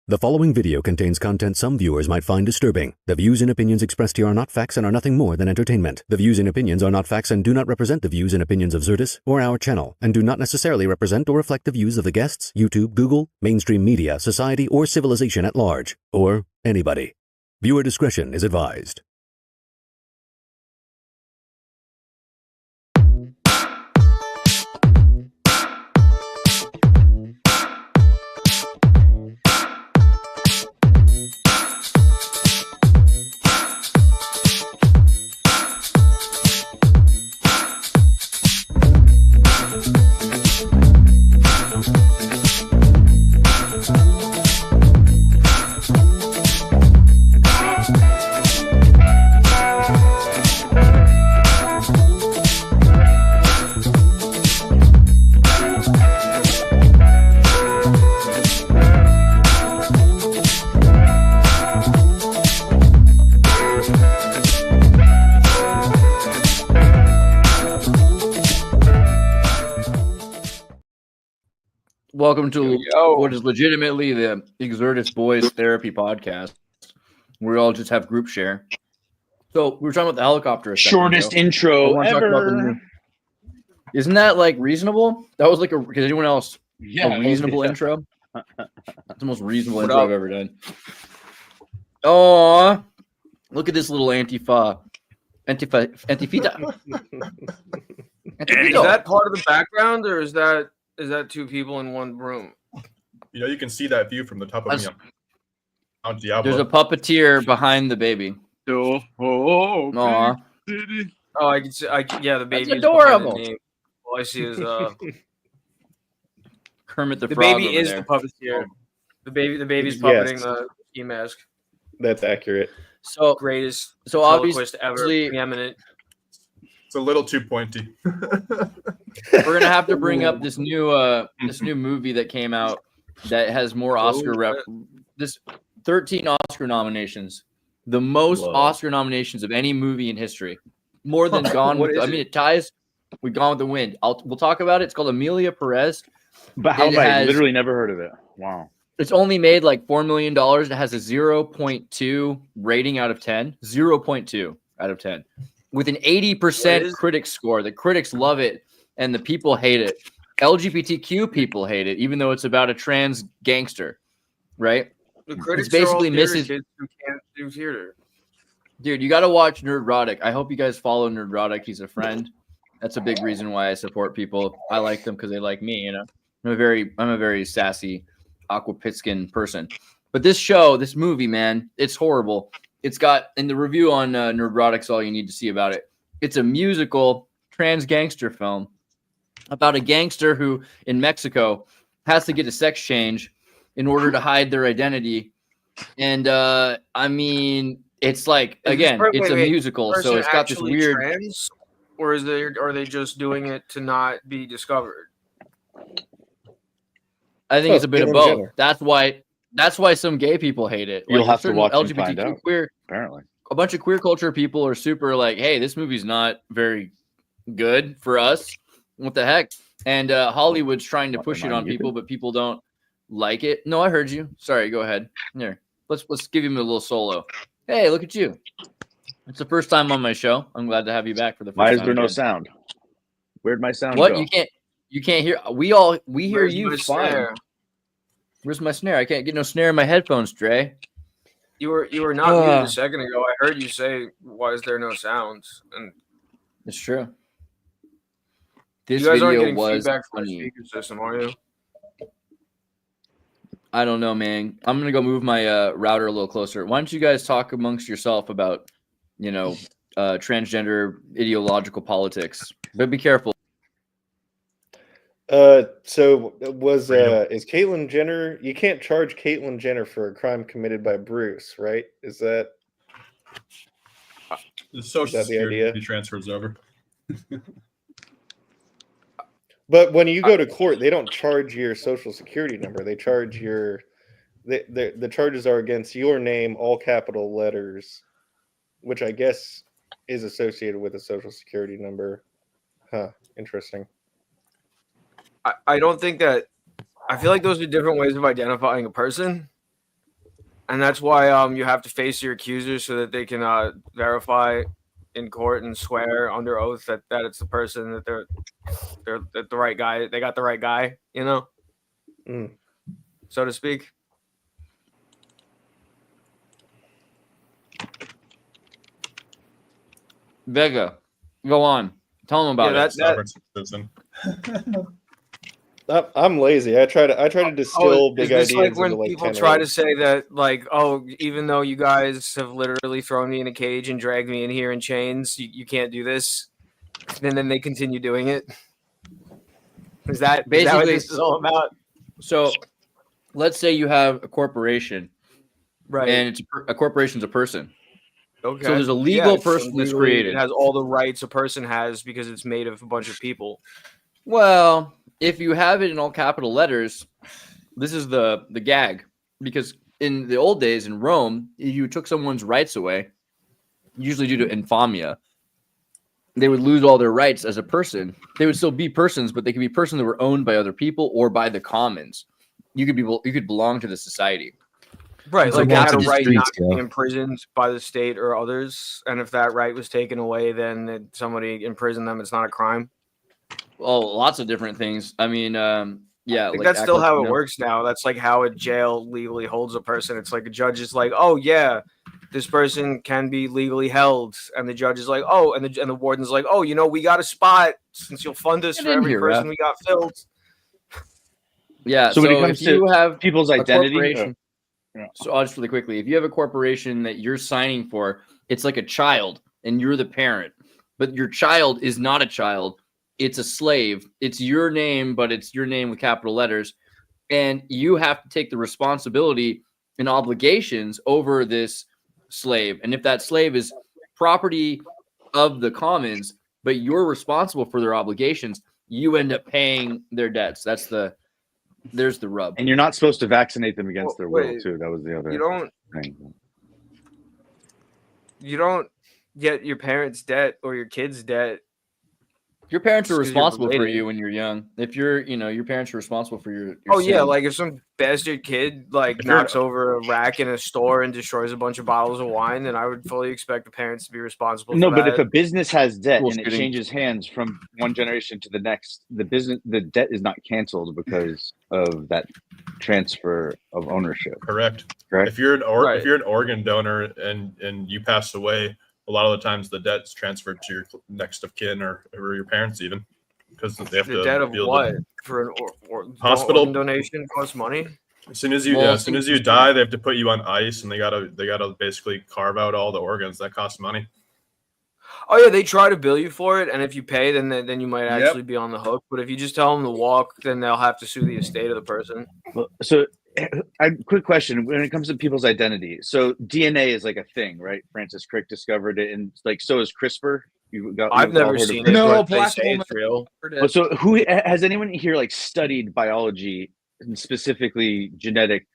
The following video contains content some viewers might find disturbing. The views and opinions expressed here are not facts and are nothing more than entertainment. The views and opinions are not facts and do not represent the views and opinions of Xirtus or our channel, and do not necessarily represent or reflect the views of the guests, YouTube, Google, mainstream media, society, or civilization at large, or anybody. Viewer discretion is advised. Welcome to what is legitimately the Xirtus Boys Therapy Podcast. We all just have group share. So we were talking about the helicopter. Shortest intro ever. Isn't that like reasonable? That was like a. Because anyone else a reasonable intro? That's the most reasonable intro I've ever done. Oh, look at this little Antifita. Is that part of the background, or is that two people in one room? You know, you can see that view from the top of Mount Diablo. There's a puppeteer behind the baby. Oh, Aw. I can see. Yeah, the baby. That's adorable. All I see is Kermit the the Frog. baby is there. the puppeteer. The baby's puppeting the ski mask. That's accurate. So Greatest. So ventriloquist obviously, ever. Preeminent. It's a little too pointy. we're gonna have to bring up this new movie that came out that has more Oscar this 13 Oscar nominations, the most Oscar nominations of any movie in history, more than Gone with. It ties with Gone with the Wind. We'll talk about it. It's called Amelia Perez. But how I literally never heard of it. Wow. It's only made like $4 million. It has a 0.2 rating out of 10. 0.2 out of 10. With an 80% critic score. The critics love it and the people hate it. LGBTQ people hate it, even though it's about a trans gangster, right? The critics it's basically are all Mrs. kids who can't do theater. Dude, you got to watch Nerdrotic. I hope you guys follow Nerdrotic. He's a friend. That's a big reason why I support people. I like them because they like me, you know. I'm a very sassy Aquapitskin person. But this movie, man, it's horrible. It's got, in the review on Nerdrotic's all you need to see about it. It's a musical trans gangster film about a gangster who, in Mexico, has to get a sex change in order to hide their identity. And, I mean, it's like, again, it's a musical, so it's got this weird... Trans, or are they just doing it to not be discovered? I think it's a bit of both. That's why some gay people hate it. You'll have to watch LGBTQ and find out. Queer, apparently. A bunch of queer culture people are super like, hey, this movie's not very good for us. What the heck? And Hollywood's trying to push it on people, but people don't like it. No, I heard you. Sorry, go ahead. Here, let's give him a little solo. Hey, look at you. It's the first time on my show. I'm glad to have you back for the first time. Why is there no sound? Where'd my sound what? go? You can't hear. We hear you fine. Snare? Where's my snare? I can't get no snare in my headphones, Dre. You were not muted a second ago. I heard you say, "Why is there no sounds?" And it's true. This you guys aren't video getting was feedback from the funny. speaker system, are you? I don't know, man. I'm gonna go move my router a little closer. Why don't you guys talk amongst yourself about, transgender ideological politics? But be careful. So is Caitlyn Jenner? You can't charge Caitlyn Jenner for a crime committed by Bruce, right? Is that the Social Security idea? Transfers over. But when you go to court, they don't charge your Social Security number. They charge the charges are against your name, all capital letters, which I guess is associated with a Social Security number. Huh. Interesting. I don't think that. I feel like those are different ways of identifying a person. And that's why you have to face your accusers so that they can verify in court and swear under oath that it's the person that they're the right guy. They got the right guy, so to speak. Vega, go on. Tell them about it. Sovereign citizen. I'm lazy. I try to distill big ideas like into when like people 10 try to words. say that, like, oh, even though you guys have literally thrown me in a cage and dragged me in here in chains, you can't do this, and then they continue doing it. Is that basically what this is all about? So, let's say you have a corporation, Right? And a corporation's a person. Okay. So there's a legal person that's created. It has all the rights a person has because it's made of a bunch of people. Well, if you have it in all capital letters, this is the gag. Because in the old days in Rome, if you took someone's rights away, usually due to infamia, they would lose all their rights as a person. They would still be persons, but they could be persons that were owned by other people or by the commons. You could belong to the society. Right, So like you had a the right streets, not to be imprisoned by the state or others, and if that right was taken away, then somebody imprisoned them. It's not a crime. Well, lots of different things. I mean, yeah, I think like that's still how it works now. That's like how a jail legally holds a person. It's like a judge is like, oh yeah, this person can be legally held, and the judge is like, oh, and the warden's like, oh, we got a spot since you'll fund us for every person we got filled. Yeah. So when it comes to you have people's identity. So I'll just really quickly, if you have a corporation that you're signing for, it's like a child and you're the parent, but your child is not a child. It's a slave. It's your name, but it's your name with capital letters. And you have to take the responsibility and obligations over this slave. And if that slave is property of the commons, but you're responsible for their obligations, you end up paying their debts. There's the rub. And you're not supposed to vaccinate them against their will, too. That was the other thing. You don't get your parents' debt or your kids' debt. Your parents are responsible for you when you're young. If your parents are responsible for your yeah, like if some bastard kid knocks over a rack in a store and destroys a bunch of bottles of wine, then I would fully expect the parents to be responsible for that. But if a business has debt and it changes hands from one generation to the next, the debt is not canceled because of that transfer of ownership. Correct. If you're an organ donor and you pass away, a lot of the times the debt's transferred to your next of kin or your parents even, because they have the debt of what for an hospital organ donation costs money. As soon as you die, they have to put you on ice, and they gotta basically carve out all the organs. That costs money. Oh yeah, they try to bill you for it, and if you pay, then you might actually be on the hook. But if you just tell them to walk, then they'll have to sue the estate of the person. So, quick question: when it comes to people's identity, so DNA is like a thing, right? Francis Crick discovered it, and so is CRISPR. I've never seen it. No, black woman. It's real. So, who has anyone here studied biology, and specifically genetic,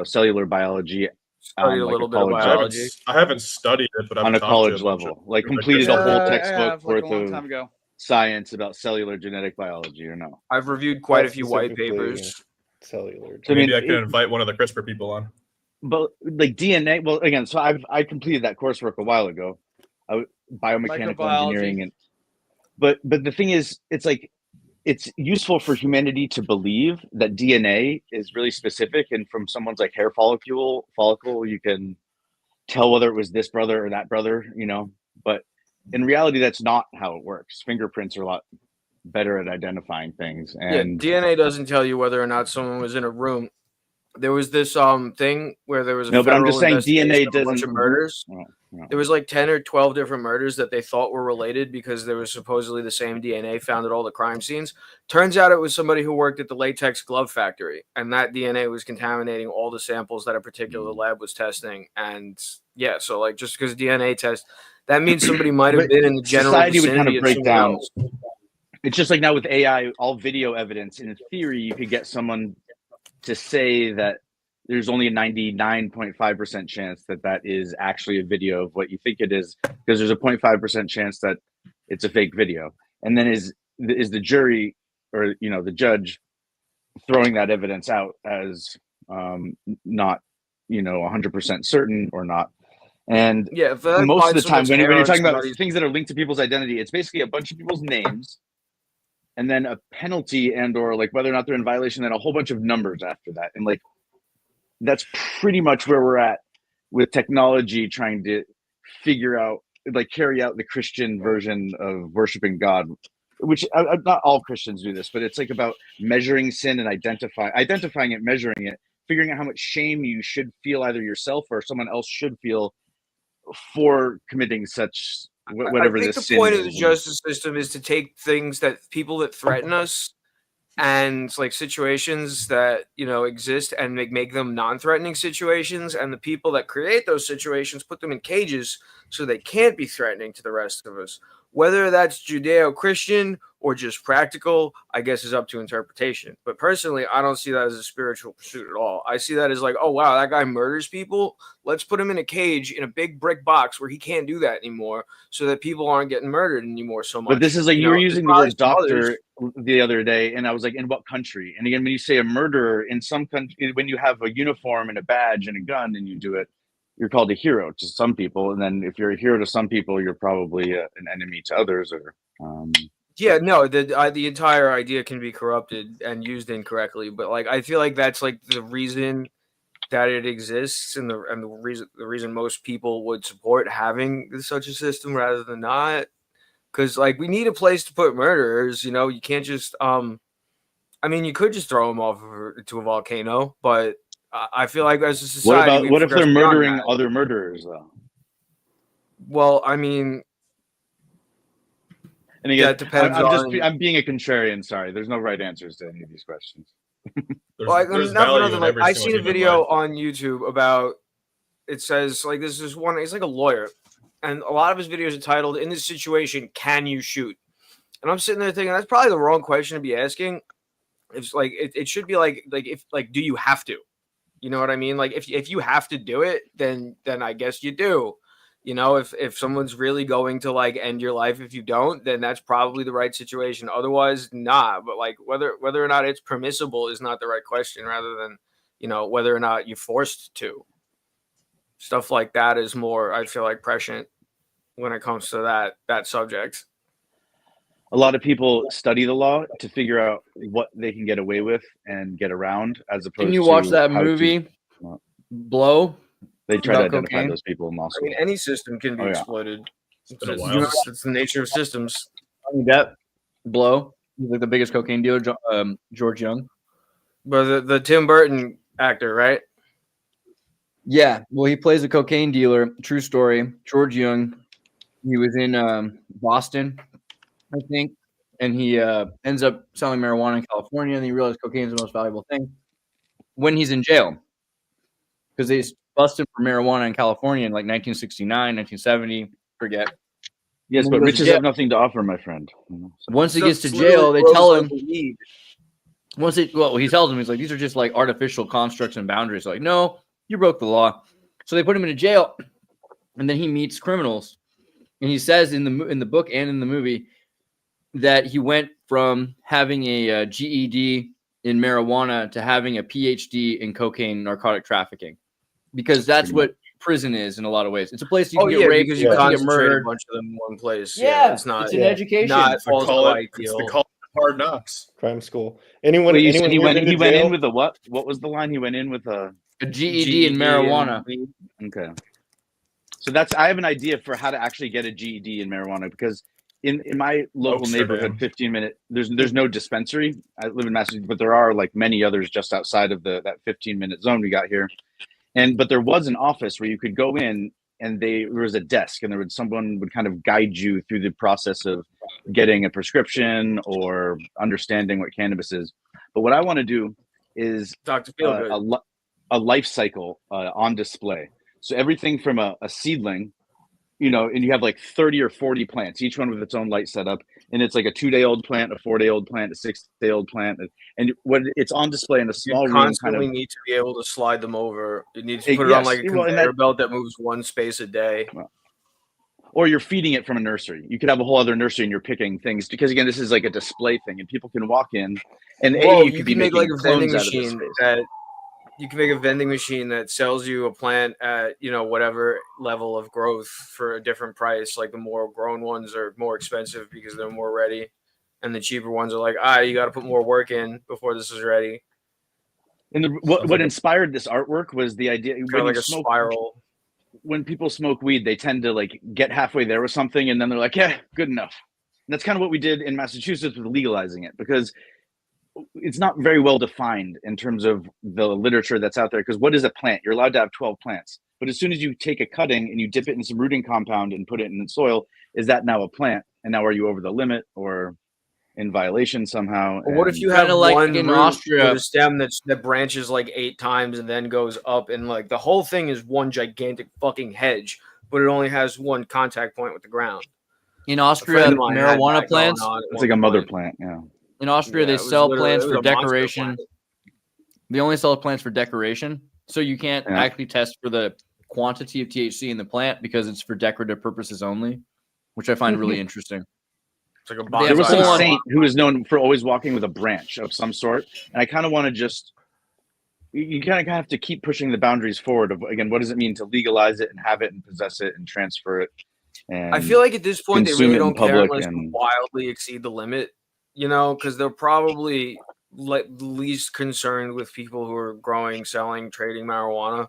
cellular biology? Studied a little bit of biology. I haven't studied it, but I've on a college level, completed a whole textbook worth of science about cellular genetic biology, or no? I've reviewed quite a few white papers. Cellular. So maybe I can invite one of the CRISPR people on. But DNA, well, again, so I completed that coursework a while ago, biomechanical engineering, but the thing is, it's useful for humanity to believe that DNA is really specific, and from someone's hair follicle, you can tell whether it was this brother or that brother, But in reality, that's not how it works. Fingerprints are a lot better at identifying things, and DNA doesn't tell you whether or not someone was in a room. There was this thing where there was a but I'm just saying DNA doesn't. A bunch of murders. There was 10 or 12 different murders that they thought were related because there was supposedly the same DNA found at all the crime scenes. Turns out it was somebody who worked at the latex glove factory, and that DNA was contaminating all the samples that a particular lab was testing. And yeah, so just because DNA test, that means somebody might have been in the general society would kind of break down. Else. It's just now with AI, all video evidence. In theory, you could get someone to say that there's only a 99.5% chance that is actually a video of what you think it is, because there's a 0.5% chance that it's a fake video. And then is the jury or the judge throwing that evidence out as not 100% certain or not. And yeah, most of the time when you're talking about somebody's... things that are linked to people's identity, it's basically a bunch of people's names and then a penalty and or like whether or not they're in violation, then a whole bunch of numbers after that. And like that's pretty much where we're at with technology trying to figure out, like carry out the Christian version of worshiping God, which not all Christians do this, but it's like about measuring sin and identifying it, measuring it, figuring out how much shame you should feel, either yourself or someone else should feel, for committing such whatever this sin is. I think the point of the justice system is to take things that people that threaten us and like situations that exist and make them non-threatening situations, and the people that create those situations put them in cages so they can't be threatening to the rest of us. Whether that's Judeo-Christian or just practical, I guess is up to interpretation. But personally, I don't see that as a spiritual pursuit at all. I see that as like, oh wow, that guy murders people. Let's put him in a cage in a big brick box where he can't do that anymore, so that people aren't getting murdered anymore so much. But this is like, you were using the word doctor the other day, and I was like, in what country? And again, when you say a murderer in some country, when you have a uniform and a badge and a gun and you do it, you're called a hero to some people, and then if you're a hero to some people, you're probably an enemy to others. Or yeah, no, the entire idea can be corrupted and used incorrectly. But like, I feel like that's like the reason that it exists, and the reason most people would support having such a system rather than not. Because like, we need a place to put murderers. You can't just I mean, you could just throw them off to a volcano, but I feel like as a society, what if they're murdering other murderers though? Well, I mean, and again, that depends I'm being a contrarian. Sorry, there's no right answers to any of these questions. I seen a video on YouTube about, it says like, this is one, he's like a lawyer, and a lot of his videos are titled, "In this situation, can you shoot?" And I'm sitting there thinking, that's probably the wrong question to be asking. It's like, it should be like if do you have to? You know what I mean? Like, if you have to do it, then I guess you do. If someone's really going to like end your life if you don't, then that's probably the right situation. Otherwise, nah. But like, whether or not it's permissible is not the right question, rather than whether or not you're forced to. Stuff like that is more, I feel like, prescient when it comes to that subject. A lot of people study the law to figure out what they can get away with and get around, as opposed to. Can you watch that movie, Blow? They try to identify cocaine. Those people in law school. I mean, any system can be exploited. It's the nature of systems. That Blow, he's like the biggest cocaine dealer, George Young. But the Tim Burton actor, right? Yeah, well, he plays a cocaine dealer. True story. George Young. He was in Boston, I think, and he ends up selling marijuana in California, and he realized cocaine is the most valuable thing when he's in jail, because they busted for marijuana in California in like 1969, 1970, forget. Yes, but riches have nothing to offer, my friend. Once he gets to jail, they tell him. He tells him, he's like, these are just like artificial constructs and boundaries. Like, no, you broke the law. So they put him in a jail, and then he meets criminals, and he says in the book and in the movie that he went from having a GED in marijuana to having a PhD in cocaine narcotic trafficking, because that's what prison is in a lot of ways. It's a place you can get raped, because you get murdered, a bunch of them in one place. Yeah, it's not. It's an education. It's the call Hard Knocks. Crime school. Anyone? He went in with a what? What was the line? He went in with a GED in marijuana. Okay. So I have an idea for how to actually get a GED in marijuana, because in my local neighborhood, 15-minute, there's no dispensary. I live in Massachusetts, but there are like many others just outside of that 15-minute zone we got here. But there was an office where you could go in, and there was a desk, and someone would kind of guide you through the process of getting a prescription or understanding what cannabis is. But what I want to do is a life cycle on display. So everything from a seedling, and you have like 30 or 40 plants, each one with its own light setup. And it's like a 2-day-old plant, a 4-day-old plant, a 6-day-old plant. And when it's on display in a small room, constantly need to be able to slide them over. You need to put it on like a conveyor belt that moves one space a day. Or you're feeding it from a nursery. You could have a whole other nursery and you're picking things, because again, this is like a display thing, and people can walk in and you can make like a vending machine that you can make a vending machine that sells you a plant at, you know, whatever level of growth for a different price. Like the more grown ones are more expensive because they're more ready, and the cheaper ones are like, you got to put more work in before this is ready. And what inspired this artwork was the idea when like a spiral. When people smoke weed, they tend to like get halfway there with something, and then they're like, yeah, good enough. And that's kind of what we did in Massachusetts with legalizing it, because it's not very well defined in terms of the literature that's out there. Because what is a plant? You're allowed to have 12 plants, but as soon as you take a cutting and you dip it in some rooting compound and put it in the soil, is that now a plant? And now are you over the limit or in violation somehow? Well, what if you have like one in Austria with a stem that branches like 8 times and then goes up, and like the whole thing is one gigantic fucking hedge, but it only has one contact point with the ground? In Austria, marijuana plants, it's like a mother plant. Yeah. In Austria, they sell plants for decoration. They only sell plants for decoration, so you can't actually test for the quantity of THC in the plant because it's for decorative purposes only, which I find really interesting. It's like a there was some saint who was known for always walking with a branch of some sort, and I kind of want to just, you kind of have to keep pushing the boundaries forward of, again, what does it mean to legalize it and have it and possess it and transfer it? And I feel like at this point they really don't care unless you wildly exceed the limit, you know, because they're probably least concerned with people who are growing, selling, trading marijuana.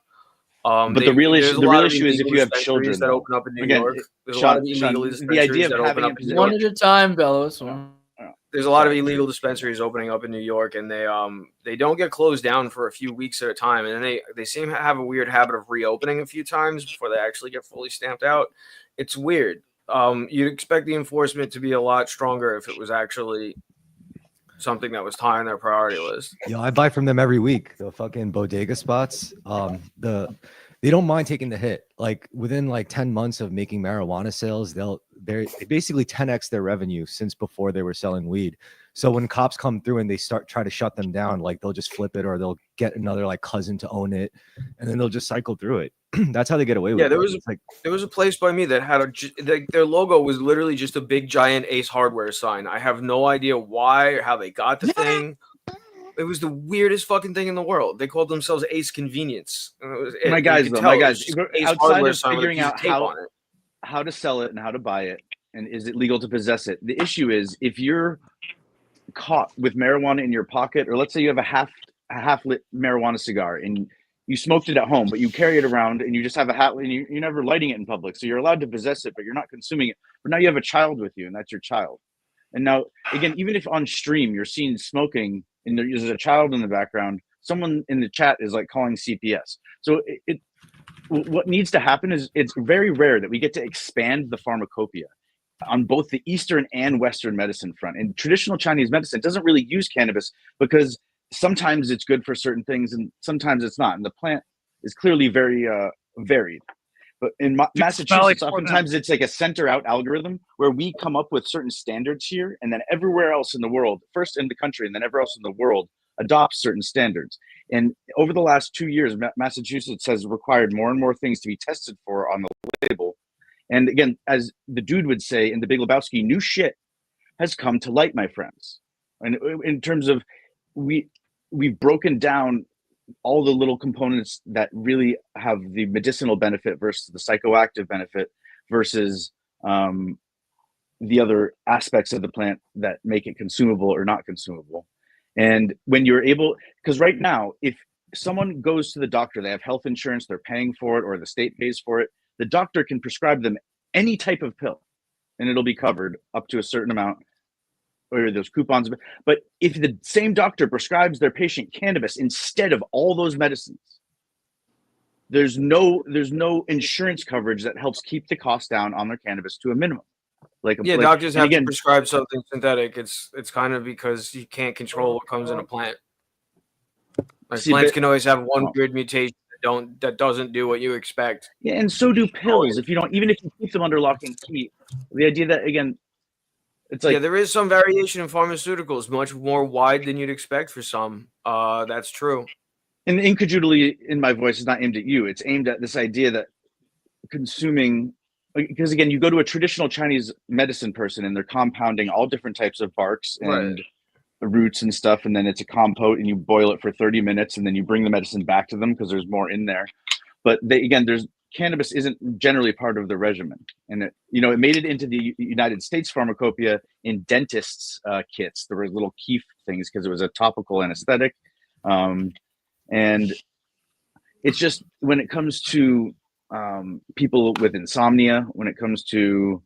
But the real issue is if you have children that open up in New York. There's a lot of illegal dispensaries that open up one at a time, Bellows. There's a lot of illegal dispensaries opening up in New York, and they don't get closed down for a few weeks at a time, and then they seem to have a weird habit of reopening a few times before they actually get fully stamped out. It's weird. You'd expect the enforcement to be a lot stronger if it was actually something that was high on their priority list. Yo, I buy from them every week. The fucking bodega spots. They don't mind taking the hit. Like within like 10 months of making marijuana sales, they basically 10x their revenue since before they were selling weed. So when cops come through and they try to shut them down, like they'll just flip it or they'll get another like cousin to own it, and then they'll just cycle through it. That's how they get away with it. Yeah, there was a place by me that had their logo was literally just a big giant Ace Hardware sign. I have no idea why or how they got the thing. It was the weirdest fucking thing in the world. They called themselves Ace Convenience. My guys, outside of figuring out how to sell it and how to buy it, and is it legal to possess it, the issue is if you're caught with marijuana in your pocket, or let's say you have a half lit marijuana cigar and you smoked it at home, but you carry it around and you just have a hat and you're never lighting it in public. So you're allowed to possess it, but you're not consuming it. But now you have a child with you, and that's your child. And now, again, even if on stream you're seen smoking and there's a child in the background, someone in the chat is like calling CPS. So what needs to happen is, it's very rare that we get to expand the pharmacopoeia on both the Eastern and Western medicine front. And traditional Chinese medicine doesn't really use cannabis because sometimes it's good for certain things and sometimes it's not. And the plant is clearly very varied. But in Massachusetts, oftentimes it's like a center out algorithm where we come up with certain standards here, and then everywhere else in the world, first in the country and then everywhere else in the world, adopts certain standards. And over the last 2 years, Massachusetts has required more and more things to be tested for on the label. And again, as the dude would say in The Big Lebowski, new shit has come to light, my friends. And in terms of we've broken down all the little components that really have the medicinal benefit versus the psychoactive benefit versus the other aspects of the plant that make it consumable or not consumable. And when you're able, because right now, if someone goes to the doctor, they have health insurance, they're paying for it, or the state pays for it, the doctor can prescribe them any type of pill and it'll be covered up to a certain amount, or those coupons. But if the same doctor prescribes their patient cannabis instead of all those medicines, there's no insurance coverage that helps keep the cost down on their cannabis to a minimum. Doctors have to prescribe something synthetic. It's kind of because you can't control what comes in a plant. Plants can always have one weird mutation that doesn't do what you expect. Yeah, and so do pills. Even if you keep them under lock and key, the idea that, again, it's like, there is some variation in pharmaceuticals, much more wide than you'd expect for some. That's true. And the incredulity in my voice is not aimed at you. It's aimed at this idea that consuming, because again, you go to a traditional Chinese medicine person and they're compounding all different types of barks and roots and stuff, and then it's a compote, and you boil it for 30 minutes, and then you bring the medicine back to them because there's more in there. But cannabis isn't generally part of the regimen, and it made it into the United States pharmacopoeia in dentists' kits. There were little keef things because it was a topical anesthetic, and it's just when it comes to people with insomnia, when it comes to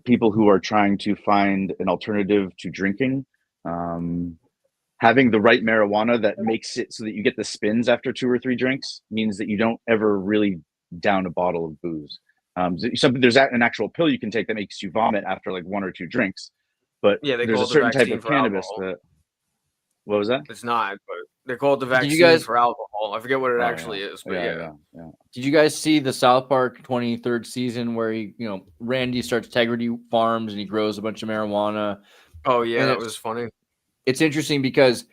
people who are trying to find an alternative to drinking, having the right marijuana that makes it so that you get the spins after 2 or 3 drinks means that you don't ever really down a bottle of booze. There's an actual pill you can take that makes you vomit after like 1 or 2 drinks, but there's a certain type of cannabis that. What was that? It's not, but they call it the vaccine for alcohol. I forget what it actually is, but yeah. Did you guys see the South Park 23rd season where Randy starts Integrity Farms and he grows a bunch of marijuana? Oh yeah, that was funny. It's interesting because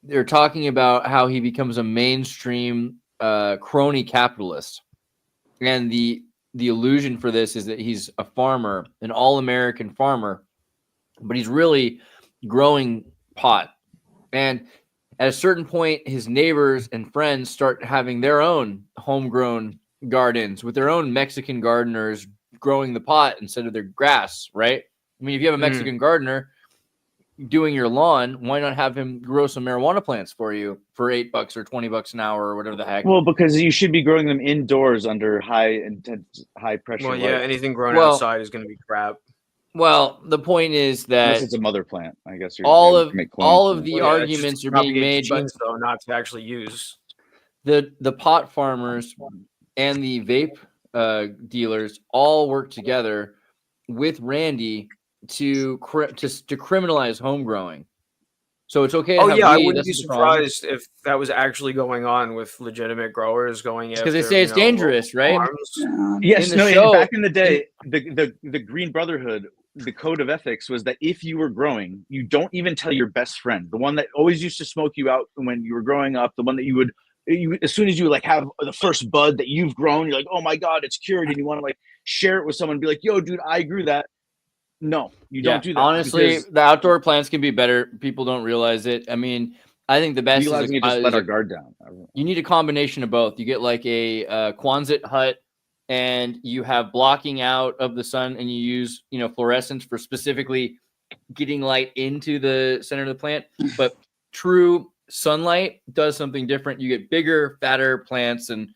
they're talking about how he becomes a mainstream crony capitalist, and the illusion for this is that he's a farmer, an all-American farmer, but he's really growing pot. And at a certain point, his neighbors and friends start having their own homegrown gardens with their own Mexican gardeners growing the pot instead of their grass, right? I mean, if you have a Mexican gardener doing your lawn, why not have him grow some marijuana plants for you for $8 or $20 an hour or whatever the heck? Well, because you should be growing them indoors under high pressure. Well, yeah, anything grown outside is going to be crap. Well, the point is that unless it's a mother plant, I guess all of the arguments are being made, but though not to actually use the pot farmers and the vape dealers all work together with Randy to criminalize home growing. So it's okay. I wouldn't be surprised if that was actually going on with legitimate growers going after. Because they say it's dangerous, right? Yes, back in the day, the Green Brotherhood, the code of ethics was that if you were growing, you don't even tell your best friend, the one that always used to smoke you out when you were growing up, the one that you as soon as you like have the first bud that you've grown, you're like, oh my God, it's cured, and you want to like share it with someone and be like, yo, dude, I grew that. No, you don't do that. Honestly, the outdoor plants can be better. People don't realize it. I mean, I think the best is just let our guard down. You need a combination of both. You get like a Quonset hut, and you have blocking out of the sun, and you use fluorescence for specifically getting light into the center of the plant. But true sunlight does something different. You get bigger, fatter plants, and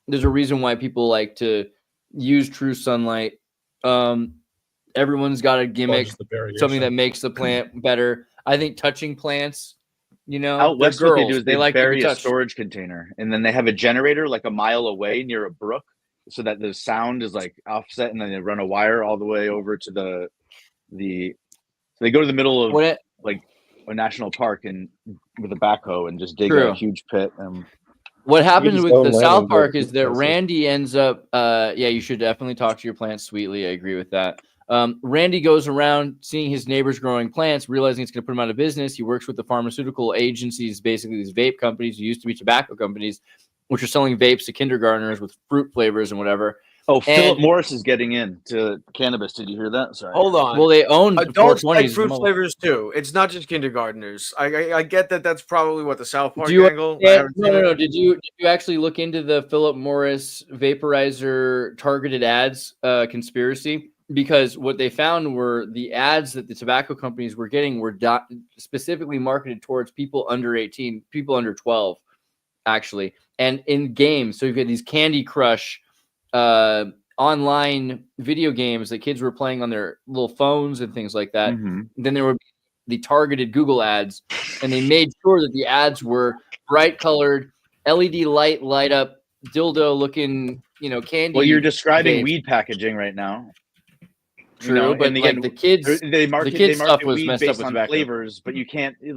there's a reason why people like to use true sunlight. Everyone's got a gimmick, something that makes the plant better. I think touching plants, out west, what they do is they like bury a storage container, and then they have a generator like a mile away near a brook, so that the sound is like offset, and then they run a wire all the way over to so they go to the middle of like a national park and with a backhoe and just dig a huge pit. What happens with the South Park is that Randy ends up, you should definitely talk to your plants sweetly. I agree with that. Randy goes around seeing his neighbors growing plants, realizing it's going to put him out of business. He works with the pharmaceutical agencies, basically these vape companies who used to be tobacco companies, which are selling vapes to kindergartners with fruit flavors and whatever. Oh, Philip Morris is getting into cannabis. Did you hear that? Sorry. Hold on. Well, they own adults like fruit flavors too. It's not just kindergartners. I get that. That's probably what the South Park angle. No. Did you actually look into the Philip Morris vaporizer targeted ads conspiracy? Because what they found were the ads that the tobacco companies were getting were specifically marketed towards people under 18, people under 12, actually, and in games. So you've got these Candy Crush online video games that kids were playing on their little phones and things like that. Mm-hmm. Then there were the targeted Google ads, and they made sure that the ads were bright colored, LED light up, dildo looking, candy. Well, you're describing weed packaging right now. True, but again, the kids stuff was messed up with tobacco. Flavors, but you can't in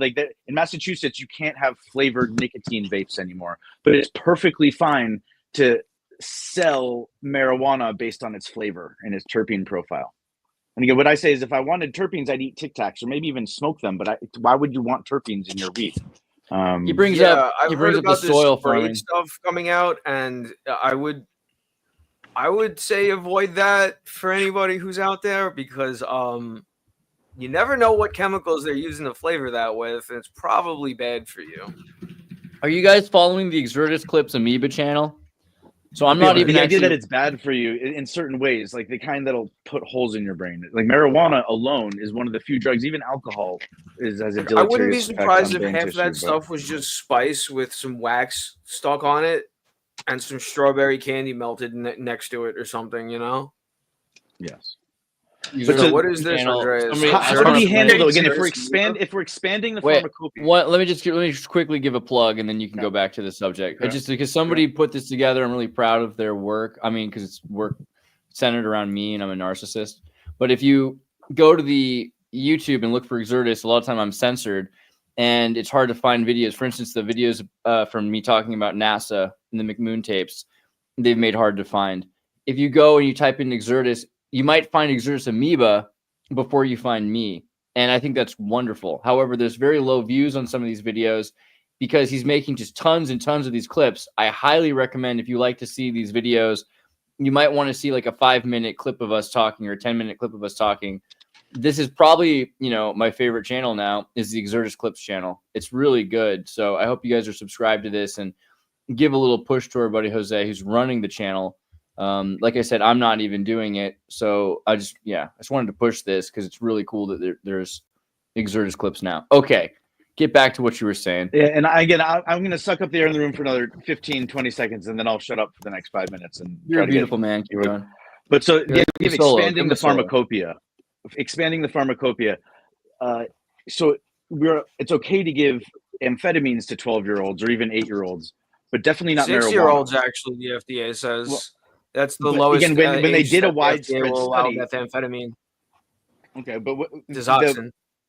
Massachusetts you can't have flavored nicotine vapes anymore. But it's perfectly fine to sell marijuana based on its flavor and its terpene profile. And again, what I say is, if I wanted terpenes, I'd eat Tic Tacs or maybe even smoke them. But why would you want terpenes in your weed? He brings up the soil farming stuff coming out, and I would say avoid that for anybody who's out there, because You never know what chemicals they're using to flavor that with, and it's probably bad for you. Are you guys following the Xirtus Clips Amoeba channel? So I'm not even the actually... idea that it's bad for you in certain ways, like the kind that'll put holes in your brain. Like marijuana alone is one of the few drugs, even alcohol has a deleterious. I wouldn't be surprised if brain half tissue, that stuff was just spice with some wax stuck on it and some strawberry candy melted next to it or something, you know? Yes. But so what is this, Andreas? How do we handle though? Again, if we're expanding the pharmacopoeia. Let me just quickly give a plug, and then you can go back to the subject. Just because somebody put this together, I'm really proud of their work. I mean, because it's work centered around me, and I'm a narcissist. But if you go to the YouTube and look for Xirtus, a lot of time I'm censored, and it's hard to find videos. For instance, the videos from me talking about NASA and the McMoon tapes, they've made hard to find. If you go and you type in Xirtus, you might find Xirtus Amoeba before you find me. And I think that's wonderful. However, there's very low views on some of these videos because he's making just tons and tons of these clips. I highly recommend, if you like to see these videos, you might want to see like a 5-minute clip of us talking or a 10-minute clip of us talking. This is probably, my favorite channel now is the Xirtus Clips channel. It's really good. So I hope you guys are subscribed to this and give a little push to our buddy Jose, who's running the channel. Like I said, I'm not even doing it. So I just wanted to push this because it's really cool that there's Xirtus Clips now. Okay. Get back to what you were saying. Yeah. And I'm going to suck up the air in the room for another 15, 20 seconds, and then I'll shut up for the next 5 minutes. And you're a beautiful man. Keep going. But so the idea of expanding the pharmacopoeia, so it's okay to give amphetamines to 12-year-olds or even 8-year-olds, but definitely not marijuana. 6-year-olds, actually, the FDA says. That's the lowest. Again, when they did a widespread study, methamphetamine. Okay, but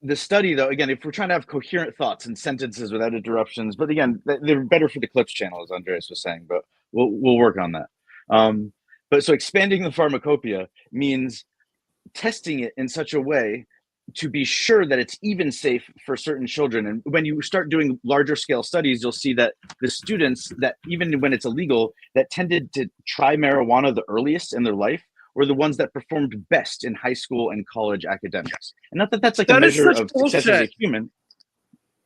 the study, though, again, if we're trying to have coherent thoughts and sentences without interruptions, but again, they're better for the Clips channel, as Andreas was saying, but we'll work on that. But so expanding the pharmacopoeia means testing it in such a way to be sure that it's even safe for certain children. And when you start doing larger scale studies, you'll see that the students that, even when it's illegal, that tended to try marijuana the earliest in their life were the ones that performed best in high school and college academics. And not that that's like a measure of success as a human.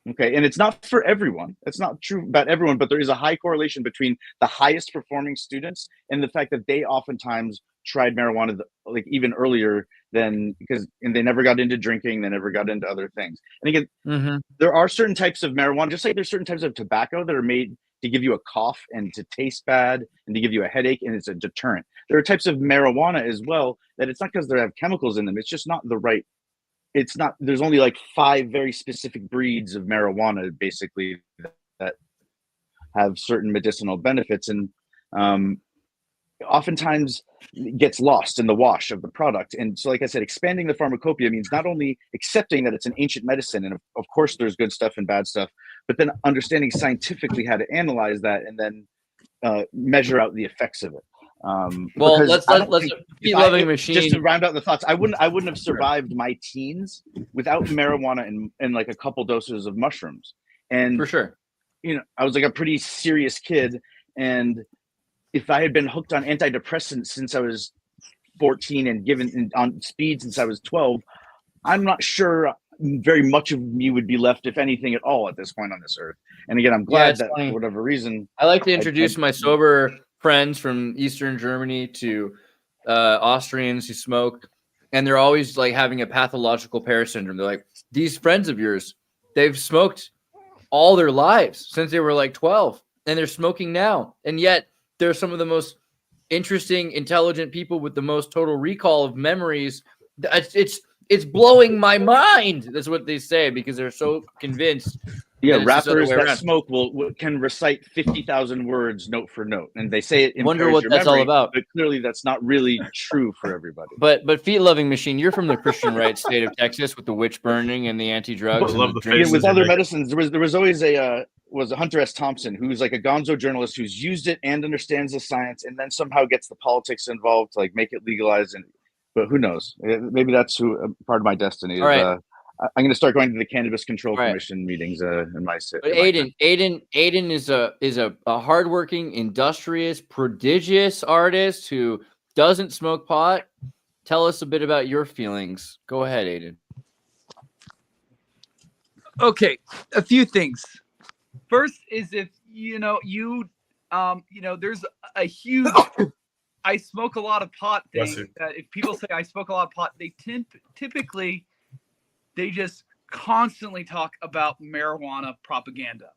Okay, and it's not for everyone. It's not true about everyone, but there is a high correlation between the highest performing students and the fact that they oftentimes tried marijuana like even earlier than and they never got into drinking, they never got into other things. And again, there are certain types of marijuana, just like there's certain types of tobacco that are made to give you a cough and to taste bad and to give you a headache, and it's a deterrent. There are types of marijuana as well that it's not because they have chemicals in them, it's just not the right. It's not, there's only like 5 very specific breeds of marijuana basically that have certain medicinal benefits, and oftentimes gets lost in the wash of the product. And so, like I said, expanding the pharmacopoeia means not only accepting that it's an ancient medicine, and of course there's good stuff and bad stuff, but then understanding scientifically how to analyze that and then measure out the effects of it. Well, let's loving machine. Just to round out the thoughts, I wouldn't have survived my teens without marijuana and like a couple doses of mushrooms. And for sure, I was like a pretty serious kid, and if I had been hooked on antidepressants since I was 14 and given on speed since I was 12, I'm not sure very much of me would be left, if anything at all, at this point on this earth. And again, I'm glad that for whatever reason, I like to introduce my sober friends from Eastern Germany to Austrians who smoke, and they're always like having a pathological pair syndrome. They're like, these friends of yours, they've smoked all their lives since they were like 12, and they're smoking now, and yet they're some of the most interesting, intelligent people with the most total recall of memories. It's blowing my mind. That's what they say, because they're so convinced. Yeah, rappers that smoke can recite 50,000 words note for note, and they say it. Wonder what that's all about. But clearly, that's not really true for everybody. But feet loving machine, you're from the Christian right state of Texas with the witch burning and the anti-drugs. With other medicines, there was always was Hunter S. Thompson, who's like a gonzo journalist who's used it and understands the science, and then somehow gets the politics involved to like make it legalized. But who knows? Maybe that's part of my destiny. All right. I'm going to start going to the Cannabis Control Commission meetings in my city. But Aiden is a hardworking, industrious, prodigious artist who doesn't smoke pot. Tell us a bit about your feelings. Go ahead, Aiden. Okay, a few things. First is if there's a huge I smoke a lot of pot thing. That if people say I smoke a lot of pot, they typically they just constantly talk about marijuana propaganda.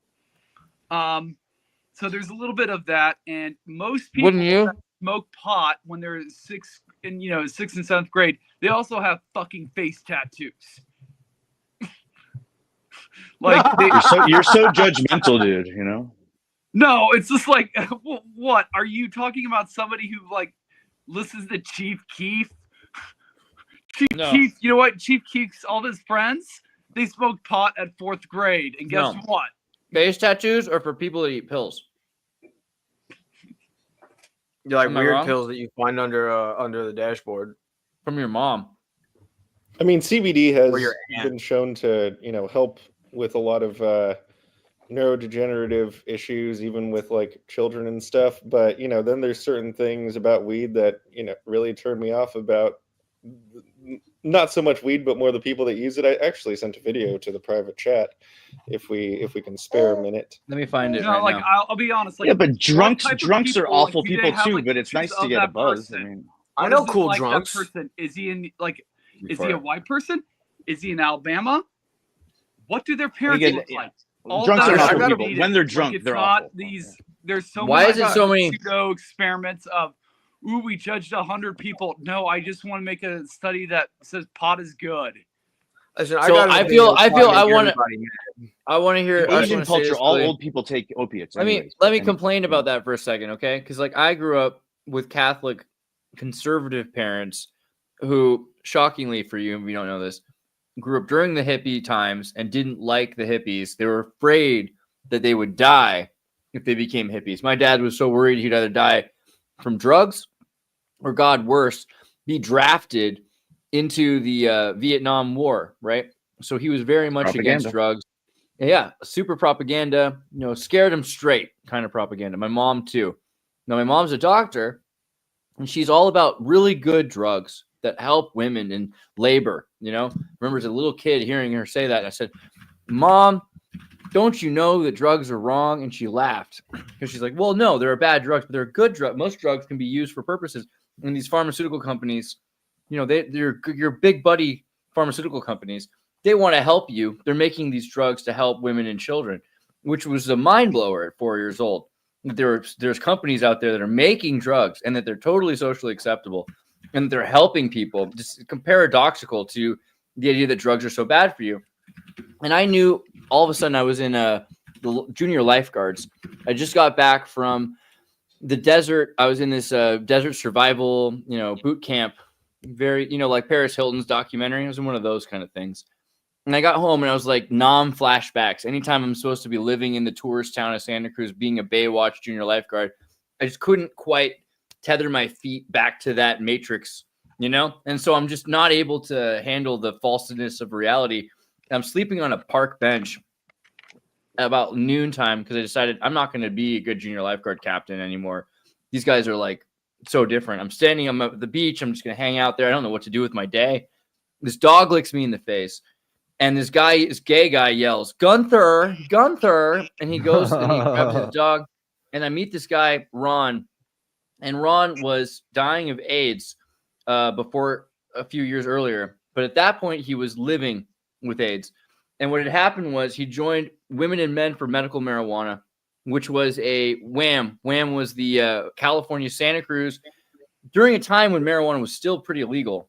So there's a little bit of that, and most people that smoke pot when they're sixth and 7th grade, they also have fucking face tattoos. Like you're so judgmental, dude. No, it's just like, what are you talking about? Somebody who like listens to Chief Keef. Keef, you know what? Chief Keef's all his friends, they smoked pot at 4th grade, and guess what? Face tattoos are for people that eat pills. You're like weird pills that you find under the dashboard from your mom. I mean, CBD has been shown to, help with a lot of neurodegenerative issues, even with like children and stuff. But, then there's certain things about weed that, really turn me off about not so much weed, but more the people that use it. I actually sent a video to the private chat if we can spare a minute. Let me find it. No, right now. I'll be honest. Like, yeah, but drunks are awful like, people too. like, but it's nice to get a buzz. I mean, I know cool drunks. That person, is he in like? Is he a white person? Is he in Alabama? What do their parents look like? Drunks are awful people. When they're drunk, like, they're not awful. These. There's so Why many. is it so many pseudo experiments of? Ooh, we judged 100 people. No, I just want to make a study that says pot is good. Listen, I want to hear Asian culture. All old people take opiates. Let me complain about that for a second, okay? Because like I grew up with Catholic conservative parents who, shockingly for you, if you don't know this, grew up during the hippie times and didn't like the hippies. They were afraid that they would die if they became hippies. My dad was so worried he'd either die from drugs or, God worse, be drafted into the Vietnam War, right? So he was very much against drugs. Yeah, super propaganda, scared him straight kind of propaganda. My mom too. Now, my mom's a doctor, and she's all about really good drugs that help women in labor, Remember as a little kid hearing her say that, I said, Mom, don't you know that drugs are wrong? And she laughed because she's like, well, no, there are bad drugs, but there are good drugs. Most drugs can be used for purposes. And these pharmaceutical companies, they're your big buddy pharmaceutical companies. They want to help you. They're making these drugs to help women and children, which was a mind blower at 4 years old. There's companies out there that are making drugs and that they're totally socially acceptable and they're helping people. Just paradoxical to the idea that drugs are so bad for you. And I knew all of a sudden I was in the junior lifeguards. I just got back from the desert. I was in this desert survival, boot camp, very, like Paris Hilton's documentary. I was in one of those kind of things. And I got home and I was like, flashbacks. Anytime I'm supposed to be living in the tourist town of Santa Cruz, being a Baywatch junior lifeguard, I just couldn't quite tether my feet back to that matrix, And so I'm just not able to handle the falseness of reality. I'm sleeping on a park bench about noontime because I decided I'm not going to be a good junior lifeguard captain anymore. These guys are like so different. I'm at the beach. I'm just going to hang out there. I don't know what to do with my day. This dog licks me in the face. And this gay guy yells, Gunther. And he goes and he grabs his dog. And I meet this guy, Ron. And Ron was dying of AIDS before a few years earlier. But at that point, he was living with AIDS. And what had happened was he joined Women and Men for Medical Marijuana, which was a WHAM. WHAM was the California Santa Cruz during a time when marijuana was still pretty illegal,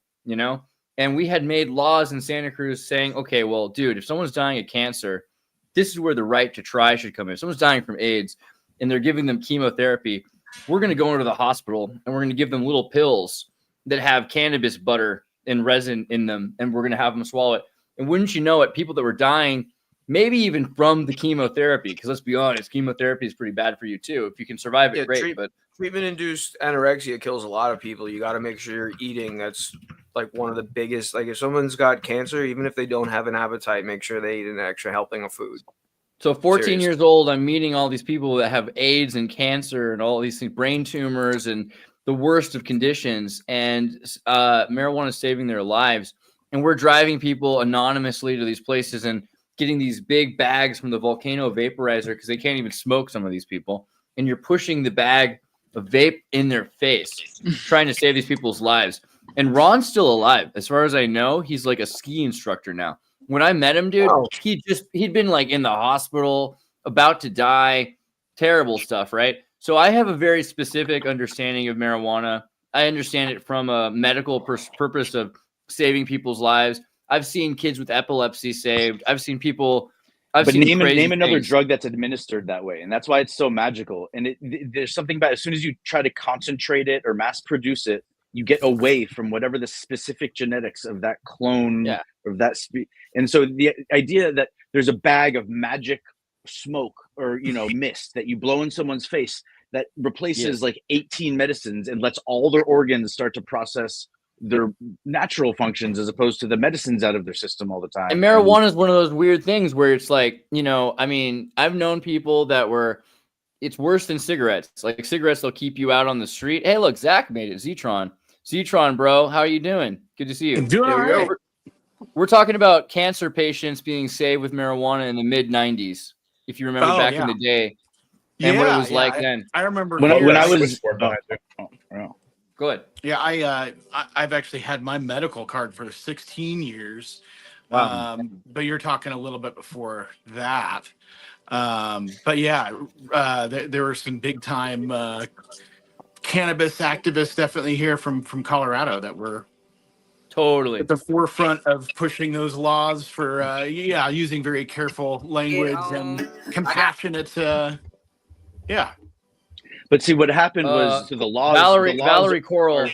And we had made laws in Santa Cruz saying, okay, well, dude, if someone's dying of cancer, this is where the right to try should come in. If someone's dying from AIDS and they're giving them chemotherapy, we're going to go into the hospital and we're going to give them little pills that have cannabis butter and resin in them, and we're going to have them swallow it. And wouldn't you know it, people that were dying, maybe even from the chemotherapy, because let's be honest, chemotherapy is pretty bad for you too. If you can survive it, great. But treatment-induced anorexia kills a lot of people. You got to make sure you're eating. That's like one of the biggest. Like if someone's got cancer, even if they don't have an appetite, make sure they eat an extra helping of food. So 14 years old, I'm meeting all these people that have AIDS and cancer and all these things, brain tumors and the worst of conditions. And marijuana is saving their lives. And we're driving people anonymously to these places and getting these big bags from the volcano vaporizer because they can't even smoke, some of these people, and you're pushing the bag of vape in their face, trying to save these people's lives. And Ron's still alive. As far as I know, he's like a ski instructor now. When I met him, dude, he'd been like in the hospital, about to die, terrible stuff, right? So I have a very specific understanding of marijuana. I understand it from a medical purpose of saving people's lives. I've seen kids with epilepsy saved. I've seen people. But name another drug that's administered that way, and that's why it's so magical. And there's something about as soon as you try to concentrate it or mass produce it, you get away from whatever the specific genetics of that clone or that and so the idea that there's a bag of magic smoke or mist that you blow in someone's face that replaces like 18 medicines and lets all their organs start to process their natural functions as opposed to the medicines out of their system all the time. And marijuana is one of those weird things where it's like, I mean, I've known people that it's worse than cigarettes. Like cigarettes, they'll keep you out on the street. Hey, look, Zach made it. Ztron, bro. How are you doing? Good to see you. I'm doing all right. We're talking about cancer patients being saved with marijuana in the mid 90s. If you remember back in the day and what it was like then. I remember when I was Go ahead. Yeah, I've actually had my medical card for 16 years. Wow. But you're talking a little bit before that. But yeah, there were some big time cannabis activists definitely here from Colorado that were totally at the forefront of pushing those laws for using very careful language and compassionate. But see, what happened was the laws. Valerie Coral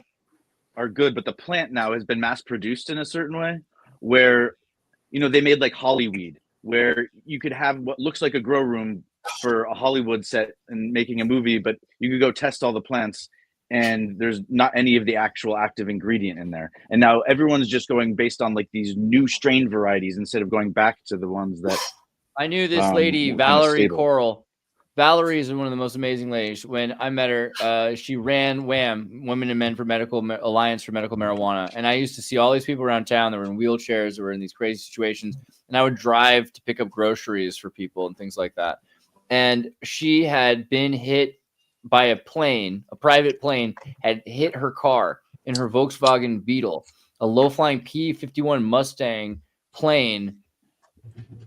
are good, but the plant now has been mass produced in a certain way where, they made like Hollyweed, where you could have what looks like a grow room for a Hollywood set and making a movie, but you could go test all the plants and there's not any of the actual active ingredient in there. And now everyone's just going based on like these new strain varieties instead of going back to the ones that I knew this lady, Valerie Coral. Valerie is one of the most amazing ladies. When I met her, she ran WHAM, Women and Men for Medical Alliance for Medical Marijuana. And I used to see all these people around town that were in wheelchairs, that were in these crazy situations. And I would drive to pick up groceries for people and things like that. And she had been hit by a private plane had hit her car in her Volkswagen Beetle, a low-flying P-51 Mustang plane.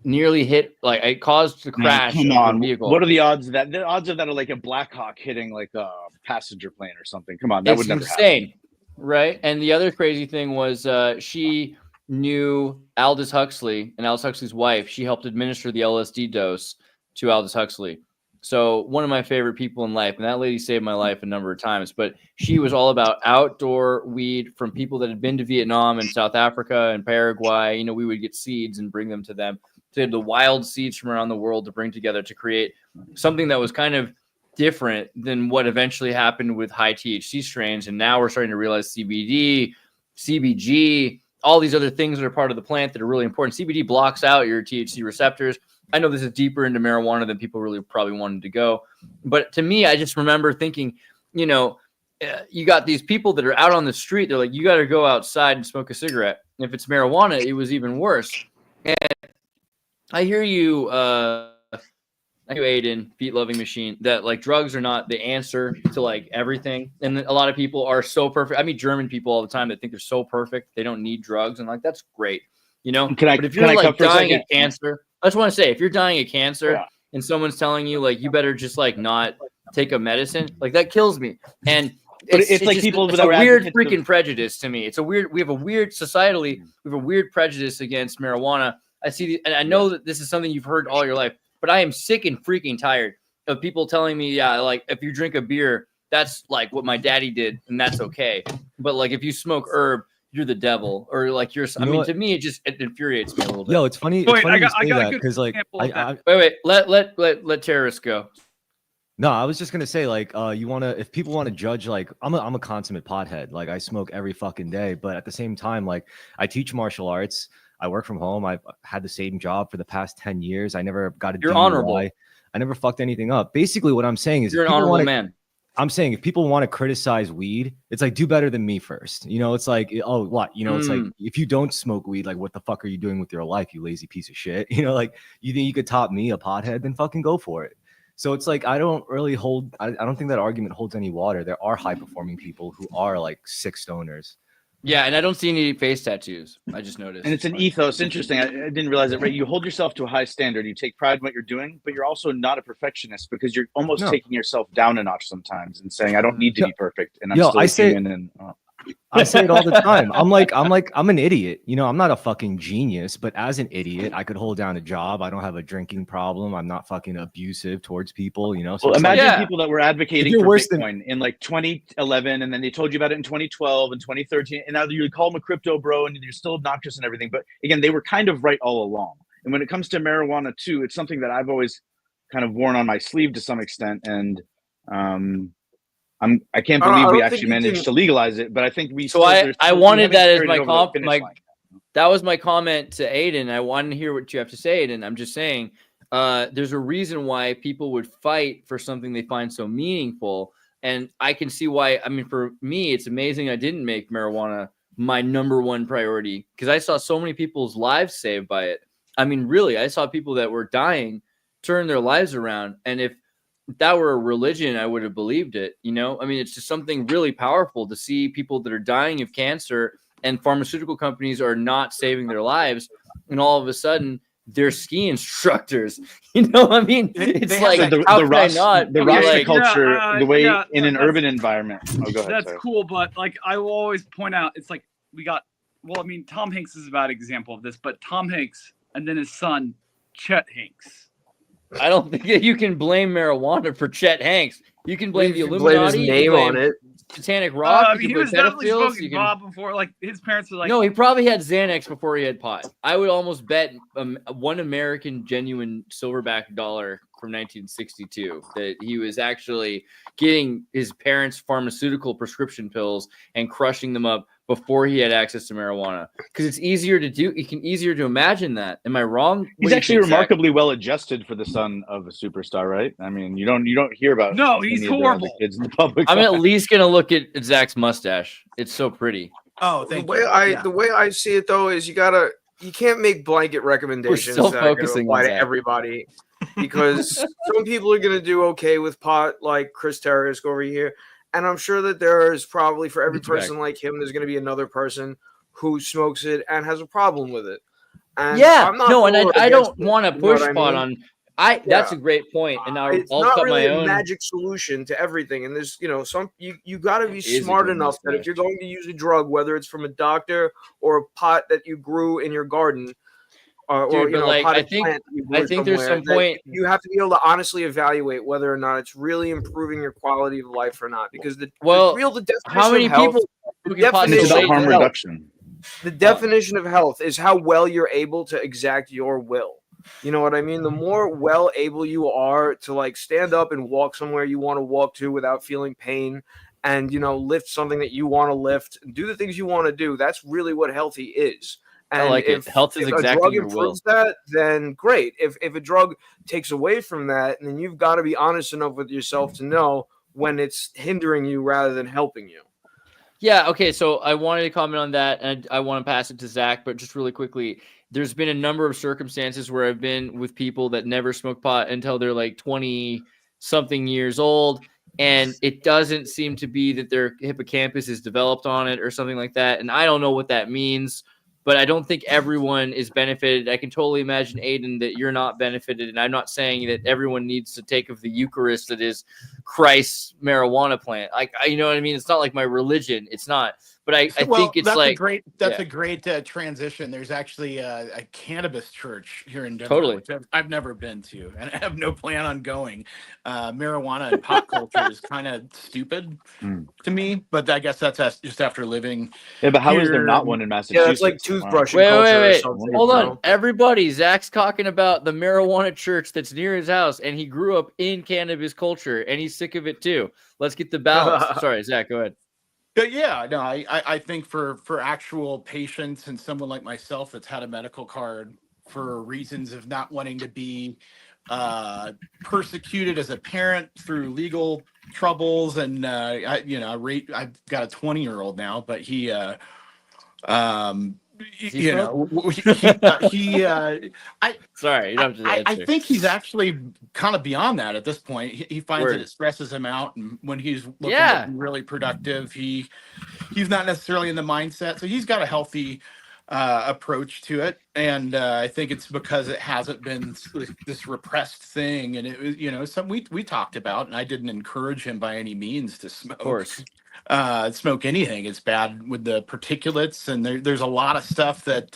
Nearly hit, like it caused the crash of the vehicle. What are the odds of that? The odds of that are like a Black Hawk hitting like a passenger plane or something. Come on, that would never happen. Right? And the other crazy thing was she knew Aldous Huxley and Aldous Huxley's wife. She helped administer the LSD dose to Aldous Huxley. So one of my favorite people in life, and that lady saved my life a number of times. But she was all about outdoor weed from people that had been to Vietnam and South Africa and Paraguay. We would get seeds and bring them to them. So they had the wild seeds from around the world to bring together to create something that was kind of different than what eventually happened with high THC strains. And now we're starting to realize CBD, CBG, all these other things that are part of the plant that are really important. CBD blocks out your THC receptors. I know this is deeper into marijuana than people really probably wanted to go. But to me, I just remember thinking, you got these people that are out on the street. They're like, you got to go outside and smoke a cigarette. And if it's marijuana, it was even worse. And I hear you, Aiden, Feet Loving Machine, that like drugs are not the answer to like everything. And a lot of people are so perfect. I meet German people all the time that think they're so perfect. They don't need drugs. And like, that's great. But if you're like dying of cancer, I just want to say, if you're dying of cancer and someone's telling you like, you better just like not take a medicine, like that kills me. And it's like people with a weird freaking prejudice to me. We have a weird societally, we have a weird prejudice against marijuana. And I know that this is something you've heard all your life, but I am sick and freaking tired of people telling me, like if you drink a beer, that's like what my daddy did, and that's okay. But like if you smoke herb, you're the devil, or like to me, it infuriates me a little bit. Yo, it's funny. Wait, I got that because like, wait, let terrorists go. No, I was just gonna say like, if people want to judge, like, I'm a consummate pothead. Like I smoke every fucking day, but at the same time, like I teach martial arts. I work from home. I've had the same job for the past 10 years. I never got a DUI. Honorable. I never fucked anything up. Basically, what I'm saying is, you're an honorable man. I'm saying if people want to criticize weed, it's like do better than me first. You know, it's like, oh, what? You know, it's like if you don't smoke weed, like what the fuck are you doing with your life, you lazy piece of shit? You know, like you think you could top me, a pothead, then fucking go for it. So it's like I don't think that argument holds any water. There are high performing people who are like sick stoners. Yeah, and I don't see any face tattoos. I just noticed. And it's an ethos. Interesting. I didn't realize it. Right, you hold yourself to a high standard. You take pride in what you're doing, but you're also not a perfectionist because you're almost taking yourself down a notch sometimes and saying, "I don't need to be perfect." And I'm still human. And I say it all the time. I'm an idiot. You know, I'm not a fucking genius, but as an idiot, I could hold down a job. I don't have a drinking problem. I'm not fucking abusive towards people, you know? So well, imagine people that were advocating for Bitcoin in like 2011, and then they told you about it in 2012 and 2013, and now you would call them a crypto bro, and you're still obnoxious and everything. But again, they were kind of right all along. And when it comes to marijuana too, it's something that I've always kind of worn on my sleeve to some extent. And I can't believe we actually managed to legalize it, but I think we. So I wanted that as my that was my comment to Aiden. I wanted to hear what you have to say, Aiden. I'm just saying, there's a reason why people would fight for something they find so meaningful, and I can see why. I mean, for me, it's amazing I didn't make marijuana my number one priority because I saw so many people's lives saved by it. I mean, really, I saw people that were dying turn their lives around, and if that were a religion, I would have believed it. You know, I mean, it's just something really powerful to see people that are dying of cancer and pharmaceutical companies are not saving their lives. And all of a sudden they're ski instructors. You know, I mean, it's like, how can I not? The Rasta culture, the way in an urban environment. Oh, go ahead. That's cool. But like, I will always point out, it's like well, I mean, Tom Hanks is a bad example of this, but Tom Hanks and then his son, Chet Hanks. I don't think that you can blame marijuana for Chet Hanks. You can blame the Illuminati. Blame his name on it. Satanic Rock. I mean, he was definitely smoking pot before. Like his parents were like, no, he probably had Xanax before he had pot. I would almost bet one American genuine silverback dollar from 1962 that he was actually getting his parents' pharmaceutical prescription pills and crushing them up before he had access to marijuana, because it's easier to do. You can easier to imagine that. Am I wrong? He's actually remarkably well adjusted for the son of a superstar, right? I mean, you don't hear about. No, he's horrible. Kids in the public. I'm at least gonna look at Zach's mustache. It's so pretty. Oh, the way I see it though is you can't make blanket recommendations that are going to apply to everybody, because some people are going to do okay with pot, like Chris Terrace over here. And I'm sure that there is probably, for every person like him, there's going to be another person who smokes it and has a problem with it. And yeah, I don't want to push pot on. That's a great point, and I'll cut my own. A magic solution to everything. And there's, you got to be smart enough that if you're going to use a drug, whether it's from a doctor or a pot that you grew in your garden, I think there's some point you have to be able to honestly evaluate whether or not it's really improving your quality of life or not, because the definition how many of health, harm reduction. The definition of health is how well you're able to exact your will. You know what I mean? The more well able you are to like stand up and walk somewhere you want to walk to without feeling pain, and lift something that you want to lift, do the things you want to do, that's really what healthy is. And I like it. Health is exactly your will. If a drug improves that, then great. If a drug takes away from that, then you've got to be honest enough with yourself to know when it's hindering you rather than helping you. Yeah, okay, so I wanted to comment on that, and I want to pass it to Zach, but just really quickly, there's been a number of circumstances where I've been with people that never smoke pot until they're like 20-something years old, and it doesn't seem to be that their hippocampus is developed on it or something like that, and I don't know what that means. But I don't think everyone is benefited. I can totally imagine, Aiden, that you're not benefited. And I'm not saying that everyone needs to take of the Eucharist that is Christ's marijuana plant. You know what I mean? It's not like my religion. It's not. But I think it's a great transition. There's actually a cannabis church here in Denver, totally. which I've never been to, and I have no plan on going. Marijuana and pot culture is kind of stupid to me, but I guess that's just after living. Yeah, but how is there not one in Massachusetts? Yeah, it's like toothbrushing culture. Wait. Hold on. Everybody, Zach's talking about the marijuana church that's near his house, and he grew up in cannabis culture, and he's sick of it too. Let's get the balance. Sorry, Zach, go ahead. But yeah, no, I think for actual patients and someone like myself that's had a medical card for reasons of not wanting to be persecuted as a parent through legal troubles, and I've got a 20-year-old now, but he sorry, you don't have to I answer. think he's actually kind of beyond that at this point. He finds Word. that it stresses him out, and when he's looking to be really productive, he's not necessarily in the mindset. So he's got a healthy approach to it, and I think it's because it hasn't been this repressed thing, and it was something we talked about, and I didn't encourage him by any means to smoke. Of course. Smoke anything. It's bad with the particulates, and there's a lot of stuff that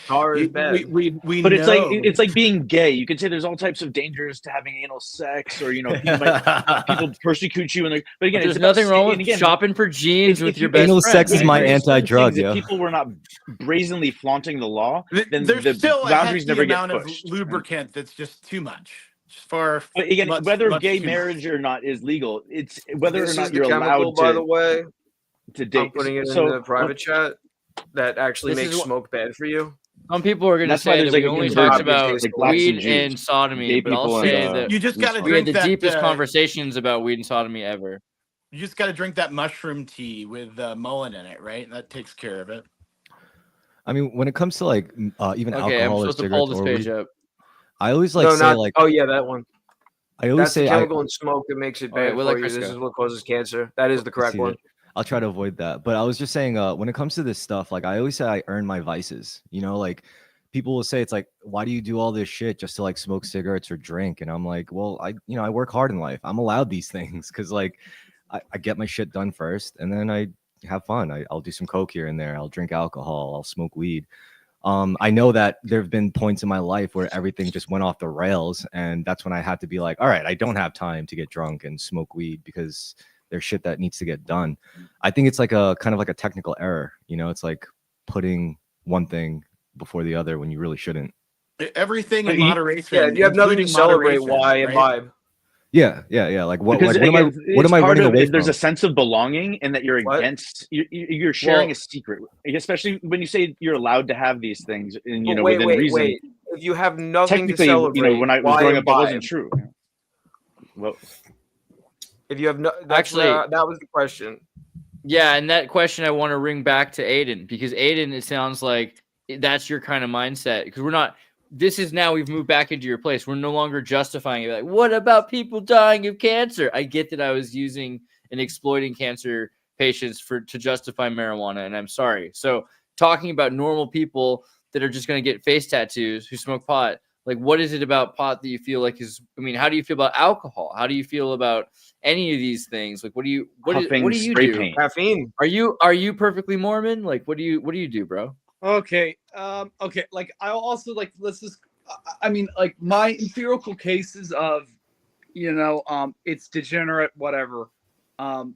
we but know. it's like being gay. You could say there's all types of dangers to having anal sex, or people persecute you, but again, there's nothing wrong with shopping for jeans with your best anal friend. sex is my anti-drug. If people were not brazenly flaunting the law, then there's the still boundaries a never get amount pushed. of lubricant that's just too much. But again, whether gay marriage or not is legal, it's whether or not you're allowed to. By the way, to date. I'm putting it in the private chat that actually makes smoke bad for you. Some people are going to say that we only talked about weed and sodomy, but I'll say that you just got to we drink had the that, deepest conversations about weed and sodomy ever. You just got to drink that mushroom tea with mullein in it, right? That takes care of it. I mean, when it comes to like even alcohol I'm or supposed to cigarettes pull this or page weed, up. I always say like, oh yeah, that one. I always That's the say chemical in smoke that makes it bad for you. This is what causes cancer. That is the correct one. I'll try to avoid that. But I was just saying, when it comes to this stuff, like I always say, I earn my vices. Like people will say, it's like, why do you do all this shit just to like smoke cigarettes or drink? And I'm like, well, I work hard in life. I'm allowed these things because like I get my shit done first, and then I have fun. I'll do some coke here and there. I'll drink alcohol. I'll smoke weed. I know that there have been points in my life where everything just went off the rails, and that's when I had to be like, all right, I don't have time to get drunk and smoke weed because there's shit that needs to get done. I think it's like a kind of like a technical error. It's like putting one thing before the other when you really shouldn't. Everything in moderation. Yeah, if you have nothing to celebrate, why imbibe? Yeah. Like what am I running away from? There's a sense of belonging, and that you're against. You're sharing a secret, especially when you say you're allowed to have these things, and within reason. Wait. If you have nothing to celebrate, when I was growing up, that wasn't true. Well, if you have no, actually, that was the question. Yeah, and that question I want to ring back to Aiden, because Aiden, it sounds like that's your kind of mindset, because we're not. This is now we've moved back into your place. We're no longer justifying it. Like, what about people dying of cancer? I get that I was using and exploiting cancer patients to justify marijuana, and I'm sorry. So talking about normal people that are just going to get face tattoos who smoke pot, like what is it about pot that you feel like is? I mean, how do you feel about alcohol? How do you feel about any of these things? Like, what do you do? Paint. Caffeine. Are you perfectly Mormon? Like, what do you do, bro? Okay. Okay. Like, I also like, let's just, I mean, like my empirical cases of, it's degenerate, whatever. Okay.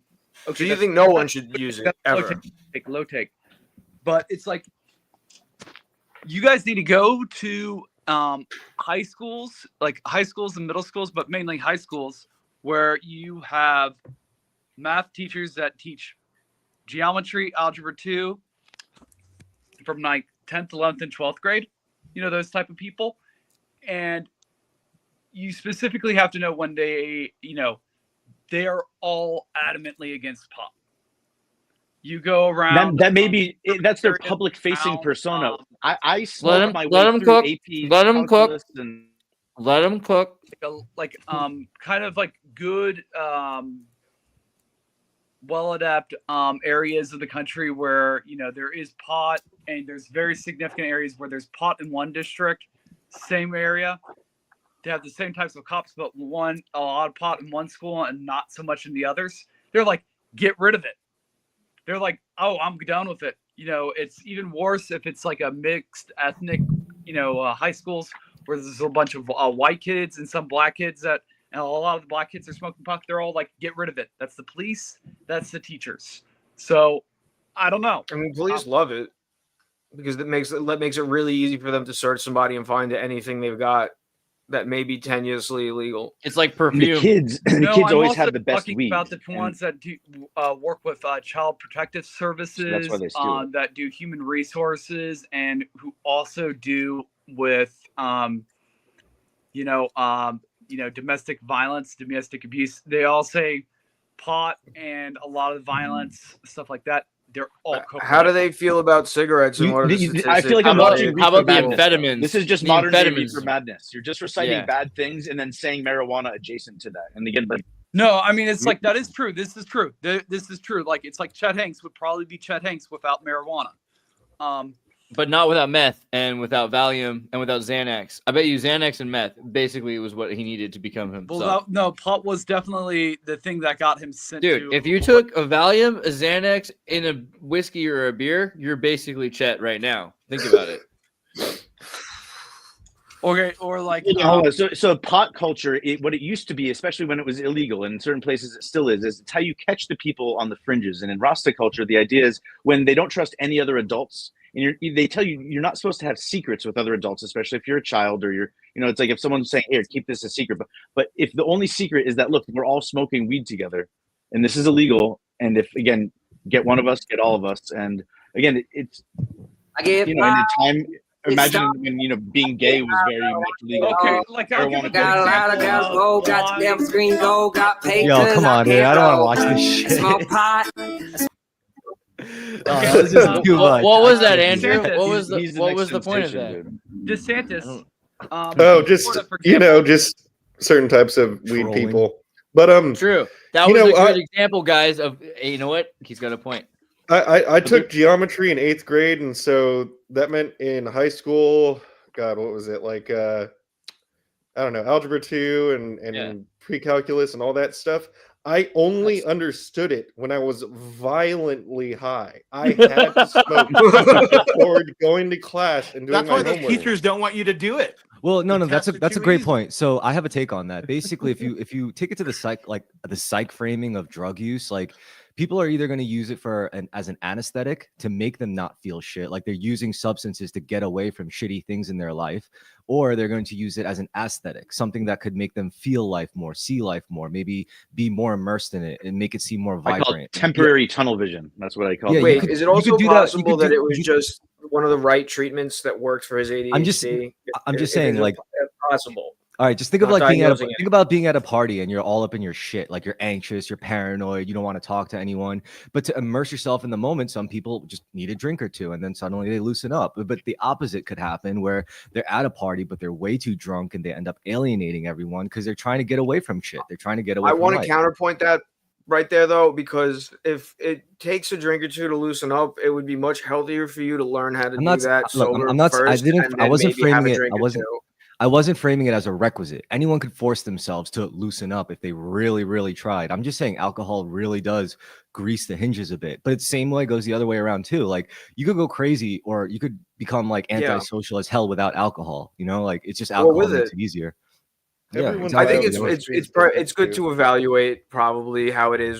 Do you think no one should use it ever? Low take. But it's like, you guys need to go to high schools and middle schools, but mainly high schools, where you have math teachers that teach geometry, algebra 2, from like 10th, 11th, and 12th grade, those type of people. And you specifically have to know when they are all adamantly against pot. You go around. That may be that's their public facing persona. I smoke my way through AP. Let them cook. Let them cook. Kind of like good, well-adapt areas of the country where there is pot, and there's very significant areas where there's pot in one district, same area. They have the same types of cops, but a lot of pot in one school and not so much in the others. They're like, get rid of it. They're like, oh, I'm done with it. It's even worse if it's like a mixed ethnic, high schools where there's a bunch of white kids and some black kids and a lot of the black kids are smoking pot. They're all like, get rid of it. That's the police. That's the teachers. So I don't know. I mean, police love it because that makes it really easy for them to search somebody and find anything they've got that may be tenuously illegal. It's like perfume. The kids always have the best weed. About the ones that do work with child protective services, so that's why they steal it. That do human resources, and who also do with domestic violence, domestic abuse. They all say pot and a lot of violence, stuff like that. They're all. How do they feel about cigarettes? And what are the statistics? I feel like I'm watching. How about the Madness. amphetamines? This is just The modern day amphetamines. reefer madness. You're just reciting bad things and then saying marijuana adjacent to that. And again, no, I mean, it's like, that is true. This is true. This is true. Like, it's like Chet Hanks would probably be Chet Hanks without marijuana. But not without meth and without Valium and without Xanax. I bet you Xanax and meth basically was what he needed to become himself. Well, no, pot was definitely the thing that got him sent to. Dude, if you took a Valium, a Xanax in a whiskey or a beer, you're basically Chet right now. Think about it. Okay, or like so pot culture, what it used to be, especially when it was illegal, and in certain places it still is it's how you catch the people on the fringes. And in Rasta culture, the idea is when they don't trust any other adults, and they tell you you're not supposed to have secrets with other adults, especially if you're a child or you're, it's like if someone's saying, "Here, keep this a secret," but if the only secret is that, look, we're all smoking weed together, and this is illegal, and if again, get one of us, get all of us, and again, it's in a time. Imagine when being gay was very much legal. Okay, like I got a lot of guys, gold, got damn screen gold, got papers. Yo, come on, dude. I don't want to watch this shit. Smoke pot. This is too much. What was that, Andrew? DeSantis. What was the point of that? DeSantis. Just certain types of weed Trolling. people. But True. That was a good example, guys. Of you know what? He's got a point. I took geometry in 8th grade, and so that meant in high school, God, what was it like? I don't know, algebra 2 and pre-calculus and all that stuff. I only understood it when I was violently high. I had to smoke before going to class and doing That's why my the homework. teachers don't want you to do it. Well, no, that's a too great easy. point. So I have a take on that. Basically, if you take it to the psych framing of drug use, like people are either going to use it as an anesthetic to make them not feel shit, like they're using substances to get away from shitty things in their life, or they're going to use it as an aesthetic, something that could make them feel life more, see life more, maybe be more immersed in it and make it seem more I call vibrant. it temporary tunnel vision. That's what I call it. Wait, is it also possible that it was just one of the right treatments that works for his ADHD? I'm just saying, like, possible. All right, just think of like being at a party and you're all up in your shit, like you're anxious, you're paranoid, you don't want to talk to anyone. But to immerse yourself in the moment, some people just need a drink or two, and then suddenly they loosen up. But the opposite could happen, where they're at a party but they're way too drunk and they end up alienating everyone because they're trying to get away from shit. They're trying to get away. I from want to life. counterpoint that right there, though, because if it takes a drink or two to loosen up, it would be much healthier for you to learn how to do that. I wasn't framing it as a requisite. Anyone could force themselves to loosen up if they really, really tried. I'm just saying alcohol really does grease the hinges a bit. But it's same way, goes the other way around too. Like you could go crazy, or you could become like antisocial as hell without alcohol. Like it's just alcohol makes it easier. Yeah, I think it's good to evaluate probably how it is.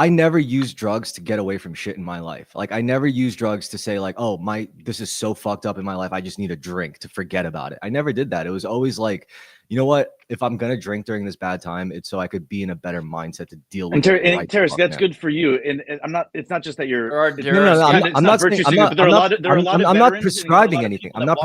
I never used drugs to get away from shit in my life. Like I never used drugs to say like, oh, this is so fucked up in my life, I just need a drink to forget about it. I never did that. It was always like, you know what? If I'm gonna drink during this bad time, it's so I could be in a better mindset to deal with it. And Terrace, that's good for you. And I'm not. It's not just that you're. I'm not prescribing anything. I'm not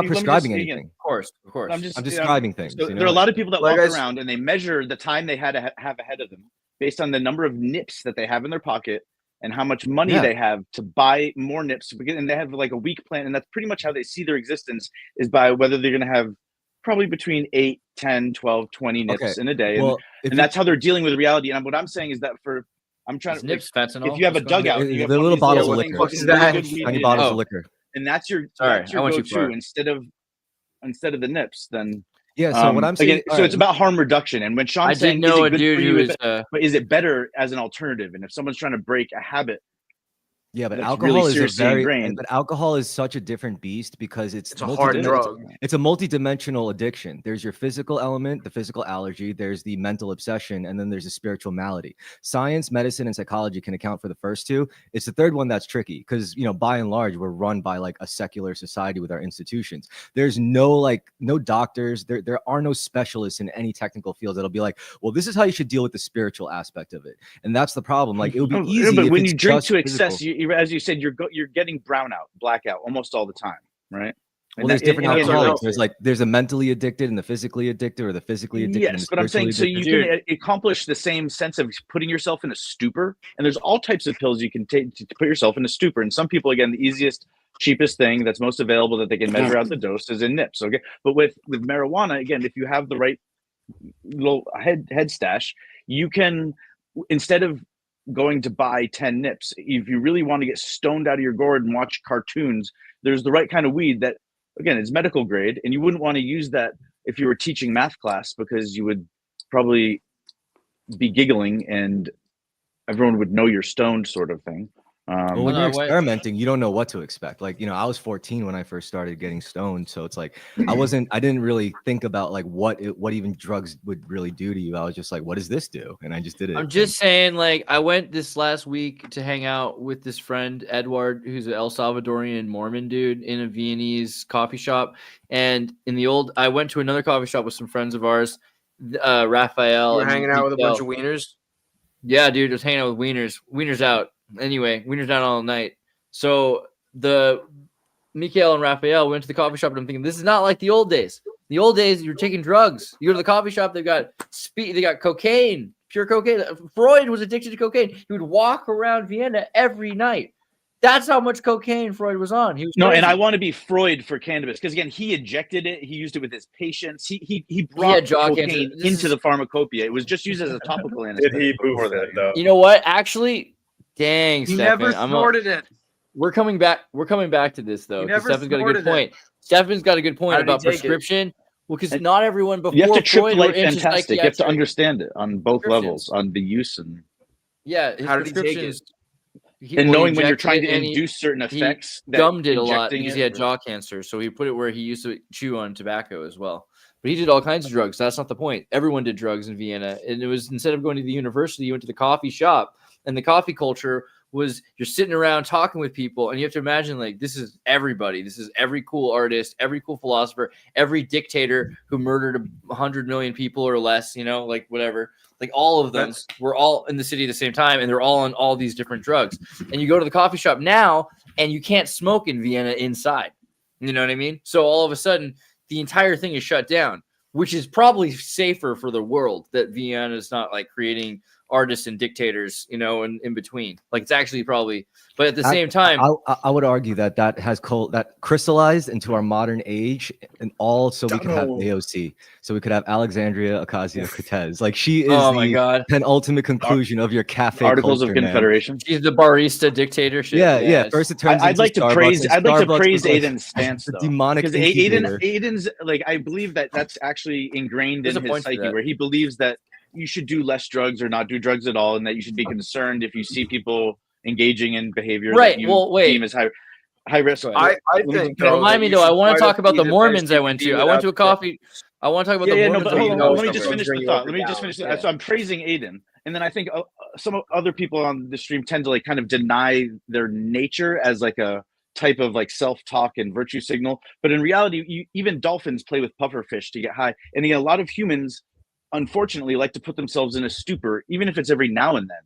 prescribing anything. Of course. I'm describing things. So there are a lot of people that walk around and they measure the time they had to have ahead of them based on the number of nips that they have in their pocket and how much money they have to buy more nips. And they have like a week plan, and that's pretty much how they see their existence, is by whether they're going to have probably between 8, 10, 12, 20 nips in a day. Well, and that's how they're dealing with reality. And what I'm saying is that nips, fentanyl, if you have a dugout, you have the little bottles of liquor, tiny bottles of liquor, and that's your go-to instead of the nips, then so what I'm saying again, so it's about harm reduction. And when Sean's saying, is it better as an alternative? And if someone's trying to break a habit, but alcohol alcohol is such a different beast because it's a hard drug. It's a multi-dimensional addiction. There's your physical element, the physical allergy, there's the mental obsession, and then there's the spiritual malady. Science, medicine, and psychology can account for the first two. It's the third one that's tricky because, by and large, we're run by like a secular society with our institutions. There's no doctors, there are no specialists in any technical field that'll be like, well, this is how you should deal with the spiritual aspect of it. And that's the problem. Like it would be easy. But when you drink to excess, as you said, you're getting blackout almost all the time, right? Well, there's different alcoholics. There's a mentally addicted and the physically addicted, or the physically addicted. Yes, but I'm saying so you can accomplish the same sense of putting yourself in a stupor. And there's all types of pills you can take to put yourself in a stupor. And some people, again, the easiest, cheapest thing that's most available that they can measure out the dose is in nips. Okay, but with marijuana, again, if you have the right little head stash, you can, instead of going to buy 10 nips, if you really want to get stoned out of your gourd and watch cartoons, there's the right kind of weed that, again, it's medical grade, and you wouldn't want to use that if you were teaching math class, because you would probably be giggling and everyone would know you're stoned, sort of thing. Well, when you're experimenting, you don't know what to expect. Like, I was 14 when I first started getting stoned, so it's like I didn't really think about like what even drugs would really do to you. I was just like, what does this do? And I just did it. I'm just saying, like, I went this last week to hang out with this friend Edward, who's an El Salvadorian Mormon dude, in a Viennese coffee shop. And I went to another coffee shop with some friends of ours, Raphael. We're hanging out with a bunch of wieners. Yeah, dude, just hanging out with wieners. Wieners out. Anyway, wieners down all night. So Mikael and Raphael went to the coffee shop, and I'm thinking, this is not like the old days. The old days, you're taking drugs. You go to the coffee shop, they got cocaine, pure cocaine. Freud was addicted to cocaine. He would walk around Vienna every night. That's how much cocaine Freud was on. He was crazy. And I want to be Freud for cannabis, because again, he injected it. He used it with his patients. He brought cocaine into the pharmacopoeia. It was just used as a topical anesthetic. Did he before that, though? You know what? Actually, dang, he Stefan, never snorted it. We're coming back to this though. Stefan's got a good point. Stefan's got a good point about prescription. Well, because not everyone before you have to trip Freud light fantastic. You have to understand it on both levels, on the use and his how did he take it? And knowing when you're trying to induce certain effects. He gummed it a lot because he had jaw cancer, so he put it where he used to chew on tobacco as well. But he did all kinds of drugs. That's not the point. Everyone did drugs in Vienna, and it was, instead of going to the university, you went to the coffee shop. And the coffee culture was, you're sitting around talking with people, and you have to imagine, like, this is everybody. This is every cool artist, every cool philosopher, every dictator who murdered 100 million people or less, like whatever. Like, all of them were all in the city at the same time, and they're all on all these different drugs. And you go to the coffee shop now, and you can't smoke in Vienna inside. You know what I mean? So all of a sudden, the entire thing is shut down, which is probably safer for the world, that Vienna is not like creating artists and dictators, and in between. Like, it's actually probably, but at the same time, I would argue that has that crystallized into our modern age, and all so we can have AOC, so we could have Alexandria Ocasio-Cortez. Like, she is the penultimate conclusion of your cafe Articles culture, of Confederation. Man. She's the barista dictatorship. Yeah. First it turns. I'd like to praise Aiden's stance, though, demonic. Because Aiden's like, I believe that's actually ingrained in his psyche, where he believes that you should do less drugs or not do drugs at all, and that you should be concerned if you see people engaging in behavior that you deem as high risk. I think. Remind me though. I want to talk about the Mormons I went to. I went to a coffee. I want to talk about the Mormons. But hold on. Let me just finish the thought. So I'm praising Aiden, and then I think some other people on the stream tend to like kind of deny their nature as like a type of like self-talk and virtue signal. But in reality, even dolphins play with pufferfish to get high, and a lot of humans, unfortunately, like to put themselves in a stupor, even if it's every now and then.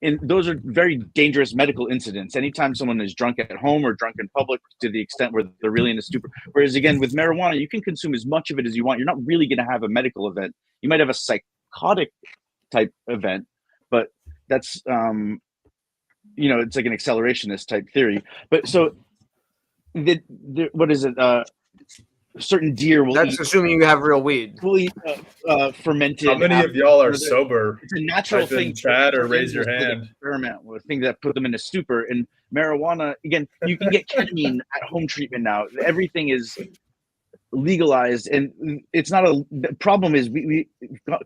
And those are very dangerous medical incidents. Anytime someone is drunk at home or drunk in public, to the extent where they're really in a stupor. Whereas again, with marijuana, you can consume as much of it as you want. You're not really going to have a medical event. You might have a psychotic type event, but that's, it's like an accelerationist type theory. But so what is it? Certain deer will That's eat, assuming you have real weed. Will eat fermented. How many of y'all are sober? It's a natural thing. Chat or raise your hand. Experiment with things that put them in a stupor. And marijuana, again, you can get ketamine at home treatment now. Everything is legalized, and it's not the problem is we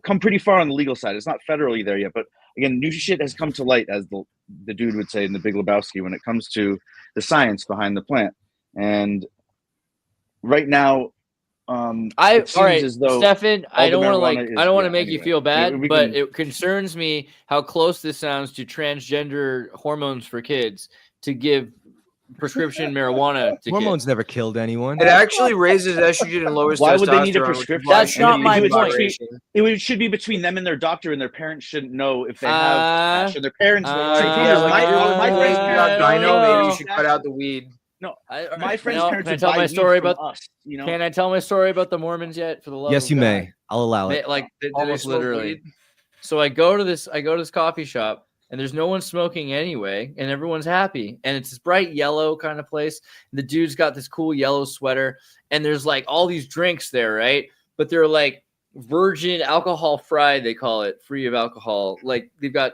come pretty far on the legal side. It's not federally there yet, but again, new shit has come to light, as the dude would say in The Big Lebowski, when it comes to the science behind the plant. And right now, Stefan, I don't want to make you feel bad, but it concerns me how close this sounds to transgender hormones for kids to give prescription marijuana to Hormones kids. never killed anyone. It actually raises estrogen and lowers testosterone. Why would they need a prescription? That's not my point. It should be between them and their doctor, and their parents shouldn't know if they have cash, and their parents. I know maybe you should cut out the weed. No, my my friend's can parents I would tell buy my weed story from about? us. You know, Can I tell my story about the Mormons yet? For the love Yes, of you God? may. I'll allow it. Like Do they almost smoke literally. weed? So I go to this coffee shop, and there's no one smoking anyway, and everyone's happy. And it's this bright yellow kind of place. The dude's got this cool yellow sweater, and there's like all these drinks there, right? But they're like virgin alcohol fried, they call it, free of alcohol. Like they've got,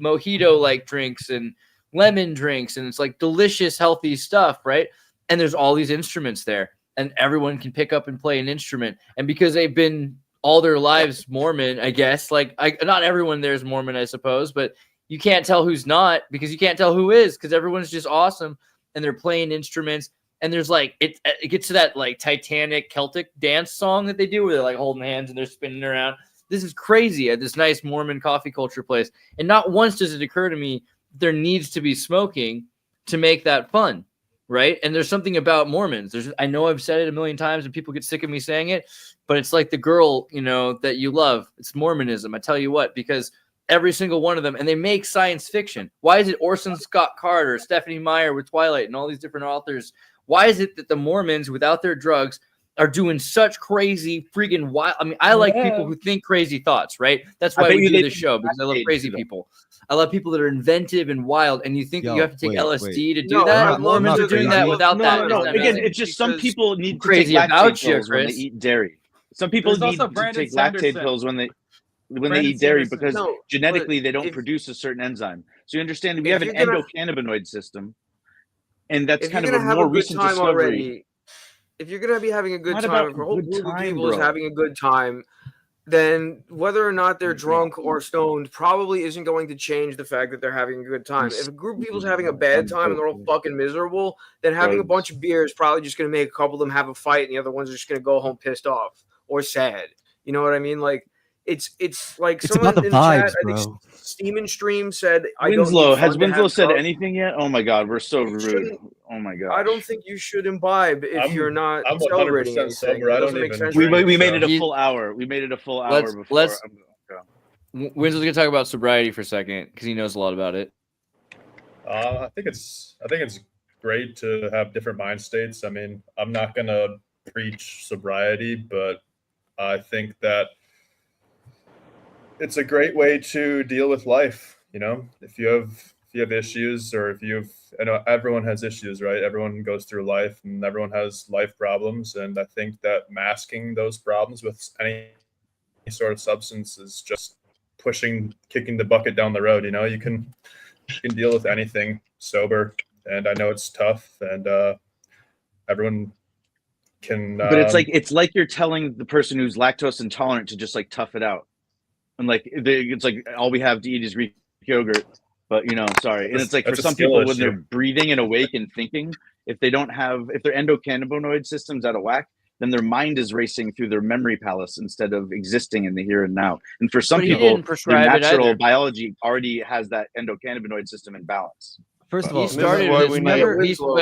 mojito like drinks and lemon drinks, and it's like delicious, healthy stuff, right? And there's all these instruments there, and everyone can pick up and play an instrument. And because they've been all their lives Mormon, I guess, not everyone there is Mormon, I suppose, but you can't tell who's not because you can't tell who is because everyone's just awesome and they're playing instruments. And there's like it gets to that like Titanic Celtic dance song that they do where they're like holding hands and they're spinning around. This is crazy at this nice Mormon coffee culture place. And not once does it occur to me there needs to be smoking to make that fun, right? And there's something about Mormons. I know I've said it a million times and people get sick of me saying it, but it's like the girl, that you love. It's Mormonism. I tell you what, because every single one of them, and they make science fiction. Why is it Orson Scott Card or Stephanie Meyer with Twilight and all these different authors? Why is it that the Mormons, without their drugs, are doing such crazy freaking wild? I mean, I like people who think crazy thoughts, right? That's why we do this show, because I love crazy people. I love people that are inventive and wild. And you think that you have to take LSD to do that? Mormons are doing that without that. No. Again, it's just some people need to take crazy about lactate you, pills when they Chris. eat dairy. Some people need to take lactate pills when they eat dairy because genetically they don't produce a certain enzyme. So you understand we have an endocannabinoid system, and that's kind of a more recent discovery. If you're gonna be having a good Not time, about if a whole good group of time, people is bro. having a good time, then whether or not they're drunk or stoned probably isn't going to change the fact that they're having a good time. If a group of people's having a bad time and they're all fucking miserable, then having a bunch of beer is probably just going to make a couple of them have a fight and the other ones are just going to go home pissed off or sad. You know what I mean? Like it's like It's someone about the in the vibes, chat, I think bro. Steam and Stream said, Winslow, has Winslow said drugs. anything yet? Oh my God, we're so rude. Oh my God. I don't think you should imbibe if you're not I'm celebrating 100% anything. sober. It I don't doesn't make even sense. drink. We made it a full hour. We made it a full hour before. Winslow's gonna talk about sobriety for a second because he knows a lot about it. I think it's great to have different mind states. I mean, I'm not gonna preach sobriety, but I think that it's a great way to deal with life. If you have issues, or if I know everyone has issues, right? Everyone goes through life and everyone has life problems. And I think that masking those problems with any sort of substance is just kicking the bucket down the road. You can deal with anything sober. And I know it's tough, and everyone can. But it's like you're telling the person who's lactose intolerant to just like tough it out. And like it's like all we have to eat is Greek yogurt, but sorry. And it's like for some people when they're breathing and awake and thinking, if their endocannabinoid system's out of whack, then their mind is racing through their memory palace instead of existing in the here and now. And for some people, their natural biology already has that endocannabinoid system in balance. First of all,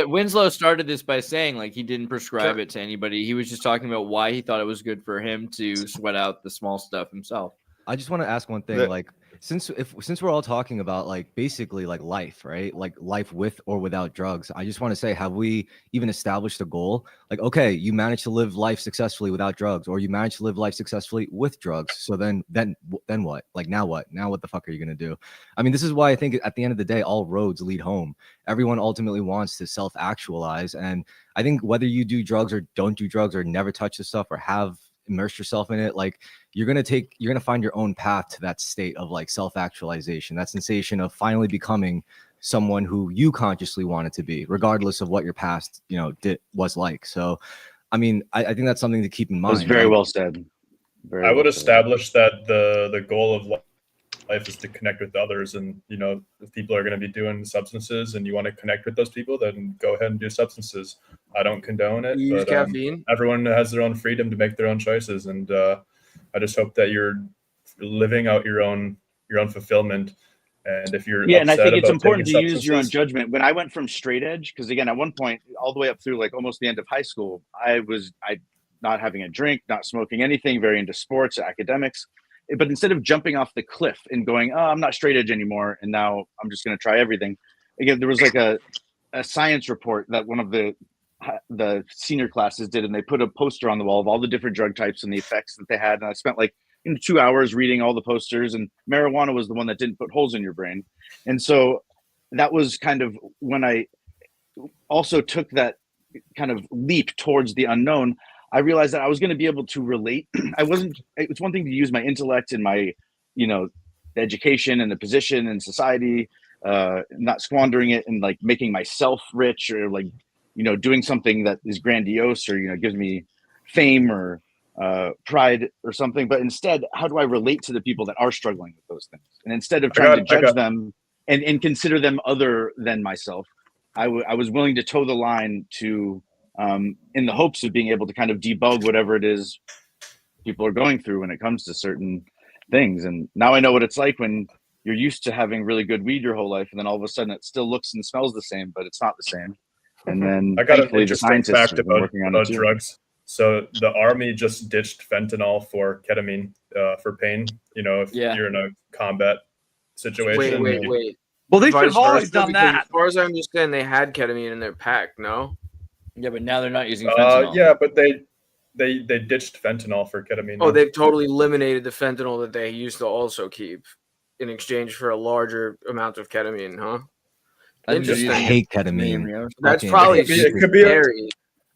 Winslow started this by saying like he didn't prescribe it to anybody. He was just talking about why he thought it was good for him to sweat out the small stuff himself. I just want to ask one thing, like since we're all talking about like basically like life, right? Like life with or without drugs. I just want to say, have we even established a goal? Like, okay, you managed to live life successfully without drugs, or you managed to live life successfully with drugs. So then what? Like now what? Now what the fuck are you gonna do? I mean, this is why I think at the end of the day, all roads lead home. Everyone ultimately wants to self-actualize, and I think whether you do drugs or don't do drugs or never touch this stuff or immerse yourself in it, like you're gonna find your own path to that state of like self-actualization, that sensation of finally becoming someone who you consciously wanted to be, regardless of what your past was like. So I mean, I think that's something to keep in mind. That's very well said. I would establish that the goal of life is to connect with others, and if people are going to be doing substances and you want to connect with those people, then go ahead and do substances. I don't condone it, use but caffeine. Everyone has their own freedom to make their own choices, and I just hope that you're living out your own fulfillment. And if you're and I think it's important to use your own judgment. When I went from straight edge, because again, at one point, all the way up through like almost the end of high school, I not having a drink, not smoking anything, very into sports, academics. But instead of jumping off the cliff and going, oh, I'm not straight edge anymore, and now I'm just going to try everything. Again, there was like a science report that one of the senior classes did, and they put a poster on the wall of all the different drug types and the effects that they had. And I spent like 2 hours reading all the posters, and marijuana was the one that didn't put holes in your brain. And so that was kind of when I also took that kind of leap towards the unknown. I realized that I was going to be able to relate. It's one thing to use my intellect and my, the education and the position in society, not squandering it and like making myself rich or like, doing something that is grandiose or, gives me fame or pride or something. But instead, how do I relate to the people that are struggling with those things? And instead of trying to judge them and consider them other than myself, I was willing to toe the line to, in the hopes of being able to kind of debug whatever it is people are going through when it comes to certain things. And now I know what it's like when you're used to having really good weed your whole life, and then all of a sudden it still looks and smells the same, but it's not the same. And then I got an thankfully the interesting scientists fact have been working on it about too. drugs. So the army just ditched fentanyl for ketamine for pain. If you're in a combat situation. Wait. Well, they should Vice have always versa, done because that. As far as I understand, they had ketamine in their pack. No. Yeah, but now they're not using fentanyl. Yeah, but they ditched fentanyl for ketamine. Oh, they've totally eliminated the fentanyl that they used to also keep in exchange for a larger amount of ketamine, huh? Interesting. I hate ketamine. That's probably it could be scary.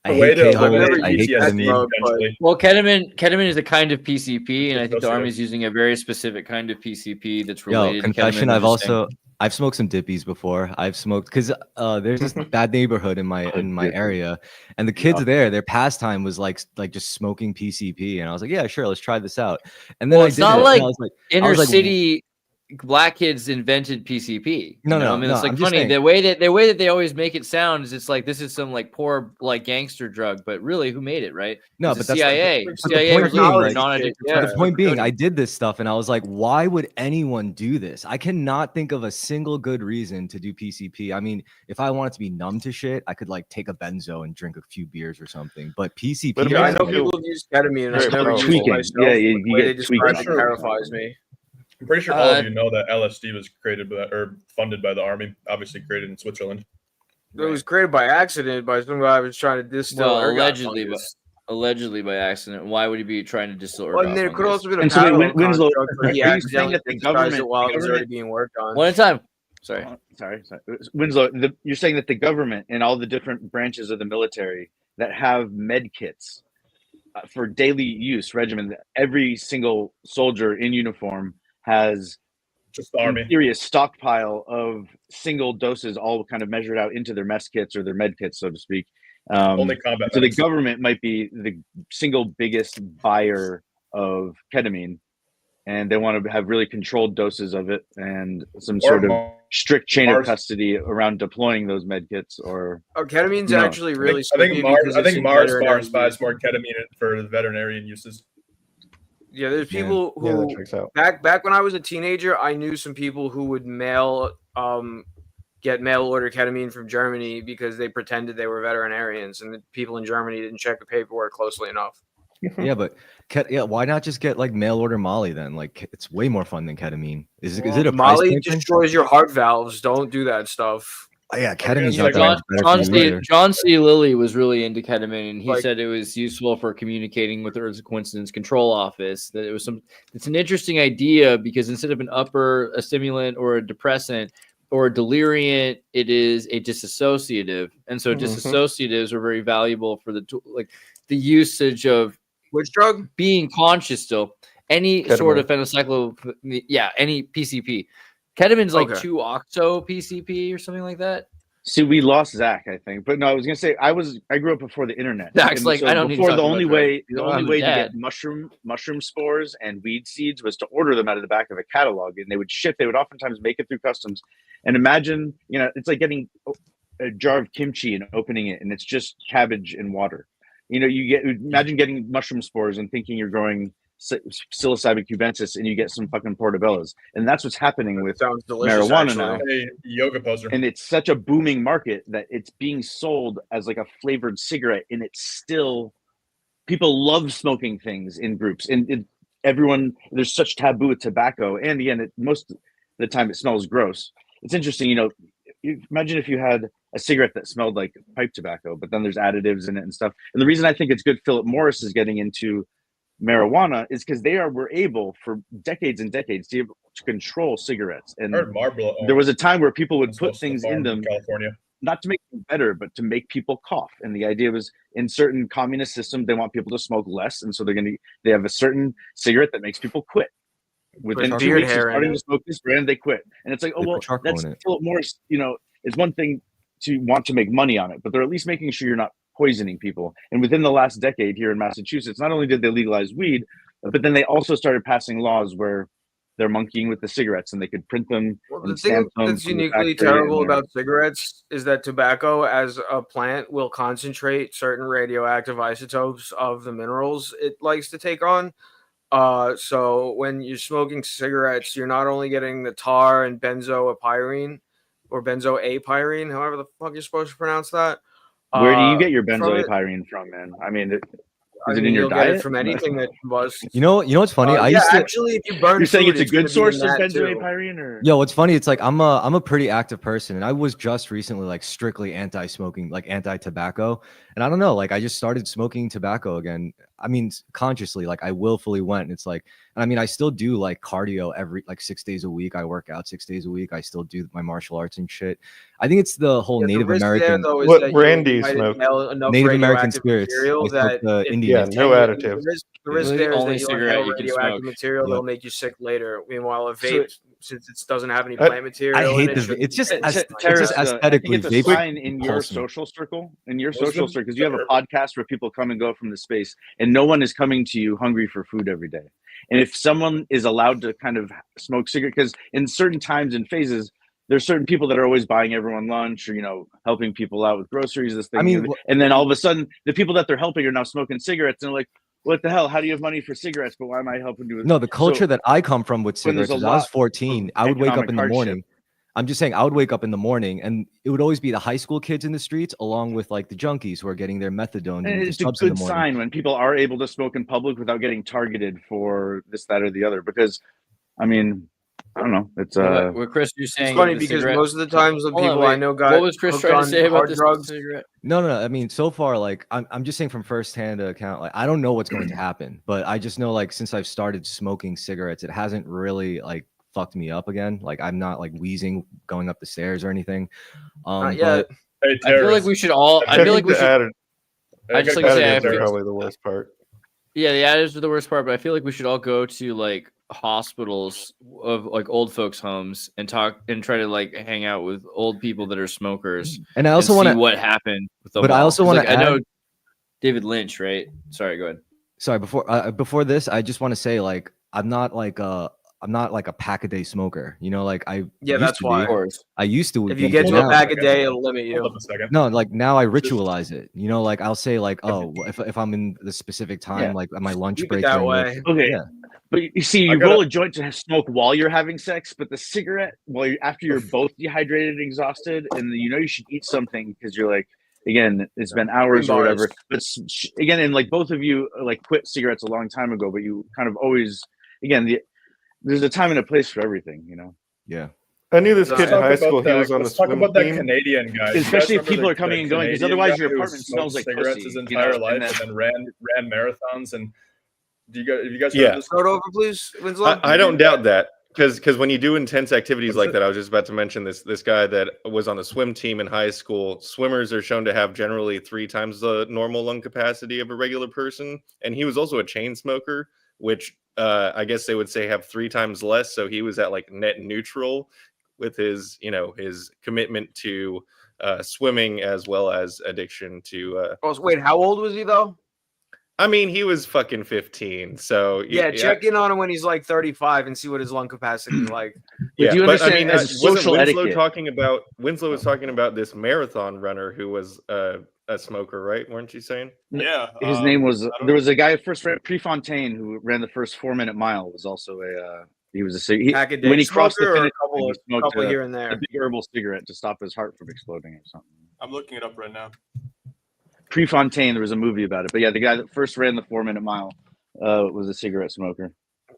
I hate eliminate I hate ketamine. Well, ketamine is a kind of PCP, and I think the Army's using a very specific kind of PCP that's related. Confession, to ketamine. I've smoked some dippies before. I've smoked because there's this bad neighborhood in my area, and the kids there, their pastime was like just smoking PCP, and I was like, yeah, sure, let's try this out. And then it's not like inner city black kids invented PCP. No, I mean, it's like funny the way that they always make it sound is it's like this is some like poor like gangster drug, but really, who made it, right? No, it's but the that's CIA. CIA was non-addictive. The point being, I did this stuff, and I was like, why would anyone do this? I cannot think of a single good reason to do PCP. I mean, if I wanted to be numb to shit, I could like take a benzo and drink a few beers or something. But PCP, I know people have used ketamine, and I've never used it myself. The way they describe it terrifies me. I'm pretty sure all of you know that LSD was created by, or funded by the Army, obviously created in Switzerland. It was created by accident by some guy who was trying to distill. Well, allegedly by accident. Why would he be trying to distill? Well, and there could also be a Winslow, he accidentally that the government while it was already being worked on. One at a time. Sorry. Winslow, you're saying that the government and all the different branches of the military that have med kits for daily use regimen, every single soldier in uniform has just the Army. A stockpile of single doses, all kind of measured out into their mess kits or their med kits, so to speak. Only combat. So the government might be the single biggest buyer of ketamine, and they want to have really controlled doses of it and some sort of strict chain of custody around deploying those med kits. Or ketamine's actually really. I think Mars buys more ketamine for the veterinarian uses. Yeah, there's people who back when I was a teenager, I knew some people who would get mail order ketamine from Germany because they pretended they were veterinarians, and the people in Germany didn't check the paperwork closely enough. Yeah, but why not just get like mail order Molly then? Like it's way more fun than ketamine. Is it a Molly destroys your heart valves? Don't do that stuff. Oh, yeah, ketamine's not that much better. John C. Lilly was really into ketamine, and he said it was useful for communicating with the Earth's Coincidence Control Office. That it's an interesting idea because instead of a stimulant or a depressant or a deliriant, it is a disassociative, and so disassociatives are very valuable for the usage of which drug? Being conscious still. Any ketamine. Sort of any PCP. Ketamine's like 2-oxo PCP or something like that. See, we lost Zach, I think. But no, I was gonna say I grew up before the internet. Zach's like, I don't before need the only way to get mushroom spores and weed seeds was to order them out of the back of a catalog, and they would ship. They would oftentimes make it through customs. And imagine, it's like getting a jar of kimchi and opening it, and it's just cabbage and water. Imagine getting mushroom spores and thinking you're growing psilocybin cubensis, and you get some fucking portobellos, and that's what's happening with marijuana now. A yoga poser. And it's such a booming market that it's being sold as like a flavored cigarette, and it's still people love smoking things in groups, and there's such taboo with tobacco, and again, most of the time it smells gross. It's interesting, imagine if you had a cigarette that smelled like pipe tobacco, but then there's additives in it and stuff. And the reason I think it's good Philip Morris is getting into marijuana is because were able for decades and decades to control cigarettes. And there was a time where people would put things in them, California, not to make them better, but to make people cough. And the idea was, in certain communist systems, they want people to smoke less, and so they have a certain cigarette that makes people quit. Within 2 weeks, they're starting to smoke this brand, they quit. And it's like, oh well, that's Philip Morris. You know, it's one thing to want to make money on it, but they're at least making sure you're not poisoning people. And within the last decade here in Massachusetts, not only did they legalize weed, but then they also started passing laws where they're monkeying with the cigarettes, and they could print them. Well, the thing that's uniquely terrible about cigarettes is that tobacco as a plant will concentrate certain radioactive isotopes of the minerals it likes to take on. So when you're smoking cigarettes, you're not only getting the tar and benzoapyrene or benzoapyrene, however the fuck you're supposed to pronounce that. Where do you get your benzoapyrene from, man? I mean, is it in your diet? Get it from anything that was. You know what's funny? I used to actually, if you burn, you're saying it's a good source of benzoapyrene, or what's funny? It's like I'm a pretty active person, and I was just recently like strictly anti-smoking, like anti-tobacco, and I don't know, like I just started smoking tobacco again. I mean, consciously, like I willfully went. And it's like, and I mean, I still do like cardio every 6 days a week. I work out 6 days a week. I still do my martial arts and shit. I think it's the whole Native American. What brand do you smoke? Native American spirits. Indian. Yeah, no additive. The risk there is that you'll have radioactive material that'll make you sick later. Meanwhile, a vape, since it doesn't have any plant material, I hate this. It's just aesthetically. It's a sign in your social circle. In your social circle, because you have a podcast where people come and go from the space, and no one is coming to you hungry for food every day. And if someone is allowed to kind of smoke cigarettes, because in certain times and phases, there's certain people that are always buying everyone lunch, or helping people out with groceries, this thing. I mean, and then all of a sudden, the people that they're helping are now smoking cigarettes, and they're like, what the hell? How do you have money for cigarettes? But why am I helping you? No, the culture that I come from with cigarettes, I was 14. I would wake up in the morning. I'm just saying, I would wake up in the morning, and it would always be the high school kids in the streets, along with like the junkies who are getting their methadone. And it's a good sign when people are able to smoke in public without getting targeted for this, that, or the other. Because, I mean, I don't know. It's what Chris, you're saying. It's funny because most of the times the people I know got. What was Chris trying to say about this drugs? Cigarette? No. I mean, so far, like I'm just saying from firsthand account, like I don't know what's going to happen, but I just know like since I've started smoking cigarettes, it hasn't really like fucked me up again. Like I'm not like wheezing going up the stairs or anything. Not yet. I feel like we should all. I feel like we should. I just like to say, probably the worst part. Yeah, the additives are the worst part, but I feel like we should all go to like hospitals of like old folks' homes and talk and try to like hang out with old people that are smokers. And I also want to see what happened with them. But I also want to. I know David Lynch, right? Sorry, go ahead. Sorry, before this, I just want to say like I'm not like a pack-a-day smoker. Like that's why. I used to. If you get to a pack a day, it'll limit you. No, like now I ritualize it. Like I'll say like, oh, if I'm in the specific time, like at my lunch break. That way. Okay. Yeah. But you see, you roll a joint to smoke while you're having sex, but the cigarette, after you're both dehydrated and exhausted, and you should eat something because you're like, again, it's been hours or whatever. But again, and like both of you like quit cigarettes a long time ago, but you kind of always, again, there's a time and a place for everything, Yeah. I knew this kid in high school. He was on the swim team. Talk about that team. Canadian guy. Especially if people are coming and going, because otherwise your apartment smells like cigarettes pussy, his entire life, and then ran marathons. And have you guys heard this? Start over, please, Winslow. I don't doubt that, because when you do intense activities like that, I was just about to mention this guy that was on the swim team in high school. Swimmers are shown to have generally 3 times the normal lung capacity of a regular person, and he was also a chain smoker, which I guess they would say have 3 times less. So he was at like net neutral with his, his commitment to swimming as well as addiction to. Wait, how old was he though? I mean, he was fucking 15. So check in on him when he's like 35 and see what his lung capacity is like. Yeah, do you understand? I mean, as social etiquette? Winslow was talking about this marathon runner who was a smoker, right? Weren't you saying? Yeah. His name was. There was a guy who first ran Prefontaine who ran the first 4-minute mile. Was also he was when he crossed the finish, he smoked here and there a big herbal cigarette to stop his heart from exploding or something. I'm looking it up right now. Prefontaine, there was a movie about it, but yeah, the guy that first ran the 4-minute mile was a cigarette smoker.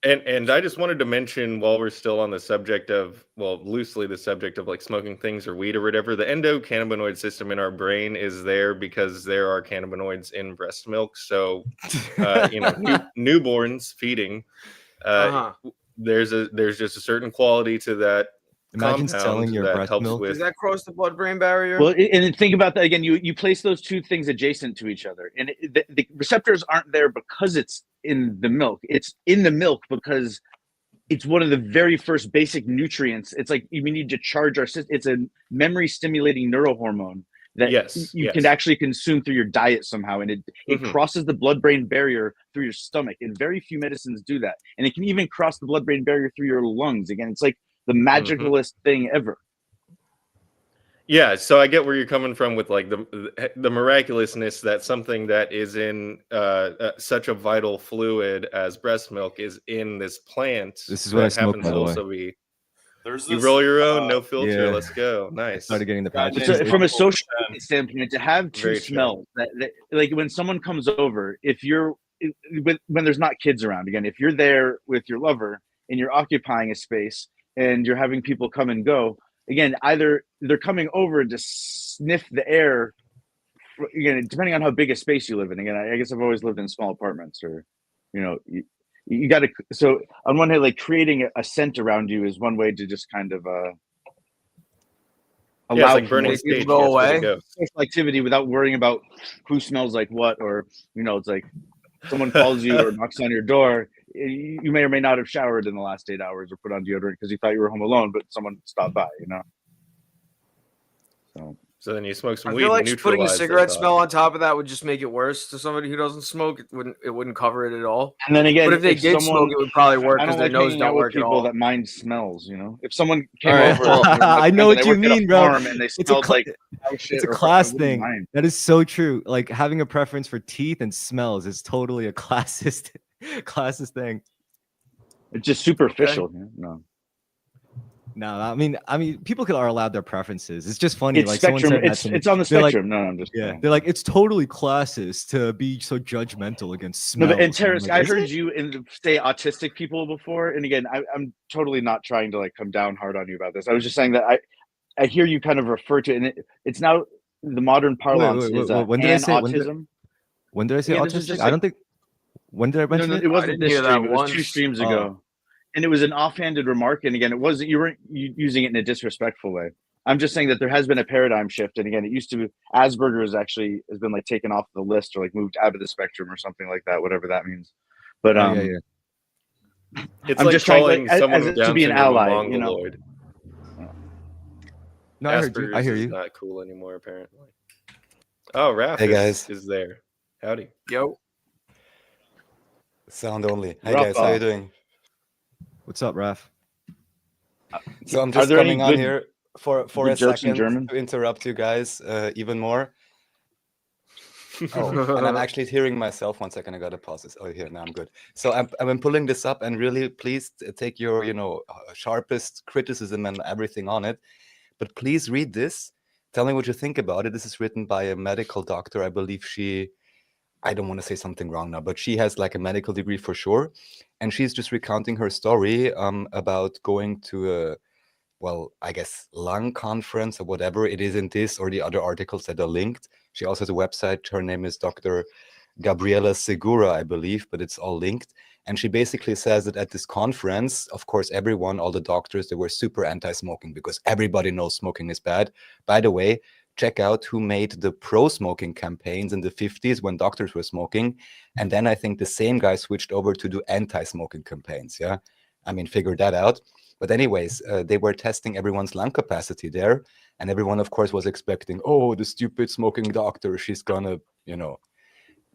And I just wanted to mention, while we're still on the subject of, well, loosely the subject of like smoking things or weed or whatever, the endocannabinoid system in our brain is there because there are cannabinoids in breast milk. So, newborns feeding, there's just a certain quality to that. Imagine selling your that breast helps milk. with. Does that cross the blood-brain barrier? Well, and think about that again. You place those two things adjacent to each other, and the receptors aren't there because it's in the milk. It's in the milk because it's one of the very first basic nutrients. It's like we need to charge our system. It's a memory-stimulating neurohormone that you can actually consume through your diet somehow, and it crosses the blood-brain barrier through your stomach. And very few medicines do that, and it can even cross the blood-brain barrier through your lungs. Again, it's like the magicalest thing ever. Yeah, so I get where you're coming from with like the miraculousness that something that is in such a vital fluid as breast milk is in this plant. This is what I smoke, by the way. Also be. You roll your own, no filter. Yeah. Let's go. Nice. I started getting the patches. So from a social standpoint, to have two smells, that like when someone comes over, when there's not kids around, again, if you're there with your lover and you're occupying a space and you're having people come and go, again, either they're coming over to sniff the air, again, depending on how big a space you live in. Again, I guess I've always lived in small apartments, or, you got to, so on one hand, like creating a scent around you is one way to just kind of allow like burning stage go away. Social activity without worrying about who smells like what, or, it's like someone calls you or knocks on your door. You may or may not have showered in the last 8 hours or put on deodorant because you thought you were home alone, but someone stopped by, So then you smoke some I weed. feel like and putting a neutralize cigarette that smell on top of that would just make it worse to somebody who doesn't smoke. It wouldn't cover it at all. And then again, but if they did smoke, it would probably work because their nose don't work at all. That mind smells, If someone came over, I know what you mean, bro. And they smelled like it's a class thing. That is so true. Like having a preference for teeth and smells is totally a classist thing. It's just superficial. Okay. No, I mean, people are allowed their preferences. It's just funny. It's like spectrum. someone said that to me. It's on the spectrum. I'm just. Yeah, they're like, it's totally classist to be so judgmental against smells. No, but, and Terrace, like, I heard you say autistic people before, and again, I'm totally not trying to like come down hard on you about this. I was just saying that I hear you kind of refer to it, and it's now the modern parlance is when did I say autism. When did I say autistic? I don't think. When did I mention it wasn't this stream. It was 2 streams ago. And it was an offhanded remark. And again, you weren't using it in a disrespectful way. I'm just saying that there has been a paradigm shift. And again, it used to be Asperger's has been like taken off the list or like moved out of the spectrum or something like that, whatever that means. But it's I'm like just trying someone to be an ally, No, I hear you. Is not cool anymore, apparently. Oh, Raph is there. Howdy. Yo. Sound only. Hey guys, how you doing? What's up, Raph? So I'm just coming on here for a second to interrupt you guys even more. Oh, and I'm actually hearing myself. 1 second, I gotta pause this. Oh, here now I'm good. So I've been pulling this up, and really, please take your sharpest criticism and everything on it. But please read this. Tell me what you think about it. This is written by a medical doctor. I believe I don't want to say something wrong now, but she has like a medical degree for sure. And she's just recounting her story about going to I guess lung conference or whatever it is in this or the other articles that are linked. She also has a website. Her name is Dr. Gabriela Segura, I believe, but it's all linked. And she basically says that at this conference, of course, all the doctors, they were super anti-smoking because everybody knows smoking is bad. By the way, check out who made the pro-smoking campaigns in the 50s when doctors were smoking. And then I think the same guy switched over to do anti-smoking campaigns. Yeah. I mean, figure that out. But anyways, they were testing everyone's lung capacity there. And everyone, of course, was expecting, oh, the stupid smoking doctor, she's gonna,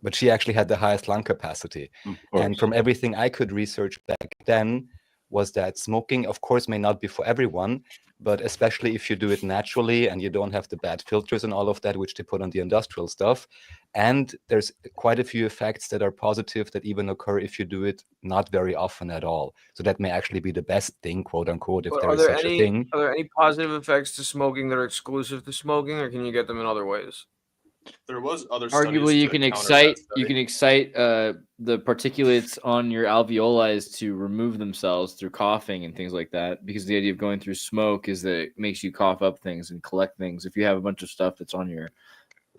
but she actually had the highest lung capacity. And from everything I could research back then was that smoking, of course, may not be for everyone, but especially if you do it naturally and you don't have the bad filters and all of that, which they put on the industrial stuff. And there's quite a few effects that are positive that even occur if you do it not very often at all. So that may actually be the best thing, quote unquote, if there is such a thing. Are there any positive effects to smoking that are exclusive to smoking, or can you get them in other ways? There was other studies Arguably, you to can counter excite that study. the particulates on your alveoli to remove themselves through coughing and things like that. Because the idea of going through smoke is that it makes you cough up things and collect things. If you have a bunch of stuff that's on your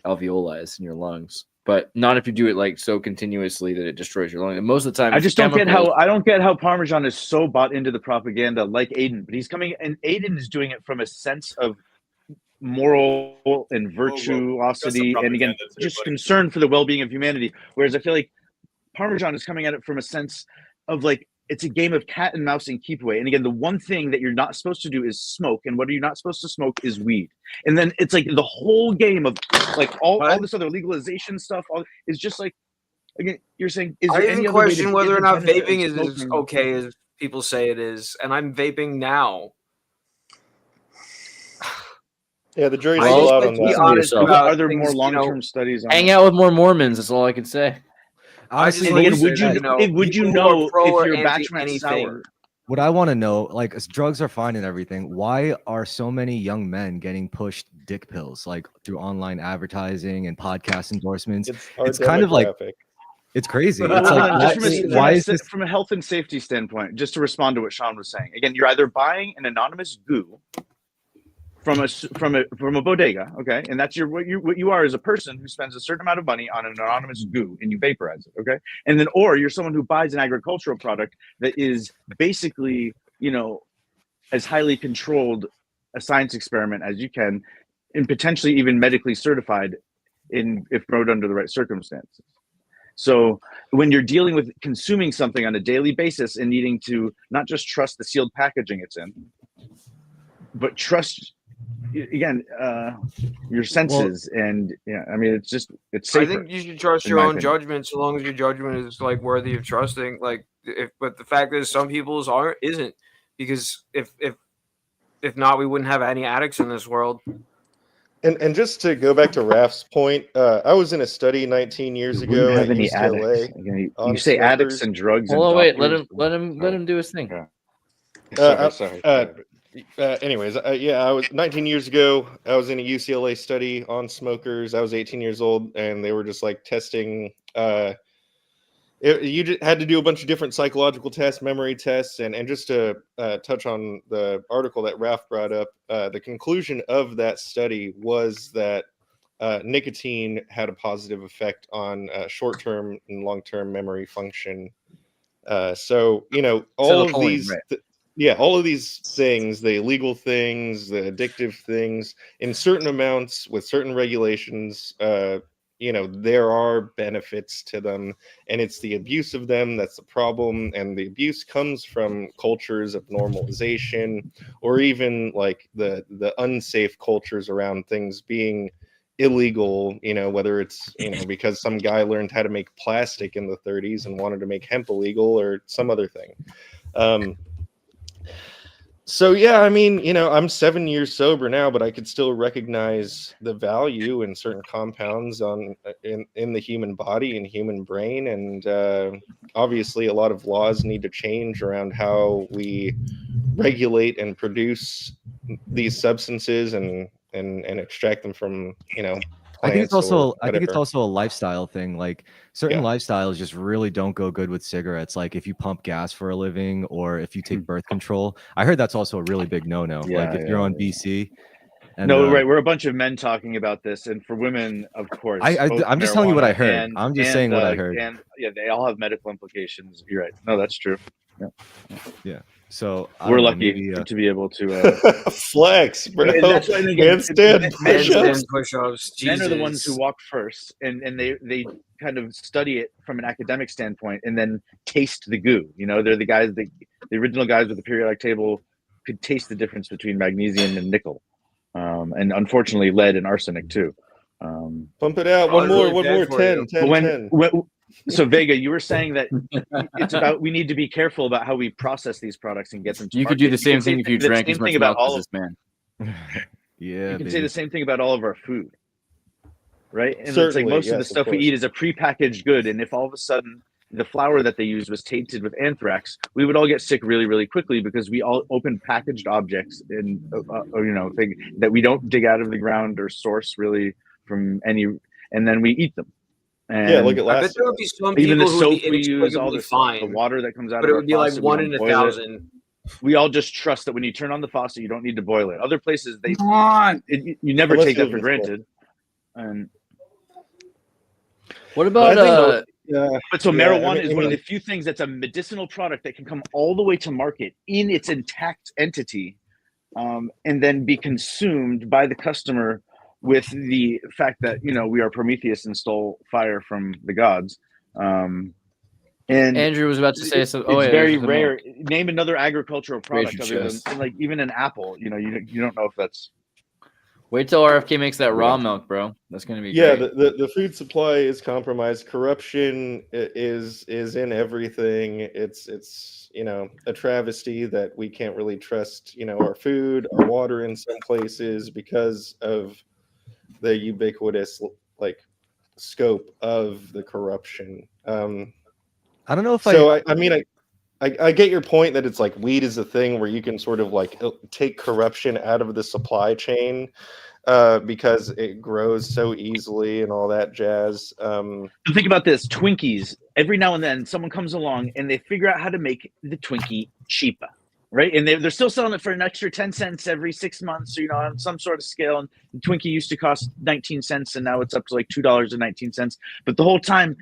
alveoli in your lungs, but not if you do it like so continuously that it destroys your lungs. And most of the time, I just don't get how Parmesan is so bought into the propaganda like Aiden, but he's coming and Aiden is doing it from a sense of moral and virtuosity, and again, just concern for the well-being of humanity. Whereas I feel like Parmesan is coming at it from a sense of like it's a game of cat and mouse and keep away. And again, the one thing that you're not supposed to do is smoke, and what are you not supposed to smoke is weed. And then it's like the whole game of like all this other legalization stuff is just like, again, you're saying, is there I any even other way question to whether or not independent vaping of is as smoking? okay as people say it is, and I'm vaping now. Yeah, the jury's Well, still out on be that. honest about Are there more things, long-term studies on hang it? out with more Mormons. That's all I can say. Honestly, And what again, we would say you that- would you people who are know pro if or your anti batch went anything. sour? What I want to know, like, drugs are fine and everything. Why are so many young men getting pushed dick pills, like through online advertising and podcast endorsements? It's kind of like, it's crazy. It's like, Just from a health and safety standpoint, just to respond to what Sean was saying. Again, you're either buying an anonymous goo from a bodega, okay, and that's what you are as a person who spends a certain amount of money on an anonymous goo and you vaporize it, okay, and then or you're someone who buys an agricultural product that is basically, you know, as highly controlled a science experiment as you can, and potentially even medically certified if grown under the right circumstances. So when you're dealing with consuming something on a daily basis and needing to not just trust the sealed packaging it's in, but trust again your senses, and I mean it's safer. I think you should trust your own judgment, so long as your judgment is like worthy of trusting. Like, but the fact is, some people's isn't, because if not, we wouldn't have any addicts in this world. And just to go back to Raf's point, I was in a study 19 years ago at UCLA. You say addicts and drugs. Hold on, wait. Let him do his thing. Sorry. Anyways, I was 19 years ago. I was in a UCLA study on smokers. I was 18 years old, and they were just like testing. You just had to do a bunch of different psychological tests, memory tests, and just to touch on the article that Raf brought up, the conclusion of that study was that nicotine had a positive effect on short-term and long-term memory function. So, you know, all of these, all of these things, the illegal things, the addictive things, in certain amounts with certain regulations, you know, there are benefits to them, and it's the abuse of them that's the problem. And the abuse comes from cultures of normalization, or even like the unsafe cultures around things being illegal, you know, whether it's, you know, because some guy learned how to make plastic in the 30s and wanted to make hemp illegal, or some other thing. So yeah, I mean, you know, I'm 7 years sober now, but I could still recognize the value in certain compounds in the human body and human brain, and obviously a lot of laws need to change around how we regulate and produce these substances and extract them from, you know, I think it's also whatever. a lifestyle thing. Like, certain lifestyles just really don't go good with cigarettes. Like, if you pump gas for a living, or if you take birth control. I heard that's also a really big no-no. Like, if you're on BC. And, right. We're a bunch of men talking about this, and for women, of course. I'm just telling you what I heard. I'm just saying what I heard. And yeah, they all have medical implications. You're right. No, that's true. Yeah. So we're lucky to be able to flex, bro. Handstand push-ups. Men are the ones who walk first, and they kind of study it from an academic standpoint, and then taste the goo. You know, they're the guys, the original guys with the periodic table could taste the difference between magnesium and nickel, and unfortunately lead and arsenic too. Pump it out. One more. 10. So Vega, you were saying that it's about, we need to be careful about how we process these products and get them to market. Could do the same thing if you drank as much milk as this man. Yeah, you can say the same thing about all of our food, right? And certainly, it's like most of the stuff we eat is a prepackaged good, and if all of a sudden the flour that they used was tainted with anthrax, we would all get sick really, really quickly, because we all open packaged objects and things that we don't dig out of the ground or source really from any. and then we eat them. And Yeah, look at I bet last. there would be some even people the who would be soap we use, all inexplicably this stuff, the fine, water that comes out but of it our would be like faucet, we 1 don't in boil it. 1,000. We all just trust that when you turn on the faucet, you don't need to boil it. Other places, Come on. you never Unless take you that for live in Florida. granted. And What But about I think but so Yeah, marijuana I is one of mean- the few things that's a medicinal product that can come all the way to market in its intact entity, and then be consumed by the customer with the fact that we are Prometheus and stole fire from the gods. And Andrew was about to say so. Oh, it's yeah, very there's the rare. milk. Name another agricultural product Gracious, other yes. than like even an apple. You don't know if that's. Wait till RFK makes that raw milk, bro. That's gonna be Yeah, great. the food supply is compromised. Corruption is in everything. It's a travesty that we can't really trust our food, our water in some places because of the ubiquitous scope of the corruption. I don't know if So I get your point that it's like weed is a thing where you can sort of take corruption out of the supply chain because it grows so easily and all that jazz. Think about this: Twinkies. Every now and then, someone comes along and they figure out how to make the Twinkie cheaper, right? And they're still selling it for an extra 10 cents every 6 months, on some sort of scale. And the Twinkie used to cost 19 cents, and now it's up to like $2.19. But the whole time,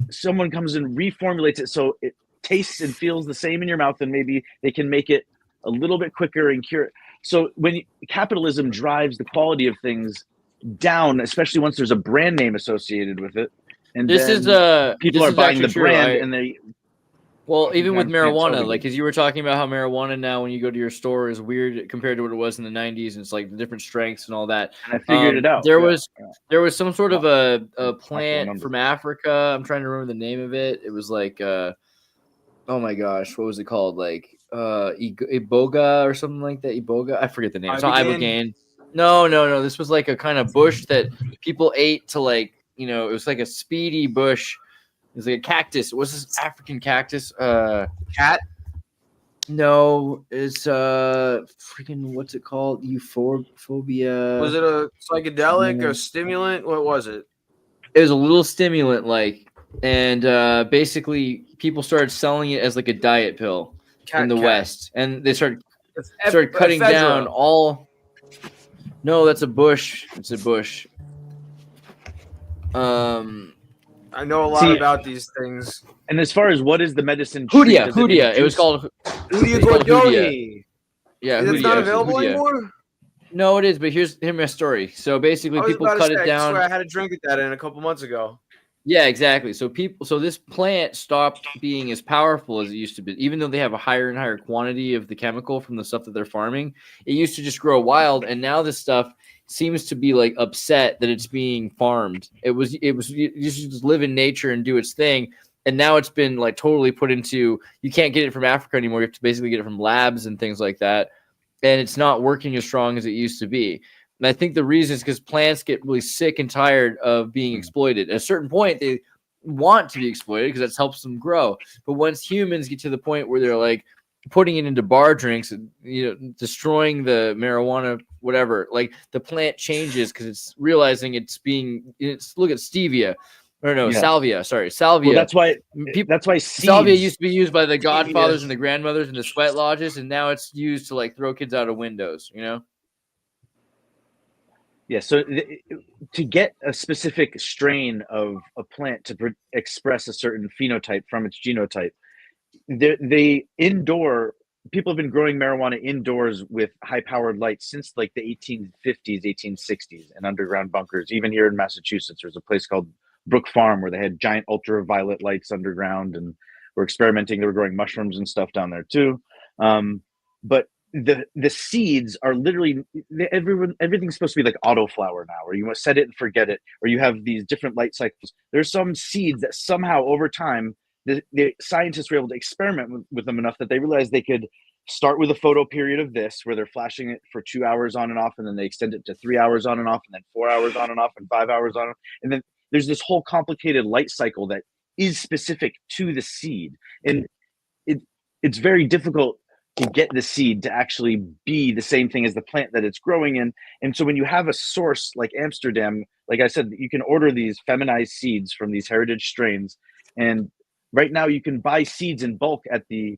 someone comes and reformulates it so it tastes and feels the same in your mouth, and maybe they can make it a little bit quicker and cure it. So when capitalism drives the quality of things down, especially once there's a brand name associated with it, and people are buying the brand, and they. Well, even with can't sell marijuana, it like, because you were talking about how marijuana now, when you go to your store, is weird compared to what it was in the 90s, and it's like the different strengths and all that. And I figured it out. There was some sort of a plant from Africa. I'm trying to remember the name of it. It was like, oh my gosh, what was it called? Like iboga or something like that. Iboga, I forget the name. It's not ibogaine. No. This was like a kind of bush that people ate to it was like a speedy bush. It was like a cactus. What's this African cactus? Cat? No, it's freaking what's it called? Euphorbia. Was it a psychedelic, a stimulant? What was it? It was a little stimulant, and basically people started selling it as like a diet pill in the West, and they started cutting down all. No, that's a bush. It's a bush. I know a lot about these things. And as far as what is the medicine? Hoodia. It was called Hoodia Gordoni. Yeah, it's Hoodia. not available Hoodia. anymore. No, it is. But here's my story. So basically, people cut it down. I swear I had a drink at that in a couple months ago. Yeah, exactly. So this plant stopped being as powerful as it used to be, even though they have a higher and higher quantity of the chemical from the stuff that they're farming. It used to just grow wild, and now this stuff seems to be like upset that it's being farmed. It used to just live in nature and do its thing, and now it's been like totally put into. You can't get it from Africa anymore. You have to basically get it from labs and things like that, and it's not working as strong as it used to be. And I think the reason is because plants get really sick and tired of being exploited. At a certain point, they want to be exploited because that helps them grow. But once humans get to the point where they're like putting it into bar drinks and destroying the marijuana, whatever, like the plant changes because it's realizing look at stevia. Or no, Yeah. salvia. Sorry, salvia. Well, that's why salvia used to be used by the godfathers and the grandmothers in the sweat lodges, and now it's used to like throw kids out of windows. Yeah, so to get a specific strain of a plant to express a certain phenotype from its genotype, people have been growing marijuana indoors with high-powered lights since like the 1850s, 1860s, in underground bunkers. Even here in Massachusetts, there's a place called Brook Farm where they had giant ultraviolet lights underground and were experimenting. They were growing mushrooms and stuff down there too. But the seeds are literally everything's supposed to be like autoflower now, where you must set it and forget it, or you have these different light cycles. There's some seeds that somehow over time the scientists were able to experiment with them enough that they realized they could start with a photo period of this where they're flashing it for 2 hours on and off, and then they extend it to 3 hours on and off, and then 4 hours on and off, and 5 hours on, and then there's this whole complicated light cycle that is specific to the seed. And it's very difficult to get the seed to actually be the same thing as the plant that it's growing in. And so when you have a source like Amsterdam, like I said, you can order these feminized seeds from these heritage strains. And right now you can buy seeds in bulk at the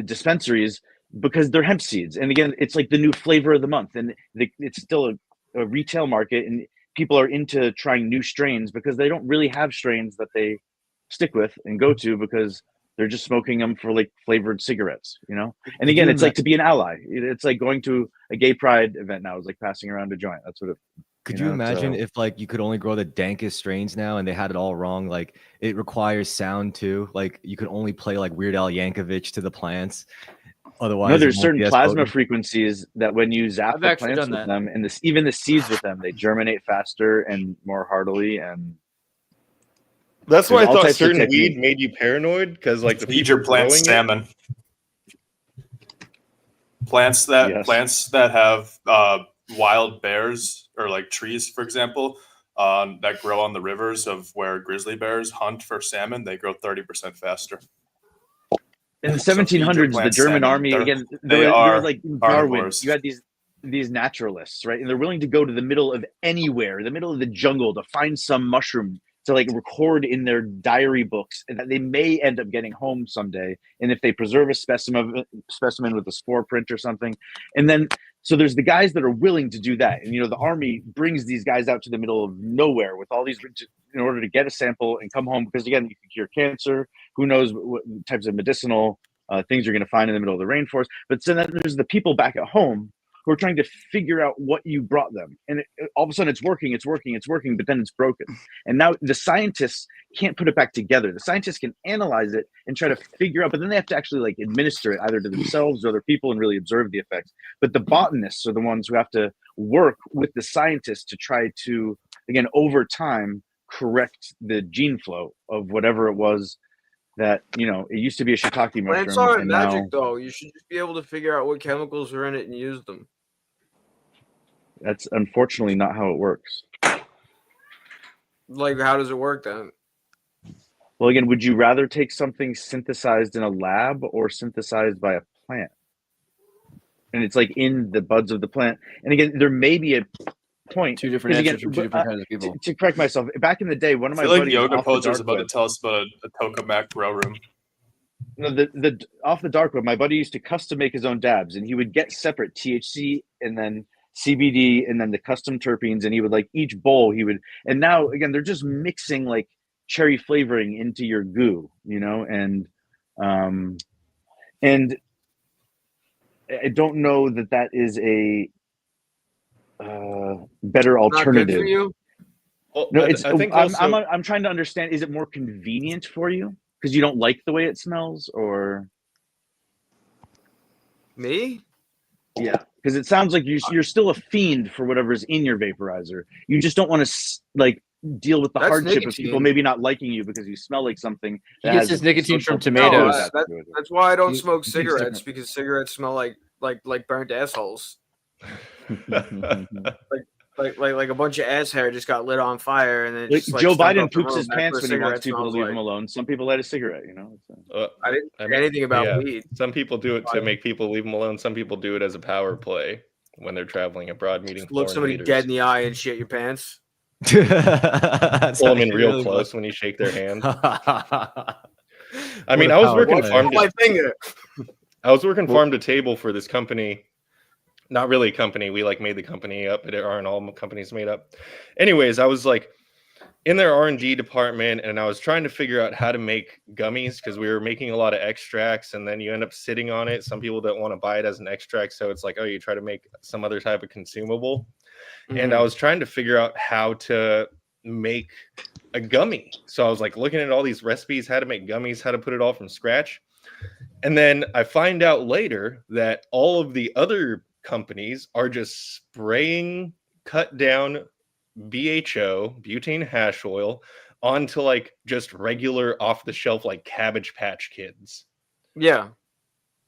dispensaries because they're hemp seeds. And again, it's like the new flavor of the month. And it's still a retail market, and people are into trying new strains because they don't really have strains that they stick with and go to because they're just smoking them for like flavored cigarettes, you know? And again, it's like to be an ally. It's like going to a gay pride event now. It's like passing around a joint. That's what it. Could you imagine if like you could only grow the dankest strains now and they had it all wrong? Like it requires sound too. Like you could only play like Weird Al Yankovic to the plants. Otherwise, no, there's certain plasma frequencies that when you zap the plants with them and even the seeds with them, they germinate faster and more heartily. And that's why I thought certain weed made you paranoid, because like the feed your plants salmon. Plants that have wild bears or like trees, for example, that grow on the rivers of where grizzly bears hunt for salmon, they grow 30% faster. In the 1700s, the German army, again, they were like Darwin. You had these naturalists, right? And they're willing to go to the middle of anywhere, the middle of the jungle, to find some mushroom to like record in their diary books, and that they may end up getting home someday. And if they preserve a specimen with a spore print or something, and then so there's the guys that are willing to do that. And, you know, the army brings these guys out to the middle of nowhere with all these in order to get a sample and come home. Because again, you can cure cancer. Who knows what types of medicinal things you're going to find in the middle of the rainforest. But so then there's the people back at home who are trying to figure out what you brought them. And all of a sudden it's working, but then it's broken. And now the scientists can't put it back together. The scientists can analyze it and try to figure out, but then they have to actually like administer it either to themselves or other people and really observe the effects. But the botanists are the ones who have to work with the scientists to try to, again, over time, correct the gene flow of whatever it was that, you know, it used to be a shiitake mushroom. Plants aren't magic, though. You should just be able to figure out what chemicals are in it and use them. That's unfortunately not how it works. Like, how does it work then? Well, again, would you rather take something synthesized in a lab or synthesized by a plant? And it's like in the buds of the plant. And again, there may be a point. Two different answers from two different kinds of people. To correct myself, back in the day, one of my buddies, Yoga Poser is about to tell us about a tokamak grow room. No, the off the dark web, my buddy used to custom make his own dabs, and he would get separate THC and then CBD and then the custom terpenes, and he would like each bowl he would. And now again, they're just mixing like cherry flavoring into your goo, you know, and I don't know that is a better alternative. Not good for you? Well, no, it's. I'm trying to understand. Is it more convenient for you because you don't like the way it smells, or me? Yeah, because it sounds like you're still a fiend for whatever's in your vaporizer. You just don't want to like deal with the hardship of people maybe not liking you because you smell like something. He gets his nicotine from tomatoes. No, that's why I don't smoke cigarettes, because cigarettes smell like burnt assholes. like a bunch of ass hair just got lit on fire, and then just, Joe Biden poops his pants when he wants people to leave him alone. Some people light a cigarette, you know. I didn't say anything about weed. Some people do it to make people leave them alone. Some people do it as a power play when they're traveling abroad, meeting. Just look somebody dead in the eye and shit your pants. Pull them in real close when you shake their hand. I mean, I was working farm to table for this company. Not really a company. We like made the company up, but there aren't all companies made up. Anyways, I was like in their R&D department, and I was trying to figure out how to make gummies because we were making a lot of extracts, and then you end up sitting on it. Some people don't want to buy it as an extract, so it's like, oh, you try to make some other type of consumable. Mm-hmm. And I was trying to figure out how to make a gummy. So I was like looking at all these recipes, how to make gummies, how to put it all from scratch. And then I find out later that all of the other companies are just spraying cut down BHO, butane hash oil, onto like just regular off the shelf like Cabbage Patch Kids. Yeah,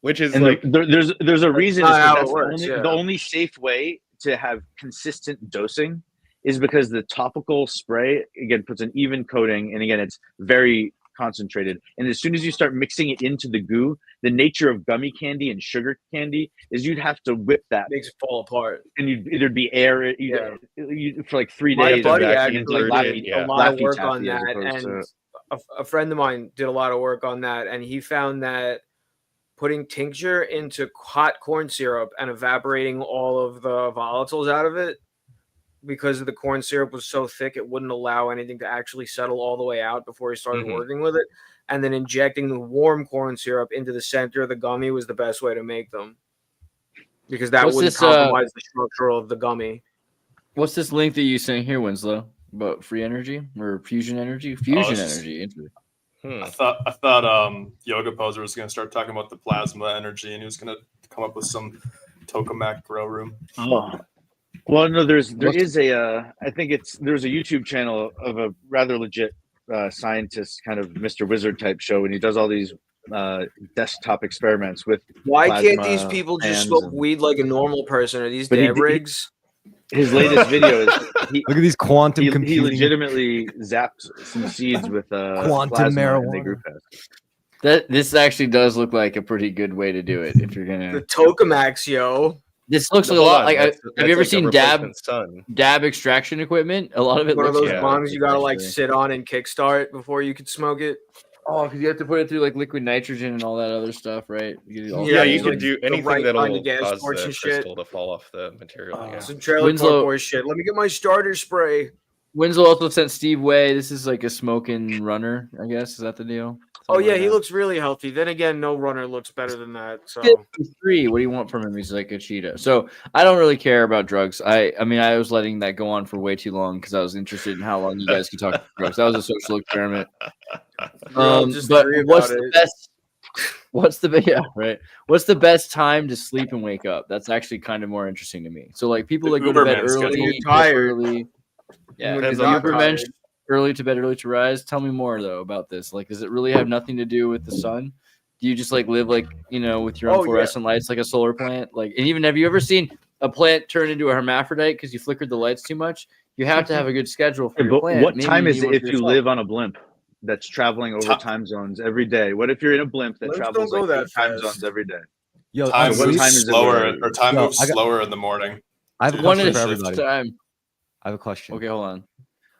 which is and like there's a reason that's the only safe way to have consistent dosing is because the topical spray again puts an even coating, and again it's very concentrated. And as soon as you start mixing it into the goo, the nature of gummy candy and sugar candy is you'd have to whip that. Makes it fall apart. And it'd be air for like 3 My days. buddy Actually actually did a lot of work on that, and a friend of mine did a lot of work on that, and he found that putting tincture into hot corn syrup and evaporating all of the volatiles out of it, because the corn syrup was so thick, it wouldn't allow anything to actually settle all the way out before he started working with it. And then injecting the warm corn syrup into the center of the gummy was the best way to make them, because that wouldn't compromise the structure of the gummy. What's this link that you sent here, Winslow? About free energy or fusion energy? Fusion energy. I thought Yoga Poser was going to start talking about the plasma energy, and he was going to come up with some tokamak grow room. Oh, well, no, there's a YouTube channel of a rather legit scientist, kind of Mr. Wizard type show, and he does all these desktop experiments with. Why can't these people just smoke weed like a normal person? Are these dab rigs? His latest video is look at these quantum he computing. legitimately zapped some seeds with quantum marijuana. This actually does look like a pretty good way to do it if you're gonna the tokamaks, yo. This looks like a lot like have you ever seen dab extraction equipment? A lot of it one looks of those bombs you gotta like sit on and kickstart before you could smoke it. Oh, because you have to put it through like liquid nitrogen and all that other stuff, right? You can do anything that'll cause the crystal to fall off the material. Some trailer park boy shit. Let me get my starter spray. Winslow also sent Steve Way. This is like a smoking runner, I guess. Is that the deal? Something he looks really healthy. Then again, no runner looks better than that. So 53. What do you want from him? He's like a cheetah. So I don't really care about drugs. I mean, I was letting that go on for way too long because I was interested in how long you guys could talk about drugs. That was a social experiment. But what's the best time to sleep and wake up? That's actually kind of more interesting to me. So like people that go to bed early, tired. Yeah, because early to bed, early to rise. Tell me more though about this. Like, does it really have nothing to do with the sun? Do you just like live like with your own fluorescent lights, like a solar plant? Like, and even have you ever seen a plant turn into a hermaphrodite because you flickered the lights too much? You have to have a good schedule for your plant. What time is it if you live on a blimp that's traveling over time zones every day? What if you're in a blimp that travels like time zones every day? Time moves slower, or time moves slower in the morning. I have a question for everybody. I have a question. Okay, hold on.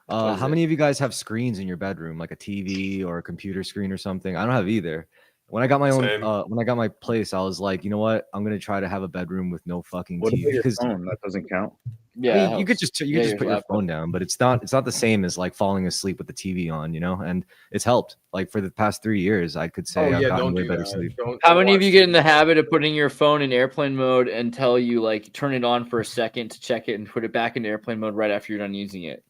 How many of you guys have screens in your bedroom, like a TV or a computer screen or something? I don't have either. When I got my own, when I got my place, I was like, you know what? I'm gonna try to have a bedroom with no fucking TV. Because that doesn't count. Yeah, I mean, you could just put your phone down, but it's not the same as like falling asleep with the TV on, and it's helped. Like for the past 3 years, I could say I've gotten way better sleep. How many of you get in the habit of putting your phone in airplane mode until you like turn it on for a second to check it and put it back into airplane mode right after you're done using it?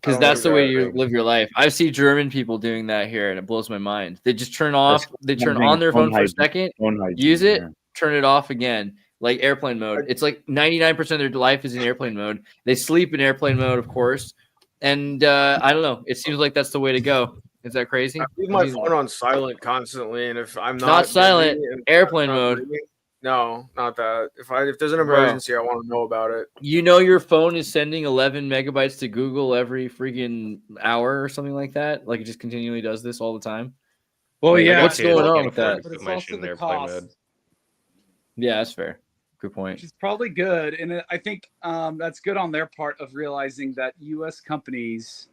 Because that's the way you live your life. I see German people doing that here, and it blows my mind. They just turn off. They turn on their phone for a second, use it, turn it off again, like airplane mode. It's like 99% of their life is in airplane mode. They sleep in airplane mode, of course. And I don't know. It seems like that's the way to go. Is that crazy? I leave my phone on silent constantly, and if I'm not silent, airplane mode. No, not that. If there's an emergency, I want to know about it. Your phone is sending 11 megabytes to Google every freaking hour or something like that. Like it just continually does this all the time. Well, yeah. What's going on with that? But it's also the cost. Yeah, that's fair. Good point. Which is probably good, and I think that's good on their part of realizing that U.S. companies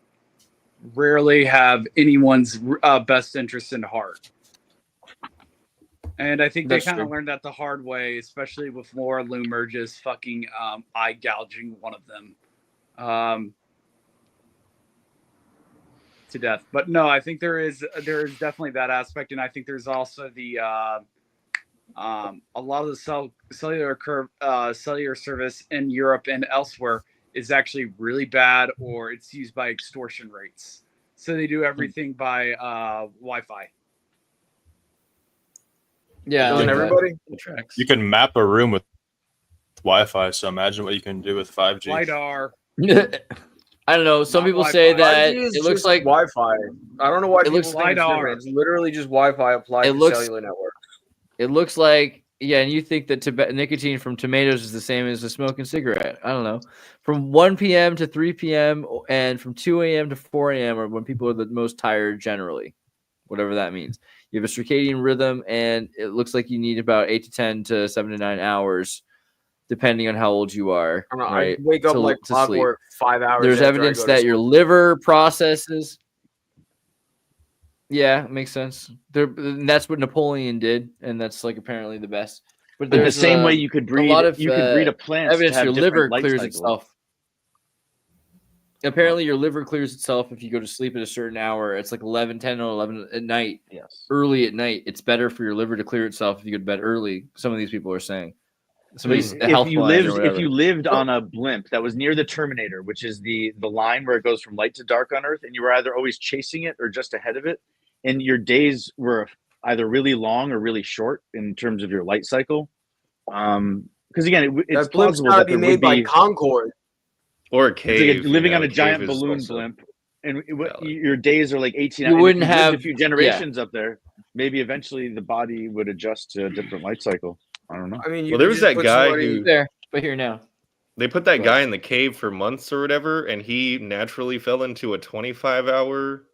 rarely have anyone's best interest in heart. And I think they kind of learned that the hard way, especially with Laura Loomer just fucking eye gouging one of them to death. But no, I think there is definitely that aspect, and I think there's also the a lot of the cellular service in Europe and elsewhere is actually really bad, or it's used by extortion rates. So they do everything by Wi-Fi. Yeah, everybody. You can map a room with Wi-Fi, so imagine what you can do with 5G. LiDAR. I don't know. Some people say that it looks like Wi-Fi. I don't know why it looks like LiDAR. It's literally just Wi-Fi applied to cellular networks. It looks like Yeah, and you think that nicotine from tomatoes is the same as a smoking cigarette. I don't know. From 1 p.m. to 3 p.m. and from 2 a.m. to 4 a.m. are when people are the most tired generally, whatever that means. You have a circadian rhythm, and it looks like you need about 8 to 10 to 7 to 9 hours, depending on how old you are. I don't know, right? I wake up like clockwork 5 hours. There's after evidence I go to that sleep. your liver processes. Yeah, it makes sense. That's what Napoleon did, and that's like apparently the best. But the there's same way you could breed, a lot of you could breed a plant to evidence have your different liver light clears cycles. itself. Apparently, your liver clears itself if you go to sleep at a certain hour. It's like 11, 10, or 11 at night. Yes. Early at night. It's better for your liver to clear itself if you go to bed early. Some of these people are saying. If you lived on a blimp that was near the Terminator, which is the line where it goes from light to dark on Earth, and you were either always chasing it or just ahead of it, and your days were either really long or really short in terms of your light cycle, because again, it's plausible that there would be Concorde or a cave. It's like living on a giant balloon blimp, and your days are like 18 hours. You wouldn't if you lived have a few generations up there. Maybe eventually the body would adjust to a different light cycle. I don't know. I mean, well, there was that guy who there, but here now. They put that guy in the cave for months or whatever, and he naturally fell into a 25-hour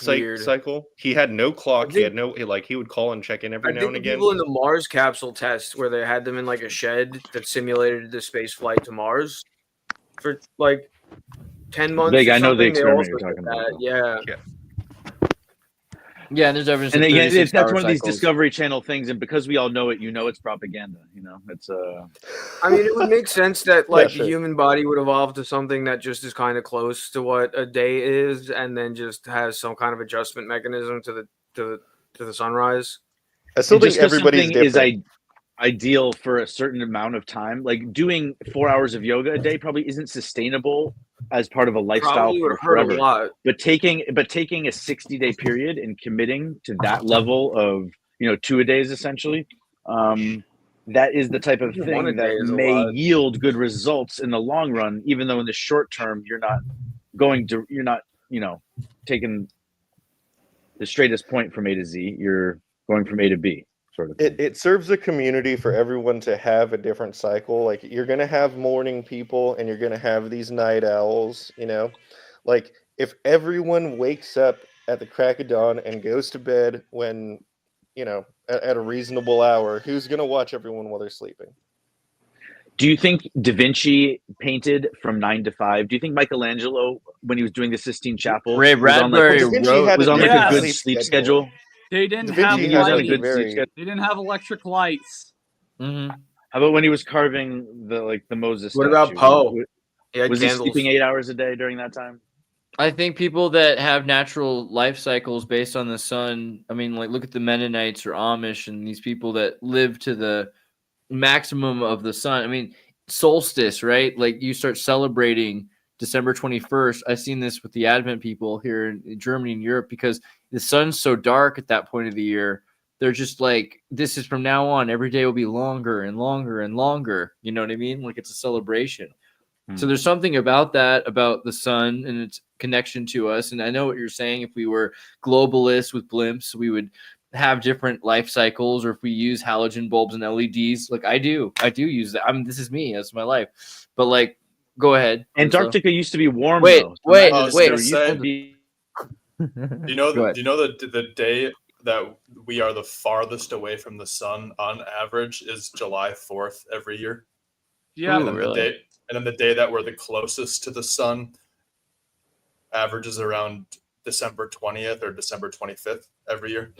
weird cycle. He had no clock. He had no he would call and check in every now and again. People in the Mars capsule test where they had them in like a shed that simulated the space flight to Mars for like 10 months. Big, I know the they experiment you're also talking did about. that. Yeah. Yeah, there's evidence. And of again, 36 that's hour one of these cycles. Discovery Channel things, and because we all know it, it's propaganda. It's I mean, it would make sense that like sure. the human body would evolve to something that just is kind of close to what a day is, and then just has some kind of adjustment mechanism to the sunrise. I still think everybody's something different. is ideal for a certain amount of time. Like doing 4 hours of yoga a day probably isn't sustainable as part of a lifestyle Probably would for hurt a forever. lot. But taking a 60-day period and committing to that level of 2-a-days essentially, that is the type of One a thing day that is a may lot. yield good results in the long run, even though in the short term you're not taking the straightest point from A to Z. You're going from A to B. Sort of it serves the community for everyone to have a different cycle. Like you're gonna have morning people and you're gonna have these night owls, like if everyone wakes up at the crack of dawn and goes to bed when at a reasonable hour, who's gonna watch everyone while they're sleeping? Do you think Da Vinci painted from 9 to 5? Do you think Michelangelo, when he was doing the Sistine Chapel, Ray was on Bradbury was on a good sleep schedule? They didn't Da have Vinci was on a lighting. good sleep schedule. They didn't have electric lights. Mm-hmm. How about when he was carving the Moses? What about statue? Poe? He had Was he candles. sleeping 8 hours a day during that time? I think people that have natural life cycles based on the sun. I mean, like look at the Mennonites or Amish and these people that live to the maximum of the sun. I mean, solstice, right? Like you start celebrating December 21st. I've seen this with the Advent people here in Germany and Europe because the sun's so dark at that point of the year. They're just like, this is from now on. Every day will be longer and longer and longer. You know what I mean? Like it's a celebration. So there's something about that, about the sun and its connection to us. And I know what you're saying. If we were globalists with blimps, we would have different life cycles, or if we use halogen bulbs and LEDs, like I do use that. This is me. That's my life. But like, go ahead. Antarctica used to be warm. Wait. Do you know the day that we are the farthest away from the sun on average is July 4th every year? Yeah, and then the day that we're the closest to the sun averages around December 20th or December 25th every year.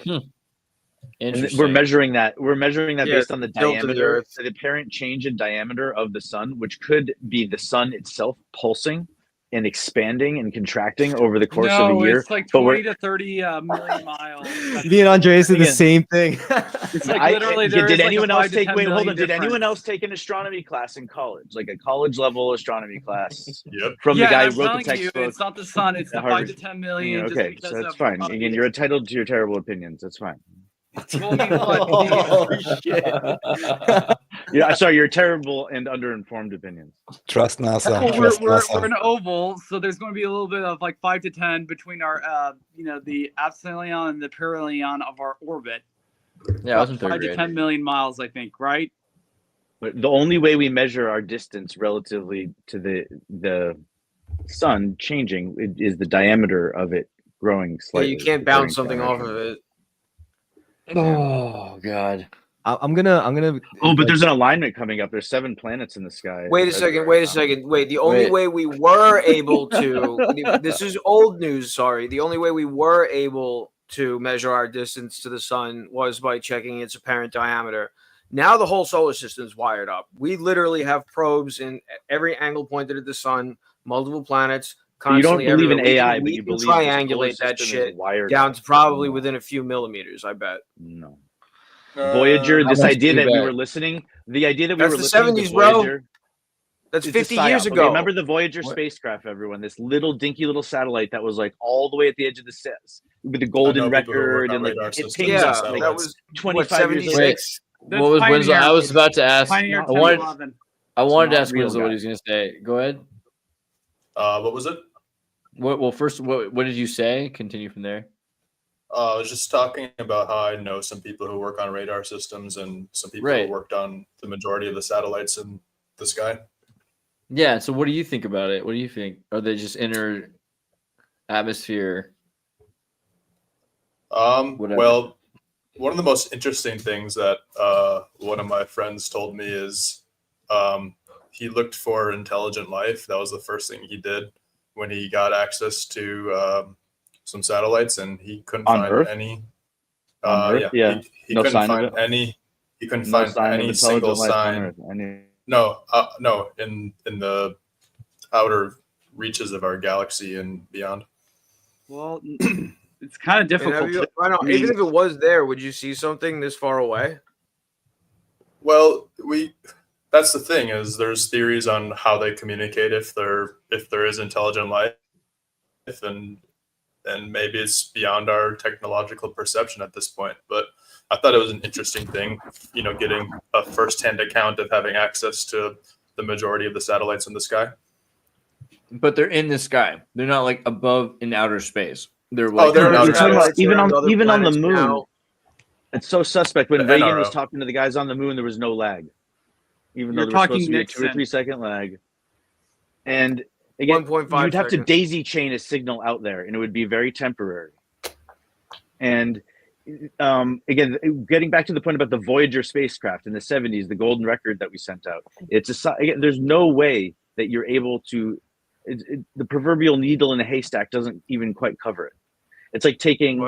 And we're measuring that. We're measuring that based on the tilt of the diameter, Earth. the apparent change in diameter of the sun, which could be the sun itself pulsing and expanding and contracting over the course of a year. It's like 20 to 30 million miles. Me and Andreas did the same thing. It's like literally there did is anyone like a else 5 to take? 10 Wait, hold million on. Did anyone difference. else take an astronomy class in college, like a college level astronomy class? Yep. From the Yeah, guy and who I'm wrote the telling you, textbook. it's not the sun. It's the at 5 Harvard. to 10 million. just Okay, because so that's of fine. Again, you're entitled to your terrible opinions. That's fine. Well, I mean, what? Oh shit! Yeah, sorry, your terrible and underinformed opinions. Trust NASA. Well, Trust we're NASA. an oval, so there's going to be a little bit of like 5 to 10 between our, the aphelion and the perihelion of our orbit. Yeah, I was in 5 third to grade. 10 million miles, I think, right? But the only way we measure our distance relatively to the sun changing is the diameter of it growing Yeah, slightly. you can't according bounce to something our off of measurement. it. Oh God. I'm gonna Oh, but there's an alignment coming up. There's 7 planets in the sky. Wait a second. Wait a second. Wait. The only way we were able to. This is old news. Sorry. The only way we were able to measure our distance to the sun was by checking its apparent diameter. Now the whole solar system is wired up. We literally have probes in every angle pointed at the sun, multiple planets. You don't Constantly believe in everywhere. AI, but we you can believe the solar triangulate that system is shit wired down up. to probably within a few millimeters. I bet. No. Voyager, this idea that we were listening, the idea that we were That's listening the to 70s, bro. Voyager. That's It's a 50 years psyop, ago. okay? Remember the Voyager spacecraft, everyone? This little dinky little satellite that was like all the way at the edge of the sets with the golden record and like it pings Yeah, us like that was 25 years later. Wait, what was Winslow? I was about to ask. Pioneer I wanted 1011. to not ask real, Winslow what guys. he's going to say. Go ahead. What was it? Well, first, what did you say? Continue from there. I was just talking about how I know some people who work on radar systems and some people who worked on the majority of the satellites in the sky. Yeah. So, what do you think about it? What do you think? Are they just inner atmosphere? Well, one of the most interesting things that one of my friends told me is he looked for intelligent life. That was the first thing he did when he got access to some satellites, and he couldn't On find Earth? any. On Earth? Yeah. He No couldn't sign of find it? any. He couldn't No find sign of any intelligent single life on sign. Earth. No, in the outer reaches of our galaxy and beyond. Well, it's kind of difficult. Even if it was there, would you see something this far away? Well, that's the thing is there's theories on how they communicate if there is intelligent life, and maybe it's beyond our technological perception at this point. But I thought it was an interesting thing, getting a firsthand account of having access to the majority of the satellites in the sky. But they're in the sky. They're not like above in outer space. They're Oh, like even on the moon. It's so suspect. When The Reagan was NRO. talking to the guys on the moon, there was no lag, even You're though there was talking supposed to be a Nixon. 2 or 3 second lag. And again, 1.5 you'd have to seconds. daisy chain a signal out there, and it would be very temporary. And again, getting back to the point about the Voyager spacecraft in the 70s, the golden record that we sent out, again, there's no way that you're able to. The proverbial needle in a haystack doesn't even quite cover it. It's like taking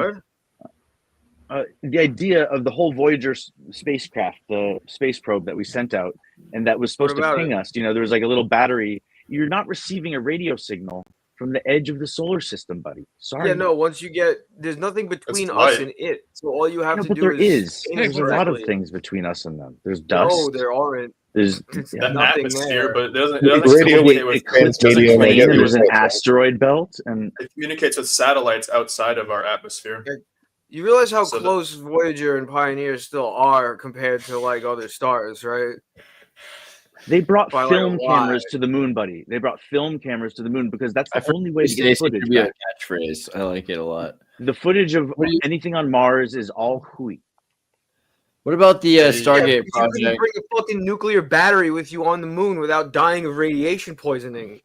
the idea of the whole Voyager spacecraft, the space probe that we sent out, and that was supposed to ping us. There was like a little battery. You're not receiving a radio signal from the edge of the solar system, buddy. Sorry. Yeah, no. Once you there's nothing between That's us right. and it. So all you have No, to but do there is. There's a lot of things between us and them. There's dust. No, there aren't. There's The nothing atmosphere, there. but it doesn't Radio communicate with eclipse doesn't medium, I communicate get and there's with- an asteroid belt, and It communicates with satellites outside of our atmosphere. You realize how So close Voyager and Pioneer still are compared to like other stars, right? they brought By, like, film a cameras lot. to the moon, buddy. They brought film cameras to the moon because that's I the only way to Stacey get footage could be a back. catchphrase. I like it a lot. The footage of anything on Mars is all hooey. What about the Yeah, Stargate because you couldn't project? bring a fucking nuclear battery with you on the moon without dying of radiation poisoning.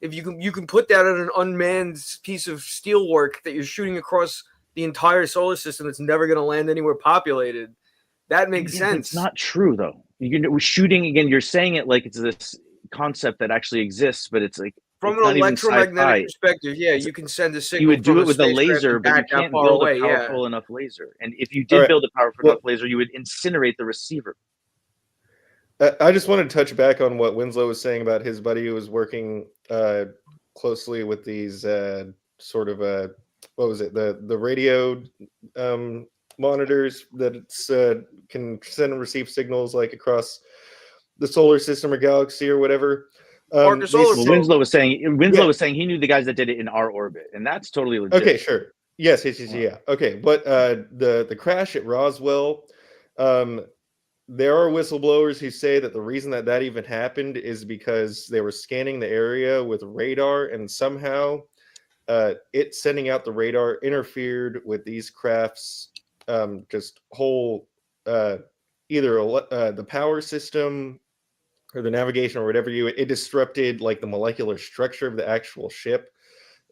If you can put that on an unmanned piece of steel work that you're shooting across the entire solar system that's never going to land anywhere populated. That makes Yeah, but sense. it's not true though. We're shooting again. You're saying it like it's this concept that actually exists, but it's like From it's an not even electromagnetic sci-fi. perspective, yeah, you can send a signal. You would do from it with a spacecraft laser, and but you back that can't far build away, a yeah. powerful enough laser. And if you did right. build a powerful enough laser, you would incinerate the receiver. I just wanted to touch back on what Winslow was saying about his buddy who was working closely with these sort of what was it, the radio monitors that can send and receive signals like across the solar system or galaxy or whatever. Winslow was saying he knew the guys that did it in our orbit, and that's totally legit. Okay, sure. Yes, yeah. Okay, but the crash at Roswell, there are whistleblowers who say that the reason that even happened is because they were scanning the area with radar, and somehow it sending out the radar interfered with these crafts just whole either the power system or the navigation or whatever it disrupted like the molecular structure of the actual ship.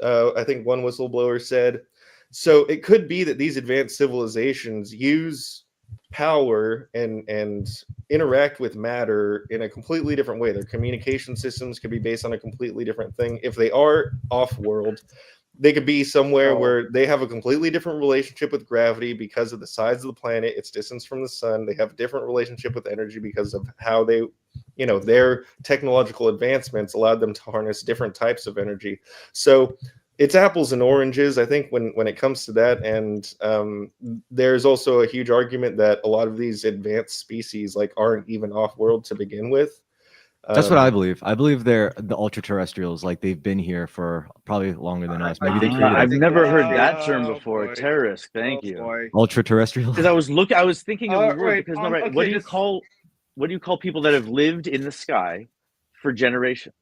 I think one whistleblower said. So it could be that these advanced civilizations use power and interact with matter in a completely different way. Their communication systems could be based on a completely different thing. If they are off-world, they could be somewhere where they have a completely different relationship with gravity because of the size of the planet, its distance from the sun. They have a different relationship with energy because of how they, their technological advancements allowed them to harness different types of energy. So it's apples and oranges, I think, when it comes to that. And there's also a huge argument that a lot of these advanced species like aren't even off-world to begin with. That's what I believe. I believe they're the ultra-terrestrials. Like they've been here for probably longer than us. Maybe they created. I've never heard that term before. Boy. Terrorist. Thank you. Ultra-terrestrial. Because I was thinking of the word because okay, what do you call people that have lived in the sky for generations?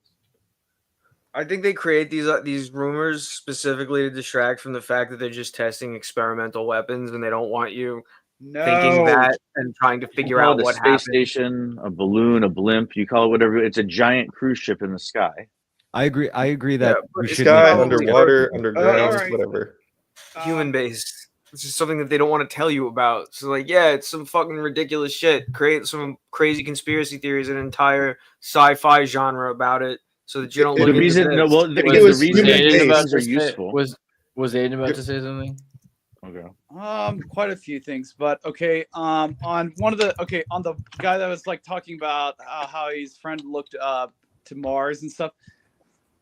I think they create these rumors specifically to distract from the fact that they're just testing experimental weapons and they don't want you thinking that and trying to figure out what happened. Space station, a balloon, a blimp, you call it whatever. It's a giant cruise ship in the sky. I agree that we should sky, underwater, underground, whatever. Human based. It's just something that they don't want to tell you about. So like, yeah, it's some fucking ridiculous shit. Create some crazy conspiracy theories, an entire sci-fi genre about it, so that you don't look into this. The reason aliens are useful. Was Aiden about to say something? Okay. Quite a few things, but okay. On the guy that was like talking about how his friend looked up to Mars and stuff.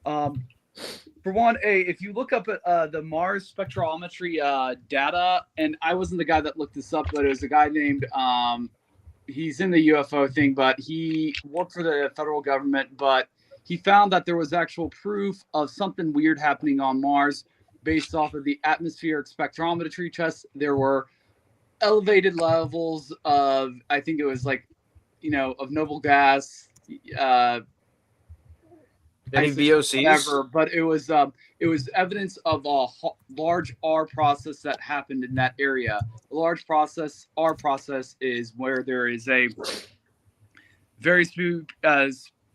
For one, if you look up at the Mars spectrometry data, and I wasn't the guy that looked this up, but it was a guy named he's in the UFO thing, but he worked for the federal government, but he found that there was actual proof of something weird happening on Mars based off of the atmospheric spectrometry tests. There were elevated levels of, I think it was like, of noble gas, any VOCs, whatever, but it was evidence of a large R process that happened in that area. A large R process is where there is a very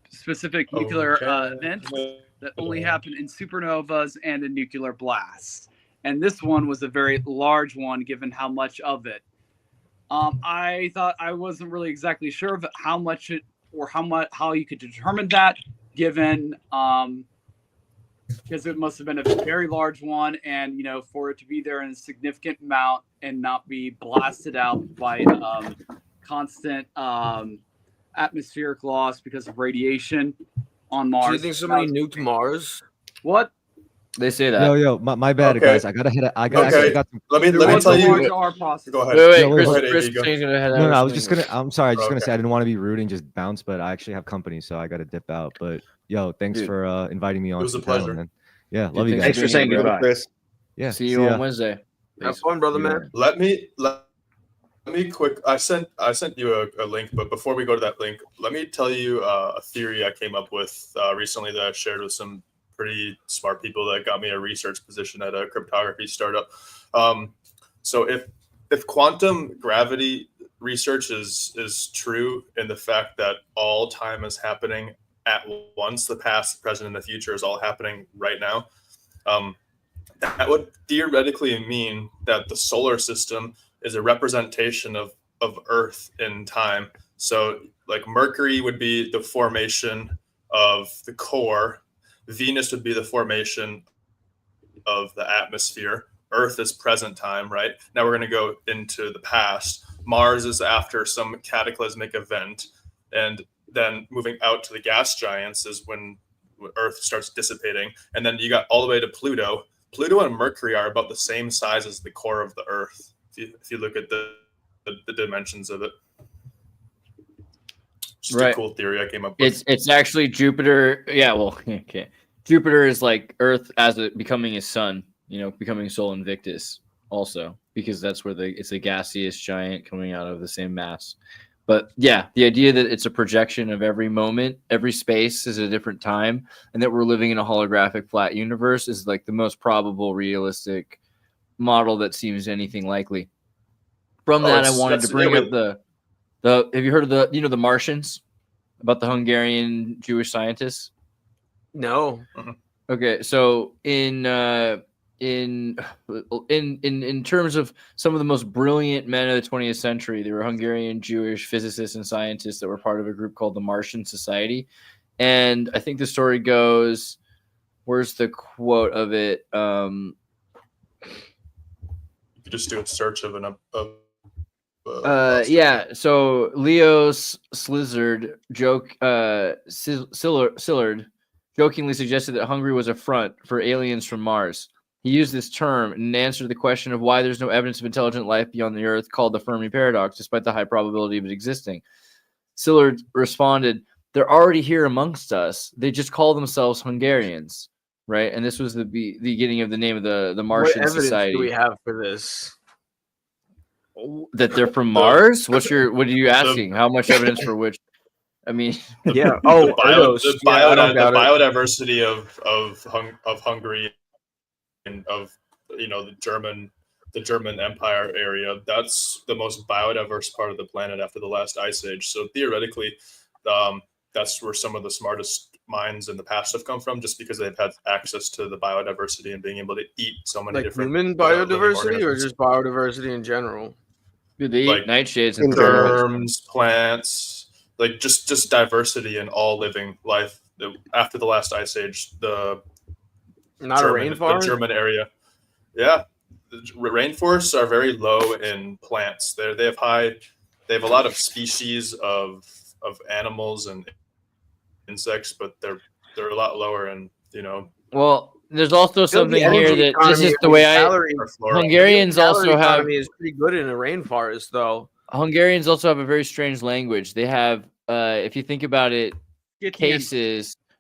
specific nuclear event that only happened in supernovas and in nuclear blasts. And this one was a very large one, given how much of it. I thought I wasn't really exactly sure of how much it or how you could determine that, given because it must have been a very large one, and for it to be there in a significant amount and not be blasted out by constant atmospheric loss because of radiation on Mars. Do you think somebody nuked Mars? What? They say that. Yo, my bad, guys. I gotta hit it. Let me tell you. Go ahead. Wait, Chris, No, I was just gonna. I'm sorry. I was just gonna say I didn't want to be rude and just bounce, but I actually have company, so I gotta dip out. But thanks for inviting me on. It was a pleasure. Man. Yeah, love you guys. Thanks for saying goodbye, Chris. Yeah, see you on Wednesday. Have fun, brother, man. Let me quick. I sent you a link, but before we go to that link, let me tell you a theory I came up with recently that I shared with some pretty smart people that got me a research position at a cryptography startup. So if quantum gravity research is true in the fact that all time is happening at once, the past, the present, and the future is all happening right now, that would theoretically mean that the solar system is a representation of Earth in time. So like Mercury would be the formation of the core, Venus would be the formation of the atmosphere, Earth is present time, right? Now we're going to go into the past. Mars is after some cataclysmic event, and then moving out to the gas giants is when Earth starts dissipating, and then you got all the way to Pluto. Pluto and Mercury are about the same size as the core of the Earth, if you look at the dimensions of it. Just a cool theory I came up with. It's actually Jupiter. Yeah, well, okay. Jupiter is like Earth as it becoming a sun, becoming Sol Invictus also, because that's where it's a gaseous giant coming out of the same mass. But yeah, the idea that it's a projection of every moment, every space is a different time, and that we're living in a holographic flat universe is like the most probable, realistic model that seems anything likely. From that, I wanted to bring up the. Have you heard of the Martians, about the Hungarian Jewish scientists? No. Okay, so in terms of some of the most brilliant men of the 20th century, there were Hungarian Jewish physicists and scientists that were part of a group called the Martian Society. And I think the story goes, where's the quote of it? You could just do a search of an yeah. So Leo Szilard jokingly suggested that Hungary was a front for aliens from Mars. He used this term in answer to the question of why there's no evidence of intelligent life beyond the Earth, called the Fermi paradox, despite the high probability of it existing. Szilard responded, "They're already here amongst us. They just call themselves Hungarians." Right? And this was the beginning of the name of the Martian Society. What evidence do we have for this? That they're from Mars? What are you asking? How much evidence for which? I mean, yeah. The biodiversity of Hungary and of the German Empire area. That's the most biodiverse part of the planet after the last ice age. So theoretically, that's where some of the smartest minds in the past have come from, just because they've had access to the biodiversity and being able to eat so many different human biodiversity, or just biodiversity in general. They eat nightshades and worms, plants, like just diversity in all living life. After the last ice age, the German area, yeah, the rainforests are very low in plants. They have a lot of species of animals and insects, but they're a lot lower in Well, there's also something here that this is the way Hungarians also have is pretty good in a rainforest, though. Hungarians also have a very strange language. They have, if you think about it,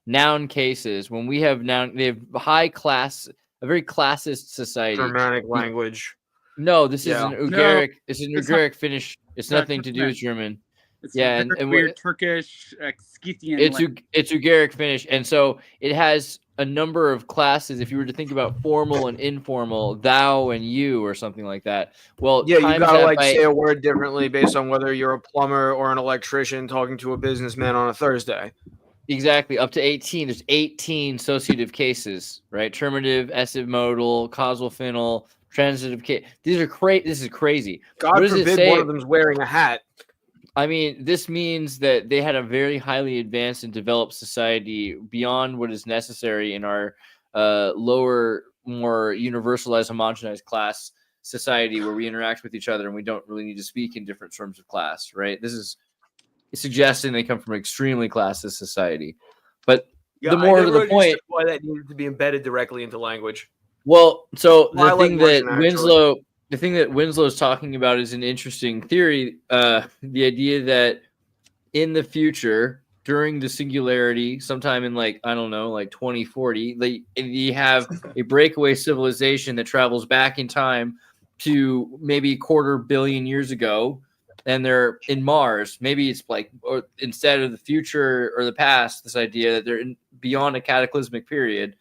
noun cases. When we have noun, they have high class, a very classist society. Germanic language. No, this is an Ugaric. It's an Ugaric Finnish. It's nothing to do with German. It's and weird Turkish, Scythian. It's Ugaric Finnish, and so it has a number of classes. If you were to think about formal and informal, thou and you, or something like that. Well, yeah, you gotta say a word differently based on whether you're a plumber or an electrician talking to a businessman on a Thursday. Exactly, up to 18. There's 18 associative cases, right? Terminative, essive modal, causal final, transitive case. These are This is crazy. God forbid one of them's wearing a hat. I mean, this means that they had a very highly advanced and developed society beyond what is necessary in our lower, more universalized, homogenized class society where we interact with each other and we don't really need to speak in different terms of class, right? This is suggesting they come from an extremely classist society. But the more to the point, why that needed to be embedded directly into language. Well, so the thing that Winslow is talking about is an interesting theory. The idea that in the future, during the singularity, sometime in 2040, you have a breakaway civilization that travels back in time to maybe 250 million years ago, and they're in Mars. Maybe it's or instead of the future or the past, this idea that they're beyond a cataclysmic period,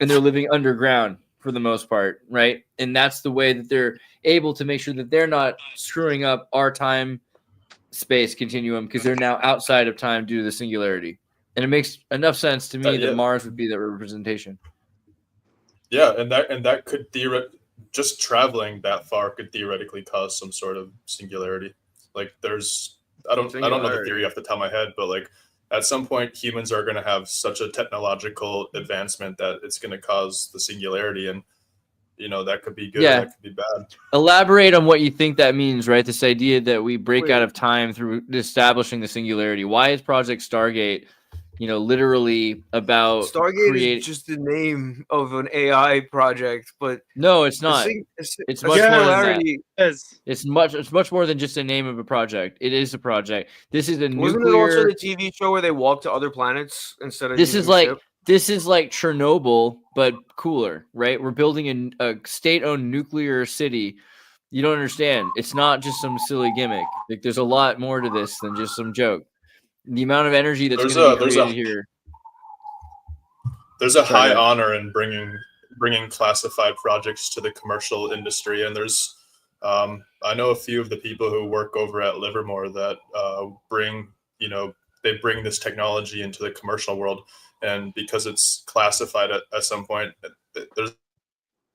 and they're living underground for the most part, right? And that's the way that they're able to make sure that they're not screwing up our time space continuum, because they're now outside of time due to the singularity. And it makes enough sense to me that Mars would be the representation. Yeah, and that could just traveling that far could theoretically cause some sort of singularity. I don't know the theory off the top of my head, but at some point, humans are going to have such a technological advancement that it's going to cause the singularity, and that could be good, that could be bad. Elaborate on what you think that means, right? This idea that we break out of time through establishing the singularity. Why is Project Stargate, literally about Stargate is just the name of an AI project, but no, it's not. It's much more than that. It's much more than just a name of a project. It is a project. This is Wasn't it also the TV show where they walk to other planets instead of This is like Chernobyl, but cooler, right? We're building a state-owned nuclear city. You don't understand. It's not just some silly gimmick. There's a lot more to this than just some joke. The amount of energy that's going to be created here. There's a high honor in bringing classified projects to the commercial industry, and there's I know a few of the people who work over at Livermore that bring this technology into the commercial world, and because it's classified at some point, there's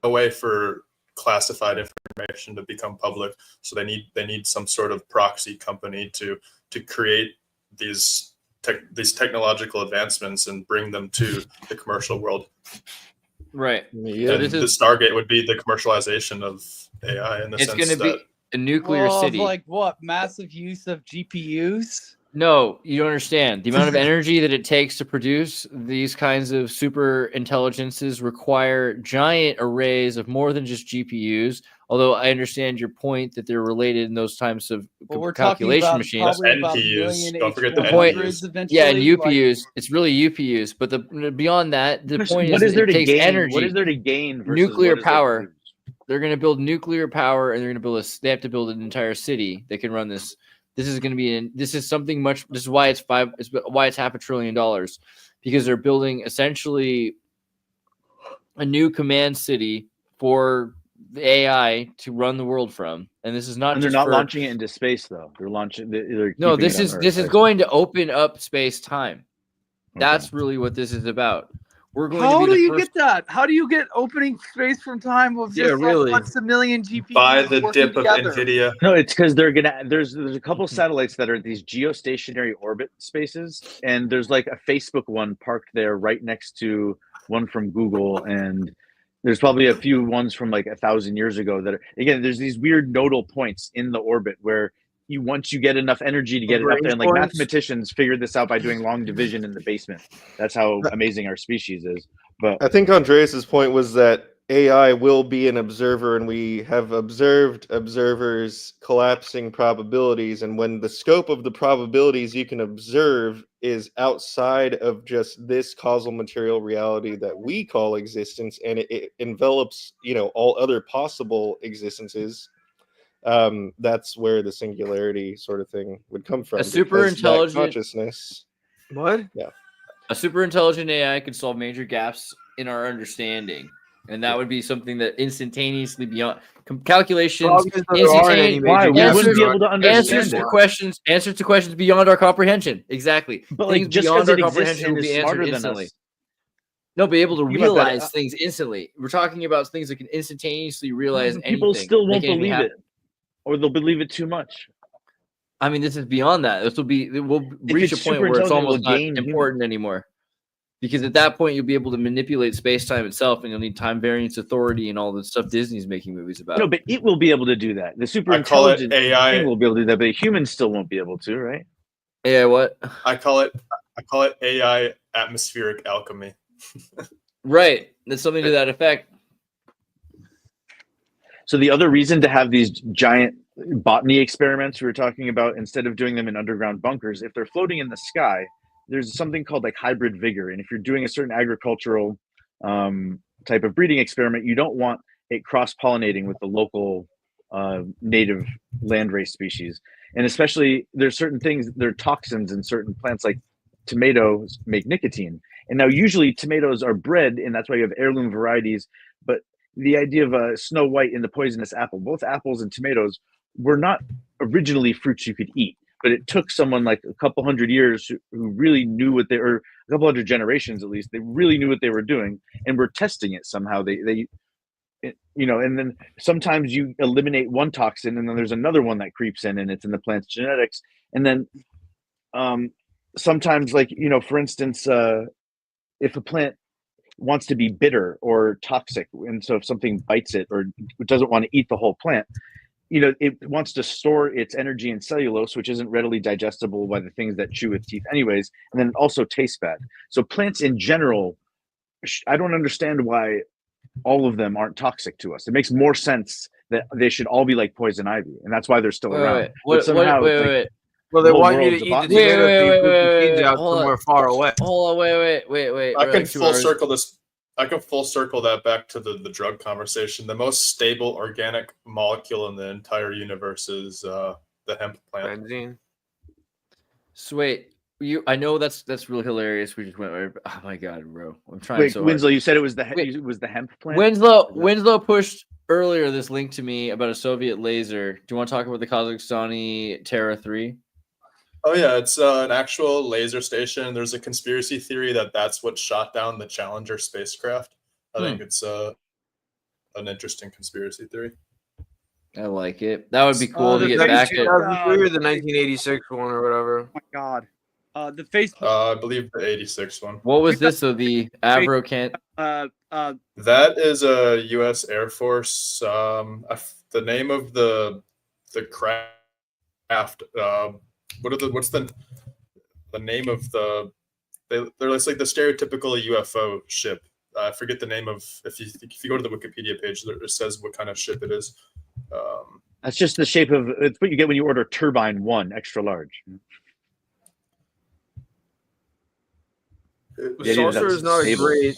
no way for classified information to become public. So they need some sort of proxy company to create these technological advancements and bring them to the commercial world. Right. Yeah. So the Stargate would be the commercialization of AI in the sense that it's going to be a nuclear city. Like what? Massive use of GPUs? No, you don't understand. The amount of energy that it takes to produce these kinds of super intelligences require giant arrays of more than just GPUs. Although I understand your point that they're related in those types of calculation machines. NPUs. Don't forget the NPUs. Yeah, and UPUs. It's really UPUs. But beyond that, the point is it takes energy. What is there to gain? Nuclear power. They're going to build nuclear power, and they're going to build they have to build an entire city that can run this. This is going to be this is something much. This is why it's why it's $500 billion, because they're building essentially a new command city for the AI to run the world from. And this is not. And they're not launching it into space though. They're launching. No, this is going to open up space time. That's really what this is about. We're going. How do you get that? How do you get opening space from time of just like what's a million GPUs by the dip together? Of NVIDIA? No, it's because they're gonna. There's a couple satellites that are these geostationary orbit spaces, and there's like a Facebook one parked there right next to one from Google, and there's probably a few ones from like 1,000 years ago that are, again, there's these weird nodal points in the orbit where once you get enough energy to get it up there, and like mathematicians figured this out by doing long division in the basement. That's how amazing our species is. But I think Andreas's point was that AI will be an observer, and we have observed observers collapsing probabilities. And when the scope of the probabilities you can observe is outside of just this causal material reality that we call existence, and it envelops, all other possible existences, that's where the singularity sort of thing would come from. A super intelligent consciousness. What? Yeah. A super intelligent AI could solve major gaps in our understanding. And that would be something that instantaneously beyond calculations, answers to questions beyond our comprehension. Exactly. But like, just because it exists and is smarter than us. No, be able to realize things instantly. We're talking about things that can instantaneously realize anything. People still won't believe it, or they'll believe it too much. I mean, this is beyond that. We'll reach a point where it's almost not important anymore. Because at that point, you'll be able to manipulate space-time itself, and you'll need time variance authority and all the stuff Disney's making movies about. No, but it will be able to do that. The super intelligent AI will be able to do that, but humans still won't be able to, right? AI what? I call it AI atmospheric alchemy. Right. There's something to that effect. So the other reason to have these giant botany experiments we were talking about, instead of doing them in underground bunkers, if they're floating in the sky, there's something called like hybrid vigor. And if you're doing a certain agricultural type of breeding experiment, you don't want it cross-pollinating with the local native landrace species. And especially there's certain things, there are toxins in certain plants, like tomatoes make nicotine. And now usually tomatoes are bred, and that's why you have heirloom varieties. But the idea of a Snow White and the poisonous apple, both apples and tomatoes were not originally fruits you could eat. But it took someone like a couple hundred years who really knew what they, or a couple hundred generations at least, they really knew what they were doing and were testing it somehow. They and then sometimes you eliminate one toxin and then there's another one that creeps in and it's in the plant's genetics. And then sometimes, like, for instance, if a plant wants to be bitter or toxic, and so if something bites it or doesn't want to eat the whole plant, it wants to store its energy in cellulose, which isn't readily digestible by the things that chew with teeth anyways. And then it also tastes bad. So plants in general, I don't understand why all of them aren't toxic to us. It makes more sense that they should all be like poison ivy. And that's why they're still around. Wait. Well, they want you to eat the tomato if you put the seeds out somewhere far away. Hold on, wait. I can full circle this. I can full circle that back to the drug conversation. The most stable organic molecule in the entire universe is the hemp plant. Benzene. So wait, I know that's really hilarious. We just went. Oh my god, bro! I'm trying. Wait, so Winslow, hard. you said it was the hemp plant. Winslow pushed earlier this link to me about a Soviet laser. Do you want to talk about the Kazakhstani Terra 3? Oh yeah, it's an actual laser station. There's a conspiracy theory that that's what shot down the Challenger spacecraft. I think it's an interesting conspiracy theory. I like it. That would be cool to get back at. Or the 1986 one or whatever. Oh my God. The Facebook. I believe the 86 one. What was this? So the Avro can't. That is a U.S. Air Force. The name of the craft. What's the name of the? They're like the stereotypical UFO ship. I forget the name of. If you go to the Wikipedia page, it says what kind of ship it is. That's just the shape of. It's what you get when you order Turbine 1 extra large. The saucer is not a great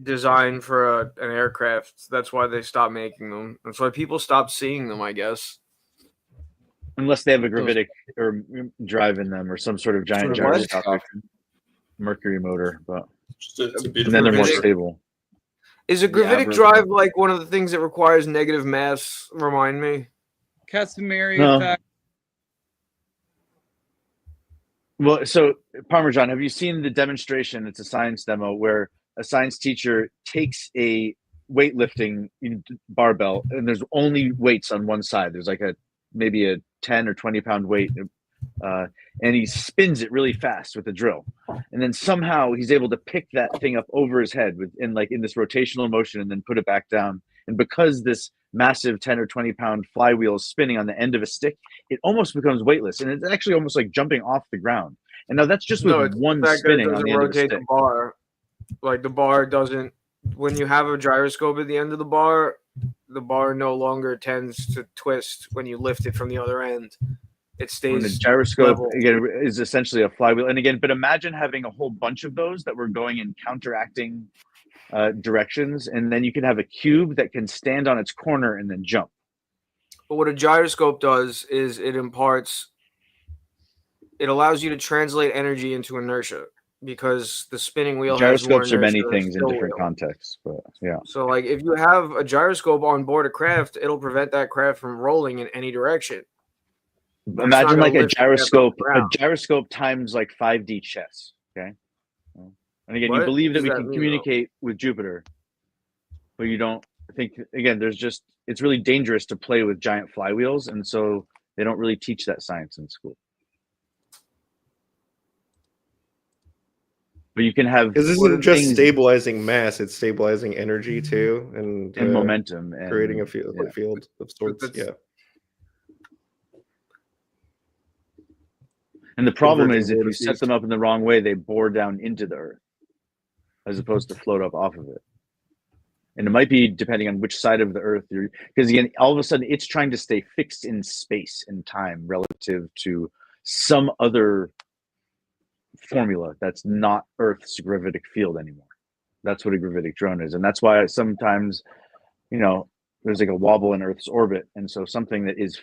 design for an aircraft. That's why they stopped making them. That's why people stopped seeing them, I guess. Unless they have a gravitic or drive in them or some sort of giant gyroscopic Mercury motor, but and then they're more stable. Is a gravitic drive like one of the things that requires negative mass? Remind me. Casimiri effect. Well, so Parmesan, have you seen the demonstration? It's a science demo where a science teacher takes a weightlifting barbell and there's only weights on one side. There's like maybe a 10 or 20 pound weight, and he spins it really fast with a drill, and then somehow he's able to pick that thing up over his head in this rotational motion and then put it back down. And because this massive 10 or 20 pound flywheel is spinning on the end of a stick, it almost becomes weightless, and it's actually almost like jumping off the ground. And now that's just with one spinning on the end of the stick. The bar. Like the bar doesn't. When you have a gyroscope at the end of the bar no longer tends to twist when you lift it from the other end. It stays. And the gyroscope level. again is essentially a flywheel. And again, but imagine having a whole bunch of those that were going in counteracting directions, and then you can have a cube that can stand on its corner and then jump. But what a gyroscope does is it allows you to translate energy into inertia, because the spinning wheel Gyroscopes has more are many inertia than things in still different wheel. contexts, but yeah. So like if you have a gyroscope on board a craft, it'll prevent that craft from rolling in any direction. Imagine like a gyroscope times like 5D chess. Okay. And again, you believe that we can communicate with Jupiter, but you don't think, again, it's really dangerous to play with giant flywheels. And so they don't really teach that science in school. But you can have, because this isn't just stabilizing mass; it's stabilizing energy too, and momentum, and creating a field of sorts. Yeah. And the problem is, if you set them up in the wrong way, they bore down into the Earth, as opposed to float up off of it. And it might be depending on which side of the Earth you're, because again, all of a sudden it's trying to stay fixed in space and time relative to some other formula that's not Earth's gravitic field anymore. That's what a gravitic drone is. And that's why sometimes, there's like a wobble in Earth's orbit. And so something that is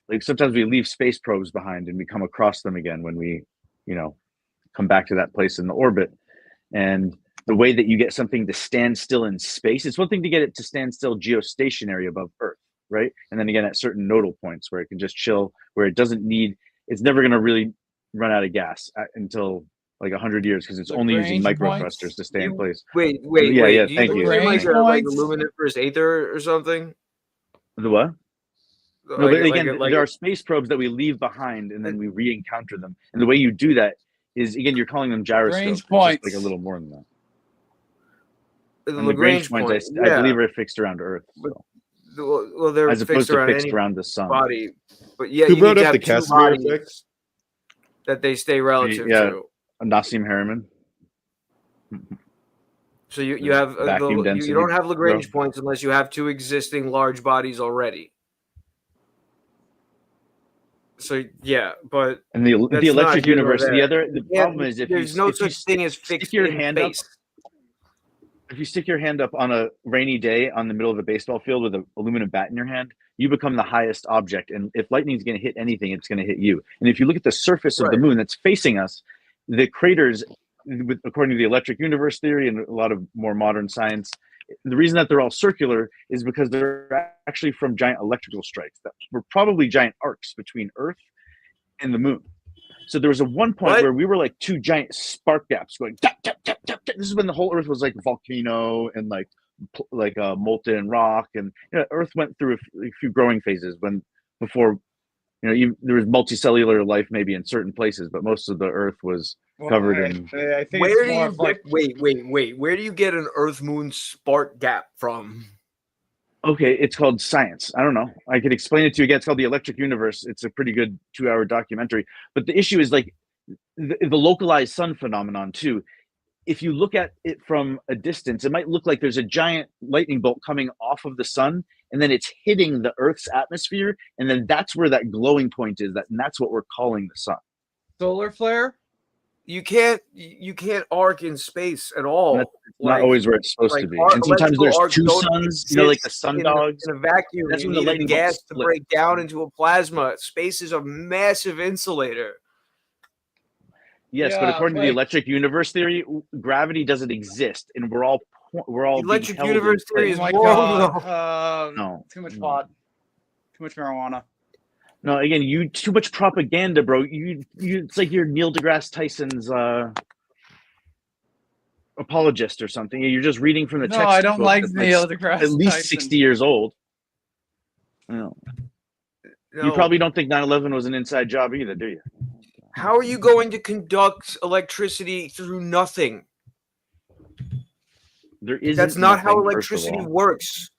like, sometimes we leave space probes behind and we come across them again when we, come back to that place in the orbit. And the way that you get something to stand still in space, it's one thing to get it to stand still geostationary above Earth, right? And then again, at certain nodal points where it can just chill, where it's never going to really run out of gas until like 100 years, because it's only using microthrusters to stay in place. Wait. Yeah, thank you. Like a luminiferous aether or something? The what? No, but again, there are space probes that we leave behind and then we re-encounter them. And the way you do that is, again, you're calling them gyroscopes. Like a little more than that. The Lagrange points, I believe, are fixed around Earth. So. Well, they're as opposed to fixed any around the sun. Body, but yeah, who you brought need to up the have two Casimir bodies effect? that they stay relative to. Nassim Harriman. So you have you don't have Lagrange points unless you have two existing large bodies already. So yeah, but and the electric universe. The problem is if there's no such thing as fixed your in hand space. Up, if you stick your hand up on a rainy day on the middle of a baseball field with an aluminum bat in your hand, you become the highest object. And if lightning is going to hit anything, it's going to hit you. And if you look at the surface of the moon that's facing us, the craters, according to the electric universe theory and a lot of more modern science, the reason that they're all circular is because they're actually from giant electrical strikes that were probably giant arcs between Earth and the moon. So there was a one point where we were like two giant spark gaps going. Tap, tap, tap, tap, tap. This is when the whole Earth was like a volcano and like molten rock, and Earth went through a few growing phases before there was multicellular life maybe in certain places, but most of the Earth was covered in. I think where do you wait? Where do you get an Earth Moon spark gap from? Okay, it's called science. I don't know. I could explain it to you again. It's called The Electric Universe. It's a pretty good 2-hour documentary. But the issue is like the localized sun phenomenon too. If you look at it from a distance, it might look like there's a giant lightning bolt coming off of the sun, and then it's hitting the Earth's atmosphere, and then that's where that glowing point is. And that's what we're calling the sun. Solar flare? You can't arc in space at all. That's not always where it's supposed to be. And sometimes there's two suns, like the sun dogs. In a vacuum, that's when the lightning gas to break down into a plasma. Space is a massive insulator. Yes, but according to the electric universe theory, gravity doesn't exist, and we're all electric universe theory is wrong. No, too much pot, too much marijuana. No, again, too much propaganda, bro. It's like you're Neil deGrasse Tyson's apologist or something. You're just reading from the text. No, I don't like Neil deGrasse At least Tyson. 60 years old. No. You probably don't think 9/11 was an inside job either, do you? How are you going to conduct electricity through nothing? That's not how electricity works.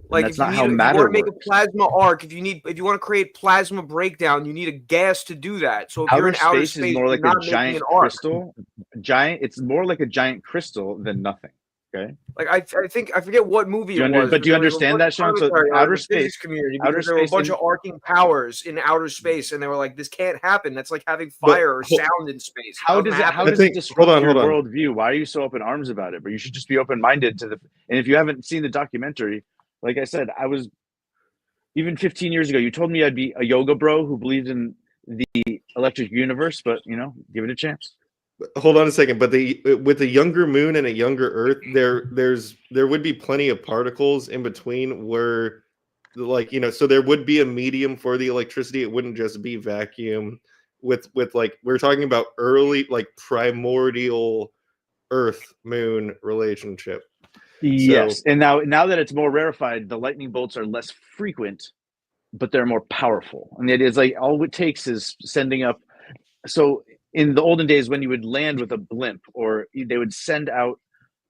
Like if you want to make a plasma arc, if you want to create plasma breakdown, you need a gas to do that. So if you're in outer space, is more like a giant crystal. It's more like a giant crystal than nothing. Okay. Like I think I forget what movie it was. But do you understand that, Sean? So outer space community, because there were a bunch of arcing powers in outer space, and they were like, "This can't happen. That's like having fire or sound in space." How does it disrupt your worldview? Why are you so up in arms about it? But you should just be open-minded to the. And if you haven't seen the documentary, like I said, I was even 15 years ago. You told me I'd be a yoga bro who believed in the electric universe, but give it a chance. Hold on a second, but with a younger moon and a younger Earth, there would be plenty of particles in between where, so there would be a medium for the electricity. It wouldn't just be vacuum. With like we're talking about early primordial Earth moon relationship. Yes, and now that it's more rarefied, the lightning bolts are less frequent, but they're more powerful. And it is like all it takes is sending up. So in the olden days, when you would land with a blimp, or they would send out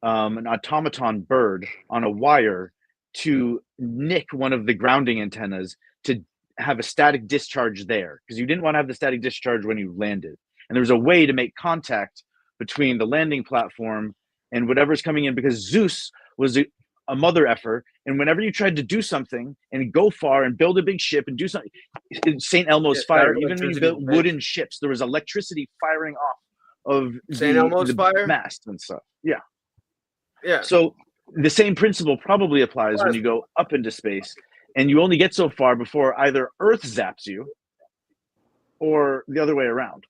an automaton bird on a wire to nick one of the grounding antennas to have a static discharge there, because you didn't want to have the static discharge when you landed. And there was a way to make contact between the landing platform and whatever's coming in, because Zeus was a mother effer, and whenever you tried to do something and go far and build a big ship and do something, St. Elmo's fire, even when you built wooden ships, there was electricity firing off of St. Elmo's fire mast and stuff. Yeah. So the same principle probably applies when you go up into space, and you only get so far before either Earth zaps you or the other way around.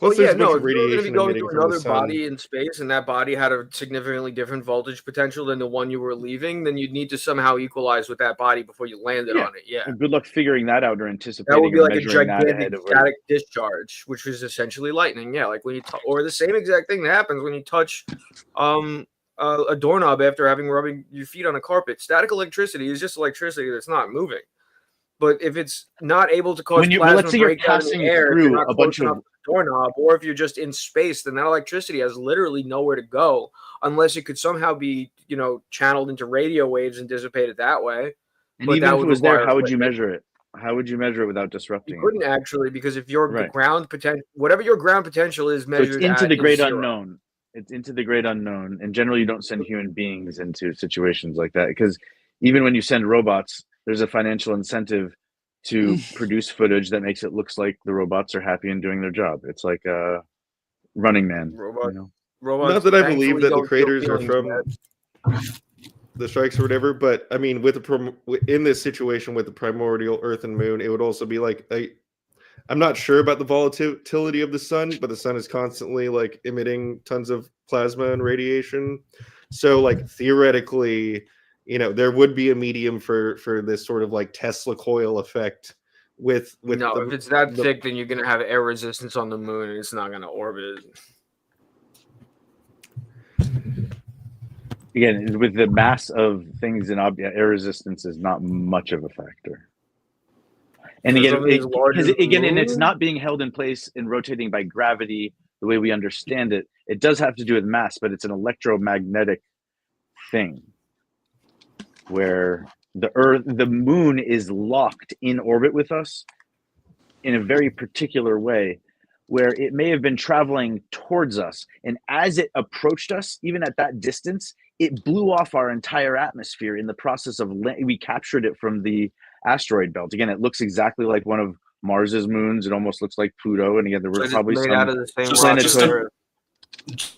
Well, if you're going to be going to another body in space, and that body had a significantly different voltage potential than the one you were leaving, then you'd need to somehow equalize with that body before you landed on it. Yeah. Well, good luck figuring that out or anticipating. That would be like a gigantic static discharge, which is essentially lightning. Yeah, like when you or the same exact thing that happens when you touch a doorknob after rubbing your feet on a carpet. Static electricity is just electricity that's not moving. But if it's not able to cause plasma breakdown in the air, through you're not a bunch of doorknob, or if you're just in space, then that electricity has literally nowhere to go unless it could somehow be, channeled into radio waves and dissipated that way. And even if it was there, how would you measure it? How would you measure it without disrupting it? You couldn't actually, because if your ground potential, whatever your ground potential is measured, it's into the great unknown. It's into the great unknown, and generally you don't send human beings into situations like that, because even when you send robots, there's a financial incentive to produce footage that makes it looks like the robots are happy and doing their job. It's like Running Man. Robots not that I believe that the creators are from the strikes or whatever, but I mean, in this situation with the primordial Earth and Moon, it would also be like I'm not sure about the volatility of the sun, but the sun is constantly emitting tons of plasma and radiation. So like theoretically, there would be a medium for this sort of like Tesla coil effect with no, if it's that thick, then you're gonna have air resistance on the moon, and it's not gonna orbit. Again, with the mass of things in air resistance is not much of a factor. And again, and it's not being held in place and rotating by gravity the way we understand it. It does have to do with mass, but it's an electromagnetic thing where the moon is locked in orbit with us in a very particular way, where it may have been traveling towards us. And as it approached us, even at that distance, it blew off our entire atmosphere in the process of, we captured it from the asteroid belt. Again, it looks exactly like one of Mars's moons. It almost looks like Pluto. And again, there was probably some out of the same planetary.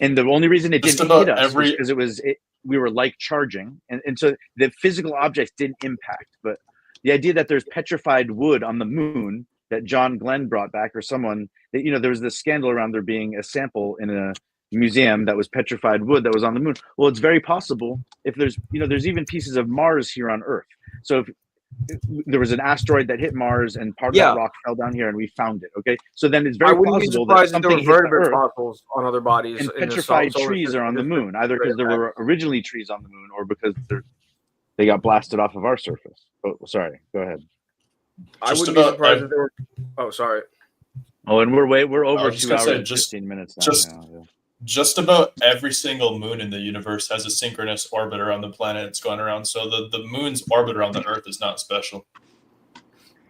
And the only reason it didn't hit us was because we were like charging. And so the physical objects didn't impact. But the idea that there's petrified wood on the moon that John Glenn brought back, or someone, that, there was this scandal around there being a sample in a museum that was petrified wood that was on the moon. Well, it's very possible if there's even pieces of Mars here on Earth. So if there was an asteroid that hit Mars and part of that rock fell down here and we found it. Okay. So then it's very possible that something hit vertebrate fossils on other bodies. And petrified trees are on the moon, either because there were originally trees on the moon or because they got blasted off of our surface. Oh, sorry. Go ahead. I wouldn't be surprised if they were. Oh, sorry. Oh, and we're over 2 hours and 15 minutes now. Just about every single moon in the universe has a synchronous orbit around the planet it's going around. So the moon's orbit around the Earth is not special.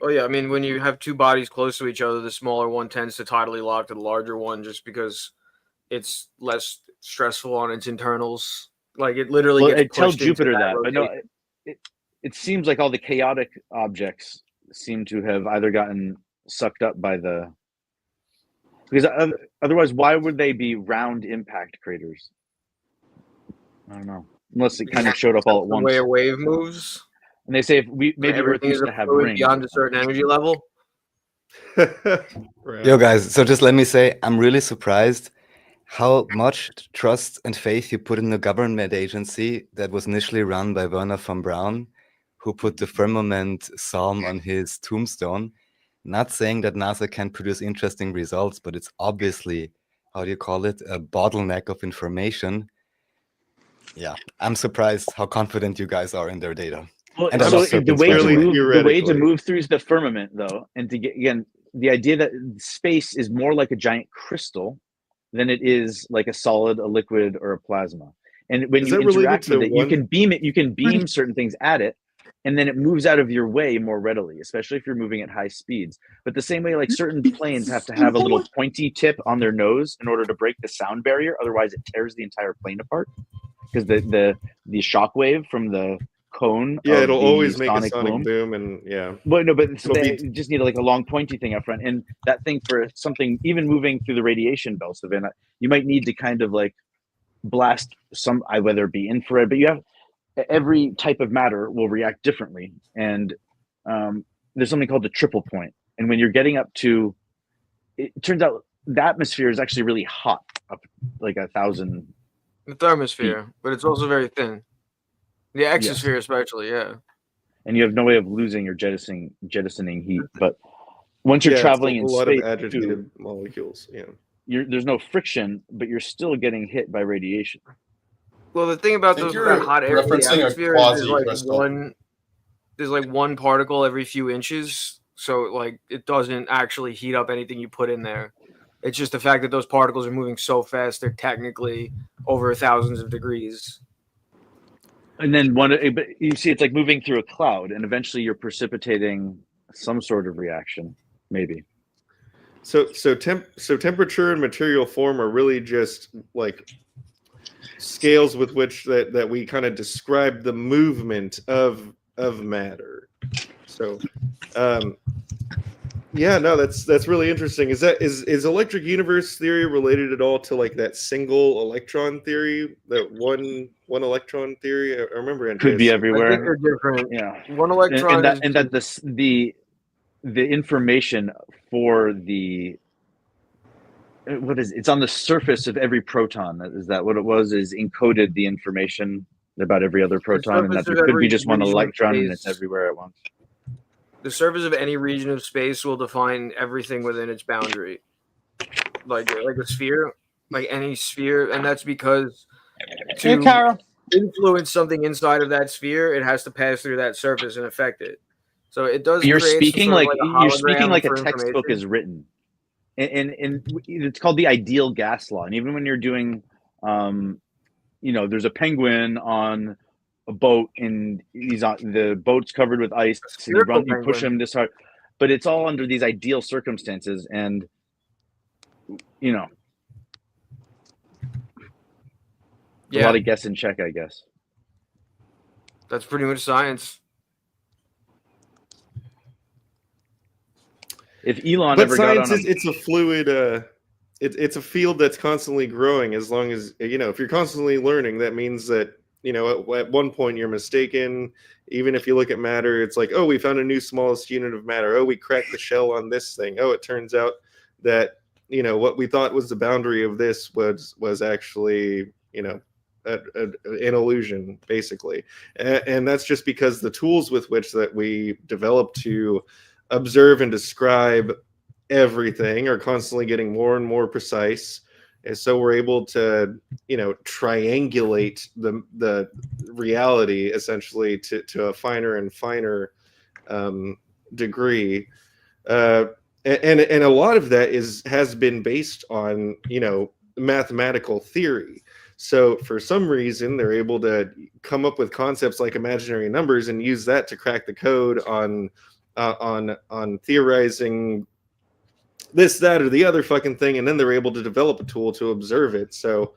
Oh yeah, I mean, when you have two bodies close to each other, the smaller one tends to tidally lock to the larger one, just because it's less stressful on its internals. Like it literally gets tell pushed Jupiter into that, but no, it seems like all the chaotic objects seem to have either gotten sucked up by the. Because otherwise, why would they be round impact craters? I don't know. Unless it kind of showed up all at once. The way a wave moves. And they say if maybe Earth used to have rings beyond a certain energy level. Yo, guys. So just let me say, I'm really surprised how much trust and faith you put in the government agency that was initially run by Werner von Braun, who put the firmament psalm on his tombstone. Not saying that NASA can produce interesting results, but it's obviously, how do you call it, a bottleneck of information. Yeah, I'm surprised how confident you guys are in their data. Well, and so the way to move through the firmament, though, and to get, again, the idea that space is more like a giant crystal than it is like a solid, a liquid, or a plasma. And when you interact with it, you can beam certain things at it, and then it moves out of your way more readily, especially if you're moving at high speeds. But the same way, like certain planes have to have a little pointy tip on their nose in order to break the sound barrier. Otherwise, it tears the entire plane apart because the shock wave from the cone. Yeah, it'll always make a sonic boom, and yeah. But no, but you just need like a long pointy thing up front, and that thing for something even moving through the radiation belts of it, you might need to kind of like blast some, whether it be infrared, but you have. Every type of matter will react differently, and there's something called the triple point. And when you're getting up to, it turns out the atmosphere is actually really hot, up like 1,000. The thermosphere, but it's also very thin. The exosphere, especially, yeah. And you have no way of losing or jettisoning heat. But once you're traveling in space, of agitated molecules, there's no friction, but you're still getting hit by radiation. Well, the thing about that hot air in the atmosphere is there's like one particle every few inches, so like it doesn't actually heat up anything you put in there. It's just the fact that those particles are moving so fast; they're technically over thousands of degrees. And then but you see, it's like moving through a cloud, and eventually you're precipitating some sort of reaction, maybe. So temperature and material form are really just like scales with which that we kind of describe the movement of matter. So that's really interesting. Is electric universe theory related at all to like that single electron theory, that one electron theory? I remember Andreas. Could be everywhere. I think they're different. Yeah, one electron and that the information for the what is it's on the surface of every proton. Is that what it was? Is encoded the information about every other proton, and that there could be just one electron and it's everywhere at once. The surface of any region of space will define everything within its boundary, like a sphere, like any sphere, and that's because to influence something inside of that sphere, it has to pass through that surface and affect it. So it does. You're create speaking sort of like a you're speaking like a hologram for textbook information. is written, and it's called the ideal gas law. And even when you're doing, there's a penguin on a boat and the boat's covered with ice. So you push him this hard, but it's all under these ideal circumstances, and a lot of guess and check, I guess. That's pretty much science. If Elon but ever science got on it's a fluid. It's a field that's constantly growing. As long as if you're constantly learning, that means that at one point you're mistaken. Even if you look at matter, it's like, oh, we found a new smallest unit of matter. Oh, we cracked the shell on this thing. Oh, it turns out that what we thought was the boundary of this was actually an illusion, basically. And that's just because the tools with which that we develop to observe and describe everything are constantly getting more and more precise. And so we're able to, triangulate the reality essentially to a finer and finer degree. And a lot of that has been based on, mathematical theory. So for some reason, they're able to come up with concepts like imaginary numbers and use that to crack the code on theorizing this, that, or the other fucking thing, and then they're able to develop a tool to observe it. So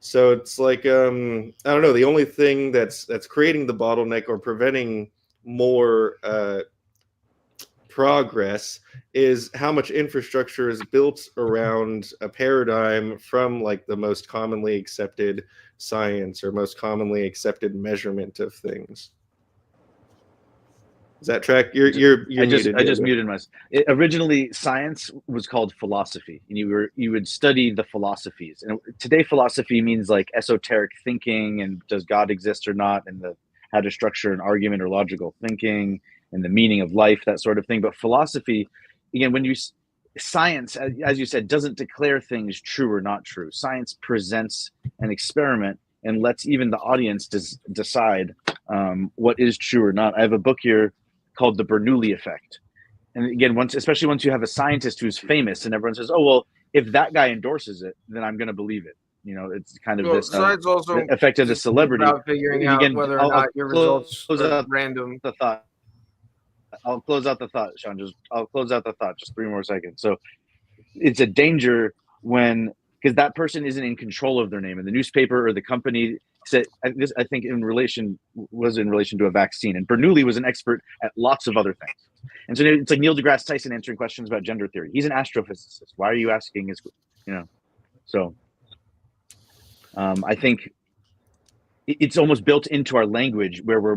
it's like I don't know. The only thing that's creating the bottleneck or preventing more progress is how much infrastructure is built around a paradigm from like the most commonly accepted science or most commonly accepted measurement of things. Is that track? You're muted. I just muted myself. Originally, science was called philosophy, and you would study the philosophies. And today, philosophy means like esoteric thinking and does God exist or not, and how to structure an argument or logical thinking, and the meaning of life, that sort of thing. But philosophy, again, science, as you said, doesn't declare things true or not true. Science presents an experiment and lets even the audience decide what is true or not. I have a book here called The Bernoulli Effect. And again, especially once you have a scientist who's famous and everyone says, oh, well, if that guy endorses it, then I'm going to believe it. It's kind of this effect of the celebrity. About figuring out whether or not your results are random. The thought. I'll close out the thought, Sean. I'll close out the thought. Just 3 more seconds. So it's a danger because that person isn't in control of their name, and the newspaper or the company said this. I think was in relation to a vaccine, and Bernoulli was an expert at lots of other things. And so it's like Neil deGrasse Tyson answering questions about gender theory. He's an astrophysicist. Why are you asking his? So I think it's almost built into our language where we're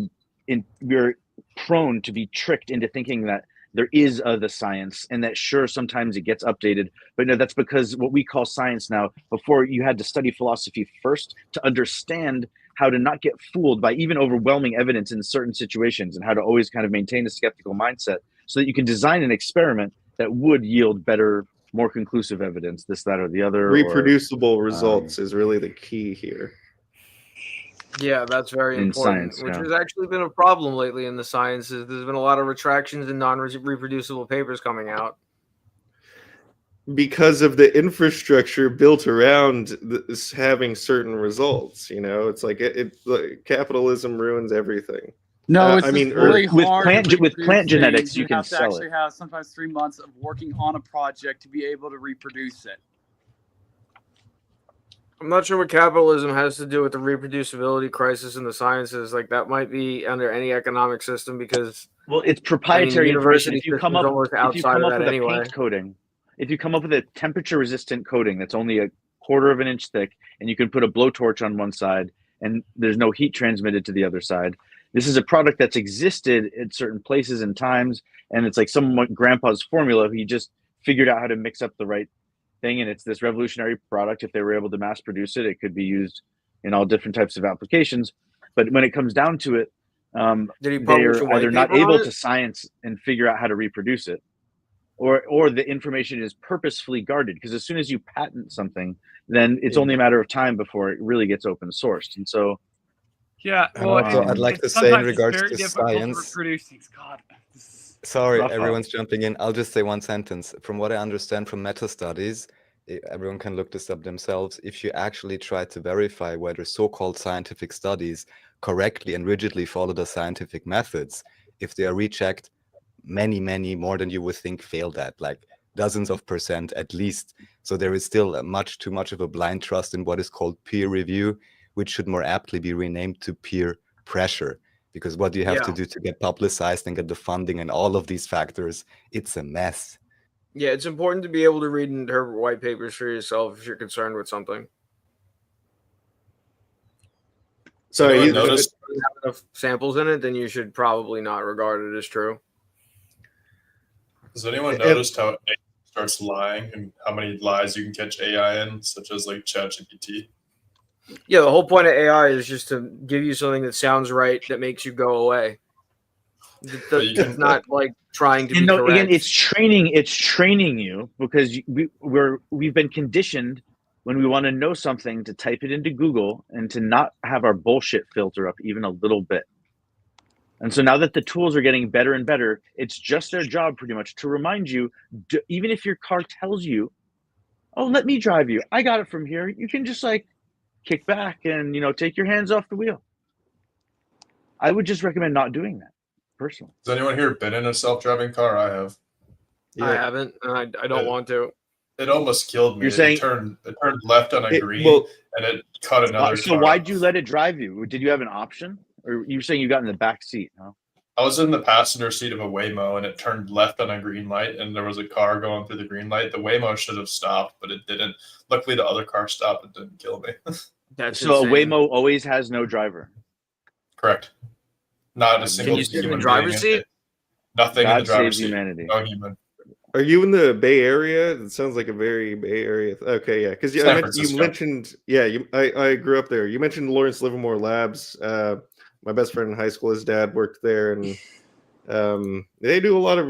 prone to be tricked into thinking that there is the science, and that sure, sometimes it gets updated, but no, that's because what we call science now, before you had to study philosophy first to understand how to not get fooled by even overwhelming evidence in certain situations, and how to always kind of maintain a skeptical mindset so that you can design an experiment that would yield better, more conclusive evidence, this, that, or the other. Reproducible results is really the key here. Yeah, that's very important, which has actually been a problem lately in the sciences. There's been a lot of retractions and non-reproducible papers coming out. Because of the infrastructure built around having certain results, it's like capitalism ruins everything. No, it's really hard with plant genetics. You can have to sell actually have sometimes 3 months of working on a project to be able to reproduce it. I'm not sure what capitalism has to do with the reproducibility crisis in the sciences. Like, that might be under any economic system, because it's proprietary information. If you come up with paint coating, if you come up with a temperature resistant coating that's only a 1/4 of an inch thick, and you can put a blowtorch on one side and there's no heat transmitted to the other side, this is a product that's existed at certain places and times, and it's like grandpa's formula. He just figured out how to mix up the right thing, and it's this revolutionary product. If they were able to mass produce it, it could be used in all different types of applications. But when it comes down to it, Did he publish a they're white either not paper on able it? to science and figure out how to reproduce it, or the information is purposefully guarded, because as soon as you patent something, then it's only a matter of time before it really gets open sourced. And so yeah, And well, also, I'd like to say in sometimes it's regards very to difficult to science. reproduce these. God, Sorry, rough everyone's jumping in. I'll just say one sentence. From what I understand from meta studies, everyone can look this up themselves. If you actually try to verify whether so-called scientific studies correctly and rigidly follow the scientific methods, if they are rechecked, many more than you would think fail that, like dozens of % at least. So there is still much too much of a blind trust in what is called peer review, which should more aptly be renamed to peer pressure. Because what you have to do to get publicized and get the funding and all of these factors, it's a mess. Yeah, it's important to be able to read and interpret white papers for yourself if you're concerned with something. So if you it doesn't noticed have enough samples in it, then you should probably not regard it as true. Has anyone noticed how AI starts lying and how many lies you can catch AI in, such as like ChatGPT? Yeah, the whole point of AI is just to give you something that sounds right that makes you go away. It's not like trying to be correct. Again, it's training you, because we've been conditioned when we want to know something to type it into Google and to not have our bullshit filter up even a little bit. And so now that the tools are getting better and better, it's just their job pretty much to remind you, even if your car tells you, oh, let me drive you, I got it from here, you can just like kick back and, take your hands off the wheel. I would just recommend not doing that, personally. Has anyone here been in a self-driving car? I have. I haven't, and I don't want to. It almost killed me. You're saying it turned left on a green, and it cut another so car. why'd you let it drive you? Did you have an option? Or you saying you got in the back seat, huh? I was in the passenger seat of a Waymo, and it turned left on a green light, and there was a car going through the green light. The Waymo should have stopped, but it didn't. Luckily, the other car stopped and didn't kill me. That's so insane. A Waymo always has no driver. Correct. Not a single. Can you sit in the driver's seat? Nothing God in the driver's saves seat. humanity. No human. Are you in the Bay Area? It sounds like a very Bay Area. Okay, yeah, because you mentioned, I grew up there. You mentioned Lawrence Livermore Labs. My best friend in high school, his dad worked there, and they do a lot of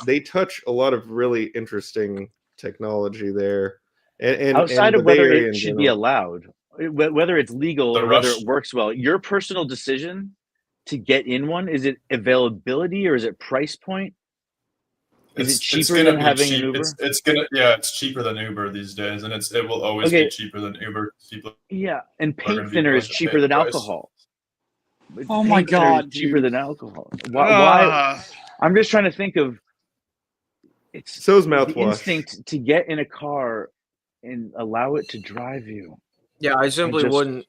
they touch a lot of really interesting technology there. And outside and of the Bay whether Area it in should be general. allowed, whether it's legal or whether it works well, your personal decision to get in one, is it availability or is it price point? Is it cheaper than having an Uber? It's cheaper than Uber these days, and it will always be cheaper than Uber. And paint thinner is cheaper than alcohol. Oh my God, cheaper than alcohol. Why? I'm just trying to think of. It's so's the mouthwash. Instinct to get in a car and allow it to drive you. Yeah, I simply wouldn't.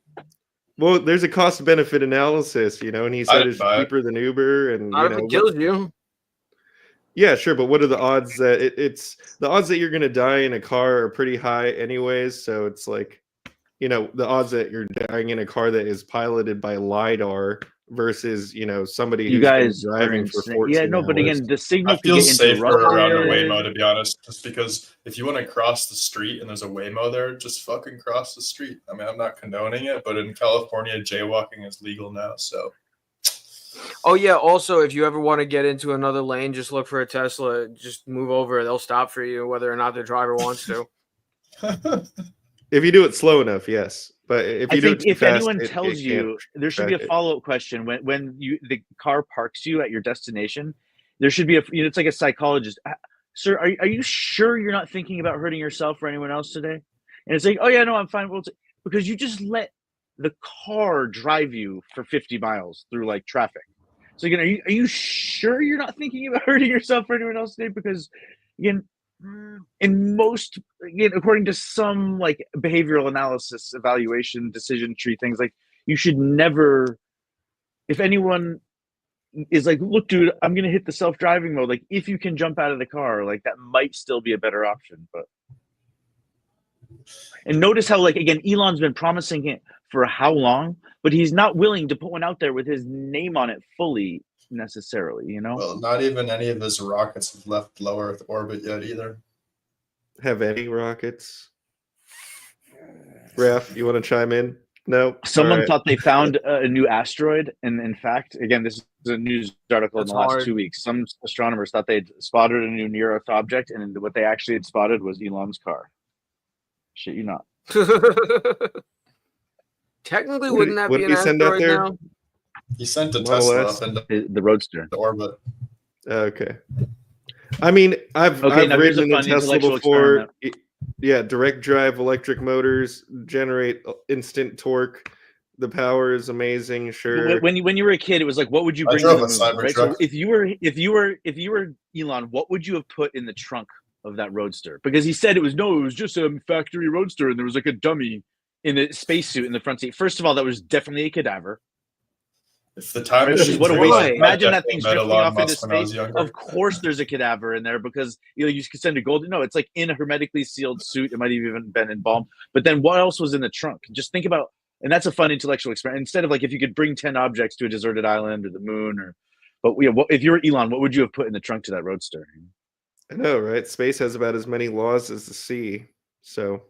Well, there's a cost benefit analysis, and he said it's cheaper than Uber, and Not if it kills you. Yeah, sure, but what are the odds that it's the odds that you're going to die in a car are pretty high anyways, so it's like, the odds that you're dying in a car that is piloted by LiDAR versus, somebody who's been driving for 14 hours. But again, the signal I feel safer around a interrupted. Waymo, to be honest, just because if you want to cross the street and there's a Waymo there, just fucking cross the street. I mean, I'm not condoning it, but in California, jaywalking is legal now, so. Oh yeah. Also, if you ever want to get into another lane, just look for a Tesla. Just move over. They'll stop for you, whether or not the driver wants to. If you do it slow enough, yes. But if you do it too fast, anyone tells you, there should be a follow-up question when the car parks you at your destination. There should be it's like a psychologist. Sir, are you sure you're not thinking about hurting yourself or anyone else today? And it's like, oh yeah, no, I'm fine. Well, because you just let the car drive you for 50 miles through like traffic. So again, are you sure you're not thinking about hurting yourself or anyone else today? Because again, according to some like behavioral analysis, evaluation, decision tree things, like you should never, if anyone is like, look, dude, I'm gonna hit the self-driving mode. Like, if you can jump out of the car, like that might still be a better option. And notice how, like, again, Elon's been promising it for how long, but he's not willing to put one out there with his name on it fully necessarily, Well, not even any of his rockets have left low Earth orbit yet either. have any rockets? Raph, you want to chime in? No. Someone thought they found a new asteroid, and in fact, again, this is a news article in the last 2 weeks. Some astronomers thought they'd spotted a new near-Earth object, and what they actually had spotted was Elon's car. Shit, you not. Technically, wouldn't that be an asteroid now? He sent a Tesla up into the Roadster orbit. Okay. I mean, I've ridden in a Tesla before. Yeah, direct drive electric motors generate instant torque. The power is amazing. Sure. When you were a kid, it was like, what would you bring to the moon, right? So if you were Elon, what would you have put in the trunk of that Roadster? Because he said it was just a factory Roadster, and there was like a dummy in a spacesuit in the front seat. First of all, that was definitely a cadaver. If the time machine, what a waste! Imagine that thing's drifting off into space. Of course, there's a cadaver in there because you could send a golden. No, it's like in a hermetically sealed suit. It might have even been embalmed. But then, what else was in the trunk? Just think about, and that's a fun intellectual experiment. Instead of like if you could bring 10 objects to a deserted island or the moon, if you were Elon, what would you have put in the trunk to that Roadster? I know, right? Space has about as many laws as the sea, so.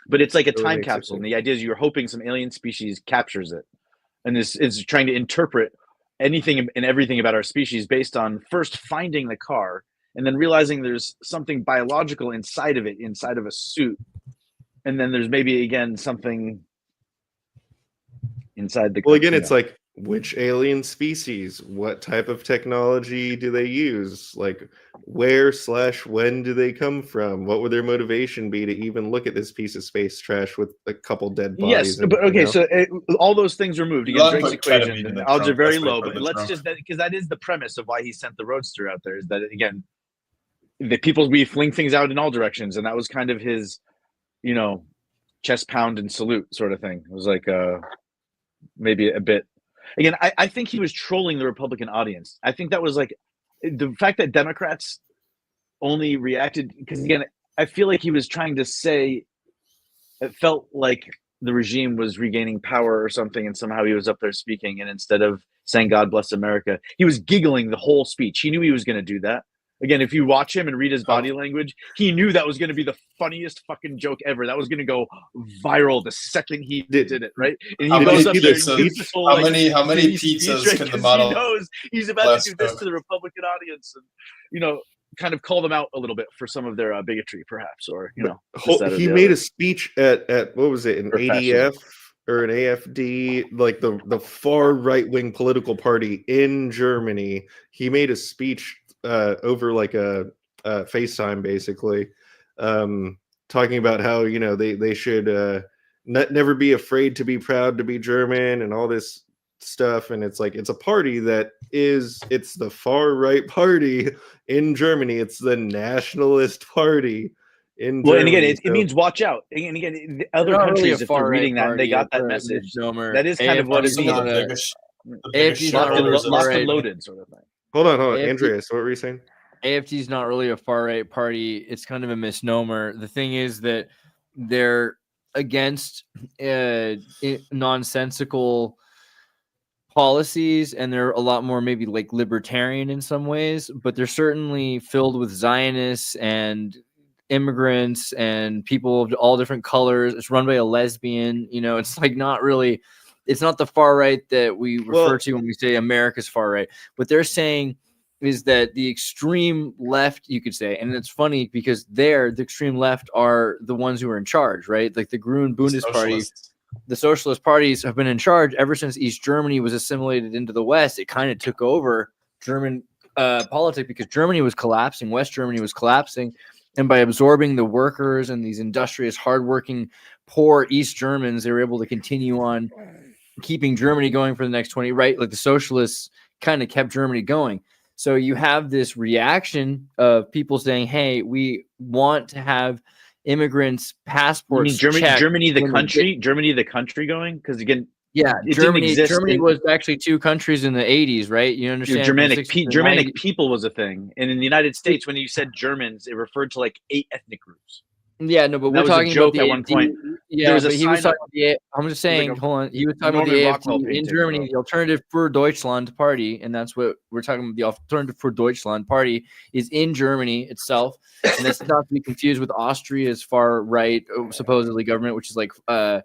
But it's like a time capsule, and the idea is you're hoping some alien species captures it. And this is trying to interpret anything and everything about our species based on first finding the car and then realizing there's something biological inside of it, inside of a suit. And then there's maybe, again, something inside the car. Well, again, it's like, which alien species? What type of technology do they use? Like, where/when do they come from? What would their motivation be to even look at this piece of space trash with a couple dead bodies? Yes, but okay, so all those things removed. Again, Drake's equation, the odds are very low, but let's just, because that is the premise of why he sent the Roadster out there, is that, again, we fling things out in all directions, and that was kind of his, chest pound and salute sort of thing. It was like maybe a bit. Again, I think he was trolling the Republican audience. I think that was like the fact that Democrats only reacted because, again, I feel like he was trying to say it felt like the regime was regaining power or something, and somehow he was up there speaking, and instead of saying God bless America, he was giggling the whole speech. He knew he was going to do that. Again, if you watch him and read his body language, he knew that was going to be the funniest fucking joke ever. That was going to go viral the second he did it, right? And he goes up there. How many pizzas can the model? He knows he's about to do this to the Republican audience, and kind of call them out a little bit for some of their bigotry, perhaps, or he made a speech at what was it, an ADF or an AFD, like the far right wing political party in Germany. He made a speech over like a FaceTime, basically, talking about how they should never be afraid to be proud to be German and all this stuff. And it's like, it's a party it's the far right party in Germany. It's the nationalist party in Germany. And again, it means watch out. And again, the other countries, if they're reading that, they got that message. That is kind of what it means. AFD's not really locked and loaded sort of thing. Hold on, Andreas, what were you saying? AFD is not really a far right party. It's kind of a misnomer. The thing is that they're against nonsensical policies, and they're a lot more maybe like libertarian in some ways, but they're certainly filled with Zionists and immigrants and people of all different colors. It's run by a lesbian. It's like not really. It's not the far right that we refer to when we say America's far right. What they're saying is that the extreme left, you could say, and it's funny because the extreme left are the ones who are in charge, right? Like the Grüne Bundesparty, the socialist parties have been in charge ever since East Germany was assimilated into the West. It kind of took over German politics because Germany was collapsing, West Germany was collapsing, and by absorbing the workers and these industrious, hardworking, poor East Germans, they were able to continue on keeping Germany going for the next 20, right? Like the socialists kind of kept Germany going. So you have this reaction of people saying, hey, we want to have immigrants' passports. Germany, the country going? Because again, Germany was actually two countries in the 80s, right? You understand? Germanic people was a thing. And in the United States, when you said Germans, it referred to like 8 ethnic groups. Yeah, no, but That we're was a talking about joke the at one point. Yeah, There was a but he was sign talking up- about the. I'm just saying. like a Hold on. He was talking about Norman the Rockwell AfD in painting, Germany, bro. the Alternative for Deutschland Party, and that's what we're talking about. The Alternative for Deutschland Party is in Germany itself, and that's not to be confused with Austria's far right, supposedly government, which is like, was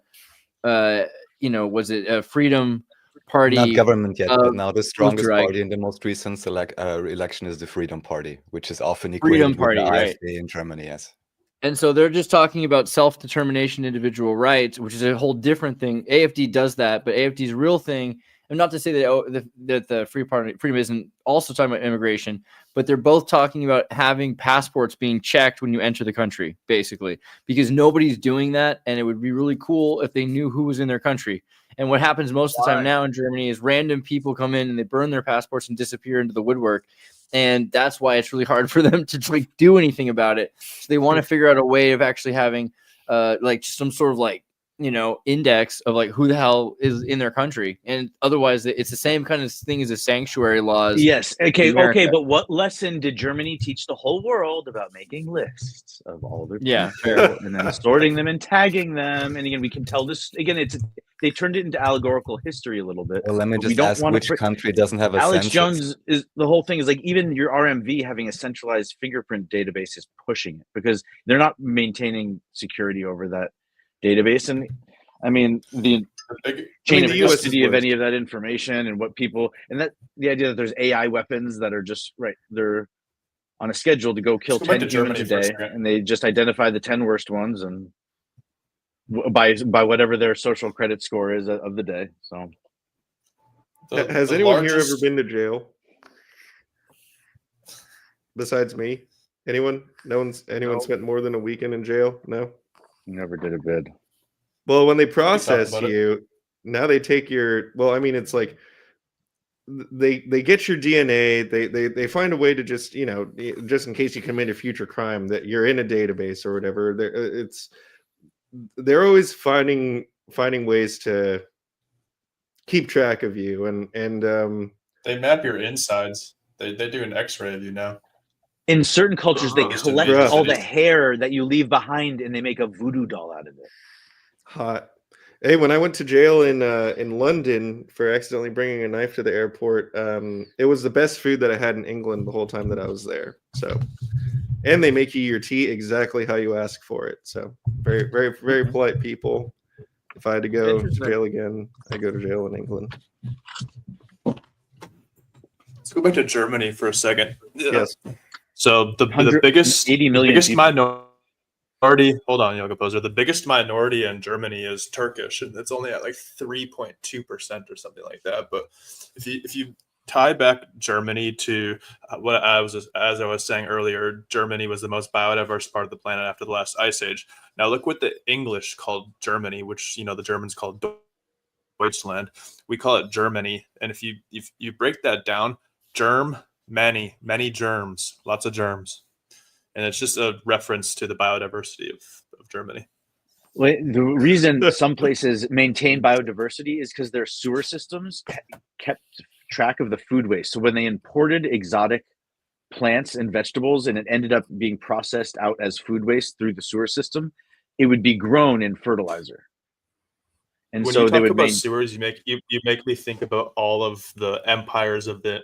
it a Freedom Party? Not government yet, but now the strongest Österreich. party in the most recent election is the Freedom Party, which is often Freedom equated Party, with the right. AfD in Germany. Yes. And so they're just talking about self-determination, individual rights, which is a whole different thing. AfD does that, but AfD's real thing, and not to say that the Freedom isn't also talking about immigration, but they're both talking about having passports being checked when you enter the country, basically, because nobody's doing that, and it would be really cool if they knew who was in their country. And what happens most of the time now in Germany is random people come in and they burn their passports and disappear into the woodwork. And that's why it's really hard for them to do anything about it. So they want to figure out a way of actually having just some sort of index of who the hell is in their country. And otherwise it's the same kind of thing as the sanctuary laws. Yes. Okay. But what lesson did Germany teach the whole world about making lists of all their people and then sorting them and tagging them? And again, we can tell this again. They turned it into allegorical history a little bit. Well, let me just ask which country doesn't have a Alex census? Jones is the whole thing is even your RMV having a centralized fingerprint database is pushing it because they're not maintaining security over that database. And I mean, the chain of custody of any of that information and what people, and that the idea that there's AI weapons that are just they're on a schedule to go kill 10 humans a day, and they just identify the 10 worst ones and by whatever their social credit score is of the day. So has anyone here ever been to jail besides me? Anyone spent more than a weekend in jail? No, never did a bid. Well, when they process you, now they take your. Well, I mean, it's like they get your DNA. They find a way to just just in case you commit a future crime that you're in a database or whatever. They're always finding ways to keep track of you and they map your insides. They do an X-ray of you now. In certain cultures, they collect all the hair that you leave behind and they make a voodoo doll out of it. Hot. Hey, when I went to jail in London for accidentally bringing a knife to the airport, it was the best food that I had in England the whole time that I was there. So, and they make you your tea exactly how you ask for it. So, very, very, very polite people. If I had to go to jail again, I go to jail in England. Let's go back to Germany for a second. Yes. So the biggest minority, hold on, Yoga Poser. The biggest minority in Germany is Turkish, and it's only at 3.2% or something like that. But if you tie back Germany to what as I was saying earlier, Germany was the most biodiverse part of the planet after the last ice age. Now look what the English called Germany, which the Germans called Deutschland. We call it Germany, and if you break that down, many germs, lots of germs. And it's just a reference to the biodiversity of Germany. Well, the reason some places maintain biodiversity is because their sewer systems kept track of the food waste. So when they imported exotic plants and vegetables and it ended up being processed out as food waste through the sewer system, it would be grown in fertilizer. And when so you they talk would about sewers, you make me think about all of the empires of the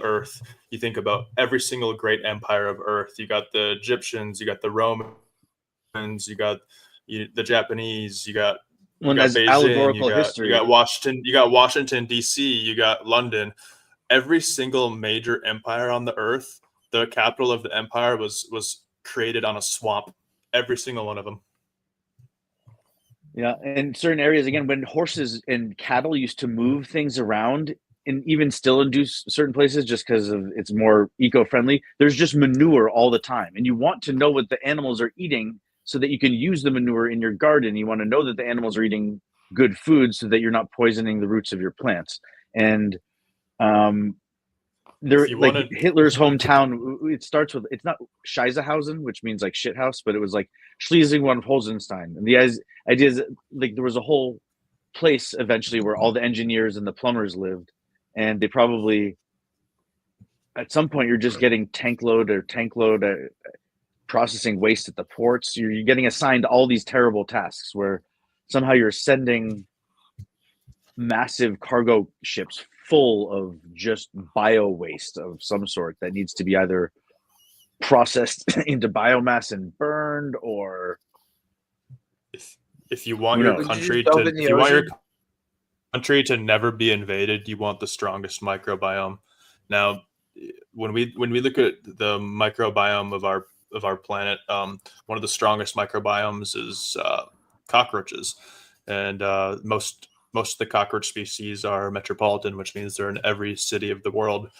earth. You think about every single great empire of earth. You got the Egyptians, you got the Romans, you got the Japanese, you got Beijing, you got Washington D.C., you got London. Every single major empire on the earth, the capital of the empire was created on a swamp. Every single one of them. Yeah, in certain areas, again, when horses and cattle used to move things around, and even still in certain places, just because it's more eco-friendly, there's just manure all the time, and you want to know what the animals are eating so that you can use the manure in your garden. You want to know that the animals are eating good food so that you're not poisoning the roots of your plants. And Hitler's hometown, it starts with, it's not Scheisehausen, which means shit house, but it was Schleswig-Holstein. And the idea is there was a whole place eventually where all the engineers and the plumbers lived, and they probably at some point you're just getting tank load processing waste at the ports. You're getting assigned all these terrible tasks where somehow you're sending massive cargo ships full of just bio waste of some sort that needs to be either processed into biomass and burned, or if you want your country to never be invaded, you want the strongest microbiome. Now, when we look at the microbiome of our planet, one of the strongest microbiomes is cockroaches, and most of the cockroach species are metropolitan, which means they're in every city of the world.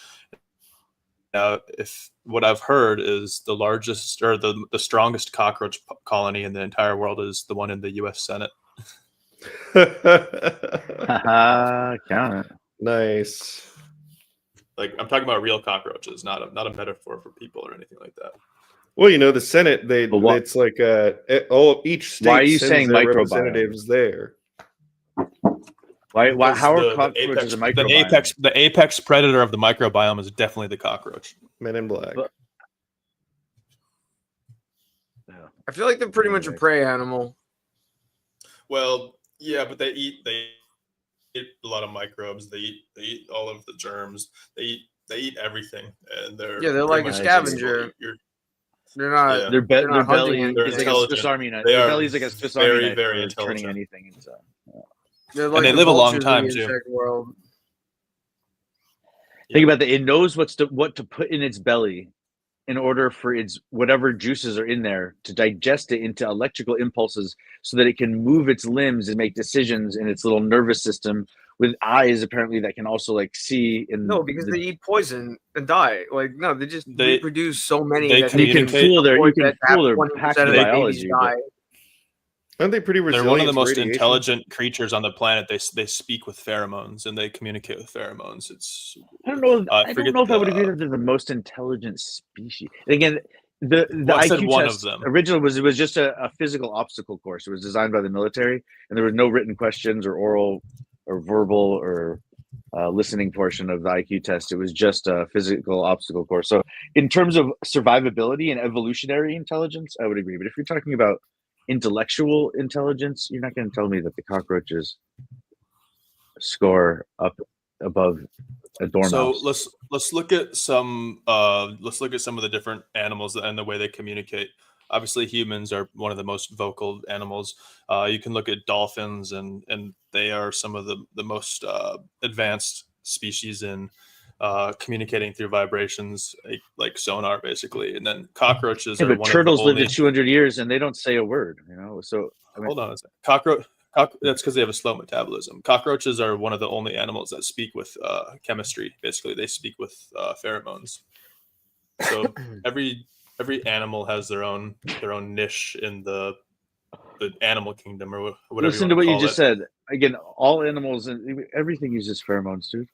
If what I've heard is the largest or the strongest cockroach colony in the entire world is the one in the U.S. Senate. Count it. Nice. Like, I'm talking about real cockroaches, not a metaphor for people or anything like that. Well, you know, the Senate, it's like each state why are you sends saying their microbiome? representatives there. Why? How are cockroaches a microbiome? The apex predator of the microbiome is definitely the cockroach. Men in Black. I feel like they're pretty much a prey animal. Well, yeah, but they eat a lot of microbes. They eat all of the germs. They eat everything, and they're like a scavenger. They're not. Yeah. Their belly is like a Swiss Army knife. Their belly is like a Swiss Army knife. Very for intelligent. Turning anything into. Like and they live a long time too. Think about that. It knows what to put in its belly in order for its whatever juices are in there to digest it into electrical impulses so that it can move its limbs and make decisions in its little nervous system with eyes apparently that can also like see. Because they eat poison and die. Like no, they reproduce so many that you can fool their pack of biology. Aren't they pretty resilient? They're one of the most intelligent creatures on the planet. They speak with pheromones and they communicate with pheromones. I don't know. I don't know if I would agree that they're the most intelligent species. And again, the IQ test originally was just a physical obstacle course. It was designed by the military, and there was no written questions or oral or verbal or listening portion of the IQ test. It was just a physical obstacle course. So, in terms of survivability and evolutionary intelligence, I would agree. But if you're talking about intellectual intelligence, you're not going to tell me that the cockroaches score up above a dormouse. So let's look at some of the different animals and the way they communicate. Obviously, humans are one of the most vocal animals. You can look at dolphins, and they are some of the most advanced species in communicating through vibrations, like sonar, basically. And then cockroaches are but turtles live to 200 years and they don't say a word, so hold on a second. That's because they have a slow metabolism. Cockroaches are one of the only animals that speak with chemistry. Basically, they speak with pheromones. So every animal has their own niche in the animal kingdom, or whatever. Listen to what you just said. Again, all animals and everything uses pheromones, dude.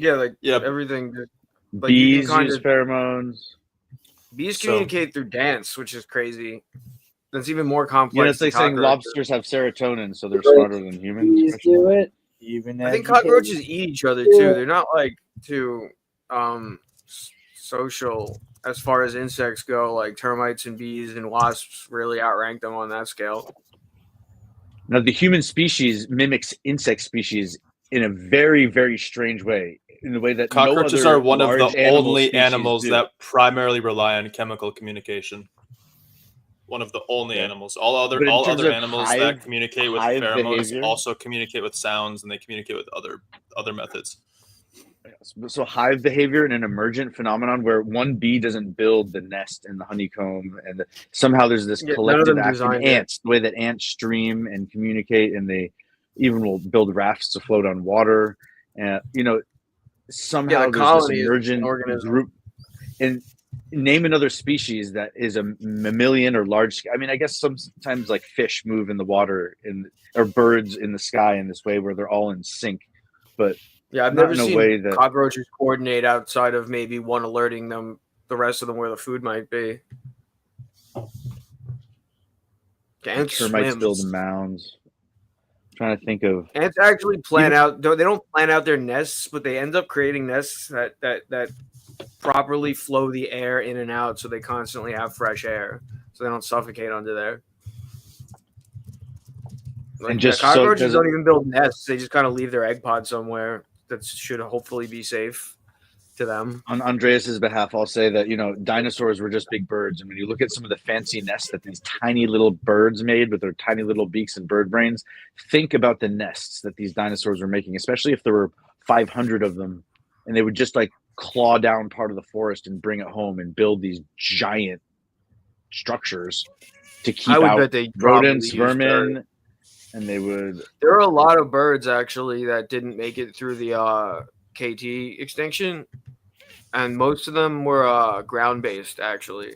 Everything. Like bees use pheromones. Bees communicate through dance, which is crazy. That's even more complex. It's like saying lobsters have serotonin, so they're smarter than humans. Bees do it. I think cockroaches eat each other too. They're not like too social as far as insects go. Like termites and bees and wasps really outrank them on that scale. Now, the human species mimics insect species in a very, very strange way. In the way that cockroaches are one of the only animals that primarily rely on chemical communication. One of the only animals. All other animals that communicate with pheromones also communicate with sounds, and they communicate with other methods. So hive behavior in an emergent phenomenon where one bee doesn't build the nest in the honeycomb, and somehow there's this collective act of ants. The way that ants stream and communicate, and they even will build rafts to float on water, and somehow there's this emergent group. And name another species that is a mammalian or large. I mean, I guess sometimes like fish move in the water, or birds in the sky in this way where they're all in sync. But I've never seen cockroaches coordinate outside of maybe one alerting them, the rest of them where the food might be. Ants termites build mounds. Trying to think of ants actually plan out. They don't plan out their nests, but they end up creating nests that properly flow the air in and out so they constantly have fresh air, so they don't suffocate under there. Like, And just cockroaches don't even build nests; they just kind of leave their egg pod somewhere that should hopefully be safe to them. On Andreas's behalf, I'll say that, you know, dinosaurs were just big birds. And when you look at some of the fancy nests that these tiny little birds made with their tiny little beaks and bird brains, think about the nests that these dinosaurs were making, especially if there were 500 of them, and they would just like claw down part of the forest and bring it home and build these giant structures to keep out rodents, vermin, and they would. There are a lot of birds actually that didn't make it through the KT extinction, and most of them were ground-based actually.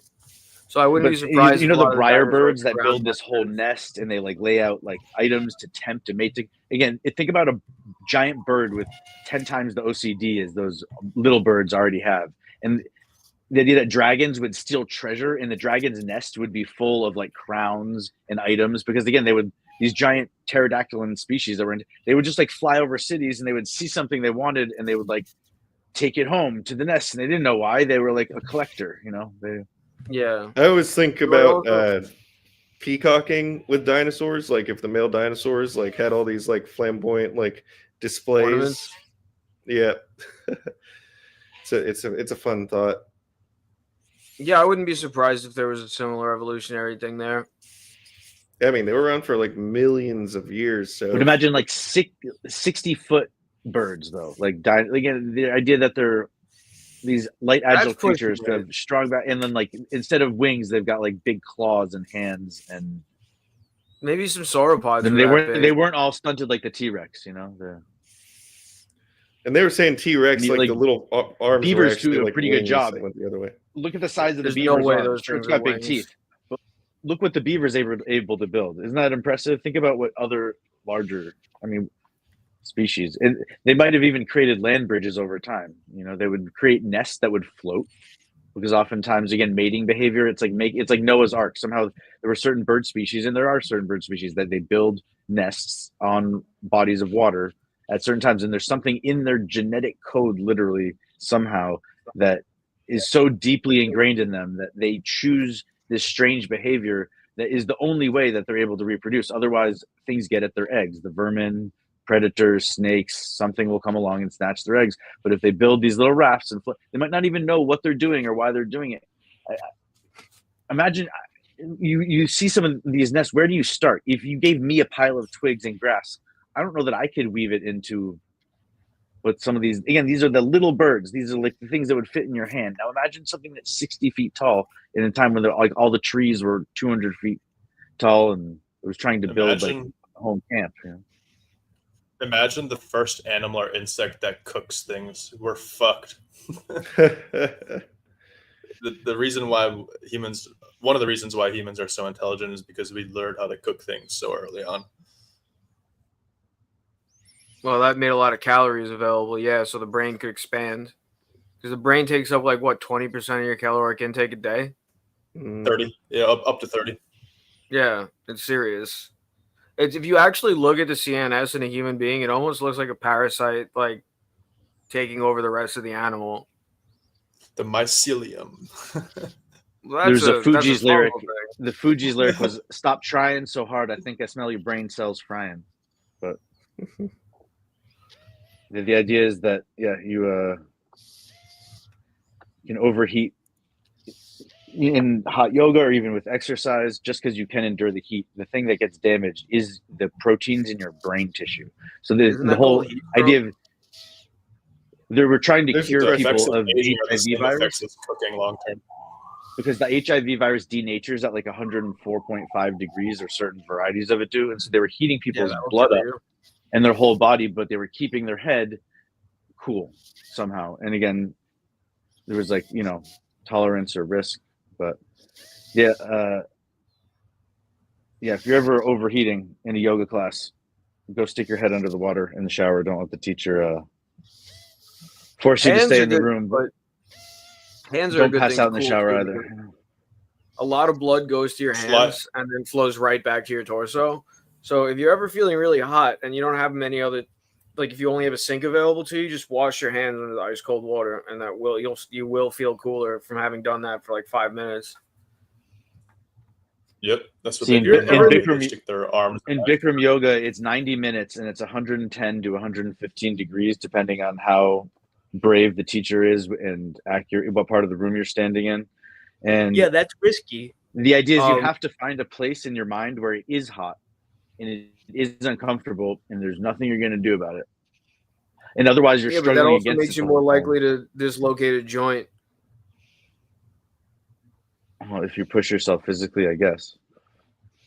So I wouldn't be surprised. You know the briar birds that build this whole nest and they like lay out like items to tempt a mate. Again, think about a giant bird with 10 times the OCD as those little birds already have, and the idea that dragons would steal treasure and the dragon's nest would be full of like crowns and items, because again these giant pterodactyl species they would just like fly over cities and they would see something they wanted and they would like take it home to the nest, and they didn't know why. They were like a collector, you know. I always think about peacocking with dinosaurs. Like if the male dinosaurs like had all these like flamboyant like displays. Ornaments. Yeah. It's a fun thought. Yeah, I wouldn't be surprised if there was a similar evolutionary thing there. I mean, they were around for like millions of years. So, but imagine like 60-foot birds, though. Like, again, the idea that they're these light, agile creatures who have strong back, and then like instead of wings, they've got like big claws and hands, and maybe some sauropods. And they weren't all stunted like the T-Rex, you know. And they were saying T-Rex, like the little arms. Beavers do a like pretty good job. Went the other way. Look at the size of the beavers. No way those things got big teeth. But look what the beavers able to build. Isn't that impressive? Think about what other larger, species. And they might have even created land bridges over time. You know, they would create nests that would float, because oftentimes, again, mating behavior. It's like Noah's Ark. Somehow there were certain bird species, and there are certain bird species that they build nests on bodies of water at certain times, and there's something in their genetic code, literally somehow, that is so deeply ingrained in them that they choose this strange behavior that is the only way that they're able to reproduce. Otherwise, things get at their eggs. The vermin, predators, snakes, something will come along and snatch their eggs. But if they build these little rafts, and they might not even know what they're doing or why they're doing it. Imagine you see some of these nests. Where do you start? If you gave me a pile of twigs and grass, I don't know that I could weave it into what some of these, again, these are the little birds. These are like the things that would fit in your hand. Now imagine something that's 60 feet tall in a time when like all the trees were 200 feet tall, and it was trying to build like a home camp. You know? Imagine the first animal or insect that cooks things. We're fucked. The reason why one of the reasons why humans are so intelligent is because we learned how to cook things so early on. Well, that made a lot of calories available, yeah, so the brain could expand. Because the brain takes up, 20% of your caloric intake a day? 30. Yeah, up to 30. Yeah, it's serious. If you actually look at the CNS in a human being, it almost looks like a parasite, taking over the rest of the animal. The mycelium. Well, there's a Fuji's lyric. The Fuji's lyric was, "Stop trying so hard. I think I smell your brain cells frying." But... The idea is that, you can overheat in hot yoga or even with exercise. Just because you can endure the heat, the thing that gets damaged is the proteins in your brain tissue. So the whole idea of they were trying to cure people of HIV virus. Cooking long term. Because the HIV virus denatures at 104.5 degrees, or certain varieties of it do, and so they were heating people's blood up and their whole body, but they were keeping their head cool somehow. And again, there was tolerance or risk, but if you're ever overheating in a yoga class, go stick your head under the water in the shower. Don't let the teacher force you to stay in the room. But hands are don't pass out in the shower either. A lot of blood goes to your hands and then flows right back to your torso. So if you're ever feeling really hot and you don't have many other like if you only have a sink available to you, just wash your hands under the ice cold water, and you will feel cooler from having done that for like 5 minutes. Yep, that's what See, they do. in Bikram, They stick their arms in Bikram yoga, it's 90 minutes and it's 110 to 115 degrees, depending on how brave the teacher is and accurate what part of the room you're standing in. And yeah, that's risky. The idea is you have to find a place in your mind where it is hot and it is uncomfortable, and there's nothing you're going to do about it. And otherwise, you're struggling but that also against makes it you the more whole time. likely to dislocate a joint. Well, if you push yourself physically, I guess.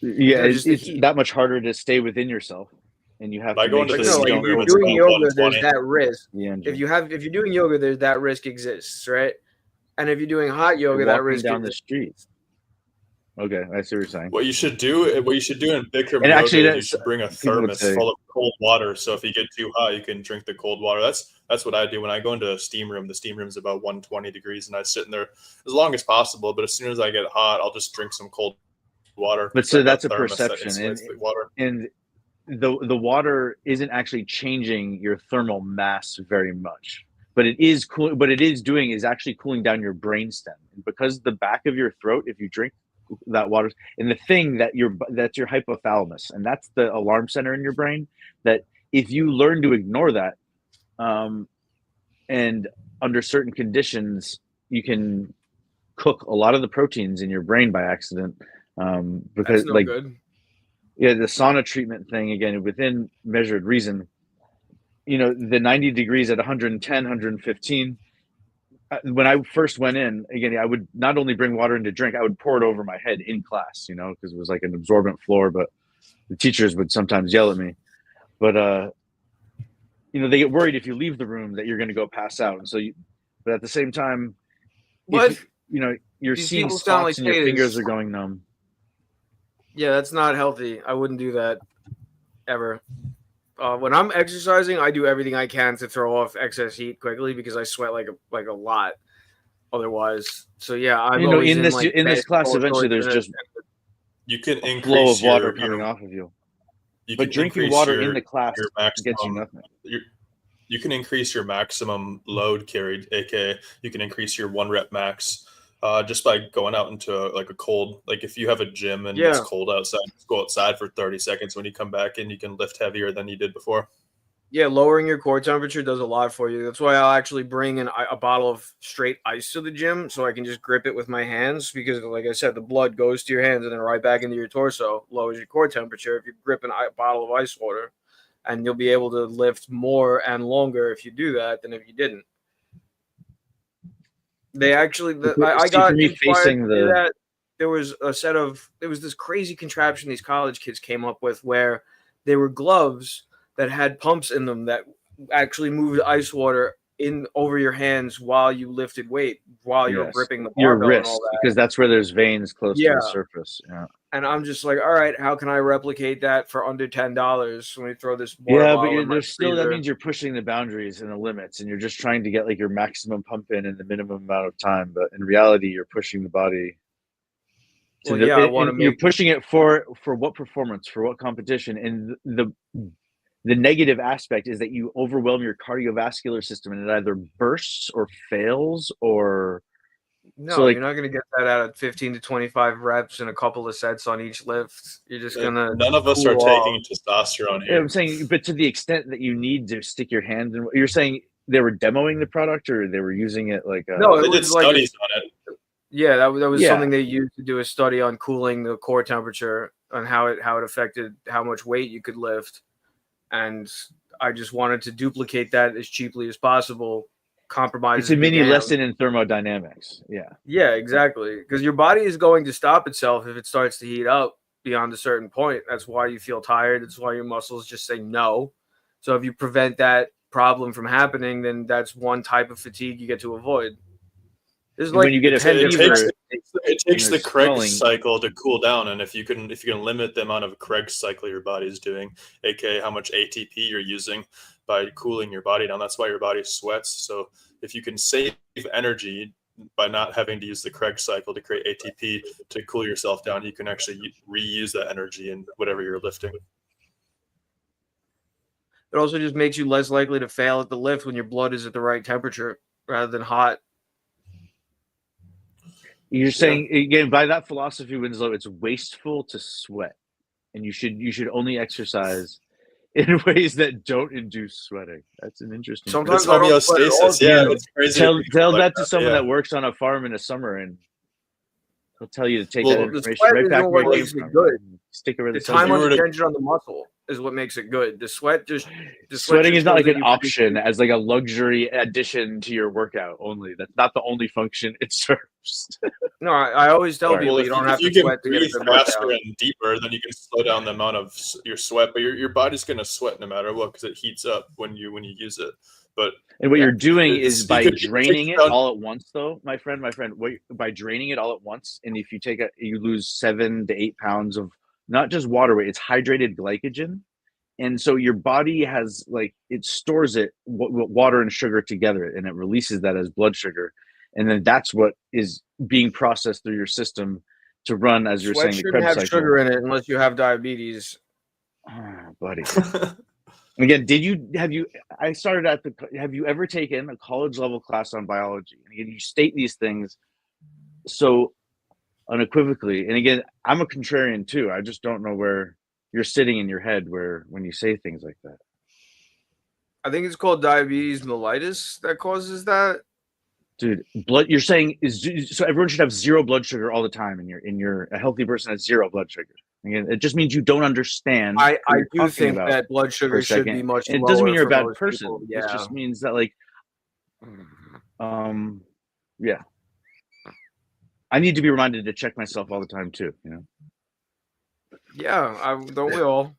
Yeah, it's that much harder to stay within yourself, and you have to make sure if you're doing yoga, there's that risk. If you're doing yoga, there's that risk exists, right? And if you're doing hot yoga, that risk down the street. Okay, I see what you're saying. What you should do in Bikram And actually, yoga is you should bring a people would thermos say- full of cold water. So if you get too hot, you can drink the cold water. That's what I do when I go into a steam room. The steam room is about 120 degrees, and I sit in there as long as possible. But as soon as I get hot, I'll just drink some cold water. But so Like that's a thermos that perception, insulates the water. and the water isn't actually changing your thermal mass very much. But it is cool. What it is doing is actually cooling down your brainstem, and because the back of your throat, if you drink that water, and the thing that's your hypothalamus, and that's the alarm center in your brain, that if you learn to ignore that, and under certain conditions, you can cook a lot of the proteins in your brain by accident, because That's no good. Yeah, the sauna treatment thing, again, within measured reason, the 90 degrees at 110, 115, when I first went in, again, I would not only bring water in to drink, I would pour it over my head in class, because it was like an absorbent floor, but the teachers would sometimes yell at me. But, they get worried if you leave the room that you're going to go pass out. And so, but at the same time, you're These seeing people sound spots like and your fingers skaters. are going numb. Yeah, that's not healthy. I wouldn't do that ever. When I'm exercising, I do everything I can to throw off excess heat quickly because I sweat like a lot otherwise. So yeah, I'm always in this class, basketball eventually shorts there's and just You can a flow increase of water your coming off of you. You But can drinking increase water your- in the class your gets you maximum- nothing. You can increase your maximum load carried, aka you can increase your 1 rep max just by going out into a cold, like if you have a gym and it's Yeah. cold outside, just go outside for 30 seconds. When you come back in, you can lift heavier than you did before. Yeah, lowering your core temperature does a lot for you. That's why I'll actually bring a bottle of straight ice to the gym so I can just grip it with my hands because, like I said, the blood goes to your hands and then right back into your torso, lowers your core temperature if you grip a bottle of ice water. And you'll be able to lift more and longer if you do that than if you didn't. They actually, I got me inspired facing to do the- that. There was this crazy contraption these college kids came up with where they were gloves that had pumps in them that actually moved ice water in over your hands while you lifted weight, while you're Yes. gripping the your barbell and wrist, all that. because that's where there's veins close to Yeah. the surface. Yeah. And I'm just like, all right, how can I replicate that for under $10 when we throw this water Yeah, bottle but in my there's still that freezer? means you're pushing the boundaries and the limits, and you're just trying to get like your maximum pump in the minimum amount of time. But in reality, you're pushing the body. Well, yeah, I wanna you're make- pushing it for what performance, for what competition, and the negative aspect is that you overwhelm your cardiovascular system, and it either bursts or fails, or No, you're not going to get that out of 15 to 25 reps and a couple of sets on each lift. You're just going to. None of us are taking testosterone Yeah, here. I'm saying, but to the extent that you need to stick your hand in, you're saying they were demoing the product or they were using it like No, it They did was like studies on it. Yeah, that was Yeah. something they used to do a study on cooling the core temperature and how it affected how much weight you could lift. And I just wanted to duplicate that as cheaply as possible. Compromise. it's a mini lesson in thermodynamics. Yeah. Yeah, exactly. Because your body is going to stop itself if it starts to heat up beyond a certain point. That's why you feel tired. That's why your muscles just say no. So if you prevent that problem from happening, then that's one type of fatigue you get to avoid. There's And when you get a ten fever, different- It takes the there's Krebs swelling. cycle to cool down, and if you can limit the amount of Krebs cycle your body is doing, aka how much ATP you're using by cooling your body down, that's why your body sweats. So if you can save energy by not having to use the Krebs cycle to create ATP to cool yourself down, you can actually reuse that energy in whatever you're lifting. It also just makes you less likely to fail at the lift when your blood is at the right temperature rather than hot. You're saying again by that philosophy, Winslow, it's wasteful to sweat, and you should only exercise in ways that don't induce sweating. That's an interesting. Sometimes it's homeostasis. Yeah, it's crazy. Tell that to someone that works on a farm in the summer, and he'll tell you to take that information right back where it came from. Good. Stick it where the time under tension on the muscle is what makes it good. The sweating is not like an option as like a luxury addition to your workout only. That's not the only function it serves. No, I always tell people you don't have to sweat to get a good faster workout. and deeper, then you can slow down the amount of your sweat. But your body's going to sweat no matter what because it heats up when you use it. But and what you're doing is by draining it all at once, though, my friend. By draining it all at once, and if you you lose 7 to 8 pounds of not just water weight, it's hydrated glycogen, and so your body has it stores water and sugar together, and it releases that as blood sugar, and then that's what is being processed through your system to run, as you're saying, the Krebs cycle. Have sugar in it unless you have diabetes. Oh, buddy. Again, have you ever taken a college level class on biology? And again, you state these things so unequivocally. And again, I'm a contrarian too. I just don't know where you're sitting in your head when you say things like that. I think it's called diabetes mellitus that causes that. Dude, you're saying so everyone should have zero blood sugar all the time, and a healthy person has zero blood sugar. Again, it just means you don't understand. I do think that blood sugar should be much lower. It doesn't mean you're a bad person. People. Yeah. It just means that yeah. I need to be reminded to check myself all the time too, you know. Yeah, don't we all?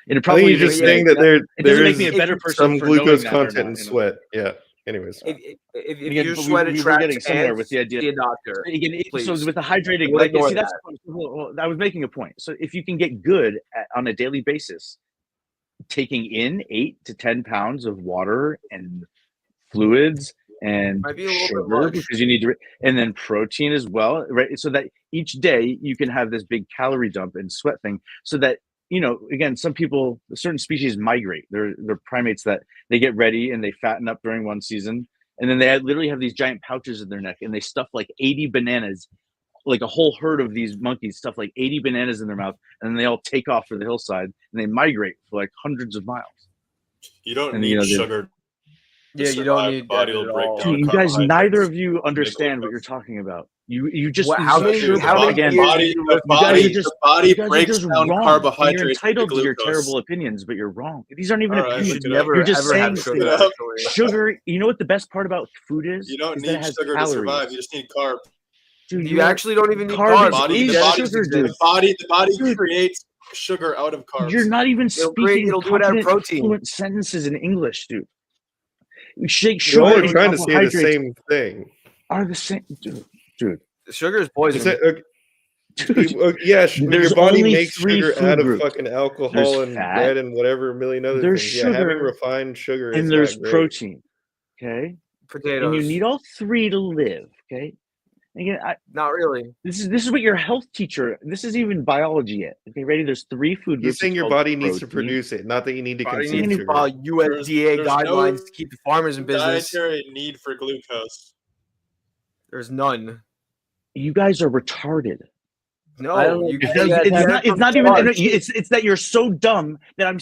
And it probably just saying that there make me a better person some for glucose knowing that content in sweat. Yeah. Anyways, if again, you sweat we attracts getting somewhere with the idea. see a doctor. Again, please. So with the hydrated glycogen, see, that's I was making a point. So if you can get good on a daily basis, taking in 8 to 10 pounds of water and fluids and sugar because you need to, and then protein as well, right? So that each day you can have this big calorie dump and sweat thing, so that again, certain species migrate. They're primates that they get ready and they fatten up during one season, and then they literally have these giant pouches in their neck, and they stuff like 80 bananas, like a whole herd of these monkeys stuff like 80 bananas in their mouth, and then they all take off for the hillside and they migrate for like hundreds of miles. You don't need sugar. Yeah, you don't need body will break down. You guys, neither of you understand what you're talking about. You just the body breaks down carbohydrates. You're entitled to your terrible opinions, but you're wrong. These aren't even opinions. Never, you're just saying sugar. You know what the best part about food is? You don't need sugar to survive. You just need carbs. Dude, you actually don't even need carbs. The body creates sugar out of carbs. You're not even speaking it'll do it out of protein. Fluent sentences in English, dude. You're only trying to say the same thing. Are the same, dude. Sugar is poison. Your body makes sugar out of fucking alcohol and bread and whatever, a million other things. Sugar, having refined sugar and there's protein. Okay, potatoes. And you need all three to live. Okay. Again, not really. This is what your health teacher. This is even biology yet. Okay, ready? There's 3 food groups. You're saying your body needs to produce it, not that you need to consume sugar. USDA guidelines to keep the farmers in business. Dietary need for glucose. There's none. You guys are retarded. No, it's not even. It's that you're so dumb that I'm.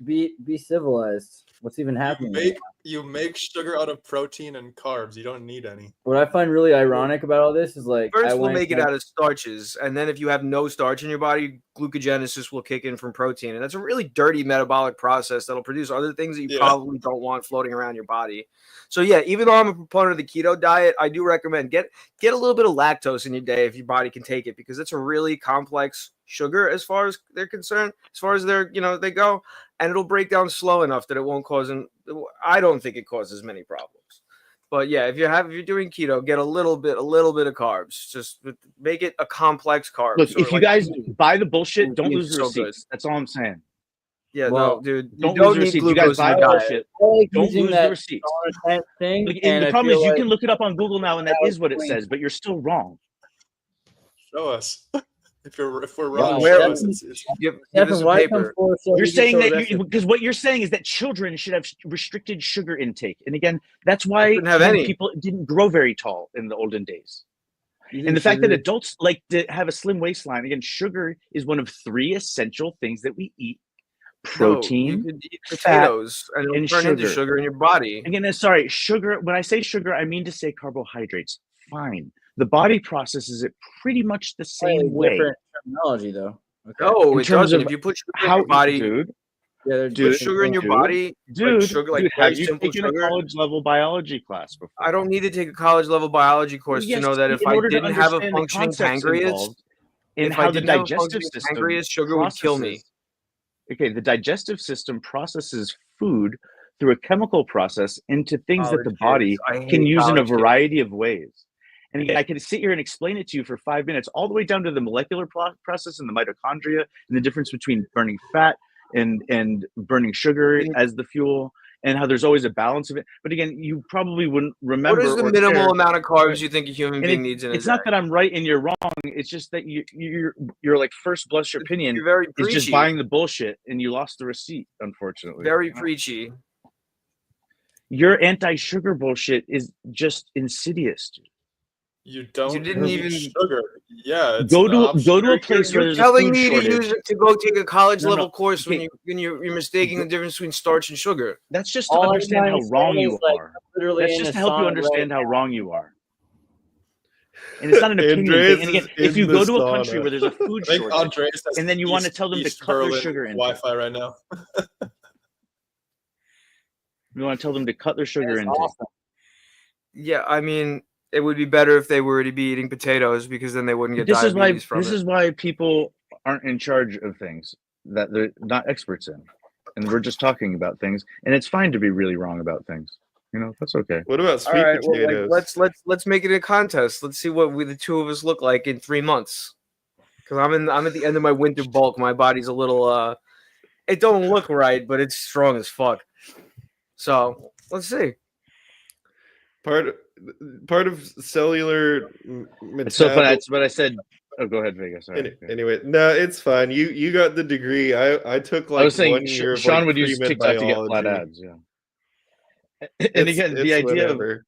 Be civilized. What's even happening? You make sugar out of protein and carbs. You don't need any. What I find really ironic about all this is first we'll make it out of starches, and then if you have no starch in your body, glucogenesis will kick in from protein, and that's a really dirty metabolic process that'll produce other things that you probably don't want floating around your body. So yeah, even though I'm a proponent of the keto diet, I do recommend get a little bit of lactose in your day if your body can take it, because it's a really complex sugar as far as they're concerned, as far as they go, and it'll break down slow enough that it won't cause I don't think it causes many problems. But yeah, if you're doing keto, get a little bit of carbs. Just make it a complex carb. Look, if you guys buy the bullshit, don't lose the receipts. That's all I'm saying. Yeah, no, dude. Don't lose the receipts. You guys buy bullshit. Don't lose the receipts. Thing, the problem is you can look it up on Google now, and that is what it says, but you're still wrong. Show us. If we're Wow, wrong, Where- show us. It's- Give Stefan, us a why paper. come forward so You're we can saying so that arrested? because what you're saying is that children should have restricted sugar intake, and again, that's why shouldn't have any. people didn't grow very tall in the olden days. You And think the fact that sugar- adults like to have a slim waistline, again, sugar is one of 3 essential things that we eat: protein, No, you could eat fat, potatoes and it'll and turn into sugar. sugar in your body. Again, sorry, sugar. When I say sugar, I mean to say carbohydrates. Fine. The body processes it pretty much the same way. Different terminology, though. Okay. No, In it terms doesn't. of If you put sugar in how, your body, dude, Yeah, they're put dude, sugar in your dude, body, dude, like sugar, like dude, very have you simple taken sugar. a college level biology class before? I don't need to take a college level biology course Yes, to know that if in I order to didn't have a understand the functioning concepts pancreas, involved in if I how the didn't have a digestive functioning system pancreas, sugar would kill me. processes. Okay, the digestive system processes food through a chemical process into things that College the body kids. I can hate use in a college kids. variety of ways. And again, I can sit here and explain it to you for 5 minutes, all the way down to the molecular process and the mitochondria and the difference between burning fat and burning sugar as the fuel, and how there's always a balance of it. But again, you probably wouldn't remember. What is the or minimal care. amount of carbs you think a human And being needs in a it's day? not that I'm right and you're wrong. It's just that your like first blush opinion You're very is just preachy. buying the bullshit, and you lost the receipt, unfortunately. Very preachy. Your anti-sugar bullshit is just insidious, dude. You don't You didn't need even sugar. Yeah, it's Go an to option. a place where You're there's a telling food me shortage. to go take a college No, level no, course okay. when you're mistaking the difference between starch and sugar. That's just to All I'm understand trying how to say wrong is, you like, are. literally That's in just a to help you sauna understand right how wrong you are. And it's not an opinion Andreas thing. And again, is if you in go the to a country sauna. where there's a food I think shortage, Andreas has and then you want to tell them to East cut their Berlin sugar intake, Wi-Fi right now. you want to tell them to cut their sugar That's intake. awesome. Yeah, I mean, it would be better if they were to be eating potatoes because then they wouldn't get This is why diabetes from it. people aren't in charge of things that they're not experts in, and we're just talking about things. And it's fine to be really wrong about things. You know, that's okay. What about All sweet right, well, potatoes? like, let's make it a contest. Let's see what the two of us look like in 3 months. Because I'm at the end of my winter bulk. My body's a little it don't look right, but it's strong as fuck. So let's see. Part of cellular It's so funny. metabol- That's what I said. Oh, go ahead, Vega. Sorry. Anyway, no, it's fine. You got the degree. I took like I was saying 1 year of Sean like would use pre-med TikTok to get flat biology. ads. Yeah. And again, the It's idea whatever.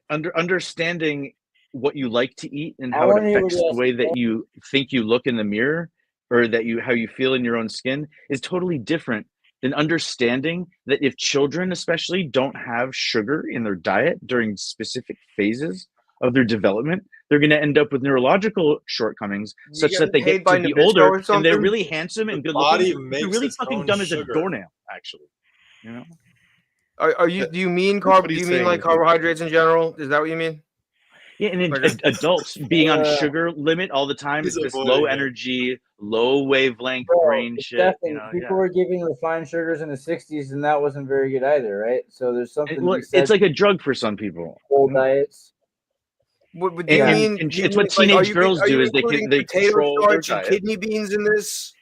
of understanding what you like to eat and I how it wanna hear what affects you the guys way that think. you think you look in the mirror, or that how you feel in your own skin, is totally different than understanding that if children especially don't have sugar in their diet during specific phases of their development, they're going to end up with neurological shortcomings such get that they paid get by to be Nabisco older or and they're something? really handsome and The good body looking. makes They're really its fucking own dumb as a sugar. doornail, actually. You know? Are you? Do you mean That's what do he's you mean saying, like I think. carbohydrates in general? Is that what you mean? Yeah, and then Like adults being on Yeah. sugar limit all the time He's is this avoiding low it. energy, low wavelength Bro, brain shit. Stefan, You know, people were giving refined sugars in the 60s, and that wasn't very good either, right? So there's something to be said it's like a drug for some people. whole diets. What do you And- mean? and do you it's mean, what teenage girls are do you is they including they potato control their starch and diet, kidney beans in this?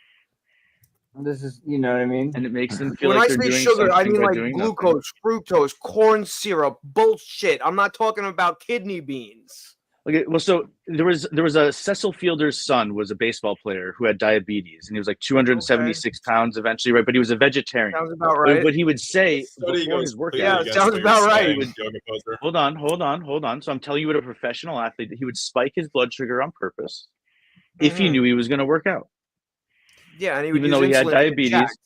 This is, you know what I mean? and it makes them feel When like I they're say doing sugar, I something mean by like doing nothing. glucose, fructose, corn syrup, bullshit. I'm not talking about kidney beans. Okay, well, so there was a Cecil Fielder's son was a baseball player who had diabetes, and he was like 276 pounds eventually, right? But he was a vegetarian. Sounds about But right. what he would say Study before goes his completely workout, against sounds what about you're right. saying, Yoga Poser. hold on. So I'm telling you what a professional athlete, he would spike his blood sugar on purpose if he Mhm. knew he was going to work out, Yeah, and he would even use though he had insulin to get diabetes. jacked.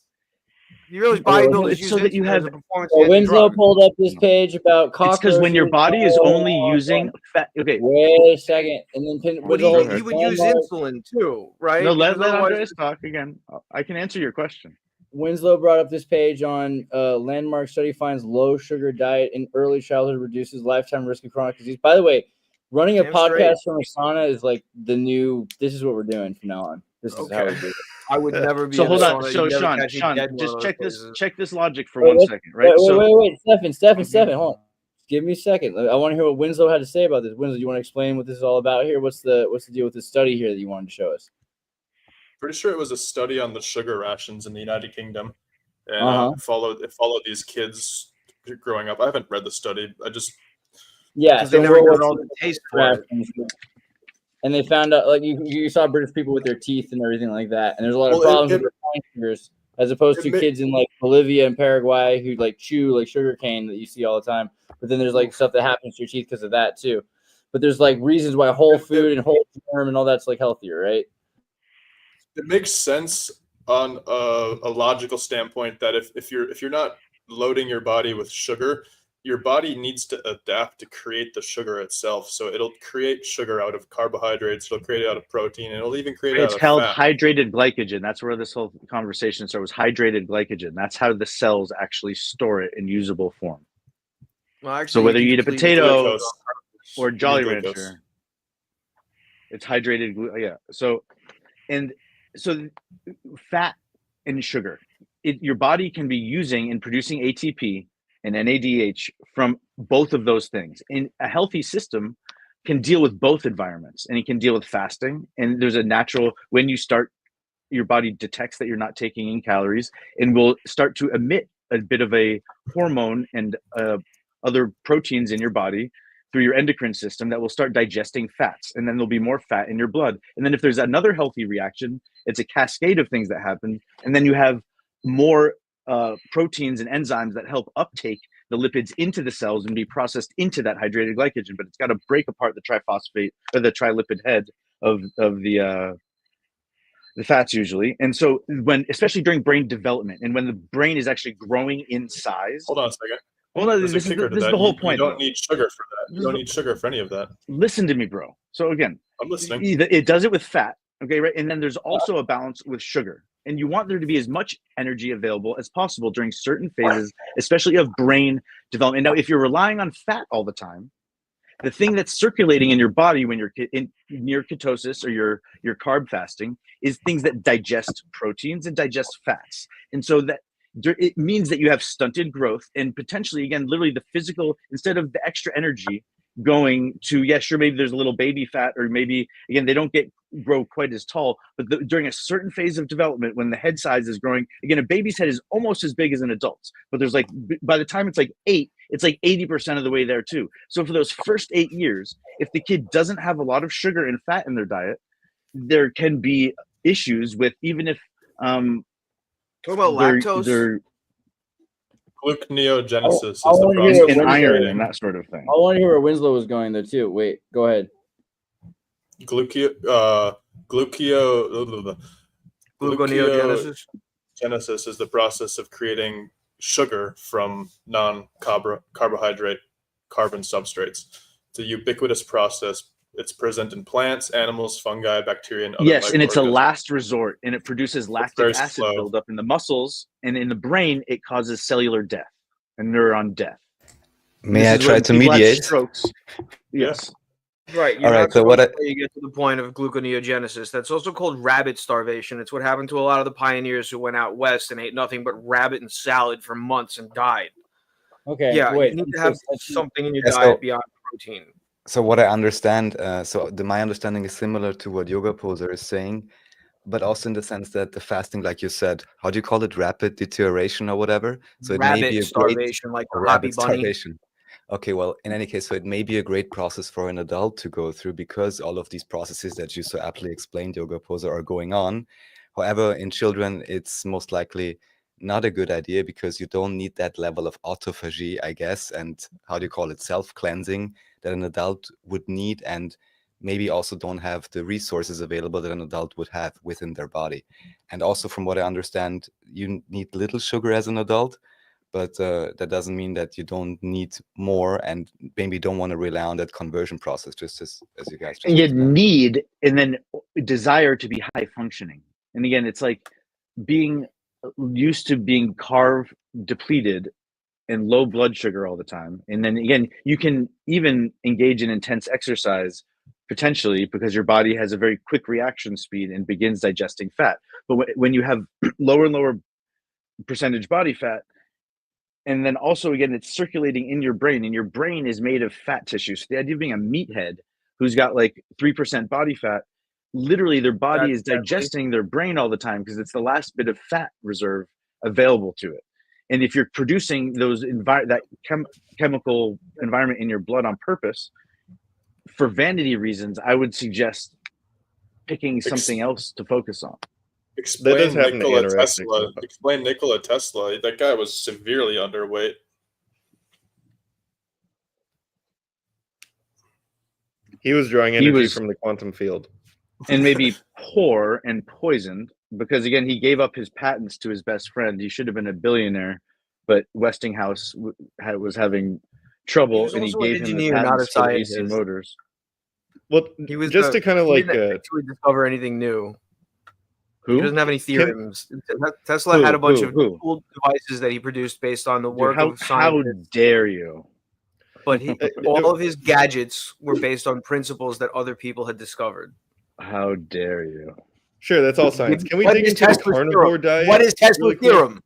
You realize Well, bodybuilders it's use so that you insulin have- as a performance So enhancing Winslow drug. pulled up this page about It's cockroaches. because when your body is only Oh, using fat. Okay, Wait a second, and then But Go he ahead. would use insulin too, right? No, let Because otherwise- Andreas talk again. I can answer your question. Winslow brought up this page on landmark study finds low sugar diet in early childhood reduces lifetime risk of chronic disease. By the way, running a Damn podcast straight. from a sauna is like the new. This is what we're doing from now on. This is how we Okay. do it. I would never be So in hold a on. sauna. So You'd never Sean, catch me dead in one just of check those this. places. Check this logic for Wait, 1 second, right? Wait, So wait, Stefan, hold on. Give me a second. I want to hear what Winslow had to say about this. Winslow, you want to explain what this is all about here? What's the deal with this study here that you wanted to show us? Pretty sure it was a study on the sugar rations in the United Kingdom, and it followed these kids growing up. I haven't read the study. I just Yeah, Because they so never what- got all the taste for it. and they found out like you saw British people with their teeth and everything like that, and there's a lot of problems with refined sugars as opposed to kids in like Bolivia and Paraguay who like chew like sugar cane that you see all the time. But then there's like stuff that happens to your teeth because of that too. But there's like reasons why whole food and whole germ and all that's like healthier, right? It makes sense on a logical standpoint that if you're not loading your body with sugar, your body needs to adapt to create the sugar itself. So it'll create sugar out of carbohydrates, it'll create it out of protein, and it'll even create it out of called fat. hydrated glycogen. That's where this whole conversation started, was hydrated glycogen. That's how the cells actually store it in usable form. Well, actually, so whether you eat a potato glucose. or Jolly Glucose. Rancher, it's hydrated. Yeah. So fat and sugar, your body can be using and producing ATP and NADH from both of those things. And a healthy system can deal with both environments, and it can deal with fasting. And there's a natural, when you start, your body detects that you're not taking in calories and will start to emit a bit of a hormone and other proteins in your body through your endocrine system that will start digesting fats, and then there'll be more fat in your blood. And then if there's another healthy reaction, it's a cascade of things that happen, and then you have more proteins and enzymes that help uptake the lipids into the cells and be processed into that hydrated glycogen. But it's got to break apart the triphosphate or the trilipid head of the fats usually. And so when, especially during brain development and when the brain is actually growing in size. Hold on a second. Well, no, There's this a kicker to is that. the whole point. You don't need sugar for that. You don't need sugar for any of that. Listen to me, bro. So again, I'm listening. It does it with fat, okay, right? And then there's also a balance with sugar. And you want there to be as much energy available as possible during certain phases, especially of brain development. Now, if you're relying on fat all the time, the thing that's circulating in your body when you're near ketosis or you're carb fasting is things that digest proteins and digest fats. And so that it means that you have stunted growth and potentially, again, literally the physical, instead of the extra energy going to, yeah, sure, maybe there's a little baby fat, or maybe, again, they don't grow quite as tall, but during a certain phase of development, when the head size is growing, again, a baby's head is almost as big as an adult's, but there's like, by the time it's like 8, it's like 80% of the way there too. So for those first 8 years, if the kid doesn't have a lot of sugar and fat in their diet, there can be issues with, even if what about lactose? Gluconeogenesis is I the wanna hear process what and of iron creating and that sort of thing. I want to hear where Winslow was going there too. Wait, go ahead. Gluconeogenesis. Genesis is the process of creating sugar from non-carbohydrate carbon substrates. It's a ubiquitous process. It's present in plants, animals, fungi, bacteria, and other Yes, and it's a microorganisms. last resort, and it produces lactic acid slow. buildup in the muscles, and in the brain, it causes cellular death and neuron death. May I try to mediate? Strokes. Yes. Right. You're All right, not so what supposed to get to the point of gluconeogenesis. That's also called rabbit starvation. It's what happened to a lot of the pioneers who went out west and ate nothing but rabbit and salad for months and died. Okay. Yeah, wait. you need to have something in your Yeah, so- diet beyond protein. So what I understand, my understanding is similar to what Yoga Poser is saying, but also in the sense that the fasting, like you said, how do you call it, rapid deterioration or whatever? So it may Rabbit be a starvation, like or a hobby rabbit bunny. starvation. Okay, well, in any case, so it may be a great process for an adult to go through because all of these processes that you so aptly explained, Yoga Poser, are going on. However, in children, it's most likely not a good idea because you don't need that level of autophagy, I guess, and how do you call it, self-cleansing that an adult would need, and maybe also don't have the resources available that an adult would have within their body. And also, from what I understand, you need little sugar as an adult, but that doesn't mean that you don't need more and maybe don't want to rely on that conversion process, just as you guys just And you explained. need, and then desire to be high functioning. And again, it's like being used to being carb depleted and low blood sugar all the time. And then again, you can even engage in intense exercise potentially because your body has a very quick reaction speed and begins digesting fat. But when you have lower and lower percentage body fat, and then also again, it's circulating in your brain, and your brain is made of fat tissue. So the idea of being a meathead who's got like 3% body fat, literally their body is digesting their brain all the time because it's the last bit of fat reserve available to it. And if you're producing those chemical environment in your blood on purpose, for vanity reasons, I would suggest picking something else to focus on. Explain Nikola Tesla. Explain Nikola Tesla. That guy was severely underweight. He was drawing energy from the quantum field. And maybe poor and poisoned, because again, he gave up his patents to his best friend. He should have been a billionaire, but Westinghouse was having trouble, and he gave him the patents for AC motors. Well, he was just to kind of like actually discover anything new. Who? He doesn't have any theorems. Tesla had a bunch of cool devices that he produced based on the work of scientists. How dare you? But all of his gadgets were based on principles that other people had discovered. How dare you? Sure, that's all science. Can we dig into the carnivore diet? What is Tesla's theorem?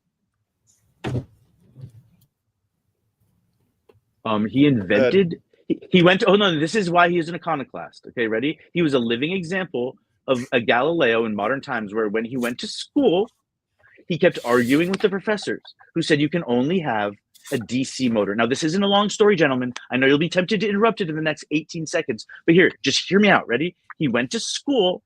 He invented. He went. Oh no! This is why he is an iconoclast. Okay, ready? He was a living example of a Galileo in modern times, where when he went to school, he kept arguing with the professors, who said you can only have a DC motor. Now, this isn't a long story, gentlemen. I know you'll be tempted to interrupt it in the next 18 seconds, but here, just hear me out. Ready? He went to school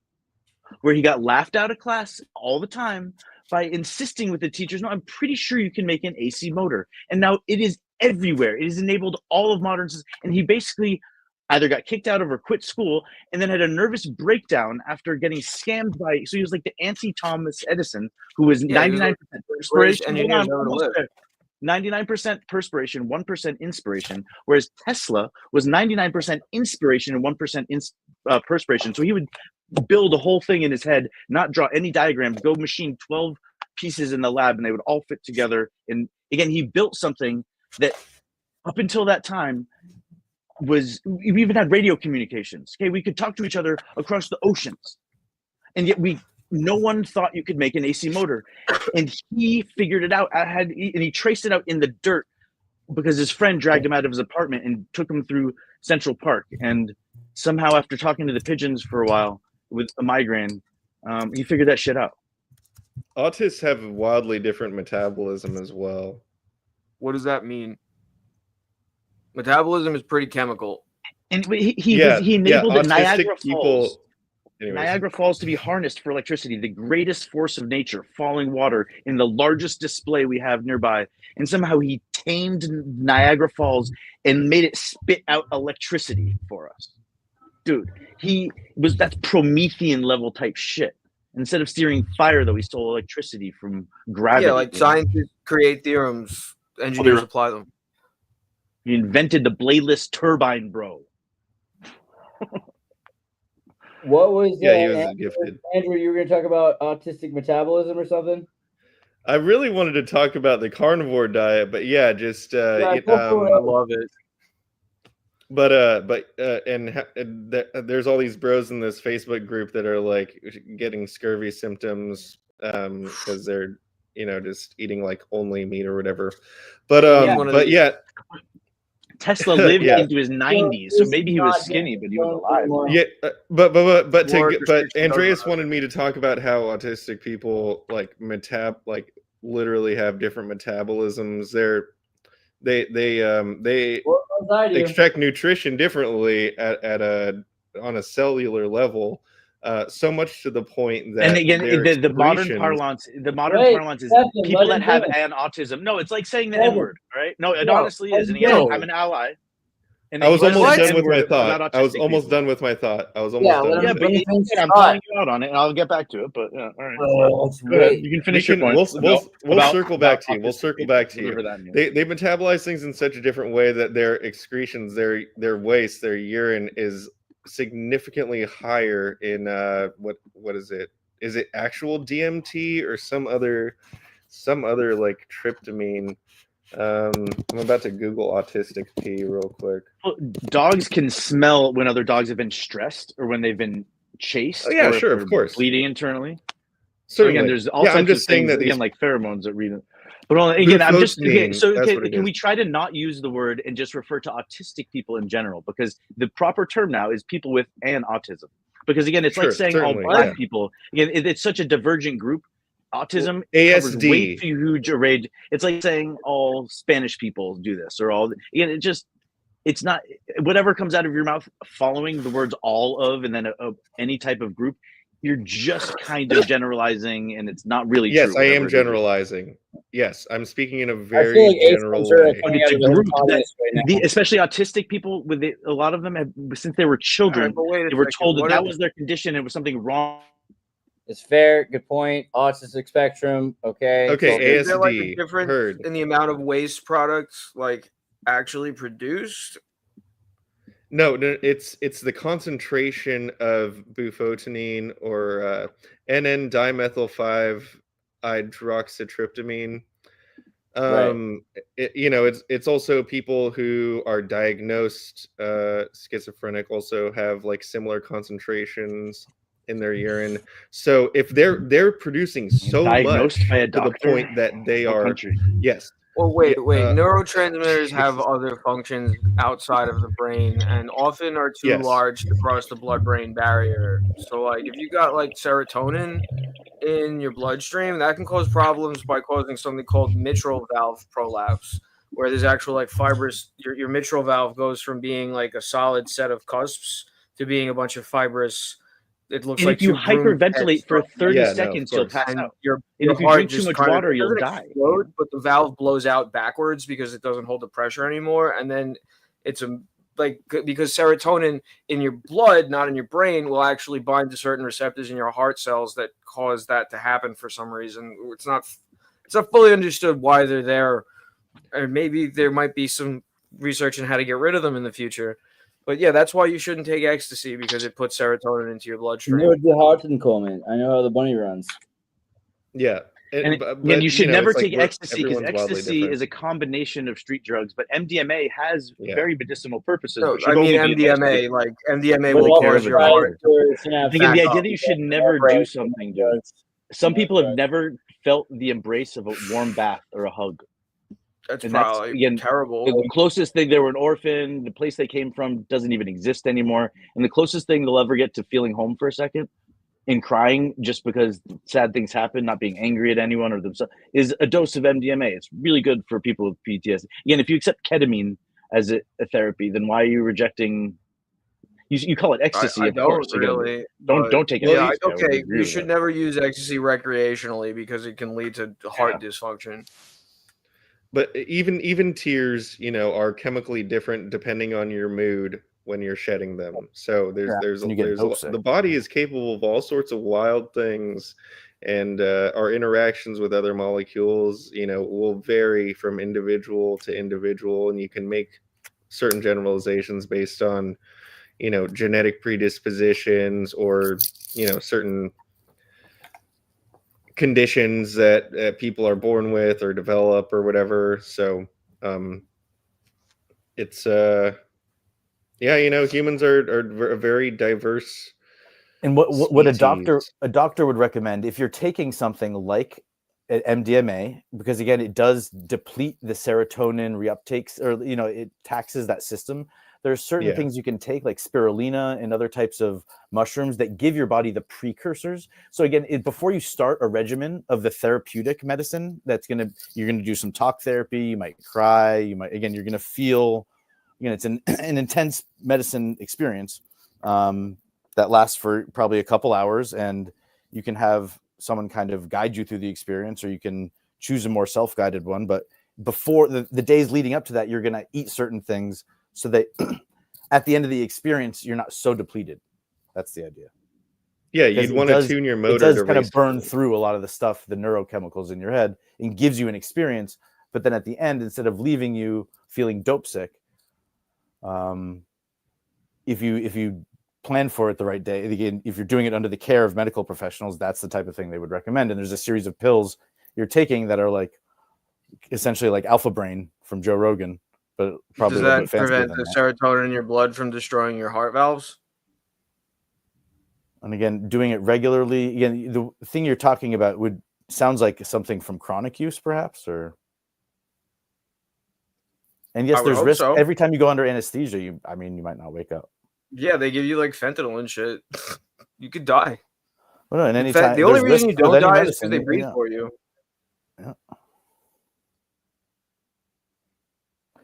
where he got laughed out of class all the time by insisting with the teachers, no, I'm pretty sure you can make an AC motor. And now it is everywhere. It has enabled all of modern systems. And he basically either got kicked out of or quit school and then had a nervous breakdown after getting scammed by, so he was like the anti-Thomas Edison, who was 99% perspiration. 99% perspiration, 1% inspiration, whereas Tesla was 99% inspiration and 1% perspiration. So he would build a whole thing in his head, not draw any diagrams, go machine 12 pieces in the lab, and they would all fit together. And again, he built something that up until that time we even had radio communications. Okay, we could talk to each other across the oceans, and yet no one thought you could make an AC motor, and he figured it out. And he traced it out in the dirt because his friend dragged him out of his apartment and took him through Central Park. And somehow, after talking to the pigeons for a while with a migraine, he figured that shit out. Autists have wildly different metabolism as well. What does that mean? Metabolism is pretty chemical. And he enabled the Niagara Falls. Niagara Falls to be harnessed for electricity, the greatest force of nature, falling water in the largest display we have nearby. And somehow he tamed Niagara Falls and made it spit out electricity for us. Dude, that's Promethean level type shit. Instead of steering fire, though, he stole electricity from gravity. Yeah, like scientists create theorems, engineers apply them. He invented the bladeless turbine, bro. What was he was gifted. Andrew, you were going to talk about autistic metabolism or something? I really wanted to talk about the carnivore diet, but yeah, just I love it. But there's all these bros in this Facebook group that are like getting scurvy symptoms because they're just eating like only meat or whatever. But yeah. Tesla lived into his 90s, so maybe he was skinny, but he was alive. Yeah, but Andreas wanted me to talk about how autistic people literally have different metabolisms. They extract nutrition differently on a cellular level. So much to the point that, and again, the modern parlance is people that have an autism. No, it's like saying the N word, right? No, it honestly is. And again, I'm an ally. And I was almost done with my thought. I was almost done with my thought. I was almost done. Yeah, but I'm calling you out on it, and I'll get back to it. But yeah, all right. Go ahead. You can finish your point. We'll circle back to you. We'll circle back to you. They metabolize things in such a different way that their excretions, their waste, their urine is significantly higher in what is it? Is it actual DMT or some other like tryptamine? I'm about to Google autistic pee real quick. Well, dogs can smell when other dogs have been stressed or when they've been chased. Oh yeah, sure, of course. Bleeding internally. Certainly. Again, there's all types of things that again, like pheromones that read it. But again, I'm just can we try to not use the word and just refer to autistic people in general? Because the proper term now is people with an autism. Because again, it's like saying all black people. Again, it's such a divergent group. Autism ASD, way too huge a range. It's like saying all Spanish people do this, or all. Again, it just it's not whatever comes out of your mouth following the words all of and then any type of group. You're just kind of generalizing, and it's not really yes, true. I am generalizing. Yes, I'm speaking in a I very feel like Ace general Ventura way. coming out of the Group communist right now. especially autistic people, with a lot of them have, since they were children, but wait a they were second, told that what that if- was their condition. It was something wrong. It's fair. Good point. Autistic spectrum. Okay. Okay, Is there like a ASD, difference heard. in the amount of waste products like actually produced? No, it's the concentration of bufotenine or NN-dimethyl 5-hydroxytryptamine. It's also people who are diagnosed schizophrenic also have like similar concentrations in their urine. So if they're producing so Diagnosed much by a to the doctor? point that they What are country? yes. Well, wait. Yeah, Neurotransmitters have other functions outside of the brain, and often are too Yes. large to cross the blood-brain barrier. So, like, if you got like serotonin in your bloodstream, that can cause problems by causing something called mitral valve prolapse, where there's actual like fibrous. Your mitral valve goes from being like a solid set of cusps to being a bunch of fibrous. It looks And like if you two groomed hyperventilate heads for stuck 30 Yeah, no, of seconds, you'll course. pass and out. your And if you heart drink too just much kind of- water, it you'll doesn't die. explode, but the valve blows out backwards because it doesn't hold the pressure anymore, and then it's because serotonin in your blood, not in your brain, will actually bind to certain receptors in your heart cells that cause that to happen for some reason. It's not fully understood why they're there, and maybe there might be some research on how to get rid of them in the future. But yeah, that's why you shouldn't take ecstasy, because it puts serotonin into your You bloodstream. know the Harton comment. I know how the bunny runs. Yeah. And But, you should never it's like take ecstasy, because everyone's wildly ecstasy different. is a combination of street drugs, but MDMA has Yeah. very medicinal purposes. No, but should I mean only be MDMA. Like MDMA But will also cause your heart. Again, the idea that you should never do something, dude. Some people have never felt the embrace of a warm bath or a hug. That's And probably again, terrible. the closest thing, they were an orphan. The place they came from doesn't even exist anymore. And the closest thing they'll ever get to feeling home for a second and crying just because sad things happen, not being angry at anyone or themselves, is a dose of MDMA. It's really good for people with PTSD. Again, if you accept ketamine as a therapy, then why are you rejecting? You call it ecstasy, I of don't course. really. Again, but- don't take it. Yeah, ecstasy. I would okay. agree You with should that. never use ecstasy recreationally because it can lead to heart dysfunction. But even tears, are chemically different depending on your mood when you're shedding them. So there's and you get dope sick. the body is capable of all sorts of wild things, and our interactions with other molecules, will vary from individual to individual, and you can make certain generalizations based on, genetic predispositions or, certain conditions that people are born with or develop or whatever. So it's humans are a very diverse And what a species. doctor would recommend if you're taking something like MDMA, because again it does deplete the serotonin reuptakes, or it taxes that system. There are certain things you can take, like spirulina and other types of mushrooms, that give your body the precursors. So again, before you start a regimen of the therapeutic medicine, you're gonna do some talk therapy. You might cry. You're gonna feel. It's an intense medicine experience that lasts for probably a couple hours, and you can have someone kind of guide you through the experience, or you can choose a more self-guided one. But before the days leading up to that, you're gonna eat certain things, so that at the end of the experience, you're not so depleted. That's the idea. Yeah, you'd want to tune your motor. It does to kind of race burn through a lot of the stuff, the neurochemicals in your head, and gives you an experience. But then at the end, instead of leaving you feeling dope sick, if you plan for it the right day, again, if you're doing it under the care of medical professionals, that's the type of thing they would recommend. And there's a series of pills you're taking that are like essentially like Alpha Brain from Joe Rogan. But probably Does a little that bit fancier prevent than the that. serotonin in your blood from destroying your heart valves? And again, doing it regularly. Again, the thing you're talking about sounds like something from chronic use, perhaps, or. And yes, I would there's hope risk so. every time you go under anesthesia. You might not wake up. Yeah, they give you like fentanyl and shit. You could die. Well, no, and In any fact, time the only there's reason you risk with don't any die is medicine, because they breathe yeah. for you. Yeah.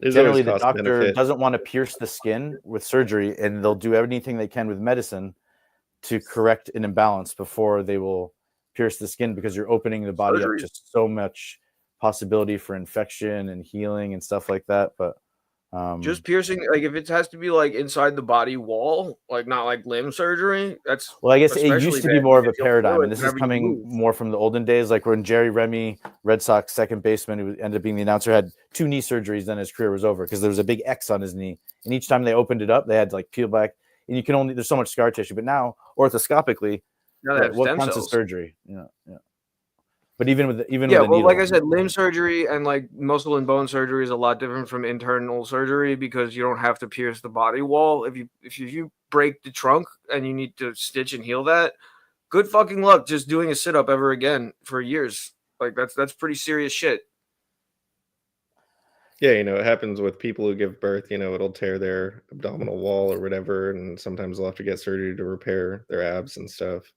generally the doctor doesn't want to pierce the skin with surgery, and they'll do anything they can with medicine to correct an imbalance before they will pierce the skin, because you're opening the body up to so much possibility for infection and healing and stuff like that. But just piercing, like if it has to be like inside the body wall, like not like limb surgery, that's well, I guess it used to be more of a paradigm, and this is coming more from the olden days, like when Jerry Remy, Red Sox second baseman, who ended up being the announcer, had 2 knee surgeries, then his career was over because there was a big X on his knee, and each time they opened it up, they had to like peel back, and you can only, there's so much scar tissue. But now orthoscopically, what counts as surgery? Yeah. But even with the needle, like I said, limb surgery and like muscle and bone surgery is a lot different from internal surgery, because you don't have to pierce the body wall. If you break the trunk and you need to stitch and heal that, good fucking luck just doing a sit up ever again for years. Like that's pretty serious shit. Yeah, it happens with people who give birth. It'll tear their abdominal wall or whatever, and sometimes they'll have to get surgery to repair their abs and stuff,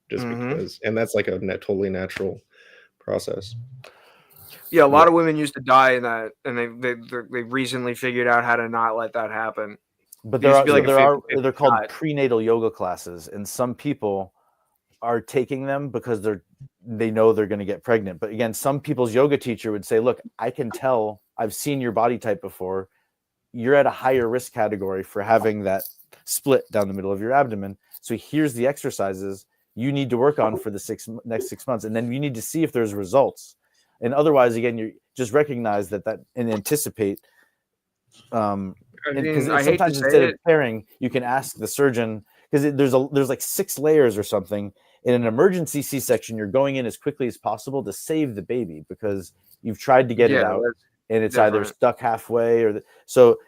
just because. And that's like a totally natural process. Yeah, a lot of women used to die in that, and they recently figured out how to not let that happen. But they're called prenatal yoga classes, and some people are taking them because they know they're going to get pregnant. But again, some people's yoga teacher would say, "Look, I can tell. I've seen your body type before. You're at a higher risk category for having that split down the middle of your abdomen. So here's the exercises you need to work on for the next 6 months, and then you need to see if there's results. And otherwise, again, you just recognize that and anticipate. Because sometimes instead of pairing, you can ask the surgeon, because there's like 6 layers or something. In an emergency C-section, you're going in as quickly as possible to save the baby, because you've tried to get it out, and it's either stuck halfway so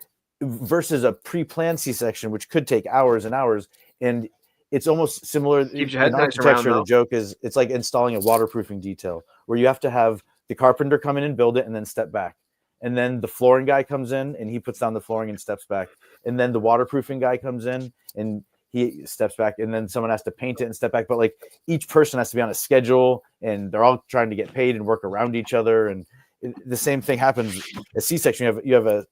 versus a pre-planned C-section, which could take hours and hours. And it's almost similar in architecture. The joke is it's like installing a waterproofing detail, where you have to have the carpenter come in and build it and then step back. And then the flooring guy comes in and he puts down the flooring and steps back. And then the waterproofing guy comes in and he steps back. And then someone has to paint it and step back. But like each person has to be on a schedule, and they're all trying to get paid and work around each other. And the same thing happens at C-section. You have a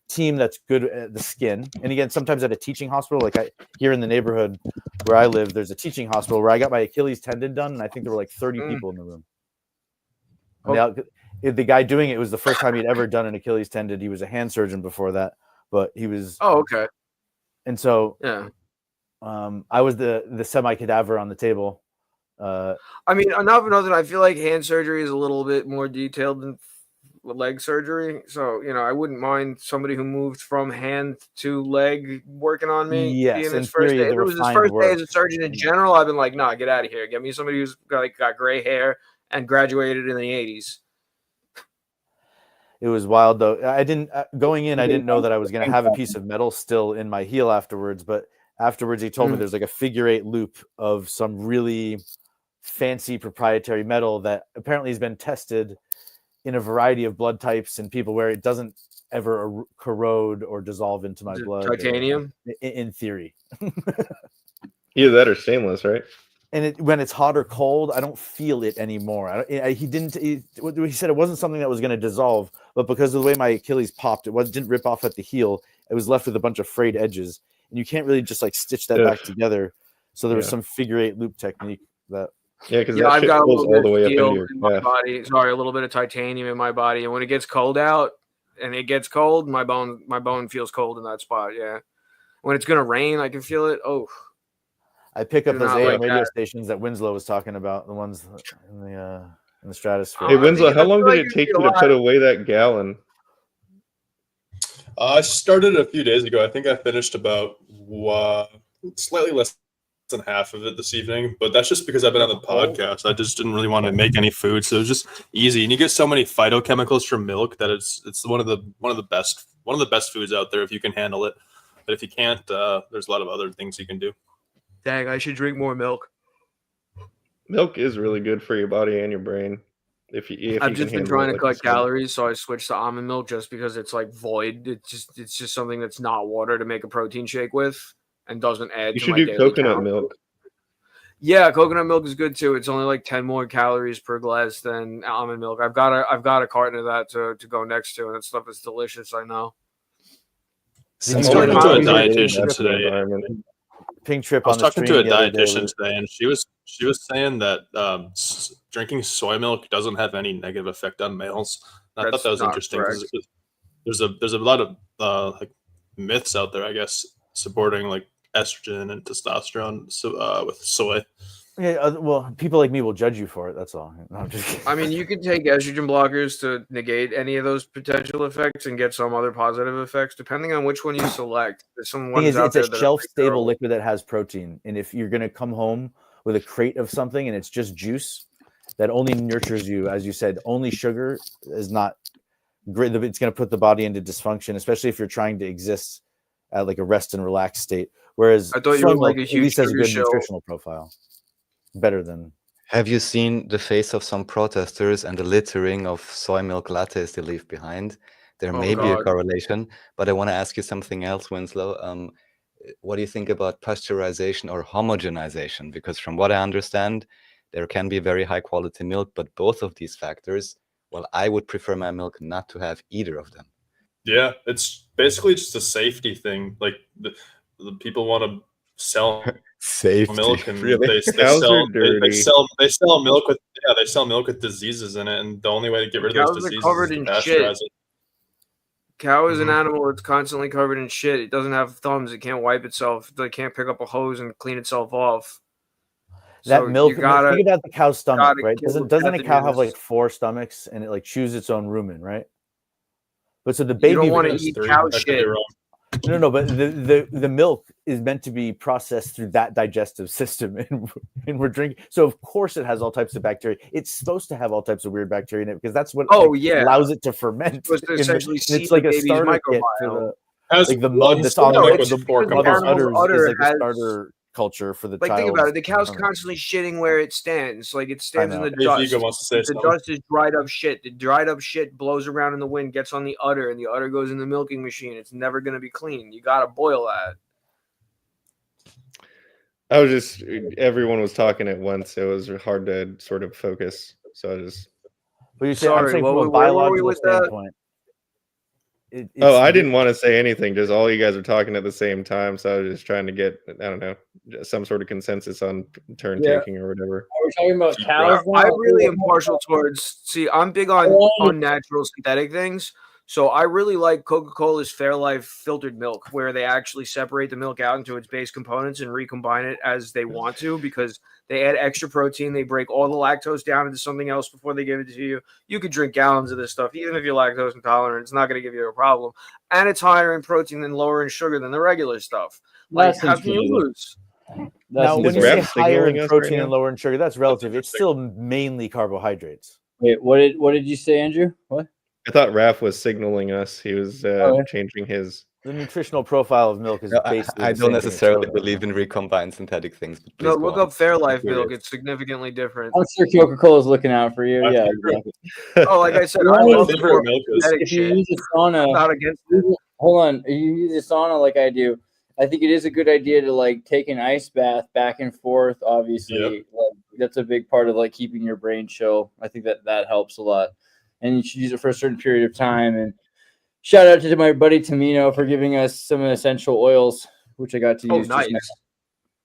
team that's good at the skin. And again, sometimes at a teaching hospital, like here in the neighborhood where I live, there's a teaching hospital where I got my Achilles tendon done, and I think there were like 30 people in the room. The guy doing it was the first time he'd ever done an Achilles tendon. He was a hand surgeon before that, but he was okay. And so I was the semi-cadaver on the table. I mean, enough of nothing. I feel like hand surgery is a little bit more detailed than leg surgery, so I wouldn't mind somebody who moved from hand to leg working on me. Yes, his first day. If it was his first day as a surgeon in general, I've been like, nah, get out of here. Get me somebody who's got gray hair and graduated in the 80s. It was wild though. I didn't know that I was going to have a piece of metal still in my heel afterwards, but afterwards he told me there's like a figure 8 loop of some really fancy proprietary metal that apparently has been tested in a variety of blood types and people, where it doesn't ever corrode or dissolve into my blood. Titanium? In theory. Either that or stainless, right? And when it's hot or cold, I don't feel it anymore. He said it wasn't something that was going to dissolve, but because of the way my Achilles popped, didn't rip off at the heel. It was left with a bunch of frayed edges, and you can't really just like stitch that back together. So there was some figure 8 loop technique that. Yeah, because I've got a little bit all the way up into my body. Sorry, a little bit of titanium in my body, and when it gets cold out, my bone feels cold in that spot. Yeah, when it's gonna rain, I can feel it. Oh, I pick up those AM radio stations that Winslow was talking about, the ones in the stratosphere. Hey Winslow, how long did it take you to put away that gallon? I started a few days ago. I think I finished about slightly less than half of it this evening, but that's just because I've been on the podcast. I just didn't really want to make any food, so it was just easy. And you get so many phytochemicals from milk that it's one of the best foods out there if you can handle it. But if you can't, there's a lot of other things you can do. Dang, I should drink more milk. Milk is really good for your body and your brain. I've just been trying to cut calories, so I switched to almond milk just because it's like void. It's just something that's not water to make a protein shake with, and doesn't add. You should do coconut milk. Yeah, coconut milk is good too. It's only like 10 more calories per glass than almond milk. I've got a carton of that to go next to, and that stuff is delicious. I know. I was talking to a dietitian today. Pink trip I was on the talking to a stream the other day dietitian was- today, and she was saying that drinking soy milk doesn't have any negative effect on males. And I thought that was interesting because there's a lot of like myths out there, I guess, supporting like estrogen and testosterone with soy. Yeah, well, people like me will judge you for it. That's all. No, I'm just kidding. I mean, you can take estrogen blockers to negate any of those potential effects and get some other positive effects, depending on which one you select. There's some ones out there It's that a are shelf-stable liquid that has protein, and if you're gonna come home with a crate of something and it's just juice that only nurtures you, as you said, only sugar is not great. It's gonna put the body into dysfunction, especially if you're trying to exist at like a rest and relaxed state. Whereas I thought you soy were like milk a at least huge has a sugar good shill. nutritional profile, better than. Have you seen the face of some protesters and the littering of soy milk lattes they leave behind? There Oh, may be a God. correlation, but I want to ask you something else, Winslow. What do you think about pasteurization or homogenization? Because from what I understand, there can be very high quality milk, but both of these factors, well, I would prefer my milk not to have either of them. Yeah, it's basically just a safety thing. Like the people want to sell Safety, milk, and really? they Cows sell are dirty. they sell milk with diseases in it, and the only way to get rid of those Cows are diseases covered is to in pasteurize shit. it. Cow is an animal that's constantly covered in shit. It doesn't have thumbs. It can't wipe itself. It can't pick up a hose and clean itself off. That So milk. you gotta Think about the cow's stomach, gotta right? kill the Doesn't a cow have pathogens. like 4 stomachs and it like chews its own rumen, right? But so the You baby. don't want to eat cow shit. No, but the milk is meant to be processed through that digestive system, and we're drinking. So of course it has all types of bacteria. It's supposed to have all types of weird bacteria in it because that's what allows it to ferment. Supposed to And essentially and it's seed like the a baby's starter kit for microbiome. the mud that's on the mother's udders is like a starter culture for the Like, child. think about it. The cow's constantly shitting where it stands. Like, it stands in the Hey, dust. Vigo wants to say The something. dust is dried up shit. The dried up shit blows around in the wind, gets on the udder, and the udder goes in the milking machine. It's never going to be clean. You got to boil that. I was just everyone was talking at once. It was hard to sort of focus. So I just. But you say I'm saying from a biological standpoint. I didn't want to say anything. Just all you guys are talking at the same time. So I was just trying to get, I don't know, some sort of consensus on turn taking or whatever. Are we talking about cows? I really am partial towards. See, I'm big on natural synthetic things. So I really like Coca-Cola's Fairlife filtered milk, where they actually separate the milk out into its base components and recombine it as they want to, because they add extra protein. They break all the lactose down into something else before they give it to you. You could drink gallons of this stuff, even if you're lactose intolerant. It's not going to give you a problem. And it's higher in protein and lower in sugar than the regular stuff. Like, how can you lose? Now, when you say higher in protein and lower in sugar, that's relative. It's still mainly carbohydrates. Wait, what did you say, Andrew? What? I thought Raph was signaling us. He was changing his. The nutritional profile of milk is basically. I don't necessarily believe in recombined synthetic things. But No, please look go on. up Fairlife milk. It's significantly different. I'm sure Coca-Cola's looking out for you. Yeah, exactly. Oh, like I said, I love synthetic If you shit. use a sauna, Not against hold on. If you use a sauna like I do, I think it is a good idea to like take an ice bath back and forth. Obviously, like, that's a big part of like keeping your brain chill. I think that helps a lot, and you should use it for a certain period of time. And shout out to my buddy Tamino for giving us some essential oils, which I got to use. nice. Just now.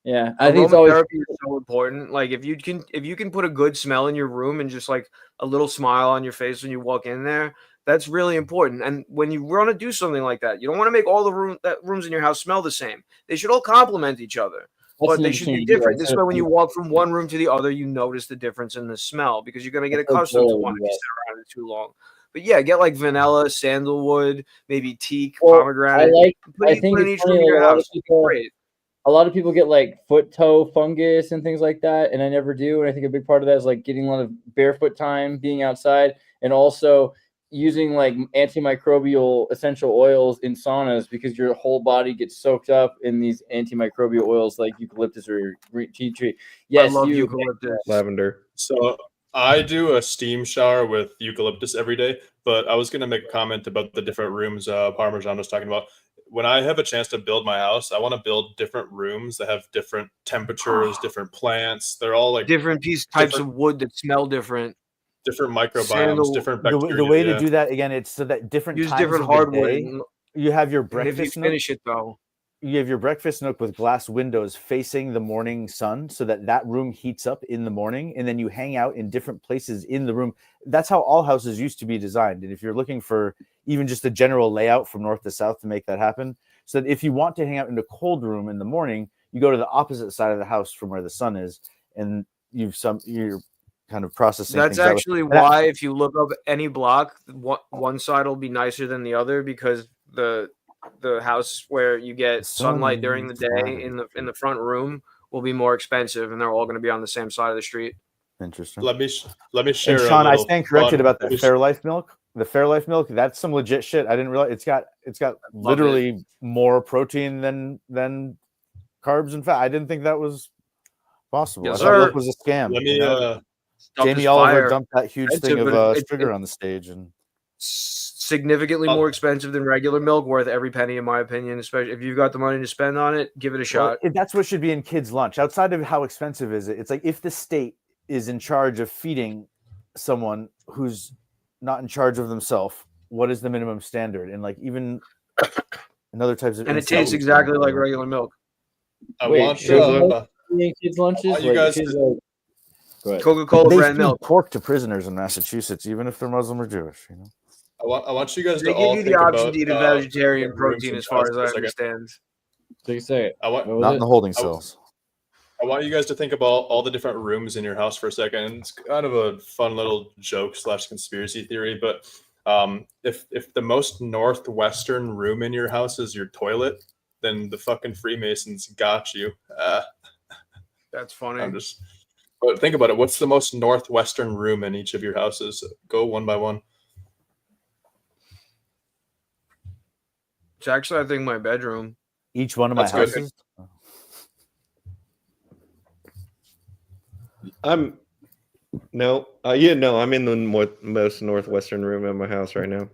Yeah, I think it's always Aromatherapy is so important. Like, if you can put a good smell in your room and just like a little smile on your face when you walk in there, that's really important. And when you want to do something like that, you don't want to make all the rooms in your house smell the same. They should all complement each other, but they should be different. This way, when you walk from one room to the other, you notice the difference in the smell, because you're going to get accustomed to one if you sit around it too long. But yeah, get like vanilla, sandalwood, maybe teak, pomegranate. I think it's funny, like, a lot of people get like foot toe fungus and things like that, and I never do. And I think a big part of that is like getting a lot of barefoot time, being outside, and also using like antimicrobial essential oils in saunas, because your whole body gets soaked up in these antimicrobial oils like eucalyptus or tea tree. Yes, I love eucalyptus. Lavender. So I do a steam shower with eucalyptus every day, but I was going to make a comment about the different rooms Parmesan was talking about. when I have a chance to build my house, I want to build different rooms that have different temperatures, different plants. They're all like different types of wood that smell different. Different microbiomes, Sandal, different bacteria. The way to do that again, it's so that different use times different of the hardwood. day, you have your And if breakfast you nook. finish it though, You have your breakfast nook with glass windows facing the morning sun, so that that room heats up in the morning, and then you hang out in different places in the room. That's how all houses used to be designed. And if you're looking for even just a general layout from north to south to make that happen, so that if you want to hang out in a cold room in the morning, you go to the opposite side of the house from where the sun is, and you're kind of processing. That's actually why if you look up any block, one side will be nicer than the other, because the house where you get sunlight during the day in the front room will be more expensive, and they're all going to be on the same side of the street. Interesting. Let me share. And Sean, I stand corrected fun. about the Fairlife milk. The Fairlife milk, that's some legit shit. I didn't realize it's got literally more protein than carbs and fat. I didn't think that was possible. Yes, I thought sir. milk was a scam. Let me. Jamie Oliver dumped that huge thing of sugar on the stage, and significantly more expensive than regular milk, worth every penny in my opinion. Especially if you've got the money to spend on it, give it a shot. That's what should be in kids' lunch. Outside of how expensive is it, it's like if the state is in charge of feeding someone who's not in charge of themselves, what is the minimum standard? And like even another types of, and it tastes exactly like regular milk. I Wait, want kids' lunches. you guys Coca-Cola they brand feed milk. pork to prisoners in Massachusetts, even if they're Muslim or Jewish. You know. I want you guys They to all give you think the option about, to eat a vegetarian different rooms protein, in as far your as house I for a second. understand. So you say Not in the holding cells. I want you guys to think about all the different rooms in your house for a second. It's kind of a fun little joke / conspiracy theory, but if the most northwestern room in your house is your toilet, then the fucking Freemasons got you. That's funny. But think about it. What's the most northwestern room in each of your houses? Go one by one. It's actually, I think, my bedroom. Each one of my houses. I'm in the most northwestern room in my house right now.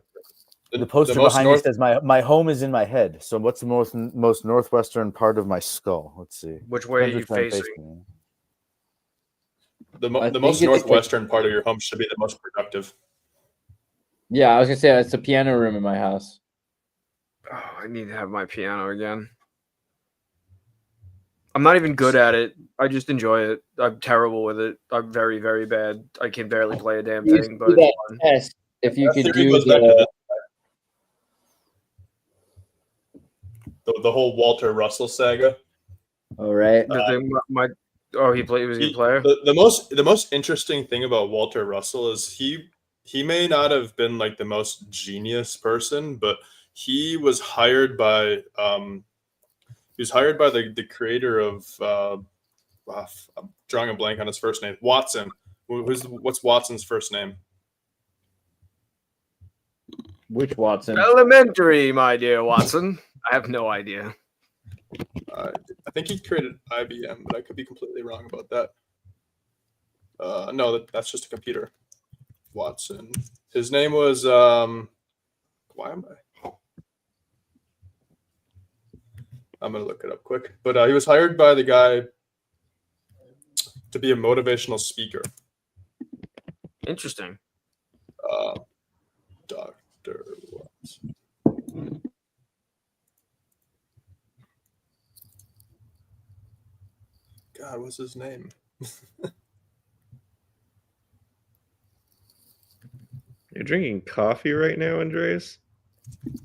The poster behind me says my home is in my head. So what's the most northwestern part of my skull? Let's see. Which way are you facing? The most northwestern part of your home should be the most productive. Yeah, I was gonna say it's a piano room in my house. Oh, I need to have my piano again. I'm not even good at it. I just enjoy it. I'm terrible with it. I'm very, very bad. I can barely play a damn thing. But it's fun. Test if you could do the whole Walter Russell saga. All right. He was a good player. The most interesting thing about Walter Russell is he may not have been like the most genius person, but he was hired by the creator of I'm drawing a blank on his first name, Watson. What's Watson's first name? Which Watson? Elementary, my dear Watson. I have no idea. I think he created IBM, but I could be completely wrong about that. No, that's just a computer. Watson. His name was why am I? I'm gonna look it up quick. But he was hired by the guy to be a motivational speaker. Interesting. Dr. Watson. God, what's his name? You're drinking coffee right now, Andreas?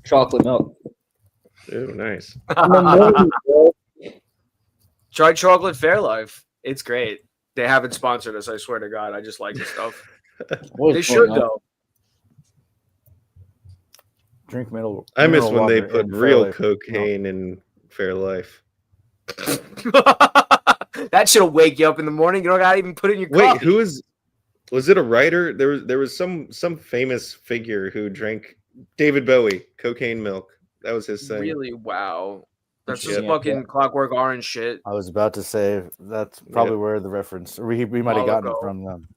Chocolate milk. Oh, nice. Try Chocolate Fairlife. It's great. They haven't sponsored us, I swear to God. I just like the stuff. They should, though. Drink middle. I miss when they put real cocaine in Fairlife. That shit'll wake you up in the morning. You don't gotta even put it in your coffee. Wait, was it a writer? There was some famous figure who drank David Bowie cocaine milk. That was his thing. Really? Wow. That's just fucking Clockwork Orange shit. I was about to say that's probably where the reference we might have gotten it from them.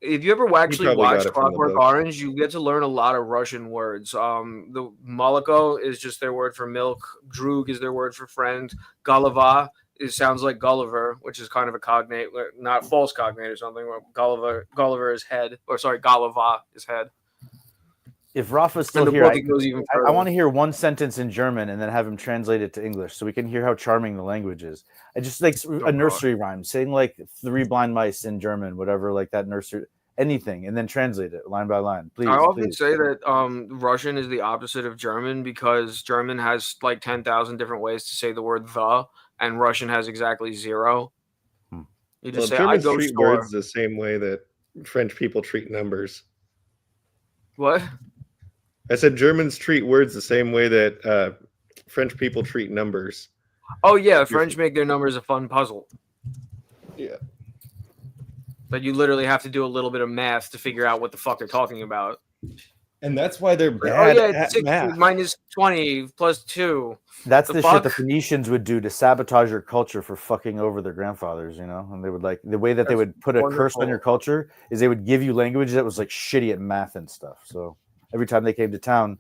if you ever actually probably got watch it from the Clockwork book. Orange, you get to learn a lot of Russian words. The Moloko is just their word for milk. Drug is their word for friend. Golova sounds like Gulliver, which is kind of a cognate, not false cognate or something. Gulliver is head, or sorry, Golova is head. If Rafa's still And the here, book I, it goes even I further. want to hear one sentence in German and then have him translate it to English so we can hear how charming the language is. I just like a nursery rhyme, saying like 3 blind mice in German, whatever, like that nursery, anything, and then translate it line by line. Please, I often please. say that Russian is the opposite of German because German has like 10,000 different ways to say the word the, and Russian has exactly 0. You just say, Germans I go treat store. words the same way that French people treat numbers. What? I said Germans treat words the same way that French people treat numbers. Oh yeah, French make their numbers a fun puzzle. Yeah. But you literally have to do a little bit of math to figure out what the fuck they're talking about. And that's why they're Like, bad oh yeah, it's at 60 math. minus 20 plus 2. That's the shit fuck? the Phoenicians would do to sabotage your culture for fucking over their grandfathers, you know? And they would like the way that they would put a curse on your culture is they would give you language that was like shitty at math and stuff. So every time they came to town,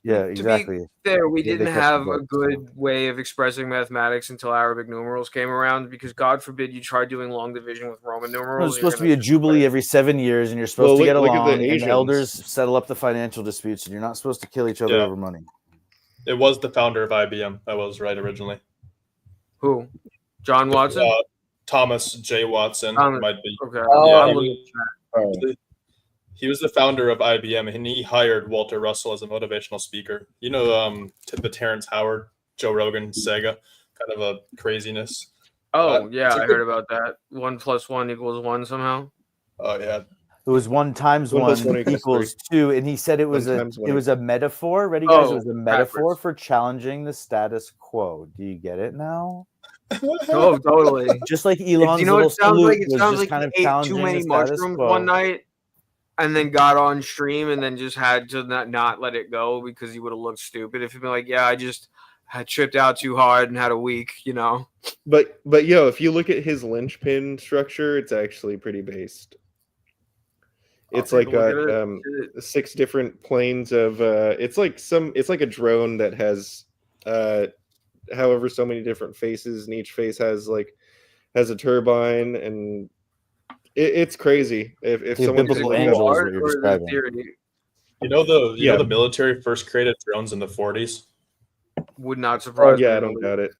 yeah, exactly. To be fair, we They didn't kept the have a books, good way of expressing mathematics until Arabic numerals came around because God forbid you try doing long division with Roman It numerals. was supposed to be a jubilee every 7 years, and you're supposed to get look at the along. And Asians. the elders settle up the financial disputes, and you're not supposed to kill each other Yeah. over money. It was the founder of IBM. I was right originally. Who? John Watson? Thomas J. Watson might be. Okay. Yeah, he was the founder of IBM, and he hired Walter Russell as a motivational speaker. You know, the Terrence Howard, Joe Rogan, Sega, kind of a craziness. Oh yeah, it's a I good- heard about that. 1 + 1 = 1 somehow. Oh yeah. It was 1 × 1 + 1 1 equals 2, and he said it was 1 a × 1 it was a metaphor. Ready, guys? It was a metaphor backwards. for challenging the status quo. Do you get it now? Oh, totally. Just like Elon's you know little what it sounds salute like? It was sounds just like kind of he ate challenging too many the status mushrooms quo. one night and then got on stream and then just had to not let it go because he would have looked stupid if he'd been like, yeah, I just had tripped out too hard and had a week, you know. But yo, if you look at his linchpin structure, it's actually pretty based. It's like got 6 different planes of it's like a drone that has however so many different faces, and each face has a turbine, and it's crazy. If someone could look angel up- is what you're describing. You know the Yeah. the military first created drones in the 40s. Would not surprise me. Yeah, I don't doubt it.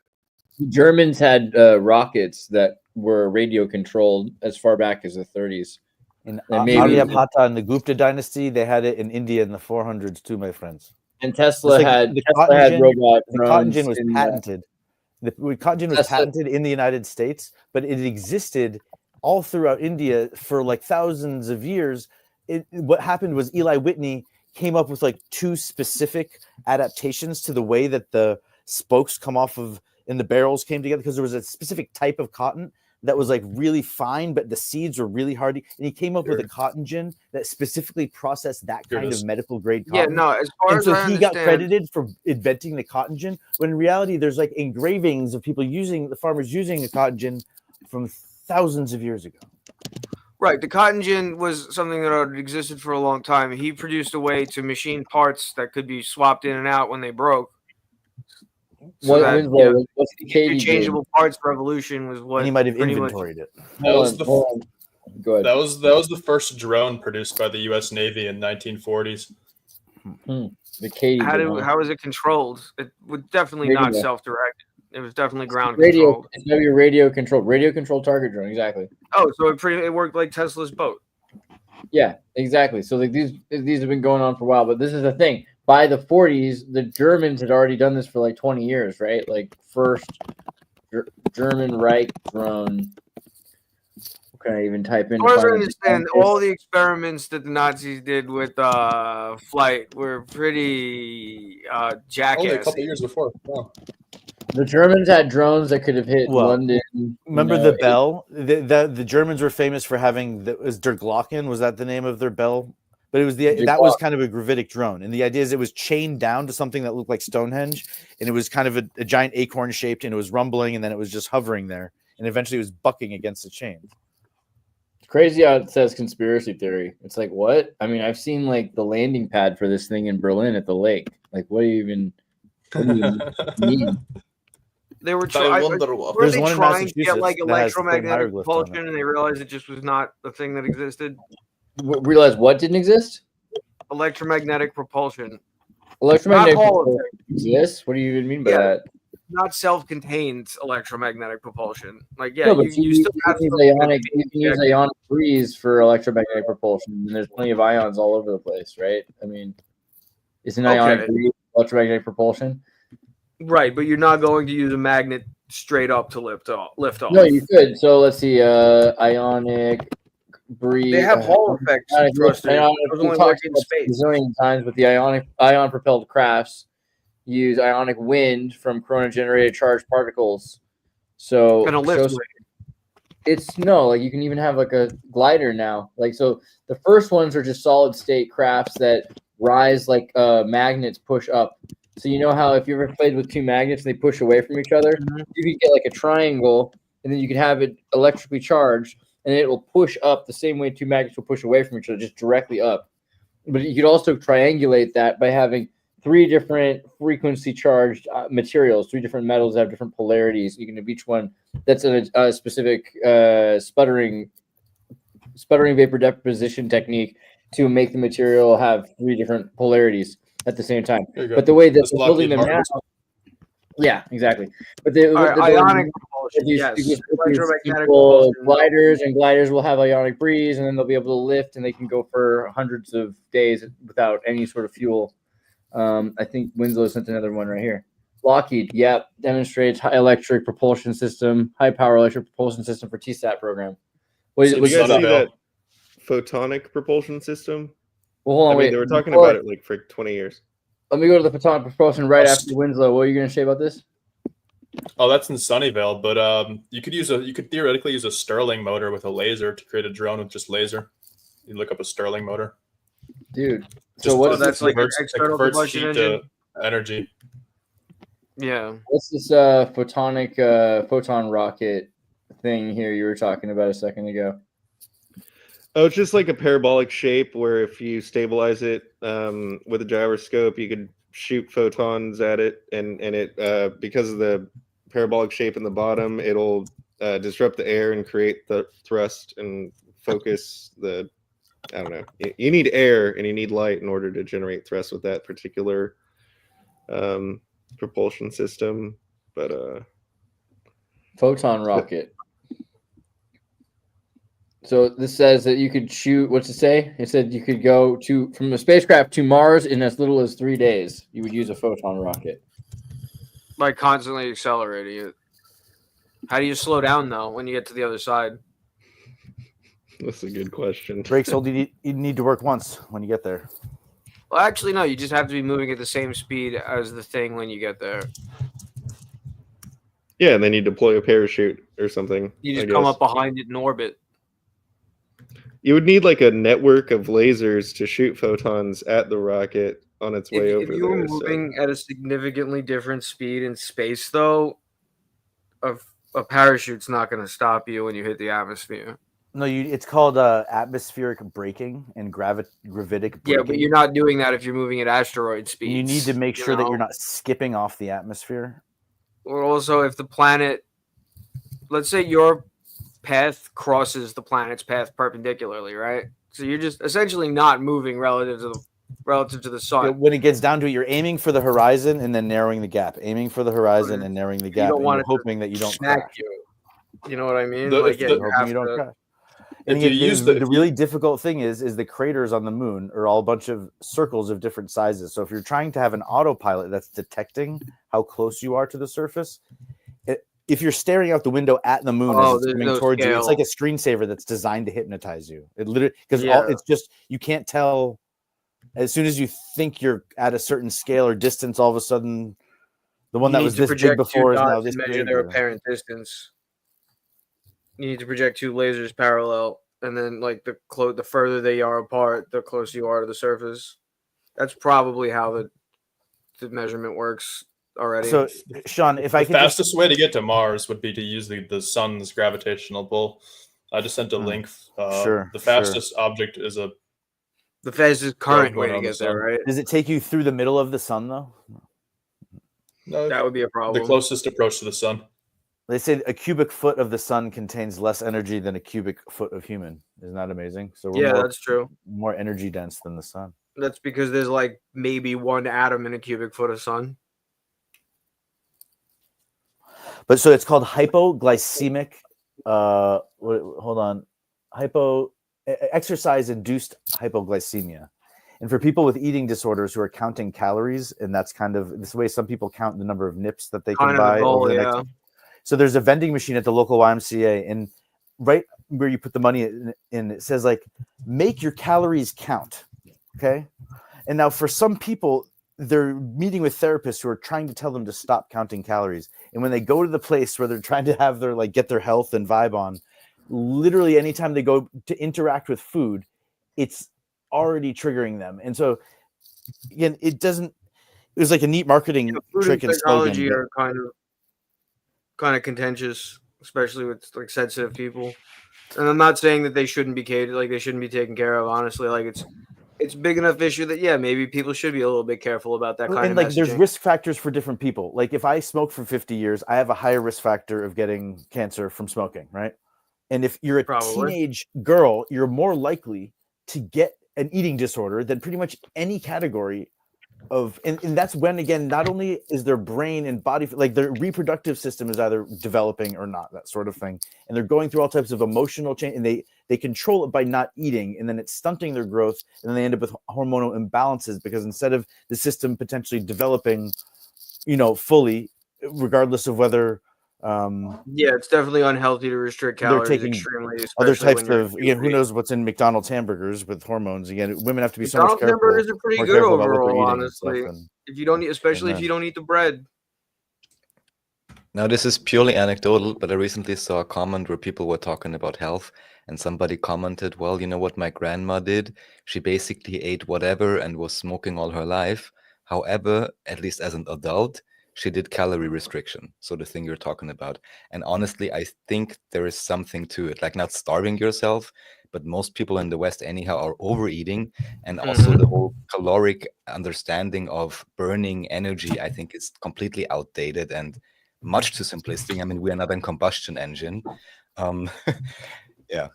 The Germans had rockets that were radio controlled as far back as the 30s. In And maybe- Aryabhata in the Gupta dynasty, they had it in India in the 400s too, my friends. And Tesla Just like had the Tesla cotton had gin, robot the cotton drones gin was in the- patented. The cotton gin was Tesla- patented in the United States, but it existed all throughout India for like thousands of years. What happened was Eli Whitney came up with like 2 specific adaptations to the way that the spokes come off of and the barrels came together, because there was a specific type of cotton that was like really fine, but the seeds were really hardy. And he came up with a cotton gin that specifically processed that kind of medical grade Yeah, cotton. no, as far And as so I he got understand- credited for inventing the cotton gin, when in reality there's like engravings of people the farmers using the cotton gin from thousands of years ago. Right, the cotton gin was something that had existed for a long time. He produced a way to machine parts that could be swapped in and out when they broke. So that, Winslow, what's the Katie interchangeable parts revolution was what And he might have pretty much- inventoried it. That was the Go ahead. that was the first drone produced by the U.S. Navy in 1940s. The Katie. How is it controlled? It was definitely Radio. not self-directed. It was definitely ground radio. controlled. It's gonna be a radio controlled target drone. Exactly. Oh, so it worked like Tesla's boat. Yeah, exactly. So like these have been going on for a while, but this is the thing. By the 40s, the Germans had already done this for like 20 years, right? Like first German Reich drone. What can I even type in? As far as I understand, all the experiments that the Nazis did with flight were pretty jackass. Only a couple years before. Wow. The Germans had drones that could have hit Well, London. Remember the Bell? The Germans were famous for having was Der Glocken, was that the name of their Bell? But it was that was kind of a gravitic drone, and the idea is it was chained down to something that looked like Stonehenge, and it was kind of a giant acorn shaped, and it was rumbling, and then it was just hovering there, and eventually it was bucking against the chain. crazy how it says conspiracy theory. It's like, what? I mean, I've seen like the landing pad for this thing in Berlin at the lake. Like, what do you even mean? They were There's one in trying to get Massachusetts like that has the same electromagnetic hieroglyphs on it. propulsion, and they realized it just was not a thing that existed. Realize what didn't exist? Electromagnetic propulsion. Electromagnetic Not all of propulsion exists? What do you even mean by that? Not self-contained electromagnetic propulsion. Like, yeah, No, but you still have use something ionic. that You can use ionic breeze for electromagnetic propulsion, and there's plenty of ions all over the place, right? I mean, isn't ionic breeze electromagnetic propulsion? Right, but you're not going to use a magnet straight up to lift off. No, you could. So let's see. Ionic breeze. They have Hall effects thrusters. Those only work in space. A zillion times with the ion propelled crafts. Use ionic wind from corona generated charged particles. So And a lift it's no, like you can even have like a glider now. Like, so the first ones are just solid state crafts that rise like magnets push up. So you know how if you ever played with two magnets and they push away from each other, you could get like a triangle and then you could have it electrically charged and it will push up the same way two magnets will push away from each other, just directly up. But you could also triangulate that by having 3 different frequency charged materials, 3 different metals that have different polarities. You can have each one that's a specific sputtering vapor deposition technique to make the material have 3 different polarities at the same time. But the way that they're building them now, yeah, exactly. But the ionic propulsion, yes. Electromagnetic propulsion. Gliders and gliders will have ionic breeze, and then they'll be able to lift, and they can go for hundreds of days without any sort of fuel. I think Winslow sent another one right here. Lockheed, yep, demonstrates high electric propulsion system, high power electric propulsion system for TSAT program. Did you guys see that photonic propulsion system? Well, hold on, wait. They were talking about it like for 20 years. Let me go to the photonic propulsion right after Winslow. What are you going to say about this? Oh, that's in Sunnyvale, but you could theoretically use a Stirling motor with a laser to create a drone with just laser. You look up a Stirling motor, dude. So what? That's like an converts external combustion engine. to energy. Yeah. What's this photon rocket thing here you were talking about a second ago? Oh, it's just like a parabolic shape where if you stabilize it with a gyroscope, you could shoot photons at it, and it because of the parabolic shape in the bottom, it'll disrupt the air and create the thrust and focus the. I don't know. You need air and you need light in order to generate thrust with that particular propulsion system. But photon rocket. So this says that you could shoot. What's it say? It said you could go from a spacecraft to Mars in as little as 3 days. You would use a photon rocket. By constantly accelerating it. How do you slow down though when you get to the other side? That's a good question. Brakes only need to work once when you get there. Well, actually, no. You just have to be moving at the same speed as the thing when you get there. Yeah, and then you deploy a parachute or something. You just come up behind it in orbit. You would need like a network of lasers to shoot photons at the rocket on its way over there. If you were moving at a significantly different speed in space, though, a parachute's not going to stop you when you hit the atmosphere. No, it's called atmospheric braking and gravitic braking. Yeah, but you're not doing that if you're moving at asteroid speeds. You need to make sure that you're not skipping off the atmosphere. Or also, if the planet, let's say your path crosses the planet's path perpendicularly, right? So you're just essentially not moving relative to the sun. Yeah, when it gets down to it, you're aiming for the horizon and then narrowing the gap. Aiming for the horizon and narrowing the gap. You don't want you're hoping that you don't smack crash. You know what I mean? Hoping you don't crash. And the really difficult thing is the craters on the moon are all a bunch of circles of different sizes. So if you're trying to have an autopilot that's detecting how close you are to the surface, if you're staring out the window at the moon as it's coming towards you, it's like a screensaver that's designed to hypnotize you. It literally it's just you can't tell. As soon as you think you're at a certain scale or distance, all of a sudden, the one that was this big before is now this big. Their apparent distance. You need to project 2 lasers parallel, and then like the further they are apart, the closer you are to the surface. That's probably how the measurement works already. So, Sean, if I the fastest way to get to Mars would be to use the sun's gravitational pull. I just sent a link. Sure. The fastest object is the fastest current way going to on the get there, sun. right? Does it take you through the middle of the sun though? No, That would be a problem. the closest approach to the sun. They say a cubic foot of the sun contains less energy than a cubic foot of human. Isn't that amazing? So we're that's true. More energy dense than the sun. That's because there's like maybe one atom in a cubic foot of sun. But so it's called hypoglycemic. Hold on, exercise-induced hypoglycemia. And for people with eating disorders who are counting calories, and that's kind of this way some people count the number of nips that they can buy. So there's a vending machine at the local YMCA, and right where you put the money in, it says like, make your calories count. Okay. And now for some people, they're meeting with therapists who are trying to tell them to stop counting calories. And when they go to the place where they're trying to have their get their health and vibe on, literally anytime they go to interact with food, it's already triggering them. And so again, it was like a neat marketing trick and psychology slogan. are kind of contentious, especially with like sensitive people. And I'm not saying that they shouldn't be catered, like they shouldn't be taken care of. Honestly, like it's big enough issue that maybe people should be a little bit careful about that kind of messaging. There's risk factors for different people. Like if I smoke for 50 years, I have a higher risk factor of getting cancer from smoking, right? And if you're a teenage girl, you're more likely to get an eating disorder than pretty much any category of, and that's when, again, not only is their brain and body, like their reproductive system is either developing or not, that sort of thing. And they're going through all types of emotional change, and they control it by not eating, and then it's stunting their growth. And then they end up with hormonal imbalances because instead of the system potentially developing, fully, regardless of whether, it's definitely unhealthy to restrict calories. They're taking extremely, other types of, who knows what's in McDonald's hamburgers with hormones. Again, women have to be so much careful. Hamburgers are pretty good overall, honestly. If you don't eat, especially if you don't eat the bread. Now, this is purely anecdotal, but I recently saw a comment where people were talking about health, and somebody commented, well, you know what my grandma did? She basically ate whatever and was smoking all her life. However, at least as an adult, she did calorie restriction. So the thing you're talking about. And honestly, I think there is something to it, like not starving yourself, but most people in the West anyhow are overeating. And also the whole caloric understanding of burning energy, I think is completely outdated and much too simplistic. I mean, we are not a combustion engine. Yeah.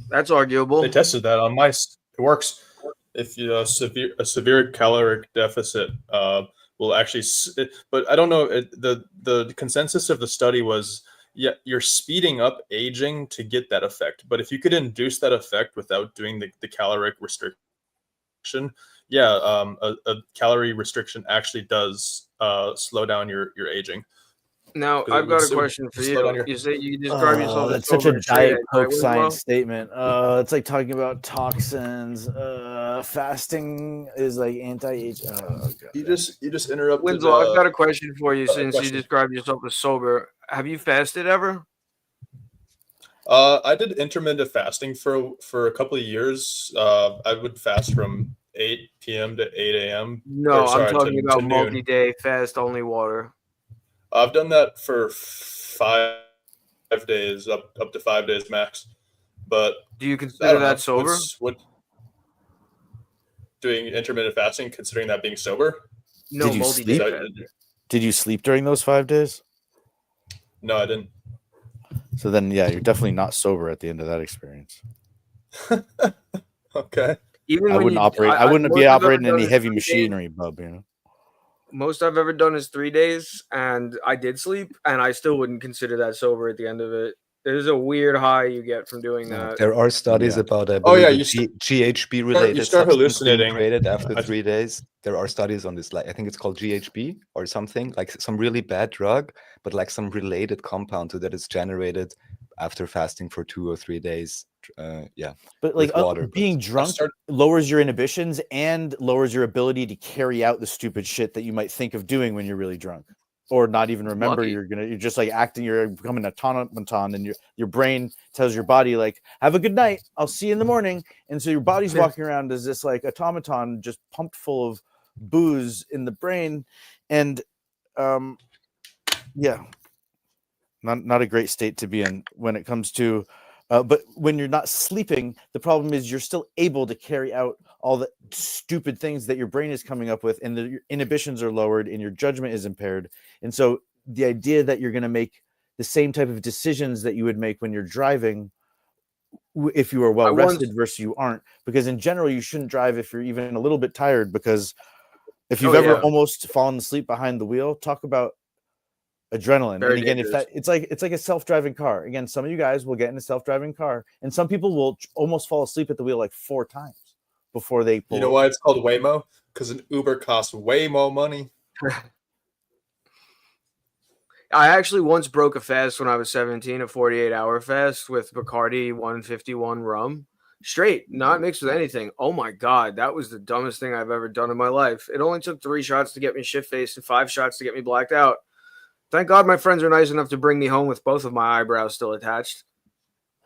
That's arguable. They tested that on mice. It works. If you a severe caloric deficit will actually, but I don't know. The consensus of the study was, you're speeding up aging to get that effect. But if you could induce that effect without doing the caloric restriction, a calorie restriction actually does slow down your aging. Now, I've got a question for you. You say you describe yourself as that's such a Diet Coke right, science statement. It's like talking about toxins. Fasting is like anti-age. You just interrupted. Winslow, I've got a question for you since you described yourself as sober. Have you fasted ever? I did intermittent fasting for a couple of years. I would fast from 8 p.m. to 8 a.m. No, I'm talking about multi-day fast, only water. I've done that for 5 days, up to 5 days max. But do you consider that sober? What doing intermittent fasting, considering that being sober? No, did you sleep? Did you sleep during those 5 days? No, I didn't. So then, you're definitely not sober at the end of that experience. Okay. I wouldn't operate. I wouldn't be operating any heavy machinery, bub. Most I've ever done is 3 days, and I did sleep, and I still wouldn't consider that sober at the end of it. There's a weird high you get from doing that. There are studies about GHB related. You start hallucinating. Created after 3 days. There are studies on this. Like I think it's called GHB or something, like some really bad drug, but like some related compound to that is generated after fasting for 2 or 3 days. But like water, being drunk lowers your inhibitions and lowers your ability to carry out the stupid shit that you might think of doing when you're really drunk, or not even remember. You're just like acting. You're becoming an automaton, and your brain tells your body like, "Have a good night. I'll see you in the morning." And so your body's walking around as this like automaton, just pumped full of booze in the brain, and not a great state to be in when it comes to But when you're not sleeping, the problem is you're still able to carry out all the stupid things that your brain is coming up with, and your inhibitions are lowered and your judgment is impaired. And so the idea that you're going to make the same type of decisions that you would make when you're driving if you are well rested versus you aren't, because in general you shouldn't drive if you're even a little bit tired, because if you've ever almost fallen asleep behind the wheel, talk about adrenaline. Very and again, dangerous. if that it's like a self-driving car. Again, some of you guys will get in a self-driving car, and some people will almost fall asleep at the wheel like 4 times before they pull. You know why it's called Waymo? Because an Uber costs way more money. I actually once broke a fast when I was 17, a 48-hour fast with Bacardi 151 rum. Straight, not mixed with anything. Oh my God, that was the dumbest thing I've ever done in my life. It only took 3 shots to get me shit-faced and 5 shots to get me blacked out. Thank God my friends are nice enough to bring me home with both of my eyebrows still attached.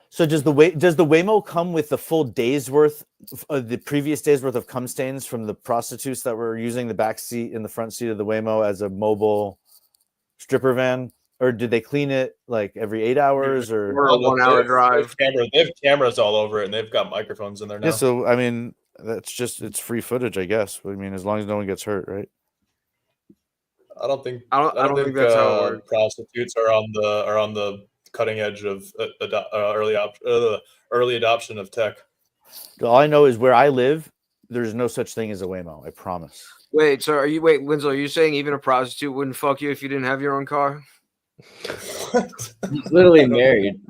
So does the Waymo come with the full day's worth, the previous day's worth of cum stains from the prostitutes that were using the back seat and the front seat of the Waymo as a mobile stripper van, or did they clean it like every 8 hours or a 1 hour drive? They have cameras all over it, and they've got microphones in there now. Yeah, so I mean, it's free footage, I guess. I mean, as long as no one gets hurt, right? I don't think think that's how it works. Prostitutes are on the cutting edge of early adoption of tech. All I know is where I live, there's no such thing as a Waymo. I promise. Wait, so Winslow, are you saying even a prostitute wouldn't fuck you if you didn't have your own car? He's literally married.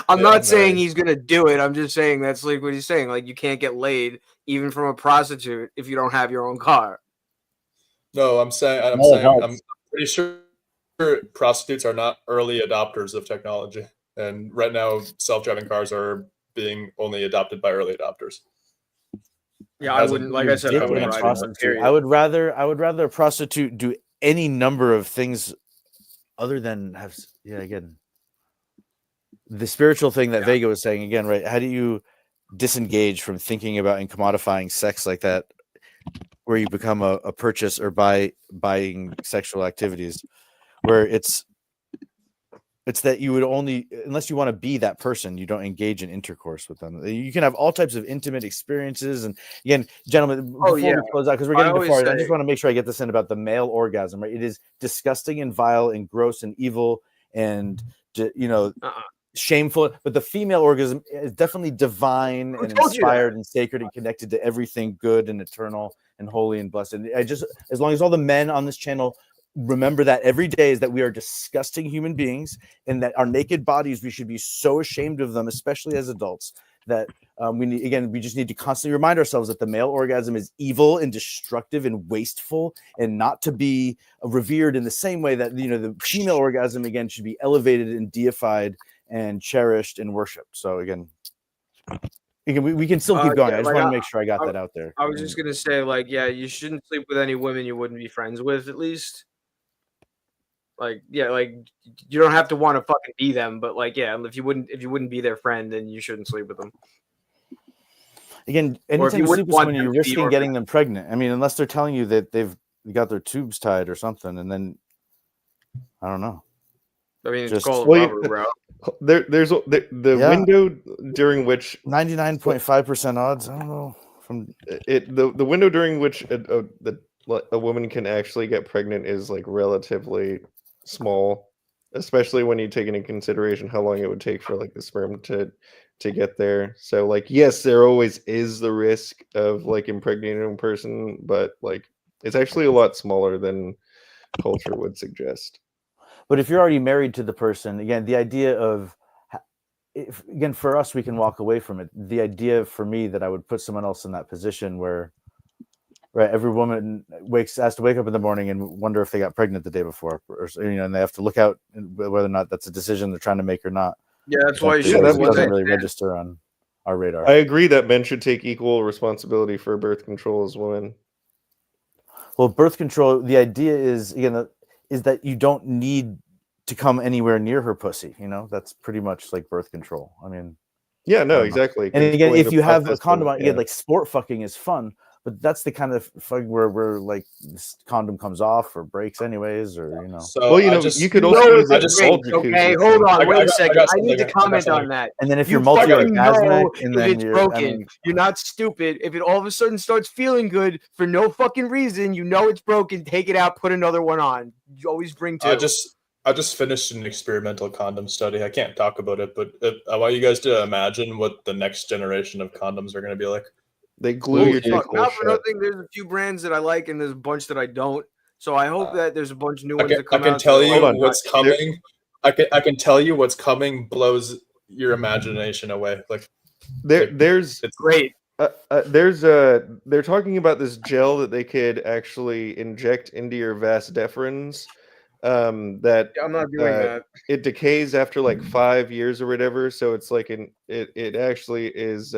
I'm not saying he's gonna do it. I'm just saying that's like what he's saying. Like you can't get laid even from a prostitute if you don't have your own car. No, I'm pretty sure prostitutes are not early adopters of technology, and right now self-driving cars are being only adopted by early adopters. Yeah, I wouldn't. Like I said, I wouldn't ride prostitute. I would rather a prostitute do any number of things other than have. Yeah, again, the spiritual thing that Vega was saying again, right? How do you disengage from thinking about and commodifying sex like that, where you become a purchase or buying sexual activities, where it's that you would only, unless you want to be that person, you don't engage in intercourse with them. You can have all types of intimate experiences. And again, gentlemen, before we close out, because we're getting too far, I just want to make sure I get this in about the male orgasm, right? It is disgusting and vile and gross and evil and, shameful. But the female orgasm is definitely divine and inspired and sacred and connected to everything good and eternal and holy and blessed. And as long as all the men on this channel remember that every day, is that we are disgusting human beings, and that our naked bodies, we should be so ashamed of them, especially as adults, that we just need to constantly remind ourselves that the male orgasm is evil and destructive and wasteful, and not to be revered in the same way that the female orgasm again should be elevated and deified and cherished and worshipped. So again, we can still keep going. I just want to make sure I got that out there. I was just gonna say, you shouldn't sleep with any women you wouldn't be friends with, at least. You don't have to want to fucking be them, but if you wouldn't be their friend, then you shouldn't sleep with them. Again, anytime you sleep with someone, you're risking getting them pregnant. I mean, unless they're telling you that they've got their tubes tied or something, and then I don't know. I mean, it's called rubber, bro. There's the window during which 99.5% odds. I don't know from it. The window during which a woman can actually get pregnant is relatively small, especially when you take into consideration how long it would take for the sperm to get there. So yes, there always is the risk of impregnating a person, but it's actually a lot smaller than culture would suggest. But if you're already married to the person, again, the idea of for us, we can walk away from it. The idea for me that I would put someone else in that position where, right, every woman has to wake up in the morning and wonder if they got pregnant the day before, and they have to look out whether or not that's a decision they're trying to make or not. Yeah, that's why that doesn't really register on our radar. I agree that men should take equal responsibility for birth control as women. Well, birth control, the idea is that you don't need to come anywhere near her pussy. That's pretty much like birth control. I mean, yeah, no, exactly. And again, if you have a condom on, sport fucking is fun. But that's the kind of thing where like this condom comes off or breaks anyways, or you know. So Well, you know, you could also use it's it great. for Okay, jacuzzi. hold on, wait a I second. got I need to something. I got comment on something. that. And then if You you're fucking multi-orgasmic, know and if then it's you're broken. I mean, You're not stupid. If it all of a sudden starts feeling good for no fucking reason, you know it's broken. Take it out, put another one on. You always bring two. I just finished an experimental condom study. I can't talk about it, but I want you guys to imagine what the next generation of condoms are going to be like. They glue your dick Look, hole not for shut. nothing. There's a few brands that I like, and there's a bunch that I don't. So I hope that there's a bunch of new ones that I come can out. tell that you are like, what's coming. I can tell you what's coming blows your imagination away. Like There's it's great. They're talking about this gel that they could actually inject into your vas deferens. That I'm not doing that. It decays after like 5 years or whatever. So it's like it actually is.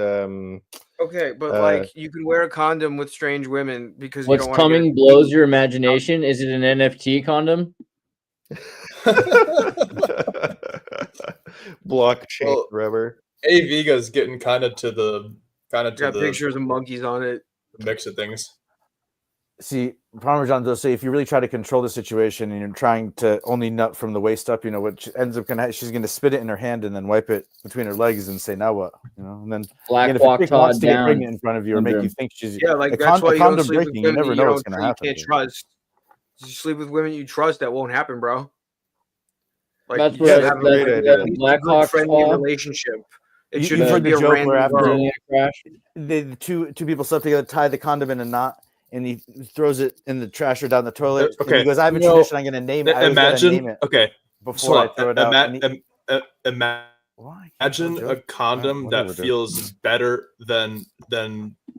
Okay, but like you can wear a condom with strange women because What's you don't want to coming blows your imagination. Is it an NFT condom? Blockchain rubber. A Viga's getting kind of to the got pictures of monkeys on it. Mix of things. see, Parmesan does say if you really try to control the situation and you're trying to only nut from the waist up, you know, what ends up gonna she's gonna spit it in her hand and then wipe it between her legs and say, now what? You know, and then Black again, if a walk chick wants Todd to get down pregnant in front of you or make you syndrome. think she's like a that's why you don't condom sleep with breaking, you women never know what's you gonna happen. can't trust. You sleep with women you trust, that won't happen, bro. Like That's you what should have a good Black Hawk friendly Fall. relationship. It You've shouldn't heard be the a joke where random after girl. the two people slept together, tie the condom in a knot, and he throws it in the trash or down the toilet. And he goes, "I have a tradition. I'm going to name it. I always gotta name it. Before I throw it out." Imagine a condom that feels better than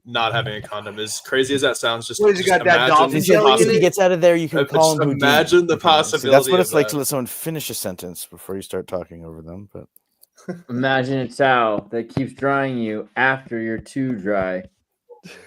not having a condom. As crazy as that sounds, just What, has it got that imagine dolphin the jelly in If possi- he gets out of there, you can call him Houdini. Imagine the possibility. See, that's what it's of like that. to let someone finish a sentence before you start talking over them. But Imagine a towel that keeps drying you after you're too dry.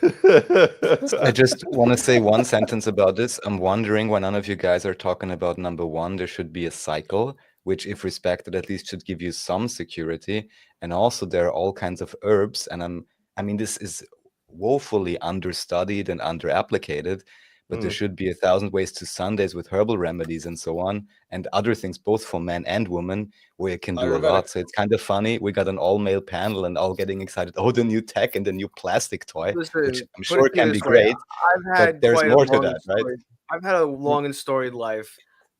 I just want to say one sentence about this. I'm wondering why none of you guys are talking about number one. There should be a cycle, which, if respected, at least should give you some security. And also, there are all kinds of herbs. And I mean, this is woefully understudied and underapplicated. But there should be 1,000 ways to Sundays with herbal remedies and so on, and other things, both for men and women, where you can do a lot. So it's kind of funny. We got an all-male panel and all getting excited. Oh, the new tech and the new plastic toy, which I'm sure can be great. I've had But there's quite more a to that, right? I've had a long and storied life,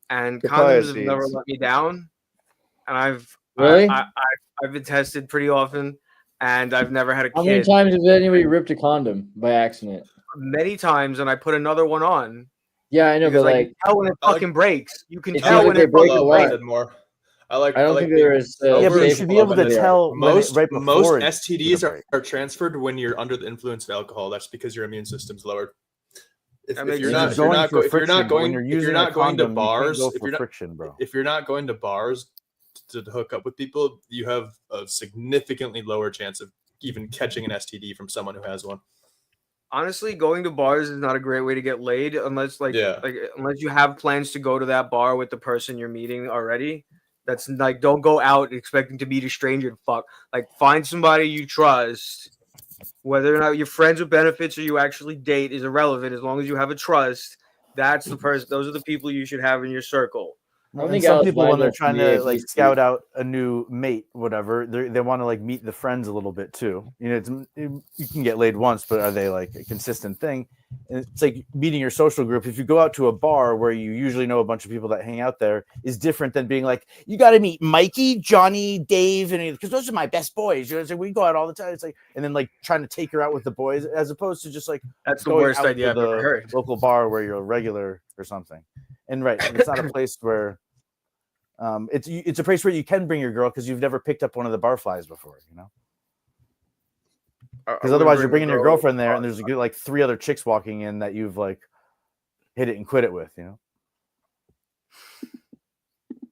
and Papaya condoms have never seeds. let me down. And I've been tested pretty often, and I've never had a kid. How many times has anybody ripped a condom by accident? Many times, and I put another one on. Yeah, I know, because but I can tell when it fucking breaks. You can It's tell either when they it break fucking or what. breaks. More. I like. I don't think there is. yeah, but you should be able to tell most right before most it's STDs gonna are transferred when you're under the influence of alcohol. That's because your immune system's lowered. If makes you're sense. not for if you're not friction, but when going you're if you're using a not going to condom, you can't bars, go if for you're not friction, bro. if you're not going to bars to hook up with people, you have a significantly lower chance of even catching an STD from someone who has one. Honestly, going to bars is not a great way to get laid unless unless you have plans to go to that bar with the person you're meeting already. That's like, don't go out expecting to meet a stranger and fuck. Like, find somebody you trust. Whether or not you're friends with benefits or you actually date is irrelevant. As long as you have a trust, that's the person. Those are the people you should have in your circle. And some people, when they're trying to like scout out a new mate, whatever, they want to like meet the friends a little bit too. You know, you can get laid once, but are they like a consistent thing? And it's like meeting your social group. If you go out to a bar where you usually know a bunch of people that hang out there, is different than being like, you got to meet Mikey, Johnny, Dave, and because those are my best boys. You know, it's like, we go out all the time. It's like, and then like trying to take her out with the boys, as opposed to just like that's the going worst out idea to I've ever the heard. local bar where you're a regular or something. And right, and it's not a place where. It's a place where you can bring your girl because you've never picked up one of the barflies before, you know. Because otherwise, you're bringing your girlfriend there, and there's like 3 other chicks walking in that you've like hit it and quit it with, you know.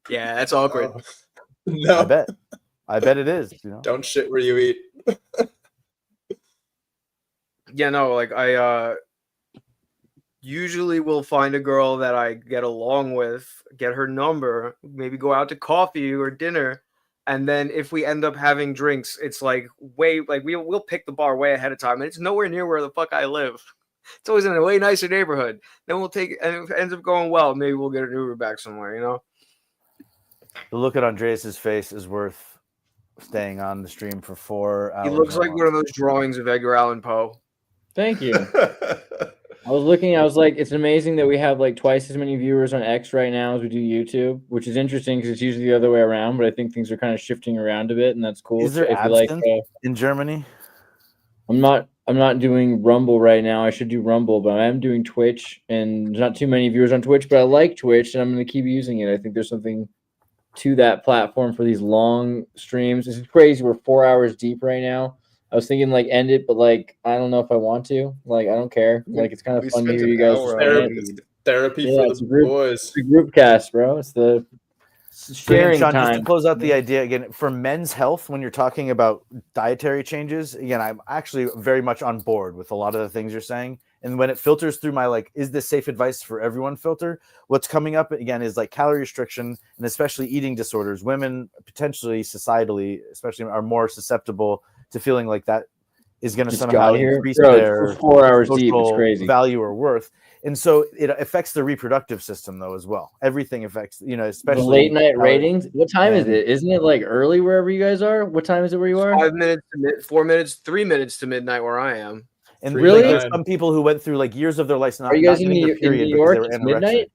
Yeah, that's awkward. No, I bet it is. You know, don't shit where you eat. Yeah, no, like I usually will find a girl that I get along with, get her number, maybe go out to coffee or dinner, and then if we end up having drinks, it's like we'll pick the bar way ahead of time, and it's nowhere near where the fuck I live. It's always in a way nicer neighborhood. Then we'll take it, and if it ends up going well, maybe we'll get an Uber back somewhere, you know? The look at Andreas's face is worth staying on the stream for 4 hours. He looks like one of those drawings of Edgar Allan Poe. Thank you. I was looking, I was like, it's amazing that we have like twice as many viewers on X right now as we do YouTube, which is interesting because it's usually the other way around, but I think things are kind of shifting around a bit, and that's cool. Is there absinthe in Germany? I'm not doing Rumble right now. I should do Rumble, but I am doing Twitch, and there's not too many viewers on Twitch, but I like Twitch, and I'm going to keep using it. I think there's something to that platform for these long streams. This is crazy. We're 4 hours deep right now. I was thinking like end it, but like I don't know if I want to. Like I don't care. Like it's kind of fun to hear you guys. Therapy for the boys. It's a group cast, bro. It's the sharing Sean, time. just to close out the idea again, for men's health, when you're talking about dietary changes, again, I'm actually very much on board with a lot of the things you're saying. And when it filters through my like, is this safe advice for everyone filter? What's coming up again is like calorie restriction and especially eating disorders. Women potentially societally, especially, are more susceptible to feeling like that is going to somehow increase their 4 hours deep. It's crazy. Value or worth. And so it affects the reproductive system though as well. Everything affects, especially the late night ratings. What time is it? Isn't it like early wherever you guys are? What time is it where you are? 5 minutes to 4 minutes, 3 minutes to midnight where I am. And really, there's some people who went through like years of their life. Are you guys in New York? It's midnight.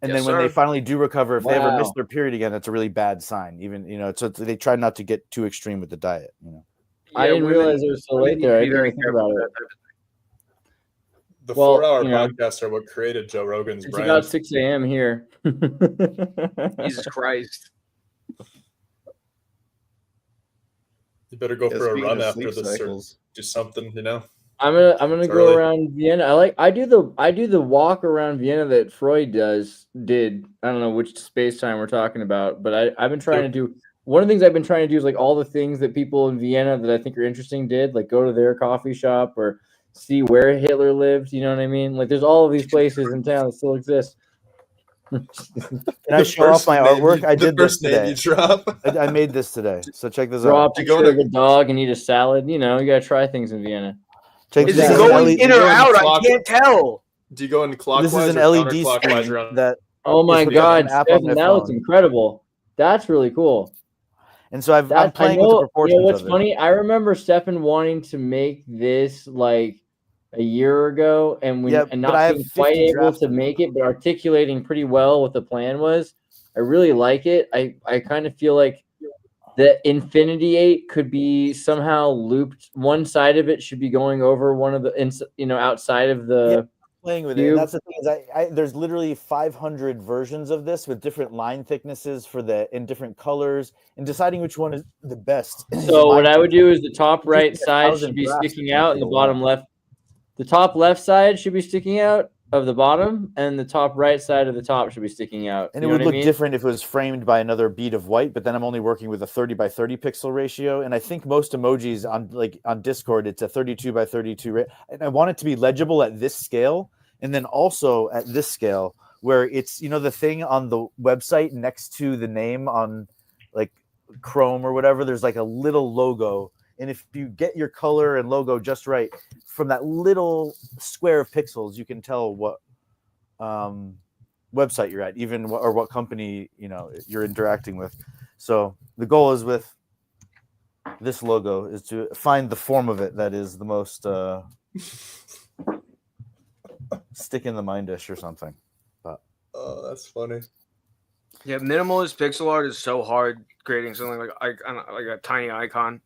And then when they finally do recover, if they ever miss their period again, that's a really bad sign. Even so they try not to get too extreme with the diet. I didn't realize it was so late there. I didn't even think about it. The 4 hour podcasts are what created Joe Rogan's it's brand. about 6 a.m. here. Jesus Christ. You better go for a run after this cycles. or do something, I'm gonna go around Vienna. I do the walk around Vienna that Freud did. I don't know which space time we're talking about, but I've been trying to do. One of the things I've been trying to do is like all the things that people in Vienna that I think are interesting did, like go to their coffee shop or see where Hitler lived. You know what I mean? Like there's all of these places in town that still exist. Can I show off my artwork? I did this today. I made this today. So check this out. Draw a picture of a dog and eat a salad. You gotta try things in Vienna. Check Is it going in or out? I can't tell. Do you go in clockwise This is an or LED counterclockwise screen around? that. Oh my God, app on Stephen, my that looks phone. incredible. That's really cool. And so I'm playing with the proportions what's of it. funny? I remember Stefan wanting to make this like a year ago, and not being quite able to make it, but articulating pretty well what the plan was. I really like it. I kind of feel like the Infinity 8 could be somehow looped. One side of it should be going over one of the outside of the. Playing with it. And that's the thing is there's literally 500 versions of this with different line thicknesses in different colors, and deciding which one is the best. So what I would do is the top right side should be sticking out, and the bottom left. The top left side should be sticking out of the bottom, and the top right side of the top should be sticking out. And it would look different if it was framed by another bead of white, but then I'm only working with a 30 by 30 pixel ratio. And I think most emojis on Discord, it's a 32 by 32. And I want it to be legible at this scale. And then also at this scale where it's, the thing on the website next to the name on like Chrome or whatever, there's like a little logo. And if you get your color and logo just right from that little square of pixels, you can tell what website you're at, or what company you're interacting with. So the goal is with this logo is to find the form of it that is the most stick in the mindish or something. But oh, that's funny. Yeah, minimalist pixel art is so hard creating something like a tiny icon.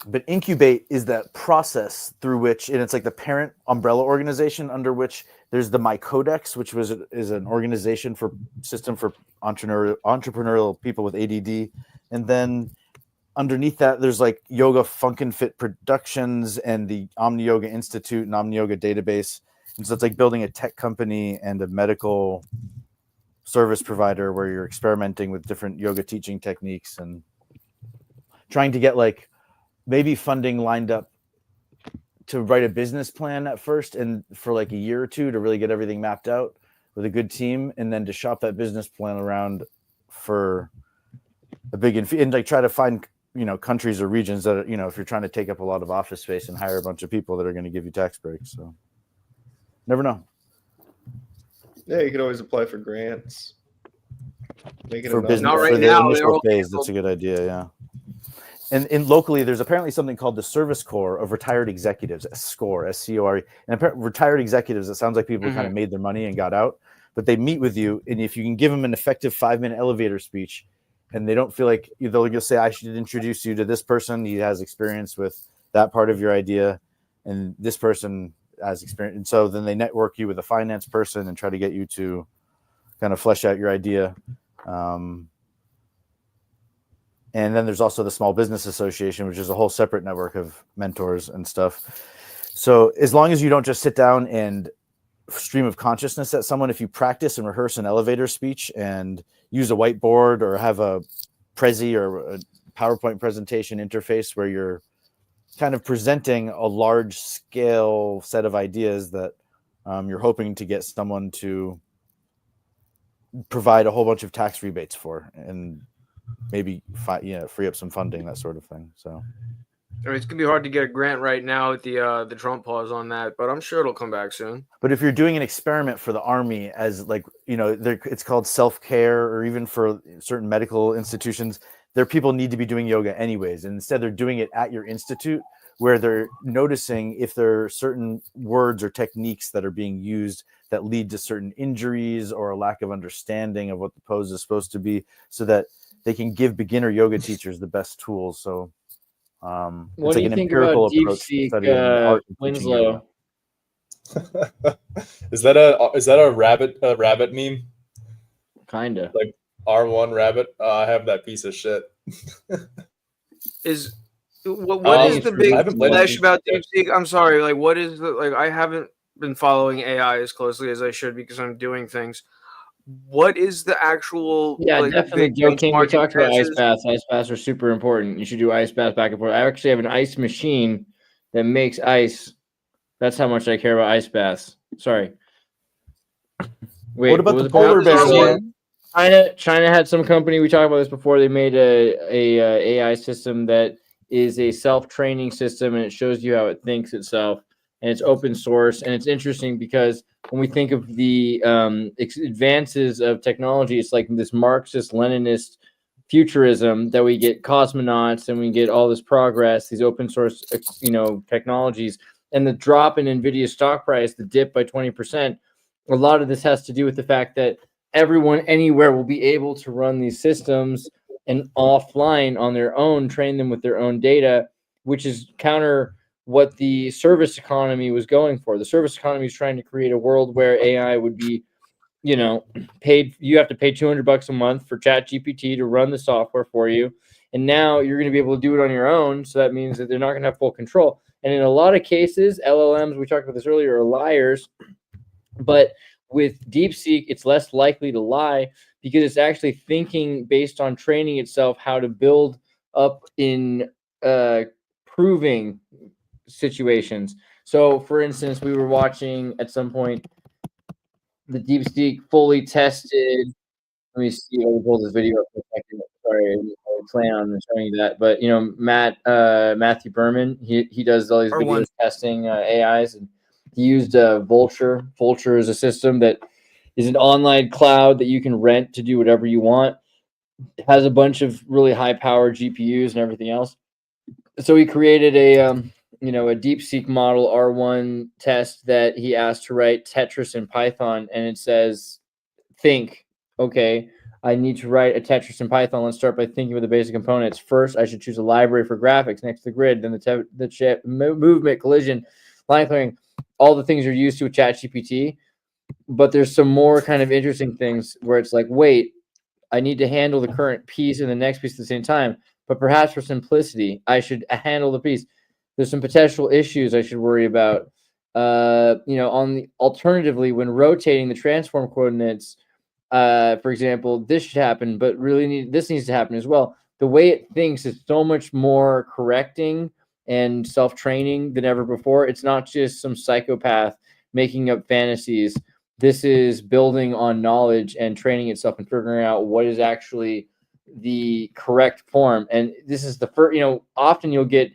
But Incubate is that process through which, and it's like the parent umbrella organization under which there's the My Codex, which is an organization system for entrepreneurial people with ADD, and then underneath that there's like Yoga Funkin' Fit Productions and the Omni Yoga Institute and Omni Yoga Database, and so it's like building a tech company and a medical service provider where you're experimenting with different yoga teaching techniques and trying to get like maybe funding lined up to write a business plan at first and for like a year or two to really get everything mapped out with a good team, and then to shop that business plan around for a big and like try to find countries or regions that if you're trying to take up a lot of office space and hire a bunch of people that are going to give you tax breaks. So Never know. Yeah, you could always apply for grants. Make it For a business, Not right for the now, they're initial all phase, that's a good idea. Yeah. And locally, there's apparently something called the Service Corps of Retired Executives, SCORE, SCORE. And retired executives, it sounds like people who kind of made their money and got out, but they meet with you. And if you can give them an effective 5-minute elevator speech, and they don't feel like they'll just say, I should introduce you to this person. He has experience with that part of your idea. And this person has experience. And so then they network you with a finance person and try to get you to kind of flesh out your idea. And then there's also the Small Business Association, which is a whole separate network of mentors and stuff. So as long as you don't just sit down and stream of consciousness at someone, if you practice and rehearse an elevator speech and use a whiteboard or have a Prezi or a PowerPoint presentation interface where you're kind of presenting a large scale set of ideas that you're hoping to get someone to provide a whole bunch of tax rebates for, and maybe free up some funding, that sort of thing. So I mean, it's gonna be hard to get a grant right now with the Trump pause on that, but I'm sure it'll come back soon. But if you're doing an experiment for the Army, as like, it's called self-care, or even for certain medical institutions, their people need to be doing yoga anyways. And instead they're doing it at your institute, where they're noticing if there are certain words or techniques that are being used that lead to certain injuries or a lack of understanding of what the pose is supposed to be, so that they can give beginner yoga teachers the best tools. So what do you think about DeepSeek, Winslow? Is that a rabbit meme? Kinda. Like R1 rabbit. I have that piece of shit. What is the big flash about DeepSeek? I'm sorry. Like, what is I haven't been following AI as closely as I should because I'm doing things. What is the actual? Definitely. Joe King, we talked about ice baths. Ice baths are super important. You should do ice baths back and forth. I actually have an ice machine that makes ice. That's how much I care about ice baths. Sorry. Wait, what about the polar bears? China had some company. We talked about this before. They made a AI system that is a self-training system, and it shows you how it thinks itself. And it's open source, and it's interesting because when we think of the advances of technology, it's like this Marxist, Leninist futurism that we get cosmonauts and we get all this progress, these open source, technologies, and the drop in NVIDIA stock price, the dip by 20%. A lot of this has to do with the fact that everyone anywhere will be able to run these systems and offline on their own, train them with their own data, which is counter what the service economy was going for. The service economy is trying to create a world where AI would be, paid. You have to pay $200 a month for ChatGPT to run the software for you. And now you're going to be able to do it on your own. So that means that they're not going to have full control. And in a lot of cases, LLMs, we talked about this earlier, are liars. But with DeepSeek, it's less likely to lie because it's actually thinking based on training itself how to build up in proving situations. So, for instance, we were watching at some point the DeepSeek fully tested. Let me see. Let me pull this video up for a second. Sorry, I plan on showing you that. But Matthew Berman, he does all these videos testing AIs, and he used Vultr. Vultr is a system that is an online cloud that you can rent to do whatever you want. It has a bunch of really high-powered GPUs and everything else. So he created a DeepSeek model R1 test that he asked to write Tetris in Python, and it says, think, okay, I need to write a Tetris in Python. Let's start by thinking of the basic components. First, I should choose a library for graphics next to the grid, then the movement, collision, line clearing, all the things you're used to with ChatGPT. But there's some more kind of interesting things where it's like, wait, I need to handle the current piece and the next piece at the same time. But perhaps for simplicity, I should handle the piece. There's some potential issues I should worry about. Alternatively, when rotating the transform coordinates, for example, this should happen, but this needs to happen as well. The way it thinks is so much more correcting and self-training than ever before. It's not just some psychopath making up fantasies. This is building on knowledge and training itself and figuring out what is actually the correct form. And this is the first, often you'll get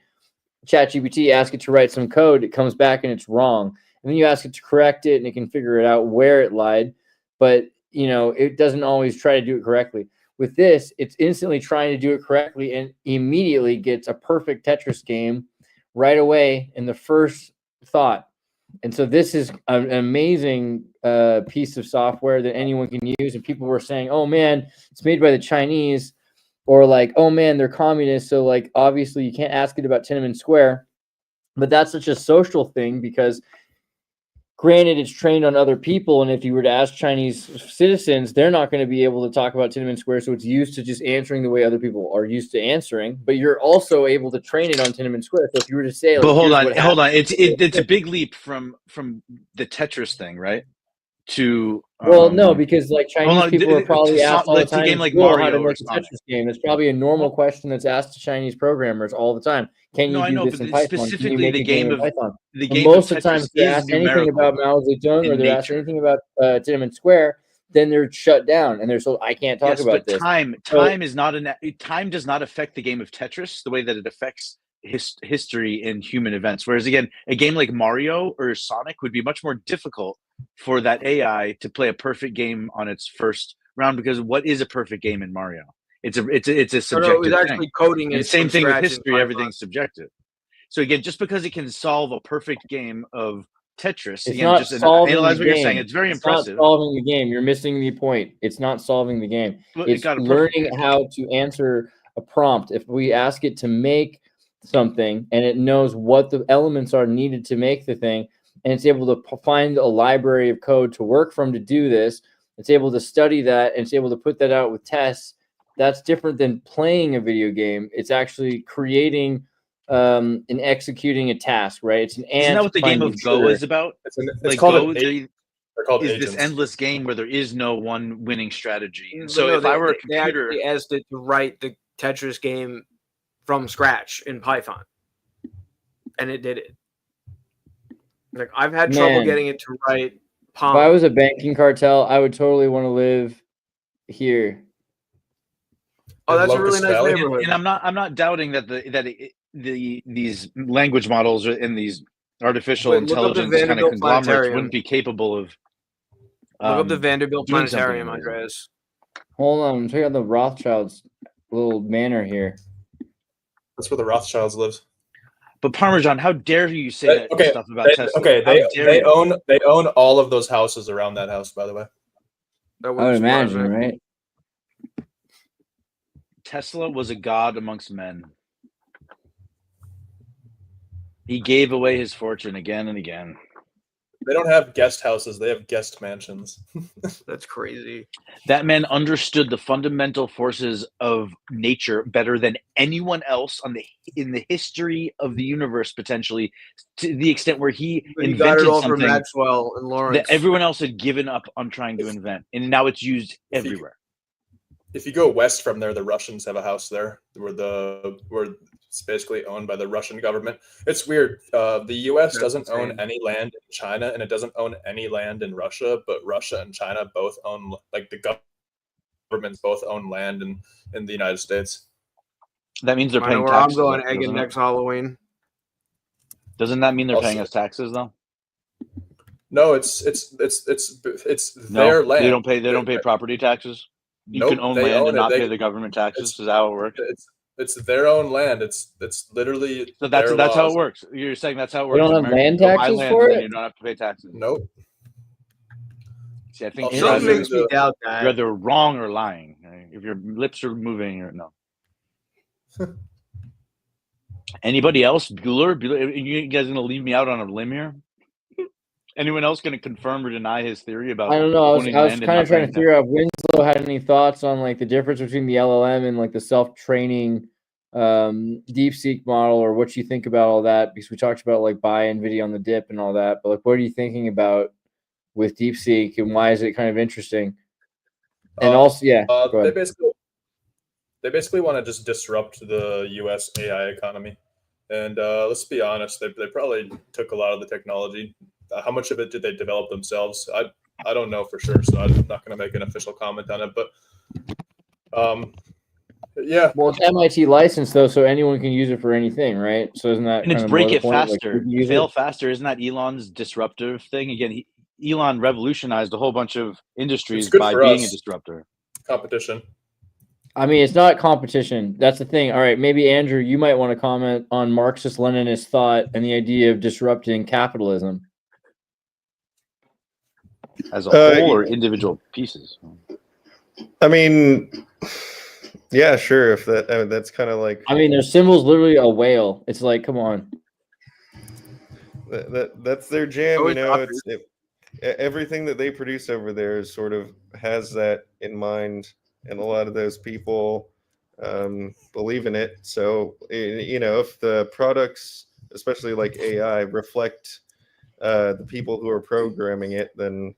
ChatGPT, ask it to write some code, it comes back and it's wrong. and then you ask it to correct it, and it can figure it out where it lied, but it doesn't always try to do it correctly. With this, it's instantly trying to do it correctly and immediately gets a perfect Tetris game right away in the first thought. And so this is an amazing piece of software that anyone can use. And people were saying, oh man, it's made by the Chinese, or like, oh man, they're communists. So like, obviously you can't ask it about Tiananmen Square, but that's such a social thing because granted, it's trained on other people, and if you were to ask Chinese citizens, they're not going to be able to talk about Tiananmen Square, so it's used to just answering the way other people are used to answering. But you're also able to train it on Tiananmen Square. So if you were to say, like, but hold on, it's a big leap from the Tetris thing, right? To no, because like Chinese people are probably asked all the time in school how to make a Tetris game. It's probably a normal question that's asked to Chinese programmers all the time. Can you do this in Python? Can you make a game in Python? Most of the time, if they're asked anything about Mao Zedong or they're asked anything about Tiananmen Square, then they're shut down and they're so I can't talk about this. Time is not time does not affect the game of Tetris the way that it affects history in human events. Whereas again, a game like Mario or Sonic would be much more difficult for that AI to play a perfect game on its first round, because what is a perfect game in Mario? It's a subjective it's actually thing. coding it. And same thing with history, everything's subjective. So again, just because it can solve a perfect game of Tetris, it's not solving analyze the what game. you're saying. It's very impressive. Not solving the game. You're missing the point. It's not solving the game. It's learning how to answer a prompt. If we ask it to make something and it knows what the elements are needed to make the thing, and it's able to find a library of code to work from to do this, it's able to study that, and it's able to put that out with tests. That's different than playing a video game. It's actually creating and executing a task, right? It's an ant. Isn't that what the game of Go is about? It's called they're called is agents. This endless game where there is no one winning strategy. But So no, if I were a computer, they asked it to write the Tetris game from scratch in Python, and it did it. Like I've had trouble getting it to write Pong. If I was a banking cartel, I would totally want to live here. Oh, that's a really nice neighborhood. And I'm not doubting that these language models and these artificial intelligence kind of conglomerates wouldn't be capable of. Look up the Vanderbilt Planetarium, Andreas. Hold on, check out the Rothschilds' little manor here. That's where the Rothschilds live. But Parmesan, how dare you say that stuff about Tesla? Okay, they own all of those houses around that house, by the way. I would imagine, right? Tesla was a god amongst men. He gave away his fortune again and again. They don't have guest houses; they have guest mansions. That's crazy. That man understood the fundamental forces of nature better than anyone else in the history of the universe, potentially, to the extent where he invented got it all something from Maxwell and Lawrence that everyone else had given up on trying to invent, and now it's used everywhere. If you go west from there, the Russians have a house there where it's basically owned by the Russian government. It's weird. The U.S. doesn't own any land in China, and it doesn't own any land in Russia. But Russia and China both own, like the governments both own land in the United States. That means they're paying where taxes. I'm going Egan next Halloween. Doesn't that mean they're paying us taxes though? No, it's their land. They don't pay property taxes. You can own land and not pay the government taxes. Is that how it works? It's their own land. It's literally so that's how it works. You're saying that's how it works. You don't have land taxes for it. You don't have to pay taxes. Nope. See, I think something makes me doubt that. You're either wrong or lying. If your lips are moving or no. Anybody else? Bueller? You guys gonna leave me out on a limb here? Anyone else going to confirm or deny his theory about? I don't know. I was kind of trying to figure out if Winslow had any thoughts on like the difference between the LLM and like the self-training DeepSeek model, or what you think about all that, because we talked about like buy NVIDIA on the dip and all that. But like, what are you thinking about with DeepSeek, and why is it kind of interesting? And also, go ahead. They basically want to just disrupt the U.S. AI economy, and let's be honest, they probably took a lot of the technology. How much of it did they develop themselves? I don't know for sure, so I'm not going to make an official comment on it. But Yeah. Well, it's MIT licensed though, so anyone can use it for anything, right? So isn't that And it's kind of break more the it point? faster, fail faster. Isn't that Elon's disruptive thing? Again, Elon revolutionized a whole bunch of industries by being a disruptor. Competition. I mean, it's not competition. That's the thing. All right, maybe Andrew, you might want to comment on Marxist-Leninist thought and the idea of disrupting capitalism as a whole or individual pieces. I mean, yeah, sure. If that's kind of like. I mean, their symbol's literally a whale. It's like, come on. That's their jam. You know, everything that they produce over there sort of has that in mind, and a lot of those people believe in it. So, you know, if the products, especially like AI, reflect the people who are programming it, then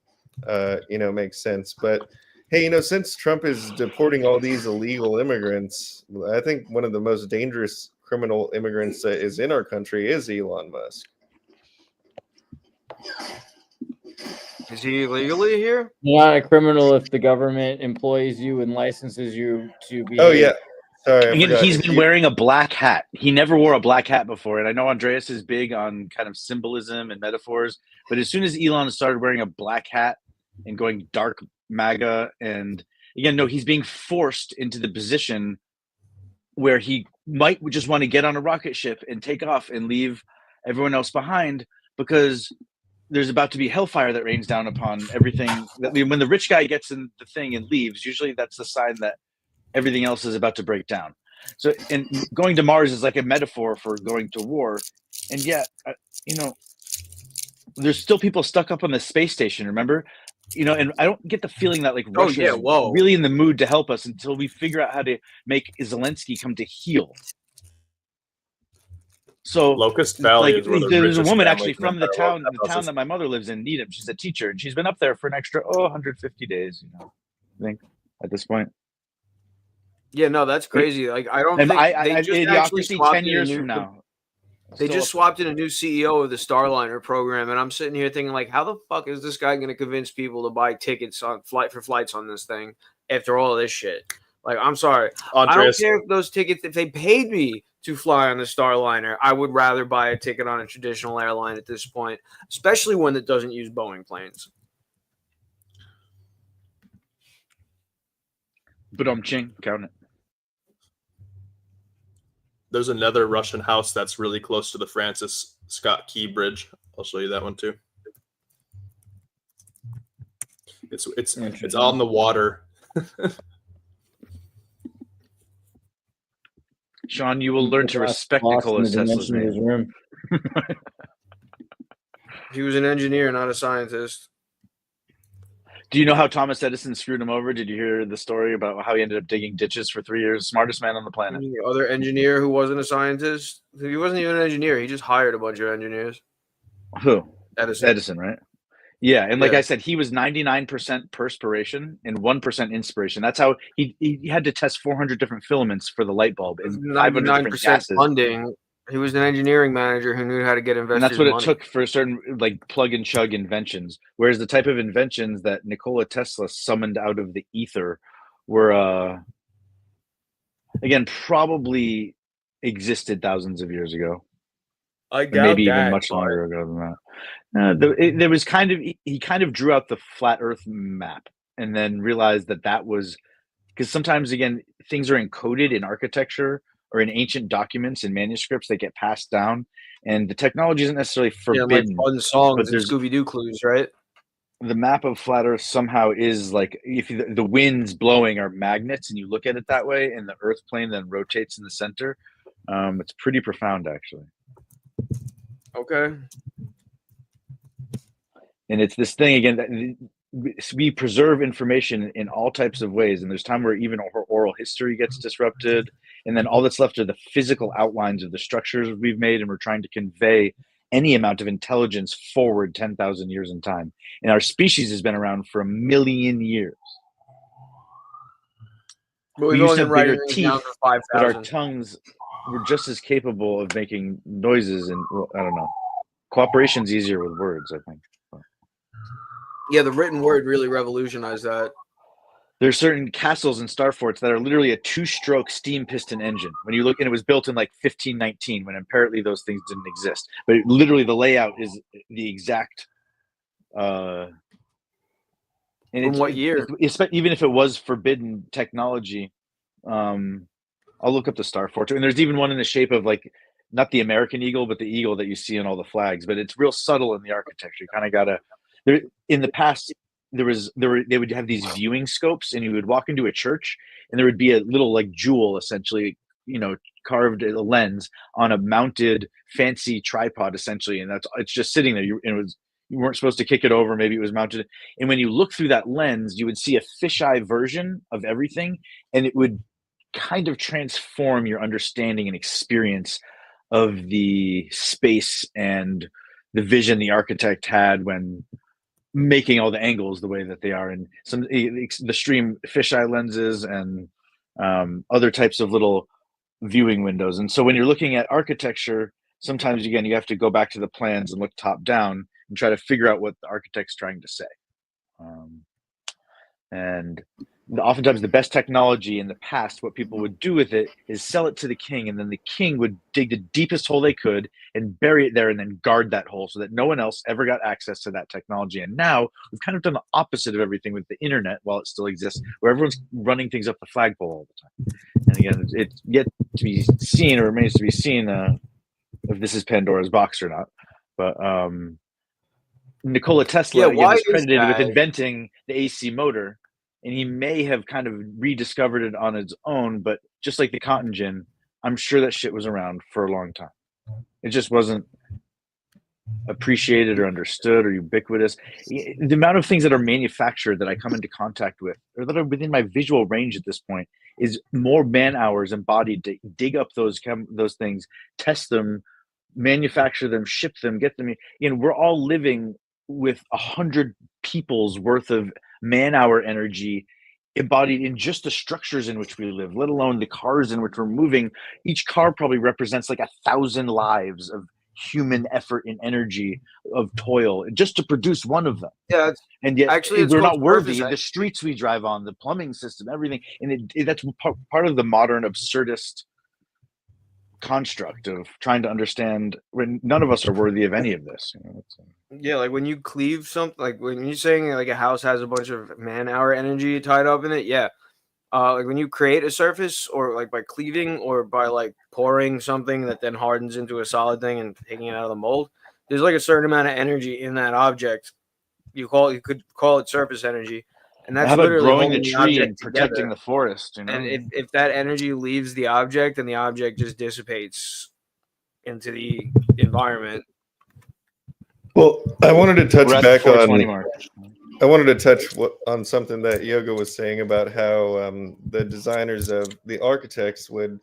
you know, makes sense. But hey, you know, since Trump is deporting all these illegal immigrants, I think one of the most dangerous criminal immigrants that is in our country is Elon Musk. Is he legally here? You're not a criminal if the government employs you and licenses you to be. Oh yeah, sorry. Again, he's been wearing a black hat. He never wore a black hat before, and I know Andreas is big on kind of symbolism and metaphors. But as soon as Elon started wearing a black hat and going dark MAGA, and again, no, he's being forced into the position where he might just want to get on a rocket ship and take off and leave everyone else behind, because there's about to be hellfire that rains down upon everything. When the rich guy gets in the thing and leaves, usually that's the sign that everything else is about to break down. So, and going to Mars is like a metaphor for going to war. And yet, you know, there's still people stuck up on the space station, remember? You know, and I don't get the feeling that like Russia's really in the mood to help us until we figure out how to make Zelensky come to heel. So Locust Valley like, is where the there's a richest woman family actually in the from the entire town world that my mother lives in, Needham. She's a teacher, and she's been up there for an extra 150 days. You know, I think at this point. Yeah, no, that's crazy. Like I don't And think they just actually swapped 10 years from now. They just swapped in a new CEO of the Starliner program, and I'm sitting here thinking, like, how the fuck is this guy going to convince people to buy tickets on flights on this thing after all of this shit? Like, I'm sorry, I don't care if those tickets, if they paid me to fly on the Starliner, I would rather buy a ticket on a traditional airline at this point, especially one that doesn't use Boeing planes. But ching, count it. There's another Russian house that's really close to the Francis Scott Key Bridge. I'll show you that one too. It's on the water. Sean, you will learn to respect Nicola's Tesla's name. He was an engineer, not a scientist. Do you know how Thomas Edison screwed him over? Did you hear the story about how he ended up digging ditches for 3 years? Smartest man on the planet. The other engineer who wasn't a scientist? He wasn't even an engineer. He just hired a bunch of engineers. Who? Edison, right? Yeah, and like I said, he was 99% perspiration and 1% inspiration. That's how he had to test 400 different filaments for the light bulb and 500 different gases. Funding. He was an engineering manager who knew how to get investors. And that's what money. it took for certain like plug and chug inventions. Whereas the type of inventions that Nikola Tesla summoned out of the ether were, again, probably existed thousands of years ago. Maybe even much longer ago than that. There was he kind of drew out the flat Earth map and then realized that was because sometimes again things are encoded in architecture or in ancient documents and manuscripts that get passed down, and the technology isn't necessarily forbidden. Like fun songs and Scooby-Doo clues, right? The map of flat Earth somehow is like if the winds blowing are magnets, and you look at it that way, and the Earth plane then rotates in the center. It's pretty profound, actually. Okay. And it's this thing again that we preserve information in all types of ways, and there's time where even oral history gets disrupted. And then all that's left are the physical outlines of the structures we've made, and we're trying to convey any amount of intelligence forward 10,000 years in time. And our species has been around for 1 million years. But we used to have bigger teeth, but our tongues were just as capable of making noises. And well, I don't know. Cooperation's easier with words, I think. Yeah, the written word really revolutionized that. there's certain castles and star forts that are literally a 2-stroke steam piston engine. When you look, and it was built in like 1519, when apparently those things didn't exist. But literally, the layout is the exact. And From what year? Even if it was forbidden technology, I'll look up the star fort. And there's even one in the shape of like not the American eagle, but the eagle that you see in all the flags. But it's real subtle in the architecture. You kind of gotta. There in the past. They would have these viewing scopes, and you would walk into a church, and there would be a little like jewel, essentially, carved a lens on a mounted fancy tripod, essentially, and it's just sitting there. You weren't supposed to kick it over. Maybe it was mounted, and when you look through that lens, you would see a fisheye version of everything, and it would kind of transform your understanding and experience of the space and the vision the architect had when making all the angles the way that they are, and the stream fisheye lenses and other types of little viewing windows. And so when you're looking at architecture, sometimes again you have to go back to the plans and look top down and try to figure out what the architect's trying to say. And oftentimes the best technology in the past, what people would do with it is sell it to the king, and then the king would dig the deepest hole they could and bury it there and then guard that hole so that no one else ever got access to that technology. And now we've kind of done the opposite of everything with the internet while it still exists, where everyone's running things up the flagpole all the time. And again, it's yet to be seen, or remains to be seen, if this is Pandora's box or not. But Nikola Tesla is credited with inventing the AC motor, and he may have kind of rediscovered it on its own, but just like the cotton gin, I'm sure that shit was around for a long time. It just wasn't appreciated or understood or ubiquitous. The amount of things that are manufactured that I come into contact with, or that are within my visual range at this point, is more man hours embodied to dig up those things, test them, manufacture them, ship them, get them. We're all living with 100 people's worth of man-hour energy embodied in just the structures in which we live, let alone the cars in which we're moving. Each car probably represents like 1,000 lives of human effort and energy, of toil, just to produce one of them. Yeah, and yet actually, we're not worthy. The streets we drive on, the plumbing system, everything, and that's part of the modern absurdist construct of trying to understand when none of us are worthy of any of this. Yeah, like when you cleave something, like when you're saying like a house has a bunch of man-hour energy tied up in it, yeah. Like when you create a surface, or like by cleaving, or by like pouring something that then hardens into a solid thing and taking it out of the mold, there's like a certain amount of energy in that object. You could call it surface energy, and that's how about literally growing the holding tree and together. protecting the forest. And if that energy leaves the object, then the object just dissipates into the environment. Well, I wanted to touch back on. I wanted to touch on something that Yoga was saying about how the designers of the architects would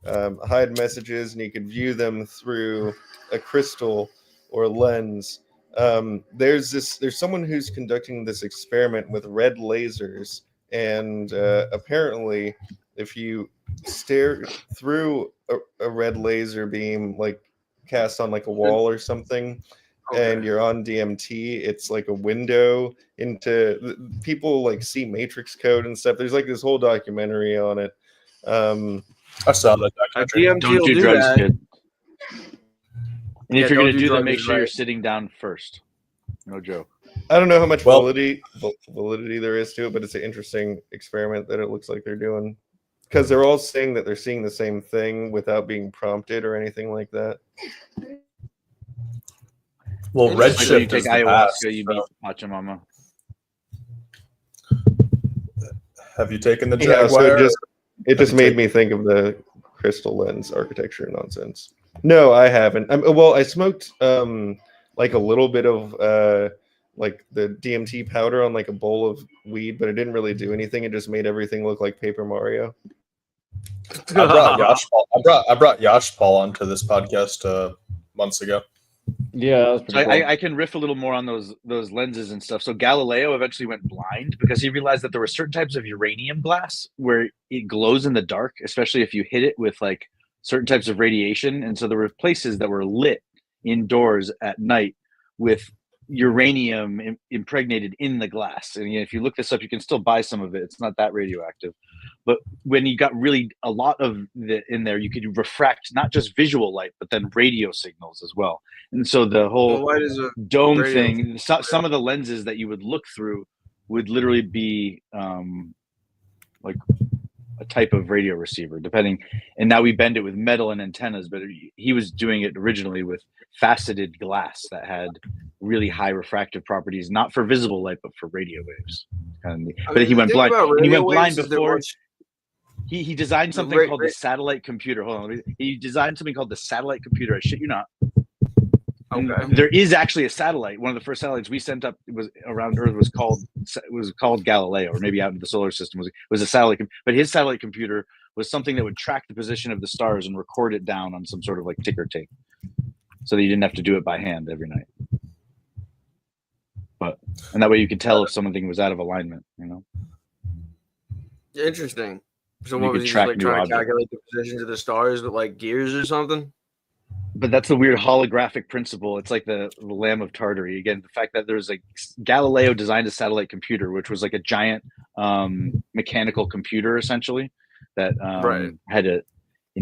hide messages, and you could view them through a crystal or lens. There's someone who's conducting this experiment with red lasers, and apparently, if you stare through a red laser beam, like cast on like a wall or something, and you're on DMT, it's like a window into people like see Matrix code and stuff. There's like this whole documentary on it. I saw that documentary. Don't do drugs, kid. And if you're going to do that, make sure you're sitting down first. No joke. I don't know how much validity there is to it, but it's an interesting experiment that it looks like they're doing, because they're all saying that they're seeing the same thing without being prompted or anything like that. Well, redshift. You take ayahuasca, you beat Pachamama. Have you taken the Jaguar? Jaguar? So it just made me think of the crystal lens architecture nonsense. No, I haven't. I smoked like a little bit of like the DMT powder on like a bowl of weed, but it didn't really do anything. It just made everything look like Paper Mario. I brought Yash Paul onto this podcast months ago. Yeah, that was pretty cool. I can riff a little more on those lenses and stuff. So Galileo eventually went blind because he realized that there were certain types of uranium glass where it glows in the dark, especially if you hit it with like certain types of radiation. And so there were places that were lit indoors at night with uranium impregnated in the glass. And if you look this up, you can still buy some of it. It's not that radioactive. But when you got really a lot of the in there, you could refract not just visual light, but then radio signals as well. And so the whole dome thing, some of the lenses that you would look through would literally be like a type of radio receiver, depending. And now we bend it with metal and antennas, but he was doing it originally with faceted glass that had really high refractive properties, not for visible light, but for radio waves. But he went blind. And he went blind before. He designed something called the satellite computer. Hold on. He designed something called the satellite computer. I shit you not. Okay. There is actually a satellite. One of the first satellites we sent up was around Earth was called Galileo, or maybe out into the solar system was a satellite. But his satellite computer was something that would track the position of the stars and record it down on some sort of like ticker tape, so that you didn't have to do it by hand every night. And that way you could tell if something was out of alignment. Interesting. So what was he just, like, trying to calculate the positions of the stars with like gears or something? But that's the weird holographic principle. It's like the Lamb of Tartary. Again, the fact that there's like Galileo designed a satellite computer, which was like a giant mechanical computer essentially that had an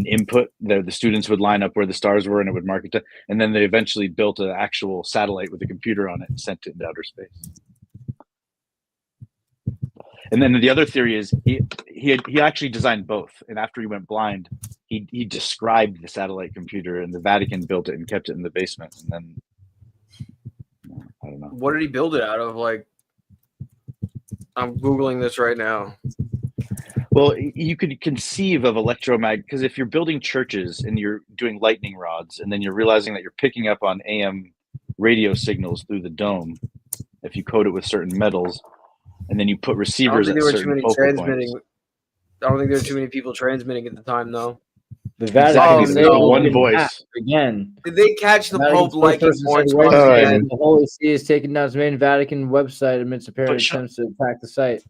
input. The students would line up where the stars were and it would mark it. And then they eventually built an actual satellite with a computer on it and sent it into outer space. And then the other theory is he actually designed both. And after he went blind, he described the satellite computer, and the Vatican built it and kept it in the basement. And then I don't know. What did he build it out of? Like, I'm Googling this right now. Well, you could conceive of electromagnet, because if you're building churches and you're doing lightning rods, and then you're realizing that you're picking up on AM radio signals through the dome, if you coat it with certain metals, and then you put receivers at certain focal points. I don't think there were too many people transmitting at the time, though. The Vatican one voice again. Did they catch the Pope liking points? The Holy See is taking down its main Vatican website amidst apparent attempts to attack the site.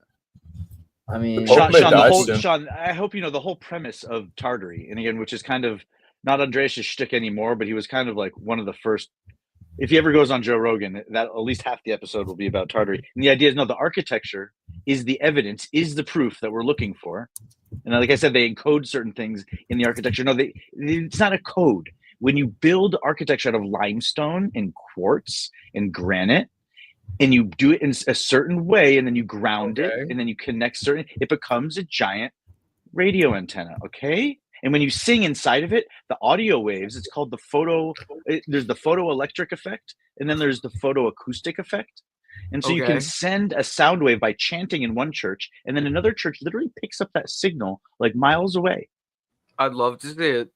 I mean, Sean, I hope you know the whole premise of Tartary, and again, which is kind of not Andreas' shtick anymore, but he was kind of like one of the first. If he ever goes on Joe Rogan, that at least half the episode will be about Tartary. And the idea is, no, the architecture is the evidence, is the proof that we're looking for. And like I said, they encode certain things in the architecture. No, it's not a code. When you build architecture out of limestone and quartz and granite, and you do it in a certain way, and then you ground it, and then you connect it becomes a giant radio antenna, okay? And when you sing inside of it, the audio waves, it's called there's the photoelectric effect, and then there's the photoacoustic effect. And so you can send a sound wave by chanting in one church, and then another church literally picks up that signal like miles away. I'd love to see it.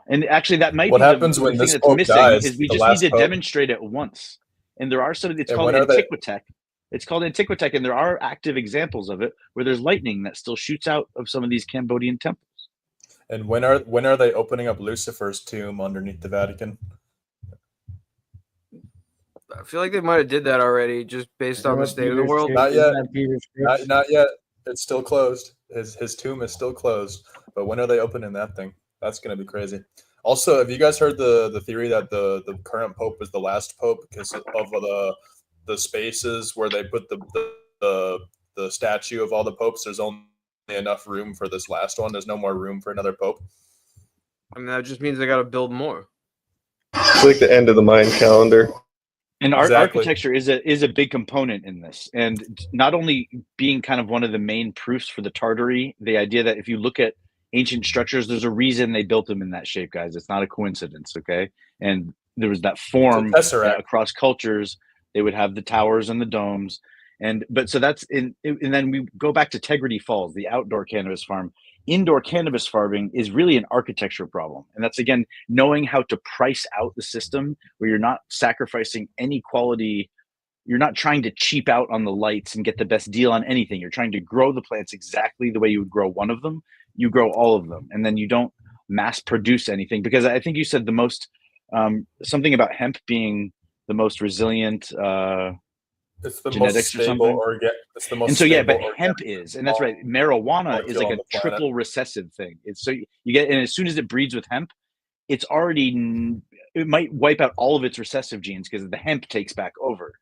And actually, that might what be happens the when thing this that's Pope missing dies, is we the just need to last demonstrate it once. And there are some, it's called Antiquitech. It's called Antiquitech, and there are active examples of it where there's lightning that still shoots out of some of these Cambodian temples. And when are they opening up Lucifer's tomb underneath the Vatican? I feel like they might have did that already, just based on the state of the world. Not yet. Not yet. It's still closed. His tomb is still closed. But when are they opening that thing? That's going to be crazy. Also, have you guys heard the theory that the current pope is the last pope because of the spaces where they put the statue of all the popes? There's only enough room for this last one. There's no more room for another pope. I mean, that just means they got to build more. It's like the end of the Mayan calendar. And architecture is a big component in this, and not only being kind of one of the main proofs for the Tartary, the idea that if you look at ancient structures, there's a reason they built them in that shape, guys. It's not a coincidence, okay? And there was that form that across cultures. They would have the towers and the domes, but so that's and then we go back to Tegrity Falls, the outdoor cannabis farm. Indoor cannabis farming is really an architecture problem. And that's, again, knowing how to price out the system where you're not sacrificing any quality. You're not trying to cheap out on the lights and get the best deal on anything. You're trying to grow the plants exactly the way you would grow one of them. You grow all of them. And then you don't mass produce anything, because I think you said the most, something about hemp being the most resilient, it's the genetics most stable or something. It's the most and so yeah, but stable hemp is, and that's right. Marijuana is like a triple recessive thing. It's so you get, and as soon as it breeds with hemp, it's already it might wipe out all of its recessive genes because the hemp takes back over.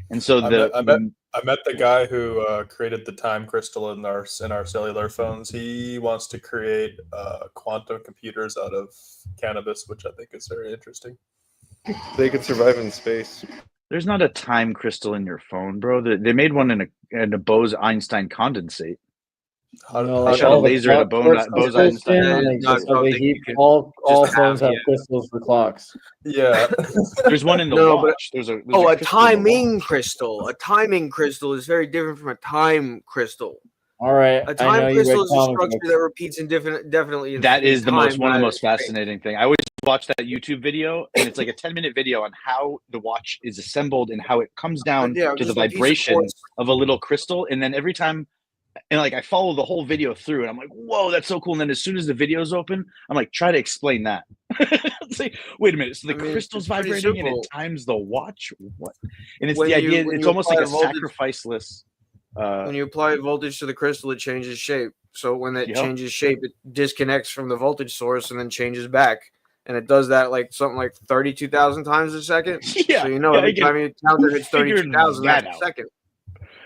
And so I met the guy who created the time crystal in our cellular phones. He wants to create quantum computers out of cannabis, which I think is very interesting. They could survive in space. There's not a time crystal in your phone, bro. They made one in a Bose-Einstein condensate. They shot a laser at a Bose-Einstein. All phones have crystals for clocks. Yeah. There's one in the watch. There's a timing crystal. A timing crystal is very different from a time crystal. All right. A time crystal is a structure that repeats indefinitely. That is one of the most fascinating thing. I always watch that YouTube video, and it's like a 10-minute video on how the watch is assembled and how it comes down to the vibration of a little crystal. And then every time, and like I follow the whole video through, and I'm like, whoa, that's so cool. And then as soon as the video's open, I'm like, try to explain that. It's like, wait a minute. So the crystal's vibrating and it times the watch? What? And it's the idea, it's almost like a sacrificeless. When you apply voltage to the crystal, it changes shape. So when it changes shape, it disconnects from the voltage source and then changes back. And it does that like something like 32,000 times a second. Yeah. So every time you count it, it's 32,000 a second.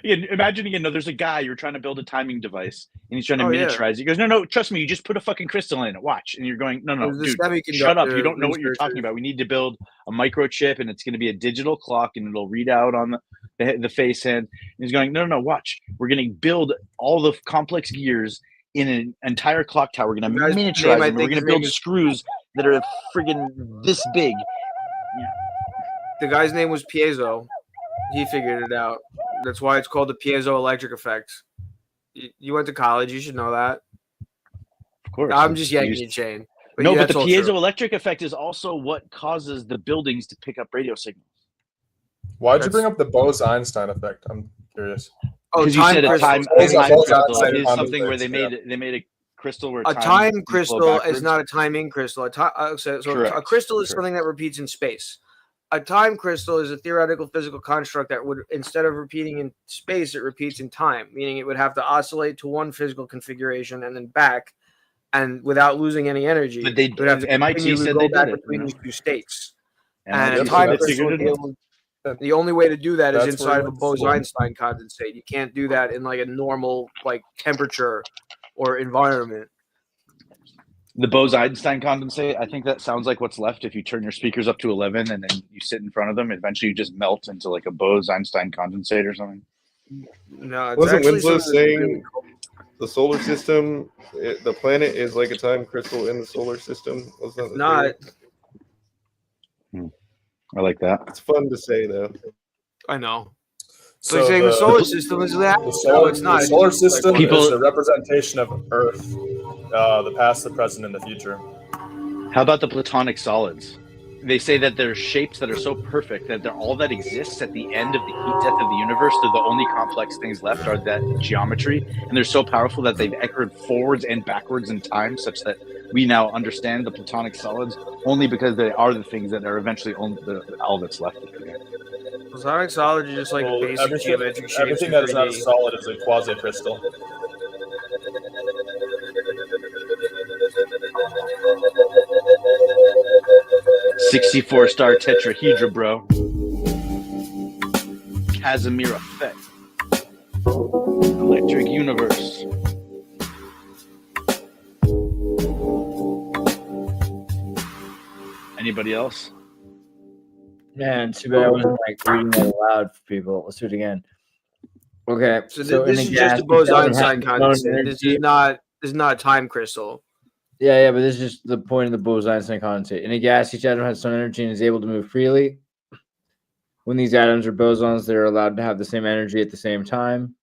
Yeah, imagine there's a guy, you're trying to build a timing device and he's trying to miniaturize it. He goes, no, trust me, you just put a fucking crystal in it. Watch. And you're going, no, dude, shut up. You don't know what you're talking about. We need to build a microchip and it's going to be a digital clock and it'll read out on the face hand. And he's going, no, watch. We're going to build all the complex gears in an entire clock tower. We're going to miniaturize them. We're going to build screws that are friggin' this big. Yeah. The guy's name was Piezo. He figured it out. That's why it's called the piezoelectric effect. You went to college. You should know that. Of course. I'm just yanking your chain. But the piezoelectric effect is also what causes the buildings to pick up radio signals. Why'd you bring up the Bose-Einstein effect? I'm curious. Because you said a time crystal is something where they made a crystal where a time crystal is not a timing crystal. A crystal is something that repeats in space. A time crystal is a theoretical physical construct that would, instead of repeating in space, it repeats in time, meaning it would have to oscillate to one physical configuration and then back, and without losing any energy. But they would have to MIT said they did it between these two states. And a time crystal, the only way to do that is inside of a Bose-Einstein condensate. You can't do that in like a normal like temperature or environment. The Bose-Einstein condensate, I think that sounds like what's left if you turn your speakers up to 11 and then you sit in front of them. Eventually, you just melt into like a Bose-Einstein condensate or something. No, wasn't Winslow saying the solar system, the planet is like a time crystal in the solar system? Wasn't not. I like that. It's fun to say, though. I know. So you're saying the solar system is that? No, it's not. The solar system is a representation of Earth, the past, the present, and the future. How about the platonic solids? They say that they're shapes that are so perfect that they're all that exists at the end of the heat death of the universe. They're the only complex things left are that geometry, and they're so powerful that they've echoed forwards and backwards in time, such that we now understand the platonic solids only because they are the things that are eventually all that's left. Platonic solids are just like basic geometric shapes. Everything that is not a solid is a quasi-crystal. $64-star tetrahedra, bro. Casimir effect. Electric universe. Anybody else? Man, too bad I wasn't like reading that aloud for people. Let's do it again. Okay, so this is just a Bose-Einstein condensate. This is not a time crystal. Yeah, but this is just the point of the Bose-Einstein condensate. In a gas, each atom has some energy and is able to move freely. When these atoms are bosons, they're allowed to have the same energy at the same time.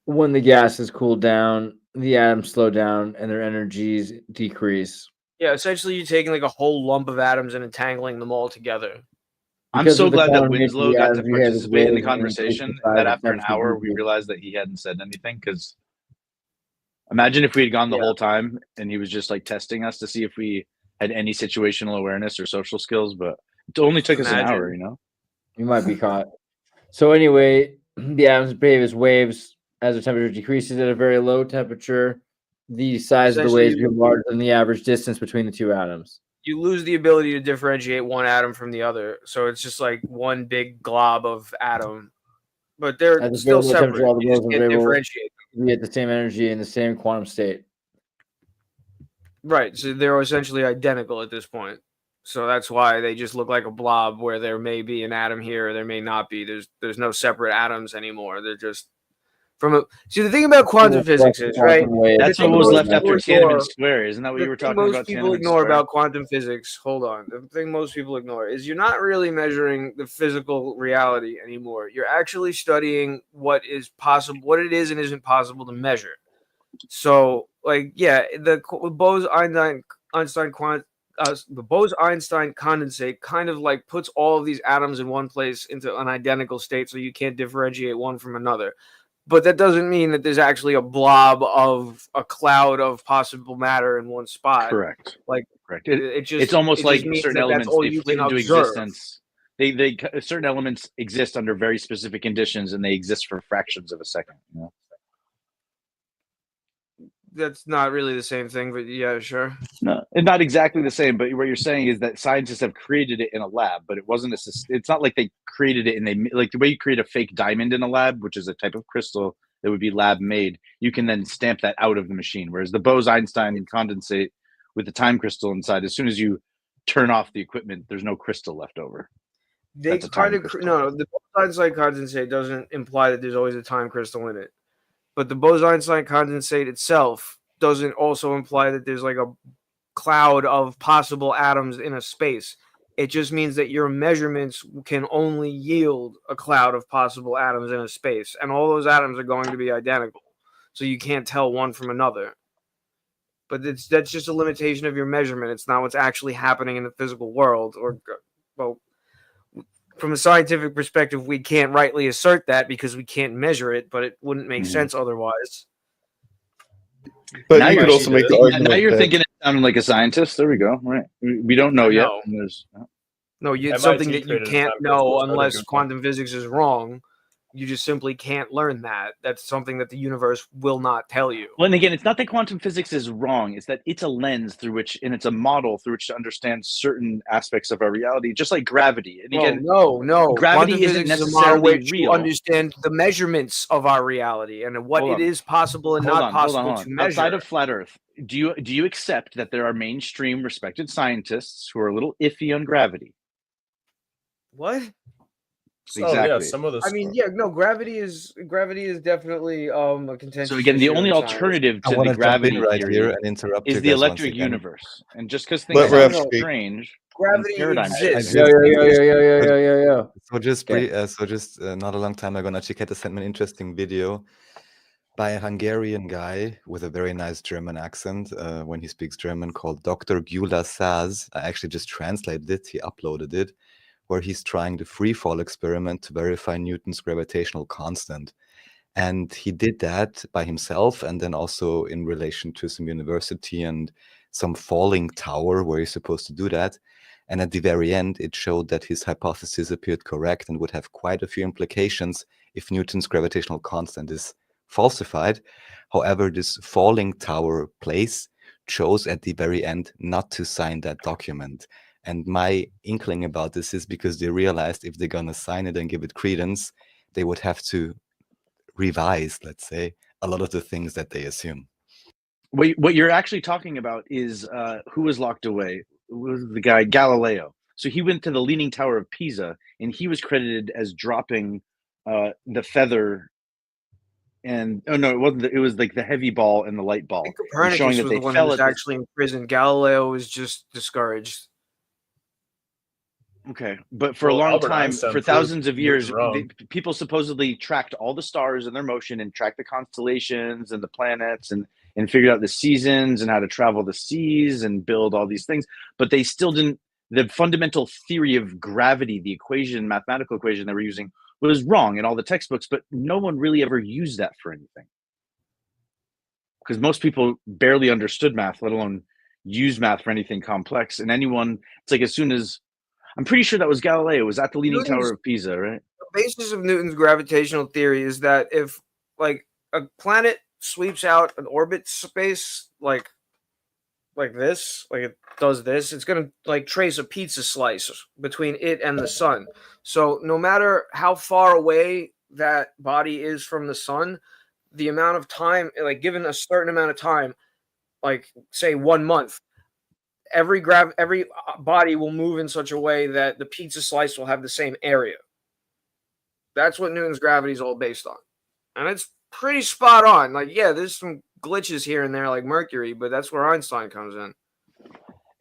When the gas is cooled down, the atoms slow down and their energies decrease. Yeah, essentially you're taking like a whole lump of atoms and entangling them all together. I'm so glad that Winslow got to participate in the conversation, that after an hour we realized that he hadn't said anything, because imagine if we had gone the whole time and he was just like testing us to see if we had any situational awareness or social skills, but it only took us an hour, you know? You might be caught. So anyway, the atoms behave as waves. As the temperature decreases at a very low temperature, the size of the waves becomes larger than the average distance between the two atoms. you lose the ability to differentiate one atom from the other. So it's just like one big glob of atom, but they're At the still variable temperature, separate. all the You just bosons can't are able differentiate to be at the same energy in the same quantum state. Right. So they're essentially identical at this point. So that's why they just look like a blob where there may be an atom here or there may not be. There's no separate atoms anymore. They're just from a see the thing about quantum physics is right. That's what was left after Tiananmen Square. Isn't that what you were talking about? Most people Tiananmen ignore Square? about quantum physics. Hold on. The thing most people ignore is you're not really measuring the physical reality anymore. You're actually studying what is possible, what it is and isn't possible to measure. So, like, yeah, the Bose-Einstein condensate kind of like puts all of these atoms in one place into an identical state, so you can't differentiate one from another. But that doesn't mean that there's actually a blob of a cloud of possible matter in one spot. Correct. Like, Correct. It just It's almost it like just means certain that that's elements all they you flit can into observe. existence. They certain elements exist under very specific conditions, and they exist for fractions of a second. You know? That's not really the same thing, but yeah, sure. No, and not exactly the same. But what you're saying is that scientists have created it in a lab, but it wasn't it's not like they created it and they like the way you create a fake diamond in a lab, which is a type of crystal that would be lab made. You can then stamp that out of the machine. Whereas the Bose-Einstein condensate with the time crystal inside, as soon as you turn off the equipment, there's no crystal left over. They kind of no. The Bose-Einstein condensate doesn't imply that there's always a time crystal in it, but the Bose-Einstein condensate itself doesn't also imply that there's like a cloud of possible atoms in a space. It just means that your measurements can only yield a cloud of possible atoms in a space, and all those atoms are going to be identical, so you can't tell one from another. But that's just a limitation of your measurement. It's not what's actually happening in the physical world. Or, well, from a scientific perspective, we can't rightly assert that because we can't measure it, but it wouldn't make sense otherwise. But now you could also make the argument now you're that thinking it sounding like a scientist. There we go. Right. We don't know yet. And there's No, it's MIT something that you created a can't time know crystal unless study. quantum physics is wrong. You just simply can't learn that. That's something that the universe will not tell you. Well, and again, it's not that quantum physics is wrong. It's that it's a lens through which, and it's a model through which to understand certain aspects of our reality, just like gravity. And again, no. gravity Quantum isn't physics is a model necessarily which real. you understand the measurements of our reality and what Hold it on. is possible and Hold not on, hold possible on, hold to on. measure. Outside of flat Earth, do you accept that there are mainstream respected scientists who are a little iffy on gravity? What? Exactly. some of the I mean, yeah, no. Gravity is definitely a contentious. So again, the issue only in science. alternative I to want the to jump in gravity right theory here and interrupt is you the guys once electric again. universe. And just because Let things Rev sound speak. strange, Gravity paradigm exists. shifting. Yeah. So just Okay. not a long time ago, Nachiketa sent me an interesting video by a Hungarian guy with a very nice German accent when he speaks German, called Dr. Gyula Saz. I actually just translated it. He uploaded it, where he's trying the free fall experiment to verify Newton's gravitational constant. And he did that by himself, and then also in relation to some university and some falling tower where he's supposed to do that. And at the very end, it showed that his hypothesis appeared correct and would have quite a few implications if Newton's gravitational constant is falsified. However, this falling tower place chose at the very end not to sign that document. And my inkling about this is because they realized if they're going to sign it and give it credence, they would have to revise, let's say, a lot of the things that they assume. What you're actually talking about is who was locked away? It was the guy Galileo. So he went to the Leaning Tower of Pisa, and he was credited as dropping the feather. And oh no, it wasn't. It was like the heavy ball and the light ball, and Copernicus showing that was they the one who fell was at actually in prison. Galileo was just discouraged. Okay, but for a Well, long Albert time, Einstein for proved thousands of he years, was wrong. people supposedly tracked all the stars and their motion, and tracked the constellations and the planets, and figured out the seasons and how to travel the seas and build all these things. But they still didn't. The fundamental theory of gravity, the equation, mathematical equation they were using, was wrong in all the textbooks. But no one really ever used that for anything, because most people barely understood math, let alone use math for anything complex. And anyone, it's like as soon as I'm pretty sure that was Galileo, was at the Leaning Tower of Pisa, right? The basis of Newton's gravitational theory is that if like a planet sweeps out an orbit space, like like this, like it does this, it's going to like trace a pizza slice between it and the sun. So no matter how far away that body is from the sun, the amount of time, like given a certain amount of time, like say 1 month, every body will move in such a way that the pizza slice will have the same area. That's what Newton's gravity is all based on. And it's pretty spot on. Like, yeah, there's some glitches here and there like Mercury, but that's where Einstein comes in.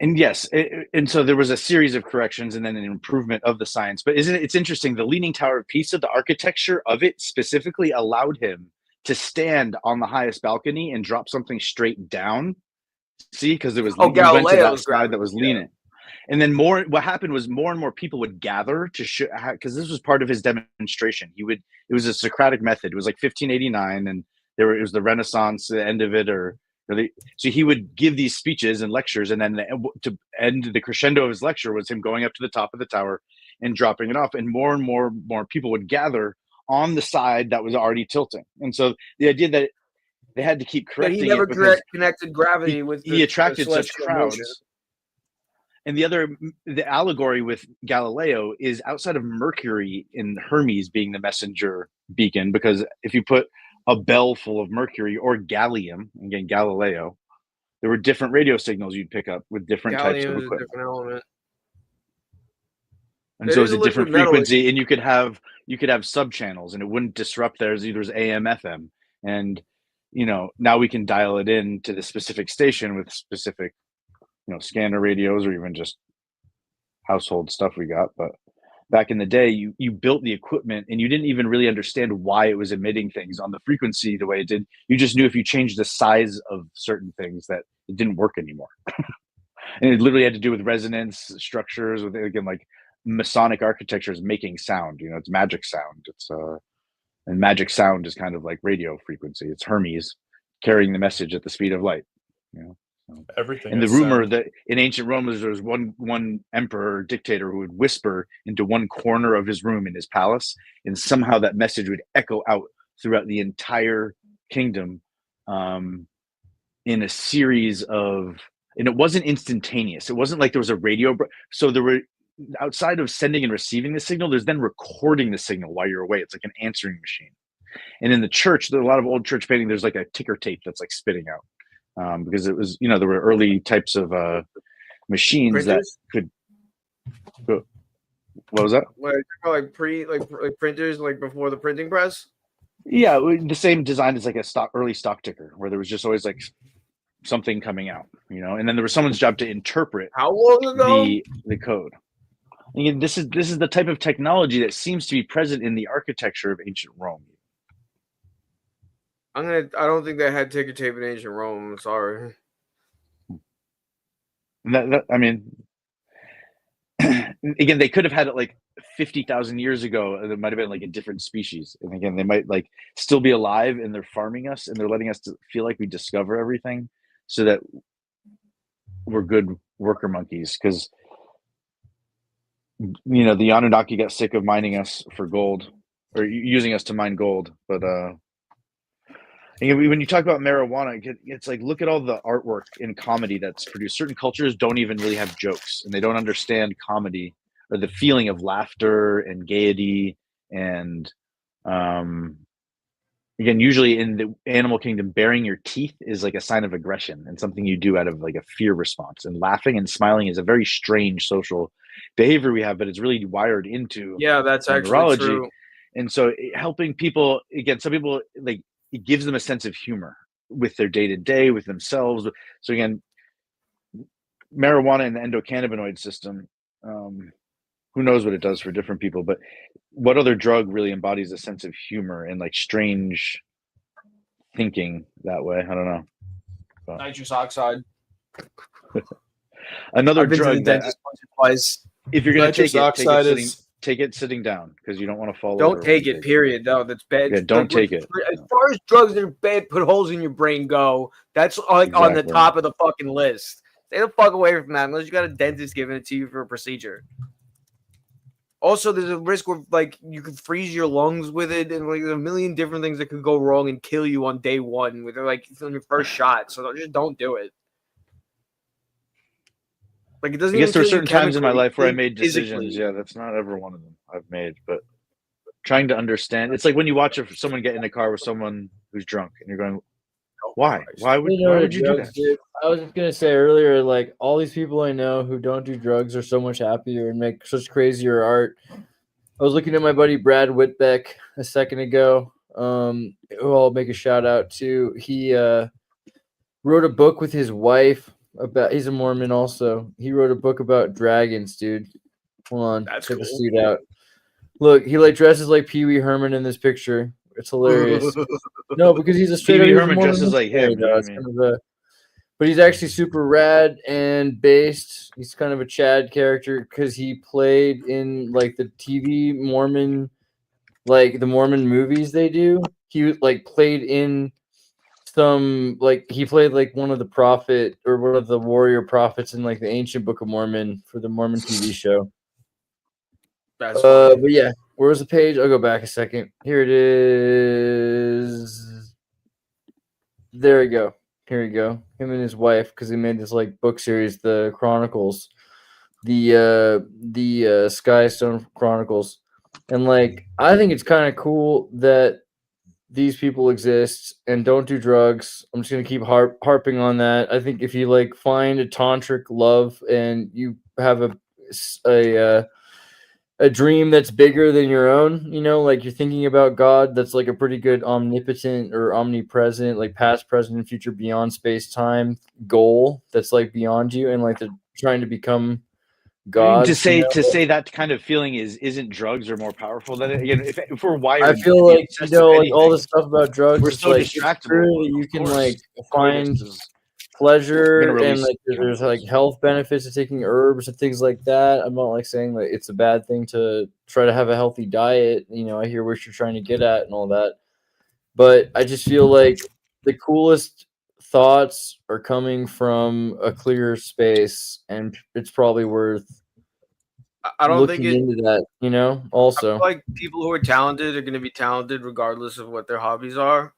And yes, and so there was a series of corrections and then an improvement of the science. But it's interesting, the Leaning Tower of Pisa, the architecture of it specifically allowed him to stand on the highest balcony and drop something straight down. See, because there was Galileo's side that was leaning. And then what happened was more and more people would gather to show, because this was part of his demonstration. It was a Socratic method. It was like 1589, and it was the Renaissance, the end of it, so he would give these speeches and lectures, and then to end the crescendo of his lecture was him going up to the top of the tower and dropping it off, and more people would gather on the side that was already tilting. And so the idea that they had to keep correcting he never it because connected gravity with he attracted such crowds. Motion. And the allegory with Galileo is outside of Mercury and Hermes being the messenger beacon, because if you put a bell full of mercury or gallium, again, Galileo, there were different radio signals you'd pick up with different types of equipment. A different element. And so it was a different frequency, and you could have sub-channels, and it wouldn't disrupt theirs. Either as AM, FM. And, now we can dial it in to the specific station with specific scanner radios, or even just household stuff we got. But back in the day, you built the equipment and you didn't even really understand why it was emitting things on the frequency the way it did. You just knew if you changed the size of certain things that it didn't work anymore. And it literally had to do with resonance structures, with, again, like Masonic architecture is making sound. It's magic sound. And magic sound is kind of like radio frequency. It's Hermes carrying the message at the speed of light. Everything. And the rumor that in ancient Rome there was one emperor or dictator who would whisper into one corner of his room in his palace, and somehow that message would echo out throughout the entire kingdom, in a series of, and it wasn't instantaneous. It wasn't like there was a radio. So there were, outside of sending and receiving the signal, there's then recording the signal while you're away. It's like an answering machine. And in the church, there are a lot of old church painting. There's like a ticker tape that's like spitting out. Because it was, there were early types of machines printers? That could. What was that? Like printers, like before the printing press. Yeah, the same design as like a early stock ticker, where there was just always like something coming out, and then there was someone's job to interpret how long ago the code. And again, this is the type of technology that seems to be present in the architecture of ancient Rome. I don't think they had ticker tape in ancient Rome. I'm sorry. I mean, again, they could have had it like 50,000 years ago. It might have been like a different species. And again, they might like still be alive, and they're farming us, and they're letting us feel like we discover everything so that we're good worker monkeys. Because, the Anunnaki got sick of mining us for gold, or using us to mine gold. But, when you talk about marijuana, it's like, look at all the artwork in comedy that's produced. Certain cultures don't even really have jokes, and they don't understand comedy or the feeling of laughter and gaiety. And again, usually in the animal kingdom, baring your teeth is like a sign of aggression and something you do out of like a fear response. And laughing and smiling is a very strange social behavior we have, but it's really wired into that's actually neurology. True. And so helping people, again, some people like, it gives them a sense of humor with their day-to-day, with themselves. So again, marijuana and the endocannabinoid system, who knows what it does for different people, but what other drug really embodies a sense of humor and like strange thinking that way? I don't know. But nitrous oxide. Another drug that, twice. If you're going to take it sitting down, because you don't want to fall Don't over. take it, period. No, that's bad. Yeah, don't take it. As far as drugs that are bad, put holes in your brain go, that's like on the top of the fucking list. Stay the fuck away from that unless you got a dentist giving it to you for a procedure. Also, there's a risk where like you could freeze your lungs with it, and like there's a million different things that could go wrong and kill you on day one with like on your first shot. So just don't do it. Like it doesn't. I guess even there were kill you certain times in my chemically, life where I like, made decisions. physically. Yeah, that's not ever one of them I've made. But trying to understand, it's like when you watch someone get in a car with someone who's drunk, and you're going, "Why? Why would you do that?" Dude, I was just gonna say earlier, like all these people I know who don't do drugs are so much happier and make such crazier art. I was looking at my buddy Brad Whitbeck a second ago, who I'll make a shout out to. He wrote a book with his wife about. He's a Mormon also. He wrote a book about dragons, dude. Hold on, check the suit out. Look, he like dresses like Pee Wee Herman in this picture. It's hilarious. No, because he's a straight Pee Wee he's a Herman Mormon dresses like missionary, him. though. It's kind of a, but he's actually super rad and based. He's kind of a Chad character because he played in like the TV Mormon, like the Mormon movies they do. He like played in some like he played like one of the prophet or one of the warrior prophets in like the ancient Book of Mormon for the Mormon TV show. That's funny. But yeah, where was the page? I'll go back a second. Here it is. There we go. Here we go. Him and his wife, because he made this like book series, the Chronicles, the Skystone Chronicles, and like I think it's kind of cool that these people exist and don't do drugs. I'm just gonna keep harping on that. I think if you like find a tantric love and you have a dream that's bigger than your own, you know, like you're thinking about God, that's like a pretty good omnipotent or omnipresent, like past, present, and future, beyond space time goal that's like beyond you, and like they're trying to become God. To say that kind of feeling isn't drugs or more powerful than it. Again, if we're wired, I feel like you know, like all this stuff about drugs. we're is so like, it's distractible. true that you can like find pleasure and like there's like health benefits to taking herbs and things like that. I'm not like saying that it's a bad thing to try to have a healthy diet. You know, I hear what you're trying to get at and all that, but I just feel like the coolest thoughts are coming from a clear space, and it's probably worth. I don't looking think into that. You know, also I feel like people who are talented are going to be talented regardless of what their hobbies are.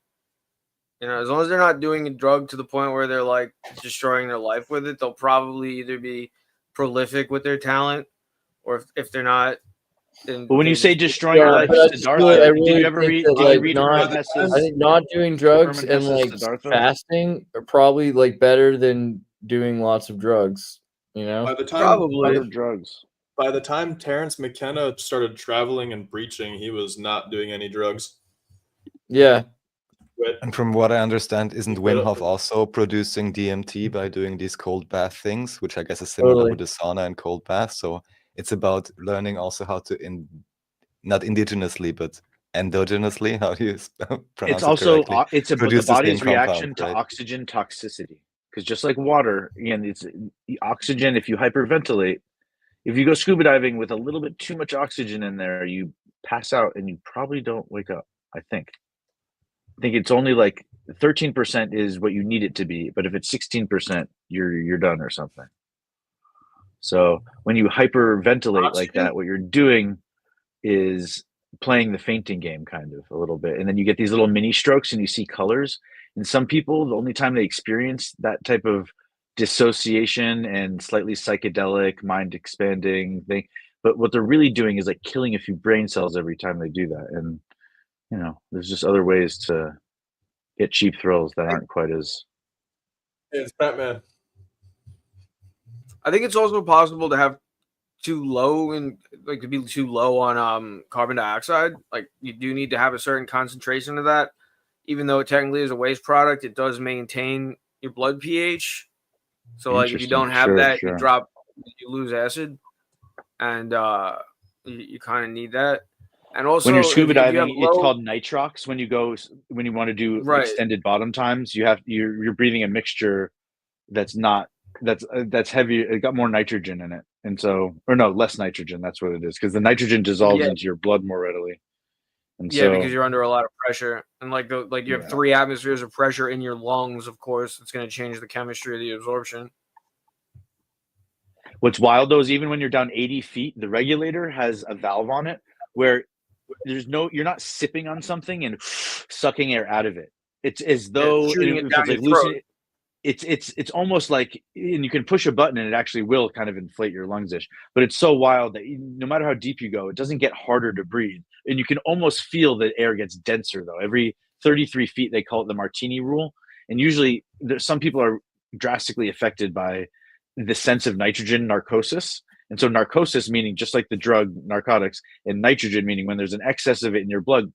You know, as long as they're not doing a drug to the point where they're like destroying their life with it, they'll probably either be prolific with their talent, or if they're not. Then But when they you say just- destroying your life, but I Siddhartha, really did you ever think read? that, Did like, you read not, Herman I Hesse's? think not doing drugs Herman and Hesse's like Siddhartha? fasting are probably like better than doing lots of drugs. You know, By the time Probably drugs. By the time Terrence McKenna started traveling and preaching, he was not doing any drugs. Yeah. And from what I understand, isn't Wim Hof also producing DMT by doing these cold bath things, which I guess is similar Totally. with the sauna and cold bath? So it's about learning also how to, not indigenously, but endogenously, how do you pronounce It's it also correctly? it's the Produce the same body's reaction compound, to right? oxygen toxicity. Because just like water, again, it's oxygen. If you hyperventilate, if you go scuba diving with a little bit too much oxygen in there, you pass out and you probably don't wake up. I think it's only like 13% is what you need it to be, but if it's 16%, you're done or something. So when you hyperventilate like that, what you're doing is playing the fainting game kind of a little bit, and then you get these little mini strokes and you see colors. And some people, the only time they experience that type of dissociation and slightly psychedelic mind expanding thing, but what they're really doing is like killing a few brain cells every time they do that. And you know, there's just other ways to get cheap thrills that aren't quite as. Hey, it's Batman. I think it's also possible to have too low and like to be too low on carbon dioxide. Like you do need to have a certain concentration of that, even though it technically is a waste product. It does maintain your blood pH. So like if you don't have that, you lose acid, and you kind of need that. And also When you're scuba if you diving, have it's called nitrox. When you want to do extended bottom times, you're breathing a mixture that's heavy. It got more nitrogen in it, and so less nitrogen. That's what it is, because the nitrogen dissolves into your blood more readily. And because you're under a lot of pressure, and you have 3 atmospheres of pressure in your lungs. Of course, it's going to change the chemistry of the absorption. What's wild though is even when you're down 80 feet, the regulator has a valve on it where you're not sipping on something and sucking air out of it. It's as though shooting it down your throat. it's almost like, and you can push a button and it actually will kind of inflate your lungs ish, but it's so wild that no matter how deep you go, it doesn't get harder to breathe. And you can almost feel the air gets denser though. Every 33 feet, they call it the Martini rule. And usually some people are drastically affected by the sense of nitrogen narcosis. And so narcosis meaning just like the drug narcotics, and nitrogen meaning when there's an excess of it in your blood,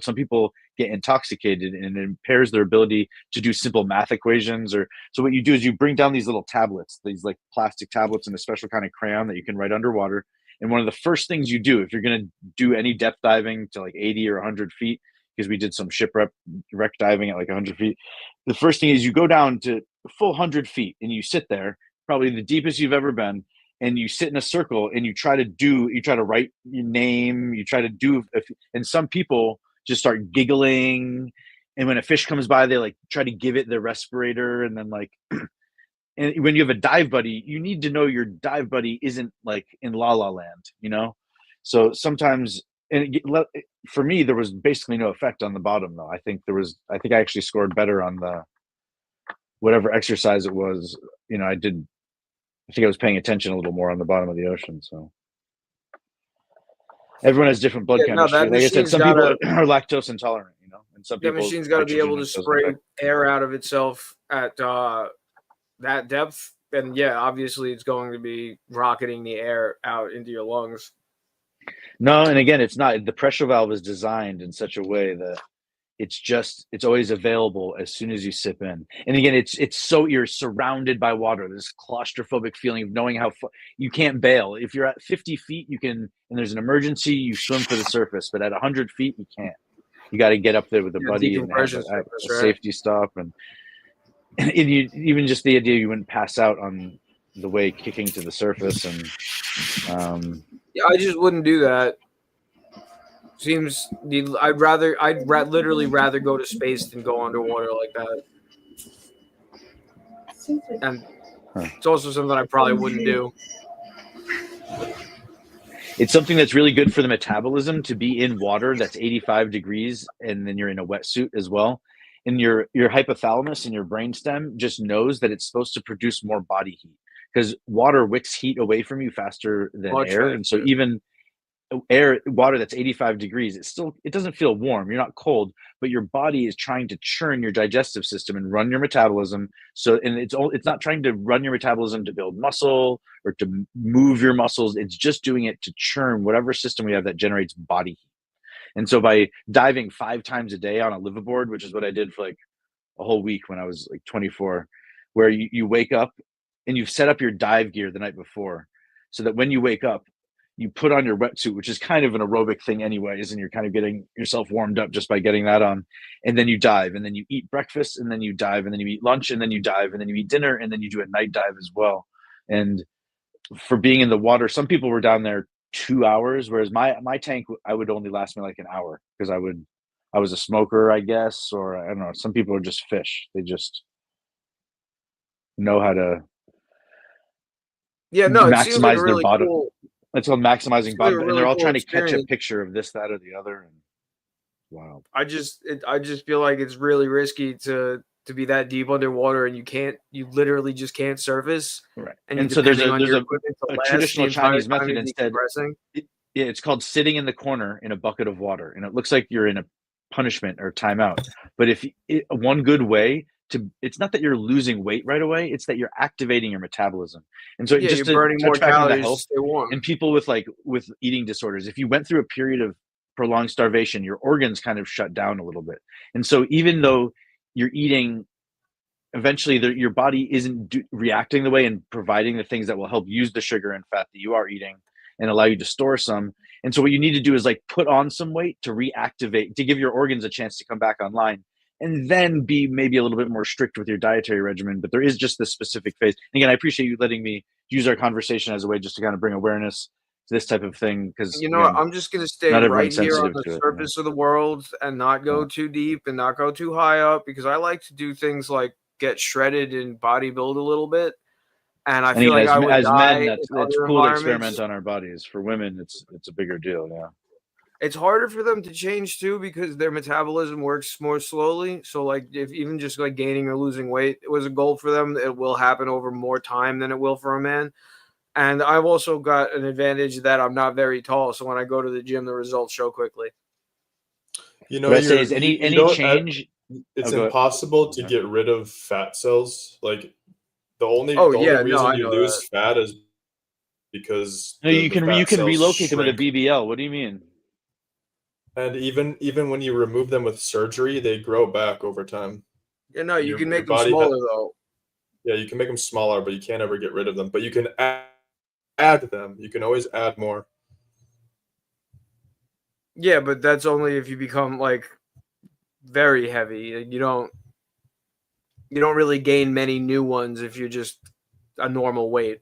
some people get intoxicated and it impairs their ability to do simple math equations. Or so what you do is you bring down these little tablets, these like plastic tablets and a special kind of crayon that you can write underwater. And one of the first things you do if you're going to do any depth diving to like 80 or 100 feet, because we did some shipwreck diving at like 100 feet, the first thing is you go down to a full 100 feet and you sit there, probably the deepest you've ever been, and you sit in a circle and you try to write your name, and some people just start giggling, and when a fish comes by they like try to give it the respirator, and then like and when you have a dive buddy, you need to know your dive buddy isn't like in La La Land, you know. So sometimes, and for me there was basically no effect on the bottom though. I think I actually scored better on the whatever exercise it was, you know. I think I was paying attention a little more on the bottom of the ocean. So everyone has different blood chemistry. Like I said, some people are lactose intolerant, you know, and some people. That machine's got to be able to spray air out of itself at that depth, and yeah, obviously it's going to be rocketing the air out into your lungs. No, and again, it's not. The pressure valve is designed in such a way that it's always available as soon as you sip in. And again, it's so you're surrounded by water. This claustrophobic feeling of knowing how you can't bail. If you're at 50 feet, you can, and there's an emergency, you swim for the surface. But at 100 feet, you can't. You got to get up there with a buddy and have a safety stop, and you, even just the idea you wouldn't pass out on the way kicking to the surface, and yeah, I just wouldn't do that. Seems I'd literally rather go to space than go underwater like that. And it's also something I probably wouldn't do. It's something that's really good for the metabolism to be in water that's 85 degrees, and then you're in a wetsuit as well. And your hypothalamus and your brainstem just knows that it's supposed to produce more body heat, because water wicks heat away from you faster than air. And so even water that's 85 degrees, it doesn't feel warm. You're not cold, but your body is trying to churn your digestive system and run your metabolism. So, and it's not trying to run your metabolism to build muscle or to move your muscles. It's just doing it to churn whatever system we have that generates body heat. And so by diving 5 times a day on a liveaboard, which is what I did for like a whole week when I was like 24, where you wake up and you've set up your dive gear the night before, so that when you wake up, you put on your wetsuit, which is kind of an aerobic thing anyways, and you're kind of getting yourself warmed up just by getting that on. And then you dive, and then you eat breakfast, and then you dive, and then you eat lunch, and then you dive, and then you eat dinner, and then you do a night dive as well. And for being in the water, some people were down there 2 hours, whereas my tank, I would only last me like an hour, because I was a smoker, I guess, or I don't know. Some people are just fish. They just know how to maximize their bottom. Cool. It's called maximizing bottom, and they're all trying to catch a picture of this, that, or the other. And wow, I just feel like it's really risky to be that deep underwater, and you literally just can't surface. Right. And so there's a traditional Chinese method instead. It's called sitting in the corner in a bucket of water, and it looks like you're in a punishment or timeout. But one good way it's not that you're losing weight right away, it's that you're activating your metabolism. And so just you're burning more calories. And people with eating disorders, if you went through a period of prolonged starvation, your organs kind of shut down a little bit. And so even though you're eating, eventually your body isn't reacting the way and providing the things that will help use the sugar and fat that you are eating and allow you to store some. And so what you need to do is like put on some weight to reactivate, to give your organs a chance to come back online, and then be maybe a little bit more strict with your dietary regimen. But there is just this specific phase. And again, I appreciate you letting me use our conversation as a way just to kind of bring awareness to this type of thing. Because I'm just going to stay right here on the surface of the world and not go too deep and not go too high up, because I like to do things like get shredded and bodybuild a little bit. And I feel like I would die men, it's cool to experiment on our bodies. For women, it's a bigger deal. Yeah. It's harder for them to change too because their metabolism works more slowly. So like if even just like gaining or losing weight was a goal for them, it will happen over more time than it will for a man. And I've also got an advantage that I'm not very tall, so when I go to the gym, the results show quickly. You know, What I say is any don't- change. It's Oh, go impossible to get rid of fat cells. Like the only reason you lose fat is because no, you can relocate them with a BBL. What do you mean? And even when you remove them with surgery, they grow back over time. Yeah, no, you can make them smaller though. Yeah, you can make them smaller, but you can't ever get rid of them. But you can add them. You can always add more. Yeah, but that's only if you become like very heavy. You don't really gain many new ones if you're just a normal weight.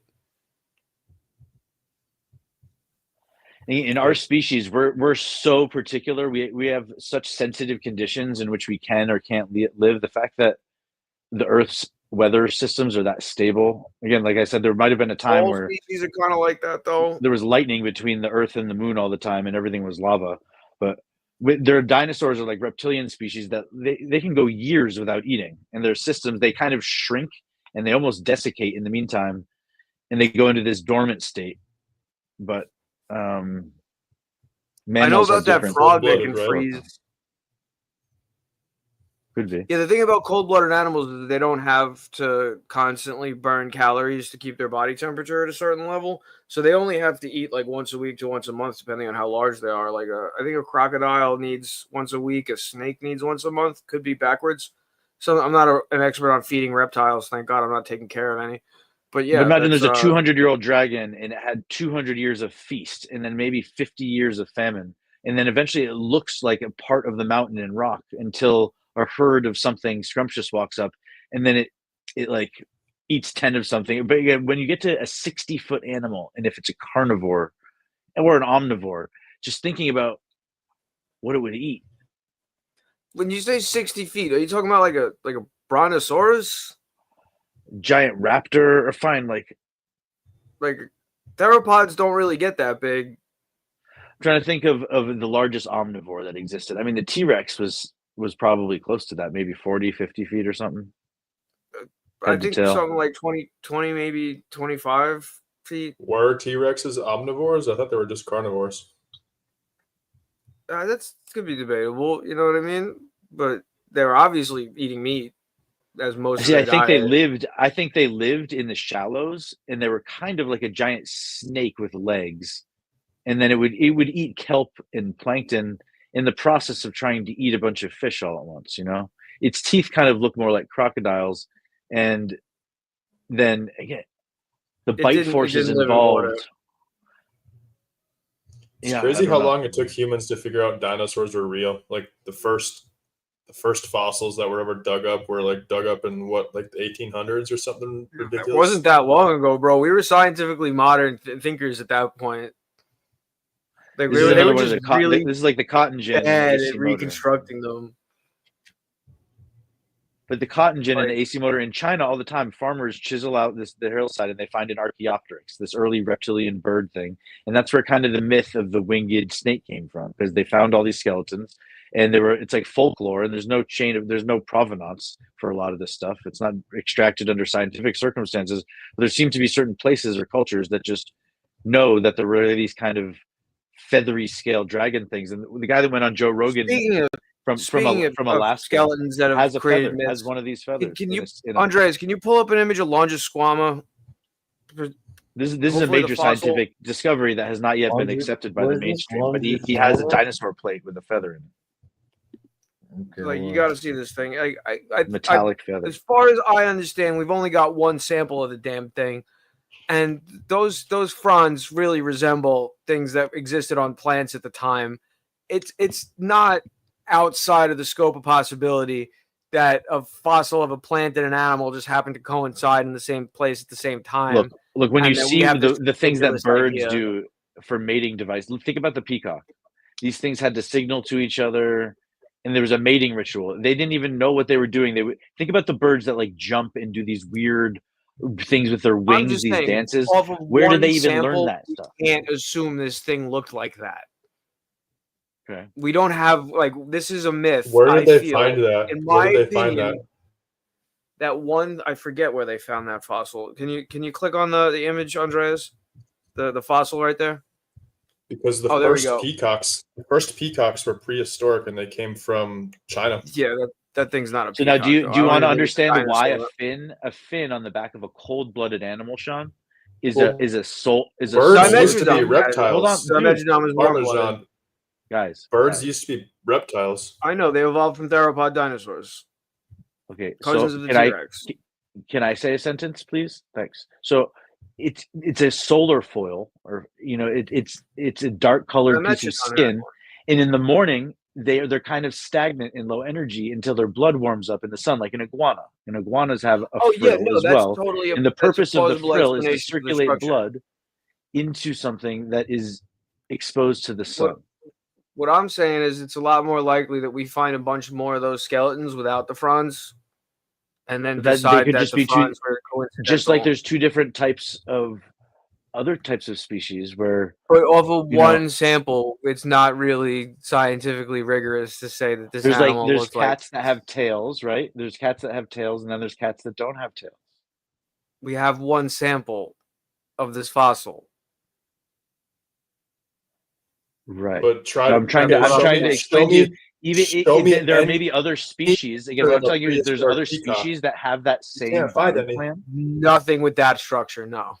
In our species, we're so particular. We have such sensitive conditions in which we can or can't live. The fact that the Earth's weather systems are that stable. Again, like I said, there might have been a time where species are kind of like that, though. There was lightning between the Earth and the Moon all the time, and everything was lava. But their dinosaurs are like reptilian species that they can go years without eating, and their systems they kind of shrink and they almost desiccate in the meantime, and they go into this dormant state. But I know about that frog that can freeze. Could be. Yeah, the thing about cold-blooded animals is that they don't have to constantly burn calories to keep their body temperature at a certain level. So they only have to eat like once a week to once a month, depending on how large they are. Like I think a crocodile needs once a week, a snake needs once a month. Could be backwards. So I'm not an expert on feeding reptiles. Thank God I'm not taking care of any. But yeah, but imagine there's a 200-year-old dragon and it had 200 years of feast and then maybe 50 years of famine. And then eventually it looks like a part of the mountain and rock until a herd of something scrumptious walks up, and then it like eats 10 of something. But again, when you get to a 60-foot animal, and if it's a carnivore or an omnivore, just thinking about what it would eat. When you say 60 feet, are you talking about like a brontosaurus? Giant raptor, or fine, like theropods don't really get that big. I'm trying to think of the largest omnivore that existed. I mean, the T-Rex was probably close to that, maybe 40, 50 feet or something. I think something like 20, maybe 25 feet. Were T-Rexes omnivores? I thought they were just carnivores. That's could be debatable, you know what I mean? But they were obviously eating meat as most. See, I think they lived in the shallows, and they were kind of like a giant snake with legs, and then it would eat kelp and plankton in the process of trying to eat a bunch of fish all at once. You know, its teeth kind of look more like crocodiles, and then again, the bite force is involved. It's crazy how long it took humans to figure out dinosaurs were real. Like the first fossils that were ever dug up were like dug up in what, like the 1800s or something ridiculous. It wasn't that long ago, bro. We were scientifically modern thinkers at that point. Like this is like the cotton gin and reconstructing them. But the cotton gin and the AC motor in China all the time, farmers chisel out the hillside and they find an Archaeopteryx, this early reptilian bird thing. And that's where kind of the myth of the winged snake came from, because they found all these skeletons and it's like folklore, and there's no provenance for a lot of this stuff. It's not extracted under scientific circumstances, but there seem to be certain places or cultures that just know that there were these kind of feathery scale dragon things. And the guy that went on Joe Rogan from Alaska skeletons that have has created feather, has one of these feathers. Andreas, can you pull up an image of Longisquama? This is a major scientific discovery that has not yet been accepted by the mainstream, but he has a dinosaur plate with a feather in it. Okay, like you got to see this thing. Metallic feather. As far as I understand, we've only got one sample of the damn thing, and those fronds really resemble things that existed on plants at the time. It's not outside of the scope of possibility that a fossil of a plant and an animal just happened to coincide in the same place at the same time. Look, when you see the things that birds do for mating device, think about the peacock. These things had to signal to each other, and there was a mating ritual. They didn't even know what they were doing. They would think about the birds that like jump and do these weird things with their wings, these dances. Where did they even learn that stuff? You can't assume this thing looked like that. Okay. We don't have this is a myth. Where did they feel, find that? In Where my did they find opinion, that? that one, I forget where they found that fossil. Can you click on the image, Andreas? The fossil right there? Because the first peacocks were prehistoric and they came from China. Yeah, that thing's not a So peacock. now, do you want to think it's a understand why dinosaur. a fin on the back of a cold-blooded animal, Sean, is Well, a soul is a birds soul? used to be reptiles. Hold on, Dimetrodon is warm-blooded. Parmesan. Guys, Birds used to be reptiles. I know they evolved from theropod dinosaurs. Okay, Cousins so of the T-Rex. Can I say a sentence, please? Thanks. So it's a solar foil, or it's a dark colored piece of skin, and in the morning they're kind of stagnant in low energy until their blood warms up in the sun, like an iguana. And iguanas have a frill as well. Totally and the purpose of the frill is to explanation for the circulate structure. blood into something that is exposed to the sun. What I'm saying is it's a lot more likely that we find a bunch more of those skeletons without the fronds, and then decide that the fronds were coincidental. Just like there's two different types of other types of species where, but off of one sample, it's not really scientifically rigorous to say that this animal there's looks cats that have tails, right? There's cats that have tails, and then there's cats that don't have tails. We have one sample of this fossil. Right. But I'm trying to explain to you. There may be other species. Again, what I'm telling you is there's other species that have that same body plan. Nothing with that structure, no.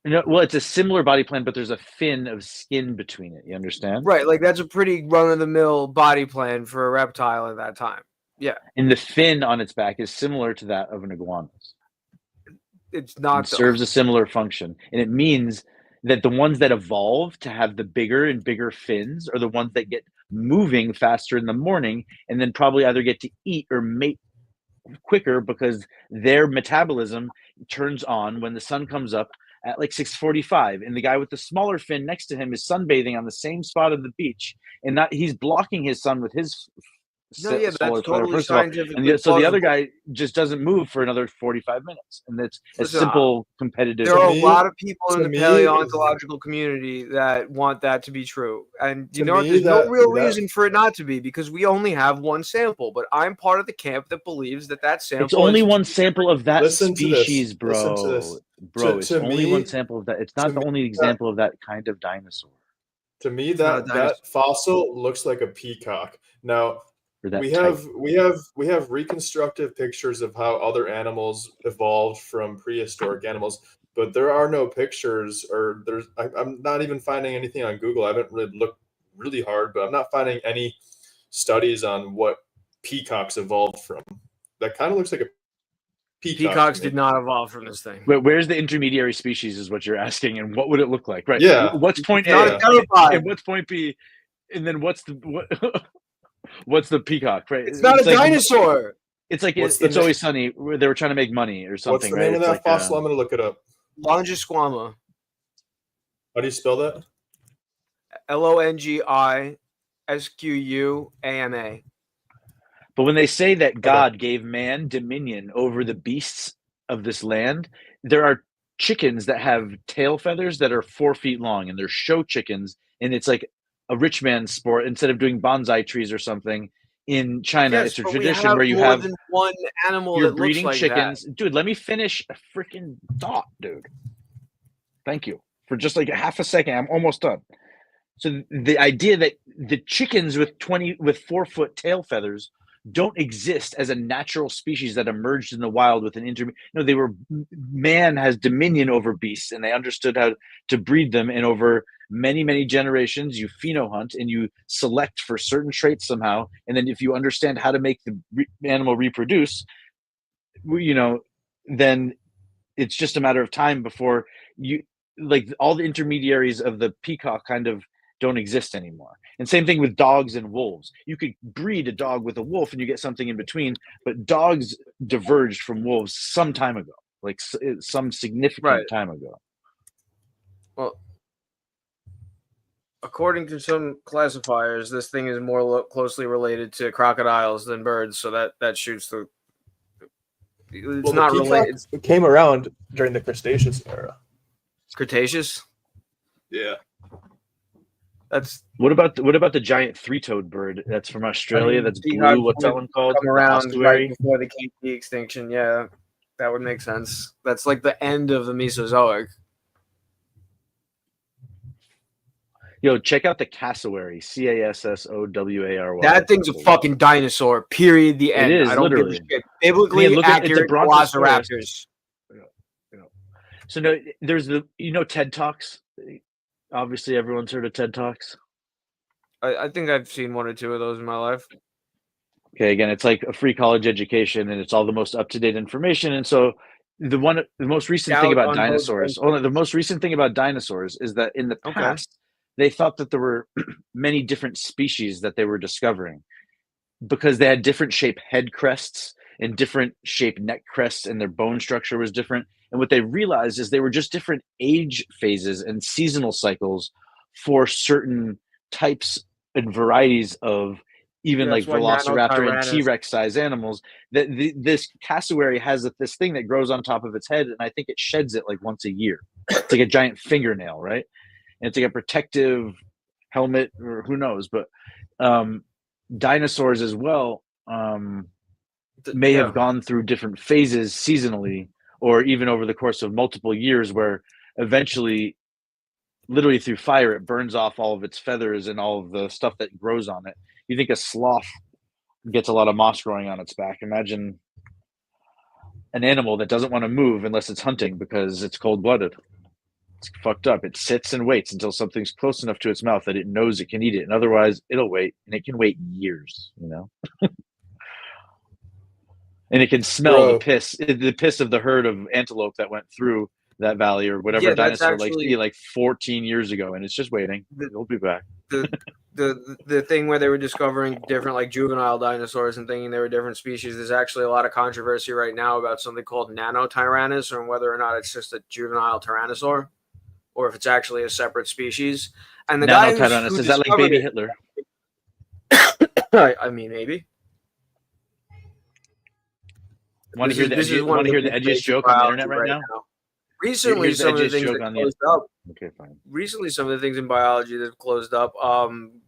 No, well, it's a similar body plan, but there's a fin of skin between it. You understand? Right, like that's a pretty run-of-the-mill body plan for a reptile at that time. Yeah. And the fin on its back is similar to that of an iguana's. It's not. It serves a similar function, and it means that the ones that evolve to have the bigger and bigger fins are the ones that get moving faster in the morning, and then probably either get to eat or mate quicker because their metabolism turns on when the sun comes up at like 6:45, and the guy with the smaller fin next to him is sunbathing on the same spot of the beach, and he's blocking his sun with his that's totally scientific. And so the other guy just doesn't move for another 45 minutes, and it's a simple competitive. There are a lot of people in the paleontological community that want that to be true, and you know what? There's no real reason for it not to be, because we only have one sample. But I'm part of the camp that believes that sample. It's only one sample of that species, bro. Listen to this. Bro, it's only one sample of that. It's not the only example of that kind of dinosaur. To me, that fossil looks like a peacock. Now, we have reconstructive pictures of how other animals evolved from prehistoric animals, but there are no pictures, or I'm not even finding anything on Google. I haven't really looked really hard, but I'm not finding any studies on what peacocks evolved from. That kind of looks like a peacock. Peacocks did not evolve from this thing. But where's the intermediary species is what you're asking, and what would it look like? Right. Yeah. What's point A? And what's point B? And then what's the peacock? Right. It's not a dinosaur. It's like it's Always Sunny, where they were trying to make money or something. What's the name of that fossil? I'm going to look it up. Longisquama. How do you spell that? LONGISQUAMA. But when they say that God gave man dominion over the beasts of this land, there are chickens that have tail feathers that are 4 feet long, and they're show chickens, and it's like a rich man's sport. Instead of doing bonsai trees or something in China, it's a tradition where you have more than one animal. You're that breeding looks like chickens, that. dude. Let me finish a freaking thought, dude. Thank you for just like a half a second. I'm almost done. So the idea that the chickens with 4 foot tail feathers don't exist as a natural species that emerged in the wild with an man has dominion over beasts, and they understood how to breed them, and over many generations you phenohunt and you select for certain traits somehow, and then if you understand how to make the animal reproduce, then it's just a matter of time before you, like, all the intermediaries of the peacock kind of don't exist anymore. And same thing with dogs and wolves. You could breed a dog with a wolf and you get something in between, but dogs diverged from wolves some time ago, like some significant time ago. Well, according to some classifiers, this thing is more closely related to crocodiles than birds, so that shoots the. It's not related. It came around during the Cretaceous era. Cretaceous? Yeah. That's what about the giant three-toed bird that's from Australia? That's blue. What's that one called? Come around Ossuary? right before the KP extinction. Yeah, that would make sense. That's like the end of the Mesozoic. Yo, check out the cassowary. Cassowary. That thing's a fucking dinosaur. Period. The end. It is, I don't literally. give a shit. Biblically I mean, look at it's a accurate brontosaurus. velociraptors. So no, there's TED Talks. Obviously, everyone's heard of TED Talks. I think I've seen one or two of those in my life. Okay, again, it's like a free college education, and it's all the most up-to-date information. And so, the most recent thing about dinosaurs. The most recent thing about dinosaurs is that in the past, they thought that there were many different species that they were discovering because they had different shaped head crests and different shaped neck crests, and their bone structure was different. And what they realized is they were just different age phases and seasonal cycles for certain types and varieties of even like velociraptor and T-Rex size animals. That this cassowary has this thing that grows on top of its head, and I think it sheds it like once a year. It's like a giant fingernail, right? And it's like a protective helmet, or who knows. But dinosaurs as well may have gone through different phases seasonally, or even over the course of multiple years, where eventually, literally through fire, it burns off all of its feathers and all of the stuff that grows on it. You think a sloth gets a lot of moss growing on its back. Imagine an animal that doesn't want to move unless it's hunting because it's cold-blooded. It's fucked up. It sits and waits until something's close enough to its mouth that it knows it can eat it. And otherwise, it'll wait. And it can wait years, And it can smell the piss of the herd of antelope that went through that valley or whatever dinosaur like 14 years ago, and it's just waiting. It'll be back. The thing where they were discovering different like juvenile dinosaurs and thinking they were different species. There's actually a lot of controversy right now about something called nanotyrannus, or whether or not it's just a juvenile tyrannosaur, or if it's actually a separate species. And the guy who is that like baby Hitler? I mean, maybe. Want to hear the edgiest joke on the internet right now? Recently, some of the things that closed up. Okay, fine. Recently, some of the things in biology that have closed up.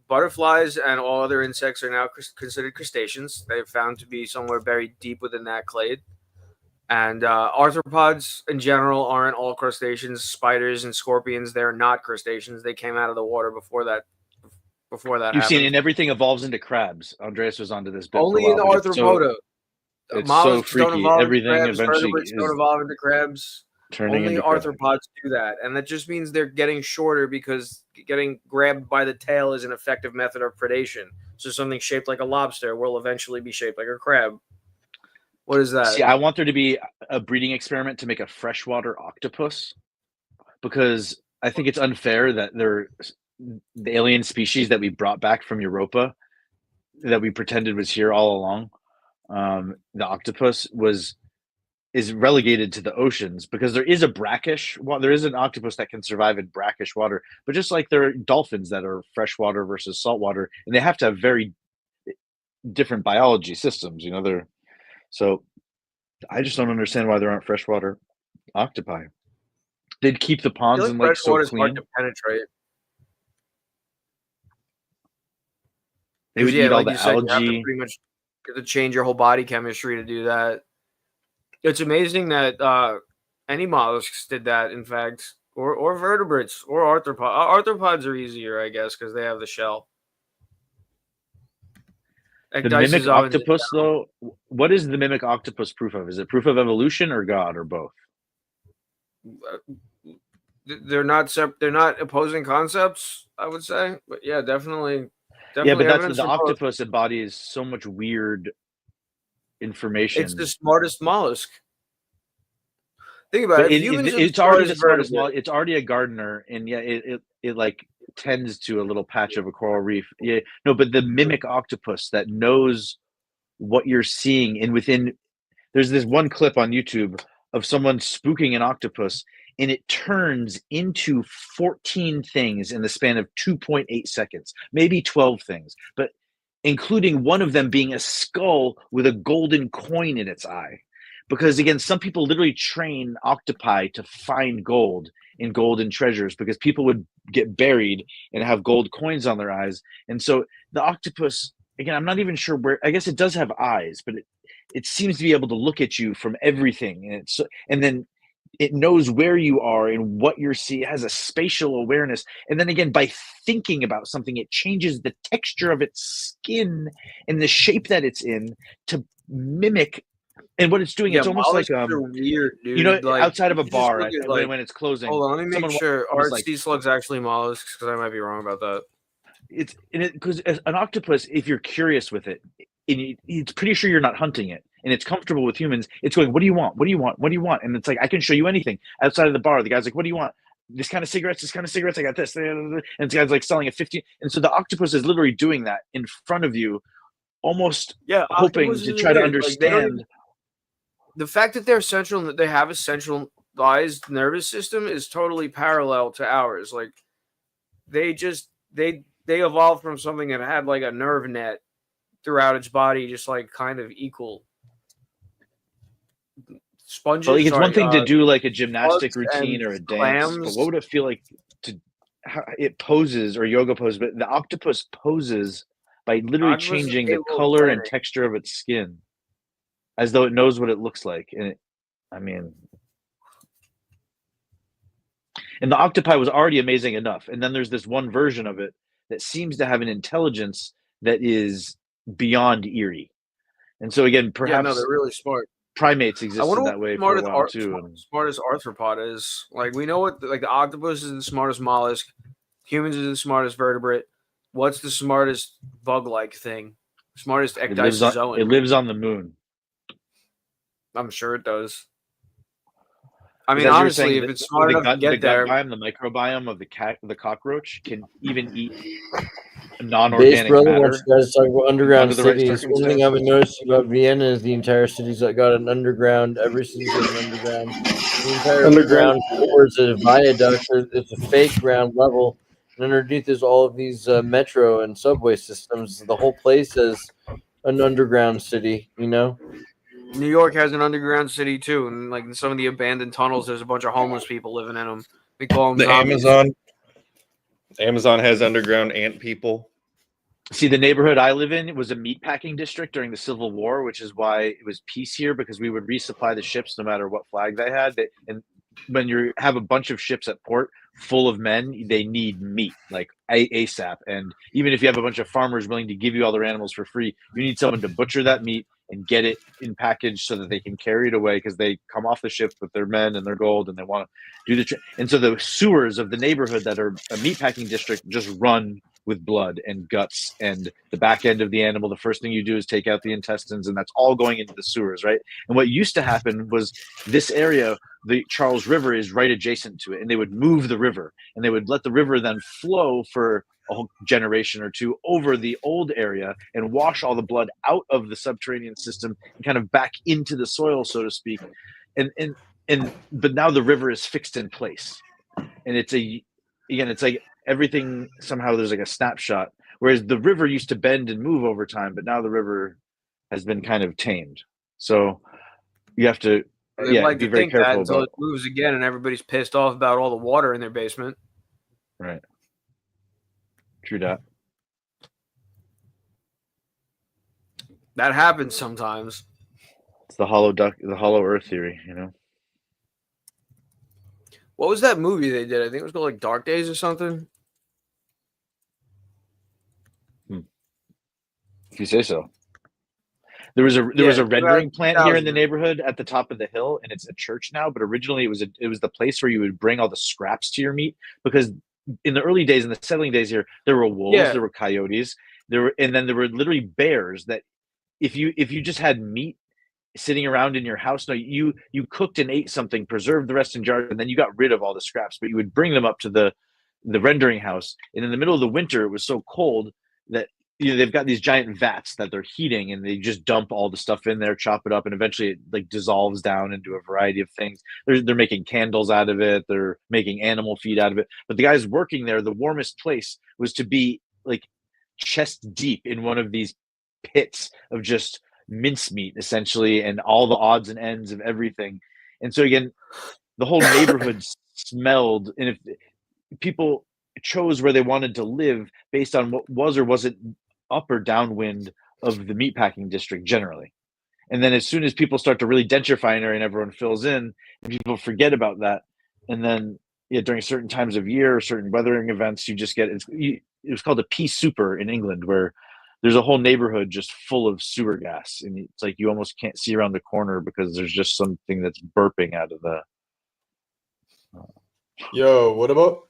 Butterflies and all other insects are now considered crustaceans. They've found to be somewhere buried deep within that clade. And arthropods in general aren't all crustaceans. Spiders and scorpions, they're not crustaceans. They came out of the water before that. You've happened. Seen, and everything evolves into crabs. Andreas was onto this. Only in the arthropoda. It's so freaky. Everything crabs, eventually don't evolve into crabs. Only arthropods do that, and that just means they're getting shorter because getting grabbed by the tail is an effective method of predation. So something shaped like a lobster will eventually be shaped like a crab. What is that? See, I want there to be a breeding experiment to make a freshwater octopus, because I think it's unfair that the alien species that we brought back from Europa, that we pretended was here all along, the octopus is relegated to the oceans, because there is there is an octopus that can survive in brackish water, but just like there are dolphins that are freshwater versus saltwater, and they have to have very different biology systems, so I just don't understand why there aren't freshwater octopi. They'd keep the ponds and lakes so clean. Hard to penetrate. They would eat all the algae. You have to pretty much change your whole body chemistry to do that. It's amazing that any mollusks did that, in fact, or vertebrates or arthropods. Arthropods are easier, I guess, because they have the shell. The mimic octopus, though, what is the mimic octopus proof of? Is it proof of evolution or God or both? They're not They're not opposing concepts, I would say, but yeah, definitely. Yeah, but that's the octopus embodies so much weird information. It's the smartest mollusk. Think about it. It's already the smartest mollusk. It's already a gardener, and yeah, it like tends to a little patch of a coral reef. Yeah, no, but the mimic octopus that knows what you're seeing, and there's this one clip on YouTube of someone spooking an octopus, and it turns into 14 things in the span of 2.8 seconds, maybe 12 things, but including one of them being a skull with a golden coin in its eye. Because again, some people literally train octopi to find gold, in golden treasures because people would get buried and have gold coins on their eyes. And so the octopus, again, I'm not even sure where, I guess it does have eyes, but it seems to be able to look at you from everything. And then it knows where you are and what you're seeing. It has a spatial awareness. And then again, by thinking about something, it changes the texture of its skin and the shape that it's in to mimic. And what it's doing, it's almost like weird, dude. You know, like, outside of a bar like, when it's closing. Hold on, let me make sure. Are sea slugs actually mollusks? Because I might be wrong about that. It's because an octopus, if you're curious with it, it's pretty sure you're not hunting it, and it's comfortable with humans. It's going, what do you want? What do you want? What do you want? And it's like, I can show you anything. Outside of the bar, the guy's like, what do you want? This kind of cigarettes, I got this. And the guy's like selling a 15. And so the octopus is literally doing that in front of you, almost hoping to try to understand. Like, the fact that they have a centralized nervous system is totally parallel to ours. Like they evolved from something that had like a nerve net throughout its body, just like kind of equal. Sponges. But like, it's one thing to do like a gymnastic routine or a dance, but what would it feel like how it poses or yoga pose? But the octopus poses by literally changing the color and texture of its skin, as though it knows what it looks like. And and the octopi was already amazing enough. And then there's this one version of it that seems to have an intelligence that is beyond eerie. And so again, perhaps they're really smart. Primates existed that way for a while too. Smartest arthropod is. Like, we know what, like, the octopus is the smartest mollusk. Humans are the smartest vertebrate. What's the smartest bug-like thing? Smartest ecdysozoan. It lives on the moon. I'm sure it does. I mean, honestly, if it's smart enough to get there, the microbiome of the cockroach can even eat non-organic matter. Wants you guys to talk about underground cities. One thing I've been noticing about Vienna is the entire city's got an underground. Every city's got an underground. The entire underground floor is a viaduct. It's a fake ground level, and underneath is all of these metro and subway systems. The whole place is an underground city. You know. New York has an underground city too, and like in some of the abandoned tunnels, there's a bunch of homeless people living in them. They call them the zombies. Amazon has underground ant people. See, the neighborhood I live in was a meatpacking district during the Civil War, which is why it was peace here, because we would resupply the ships no matter what flag they had. And when you have a bunch of ships at port full of men, they need meat, like ASAP. And even if you have a bunch of farmers willing to give you all their animals for free, you need someone to butcher that meat and get it in package so that they can carry it away, because they come off the ship with their men and their gold and they want to do the and so the sewers of the neighborhood that are a meatpacking district just run with blood and guts and the back end of the animal. The first thing you do is take out the intestines, and that's all going into the sewers, right? And what used to happen was this area, the Charles River, is right adjacent to it, and they would move the river, and they would let the river then flow for a whole generation or two over the old area and wash all the blood out of the subterranean system and kind of back into the soil, so to speak. But now the river is fixed in place, and it's like everything somehow there's like a snapshot, whereas the river used to bend and move over time, but now the river has been kind of tamed. So you have to be very careful until it moves again and everybody's pissed off about all the water in their basement. Right. True that. That happens sometimes. It's the hollow earth theory, you know. What was that movie they did? I think it was called like Dark Days or something. If you say so. There was a rendering plant here in the neighborhood at the top of the hill, and it's a church now. But originally, it was the place where you would bring all the scraps to your meat, because in the early days, in the settling days here, there were wolves, there were coyotes, and then there were literally bears. That if you just had meat sitting around in your house, you cooked and ate something, preserved the rest in jars, and then you got rid of all the scraps. But you would bring them up to the rendering house, and in the middle of the winter, it was so cold that they've got these giant vats that they're heating, and they just dump all the stuff in there, chop it up, and eventually it like dissolves down into a variety of things. They're making candles out of it. They're making animal feed out of it. But the guys working there, the warmest place was to be like chest deep in one of these pits of just mincemeat, essentially, and all the odds and ends of everything. And so again, the whole neighborhood smelled, and if people chose where they wanted to live based on what was or wasn't up or downwind of the meatpacking district generally. And then as soon as people start to really gentrify an area and everyone fills in, and people forget about that, and then during certain times of year, certain weathering events, you just get it was called a pea super in England, where there's a whole neighborhood just full of sewer gas, and it's like you almost can't see around the corner because there's just something that's burping out of the. Yo, what about?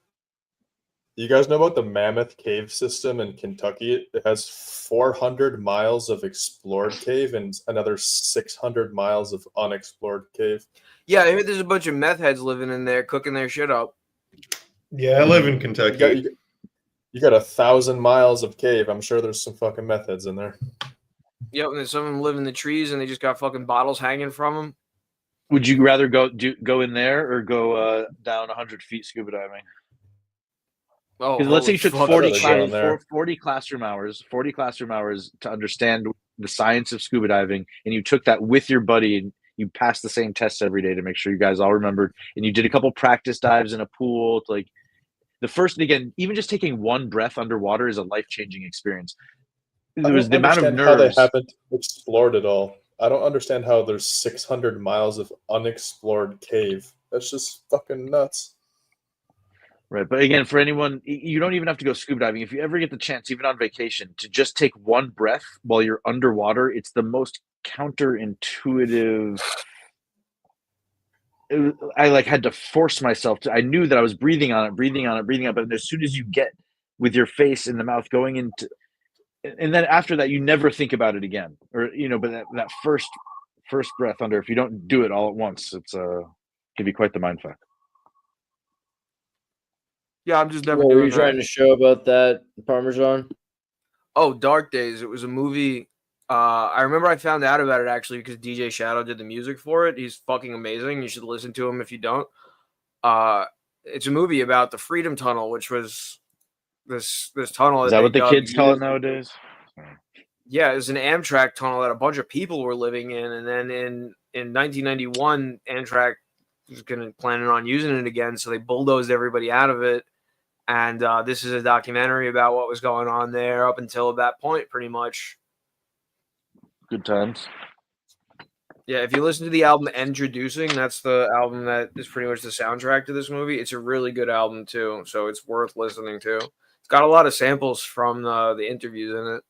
You guys know about the Mammoth Cave system in Kentucky? It has 400 miles of explored cave and another 600 miles of unexplored cave. Yeah, I heard there's a bunch of meth heads living in there cooking their shit up. Yeah, I live in Kentucky. You got 1,000 miles of cave. I'm sure there's some fucking meth heads in there. Yep, and then some of them live in the trees and they just got fucking bottles hanging from them. Would you rather go in there or go down 100 feet scuba diving? Oh, because let's say you took 40 classroom hours to understand the science of scuba diving, and you took that with your buddy and you passed the same tests every day to make sure you guys all remembered, and you did a couple practice dives in a pool. Like the first, and again, even just taking one breath underwater is a life-changing experience. There was the amount of nerves. How they haven't explored it all. I don't understand how there's 600 miles of unexplored cave. That's just fucking nuts. Right. But again, for anyone, you don't even have to go scuba diving. If you ever get the chance, even on vacation, to just take one breath while you're underwater, it's the most counterintuitive. I had to force myself to. I knew that I was breathing on it. But as soon as you get with your face in the mouth going into, and then after that, you never think about it again. Or, but that first breath under, if you don't do it all at once, it's can be quite the mindfuck. Yeah, I'm just never. What were you trying to show about that, Parmesan? Oh, Dark Days. It was a movie. I remember I found out about it actually because DJ Shadow did the music for it. He's fucking amazing. You should listen to him if you don't. It's a movie about the Freedom Tunnel, which was this tunnel. Is that what the kids call it nowadays? Yeah, it was an Amtrak tunnel that a bunch of people were living in, and then in 1991, Amtrak was planning on using it again, so they bulldozed everybody out of it. And this is a documentary about what was going on there up until that point, pretty much. Good times. Yeah, if you listen to the album Introducing, that's the album that is pretty much the soundtrack to this movie. It's a really good album, too, so it's worth listening to. It's got a lot of samples from the interviews in it.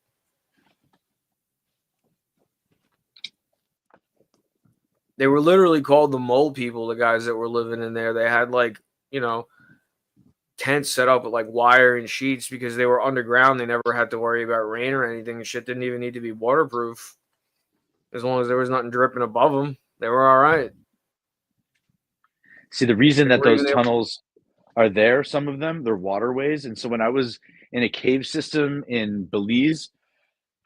They were literally called the Mole People, the guys that were living in there. They had, tents set up with, wire and sheets because they were underground. They never had to worry about rain or anything. Shit didn't even need to be waterproof. As long as there was nothing dripping above them, they were all right. See, the reason that those tunnels are there, some of them, they're waterways. And so when I was in a cave system in Belize,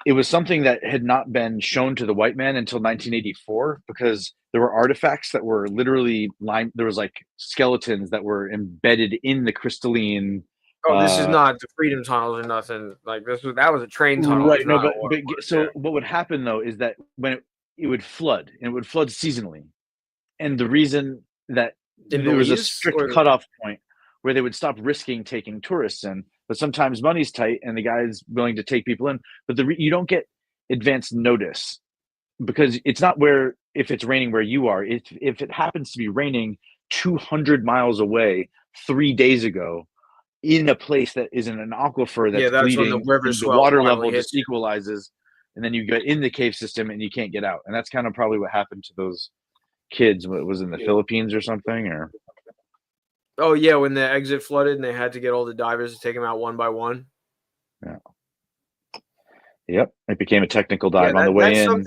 it was something that had not been shown to the white man until 1984 because there were artifacts that were literally there was skeletons that were embedded in the crystalline. Oh, this is not the Freedom Tunnels or nothing. That was a train tunnel. Right. No, but what would happen though is that when it would flood, and it would flood seasonally, and the reason that there was a strict cutoff point where they would stop risking taking tourists in. But sometimes money's tight and the guy's willing to take people in. But you don't get advance notice because it's not if it's raining where you are. If it happens to be raining 200 miles away 3 days ago in a place that is in an aquifer that's bleeding, when the river water level just equalizes, and then you get in the cave system and you can't get out. And that's kind of probably what happened to those kids. What was in the Philippines or something, or. Oh, yeah, when the exit flooded and they had to get all the divers to take them out one by one. Yeah. Yep. It became a technical dive on the way in.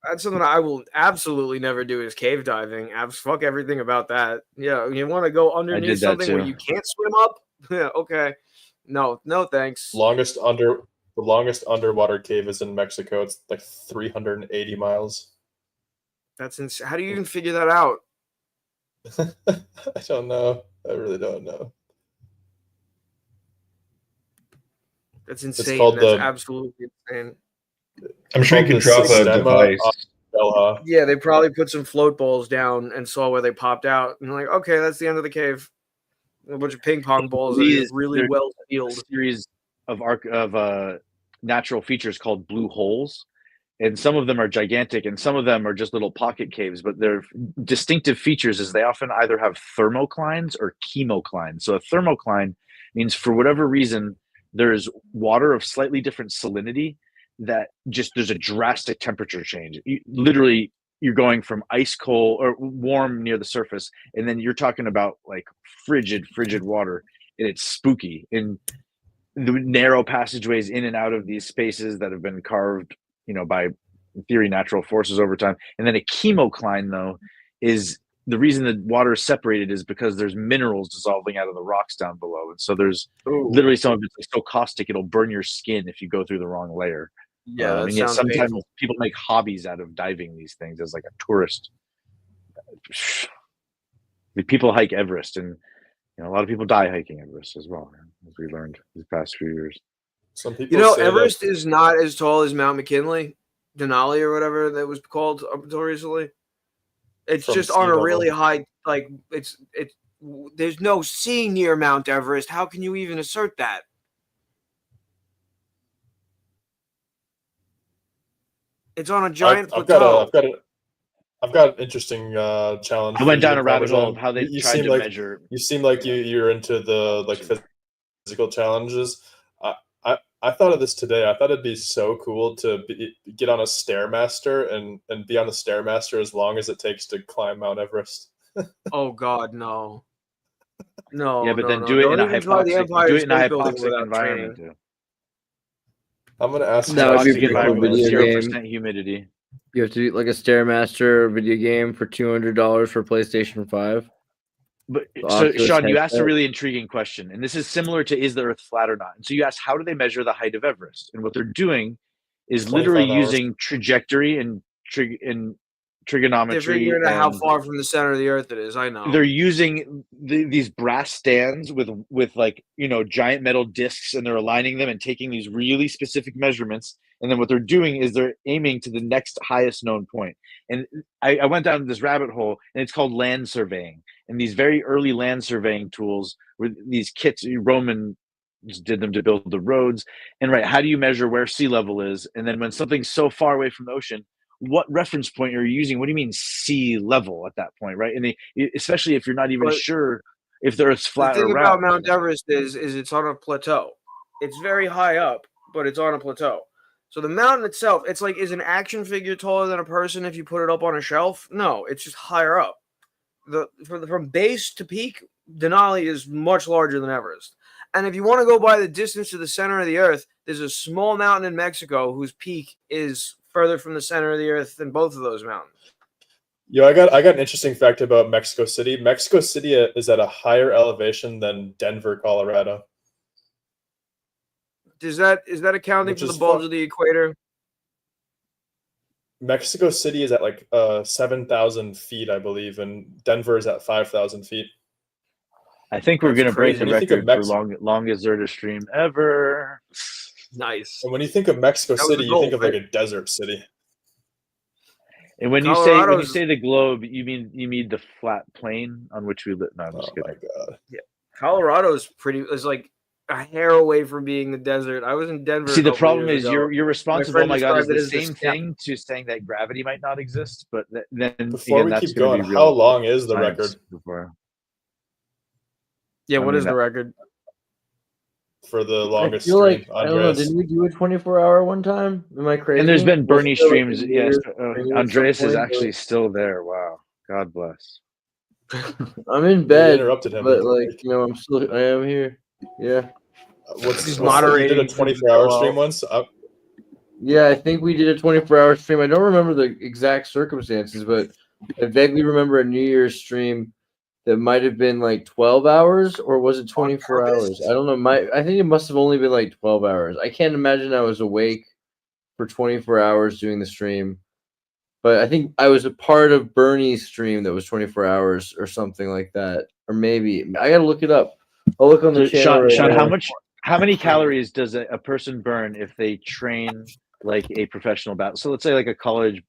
That's something I will absolutely never do is cave diving. Fuck everything about that. Yeah, you want to go underneath something where you can't swim up? Yeah, okay. No, thanks. The longest underwater cave is in Mexico. It's 380 miles. That's insane. How do you even figure that out? I don't know. I really don't know. That's insane. That's absolutely insane. I'm sure you could drop a device. huh? Yeah, they probably put some float balls down and saw where they popped out, and like, okay, that's the end of the cave. A bunch of ping pong balls that are really There's well a sealed. series of natural features called blue holes, and some of them are gigantic, and some of them are just little pocket caves. But their distinctive features is they often either have thermoclines or chemoclines. So a thermocline means for whatever reason there's water of slightly different salinity that just there's a drastic temperature change. Literally, you're going from ice cold or warm near the surface, and then you're talking about like frigid water, and it's spooky. And the narrow passageways in and out of these spaces that have been carved, by, in theory, natural forces over time. And then a chemocline, though, is the reason that water is separated is because there's minerals dissolving out of the rocks down below. And so there's literally some of it's like so caustic, it'll burn your skin if you go through the wrong layer. Yeah, that and yet sounds sometimes painful. people make hobbies out of diving these things as like a tourist. People hike Everest, and a lot of people die hiking Everest as well, as we learned these past few years. Some people say Everest is not as tall as Mount McKinley, Denali or whatever that was called up until recently. It's From just sea on a level. really high, like it's there's no sea near Mount Everest. How can you even assert that? It's on a giant plateau. I've got an interesting challenge. I went for you, down a rabbit hole Parmesan. of how they You tried seem to like, measure. You seem like you're into the like physical challenges. I thought of this today. I thought it'd be so cool to get on a Stairmaster and be on the Stairmaster as long as it takes to climb Mount Everest. Oh God, no. No. Yeah, but no, then no. do it Don't in a even try the hypoxic. Empire Do it in a State Building hypoxic without environment. training. I'm gonna ask. That would be Hypoxic a cool environment with video 0% game. humidity. You have to do like a Stairmaster video game for $200 for PlayStation 5. But The so, Oculus Sean, you asked a headset. really intriguing question, and this is similar to is the Earth flat or not? And so you asked, how do they measure the height of Everest? And what they're doing is literally 25 hours. using trajectory and They're trigonometry. figuring out how and far from the center of the Earth it is. I know. they're using these brass stands with like giant metal discs, and they're aligning them and taking these really specific measurements. And then what they're doing is they're aiming to the next highest known point. And I went down this rabbit hole, and it's called land surveying. And these very early land surveying tools were these kits. Romans did them to build the roads. And how do you measure where sea level is? And then when something's so far away from the ocean, what reference point are you using? What do you mean sea level at that point, right? And especially if you're not even sure if the Earth's flat the or thing round. about Mount Everest is it's on a plateau. It's very high up, but it's on a plateau. So the mountain itself, it's like, is an action figure taller than a person if you put it up on a shelf? No, it's just higher up. From base to peak, Denali is much larger than Everest. And if you want to go by the distance to the center of the Earth, there's a small mountain in Mexico whose peak is further from the center of the Earth than both of those mountains. Yo, I got an interesting fact about Mexico City. Mexico City is at a higher elevation than Denver, Colorado. Is that accounting for the bulge of the equator? Mexico City is at like 7,000 feet, I believe, and Denver is at 5,000 feet. I think we're going to break the When you think of record for longest Xirtus stream ever. Nice. And when you think of Mexico That was City, the you goal, think of like right? a desert city. And when you Colorado's- say the globe, you mean the flat plane on which we live? No, I'm just kidding. God. Yeah, Colorado's is like a hair away from being the desert. I was in Denver. See, a the couple problem years is ago. you're responsible. My Oh friend my God, is described the it as same steppe. thing to saying that gravity might not exist. But then Before again, we that's keep gonna going, be real how long is the science record before. Yeah, I what mean, is the that- record? for the I longest feel like, stream? I don't know, Andreas? didn't we do a 24-hour one time? Am I crazy? And there's been Bernie Wasn't there, like, streams. a Yes, year stream at Andreas some is point, actually still there. Wow, God bless. I'm in We bed, interrupted him. but I am here. Yeah. He's You did a moderating 24-hour stream once? Yeah, I think we did a 24-hour stream. I don't remember the exact circumstances, but I vaguely remember a New Year's stream that might have been like 12 hours, or was it 24 hours? I don't know. I think it must have only been like 12 hours. I can't imagine I was awake for 24 hours doing the stream. But I think I was a part of Bernie's stream that was 24 hours or something like that. Or maybe I gotta look it up. I'll look on the channel. Sean, right now. how many calories does a person burn if they train like a professional battle? So let's say like a college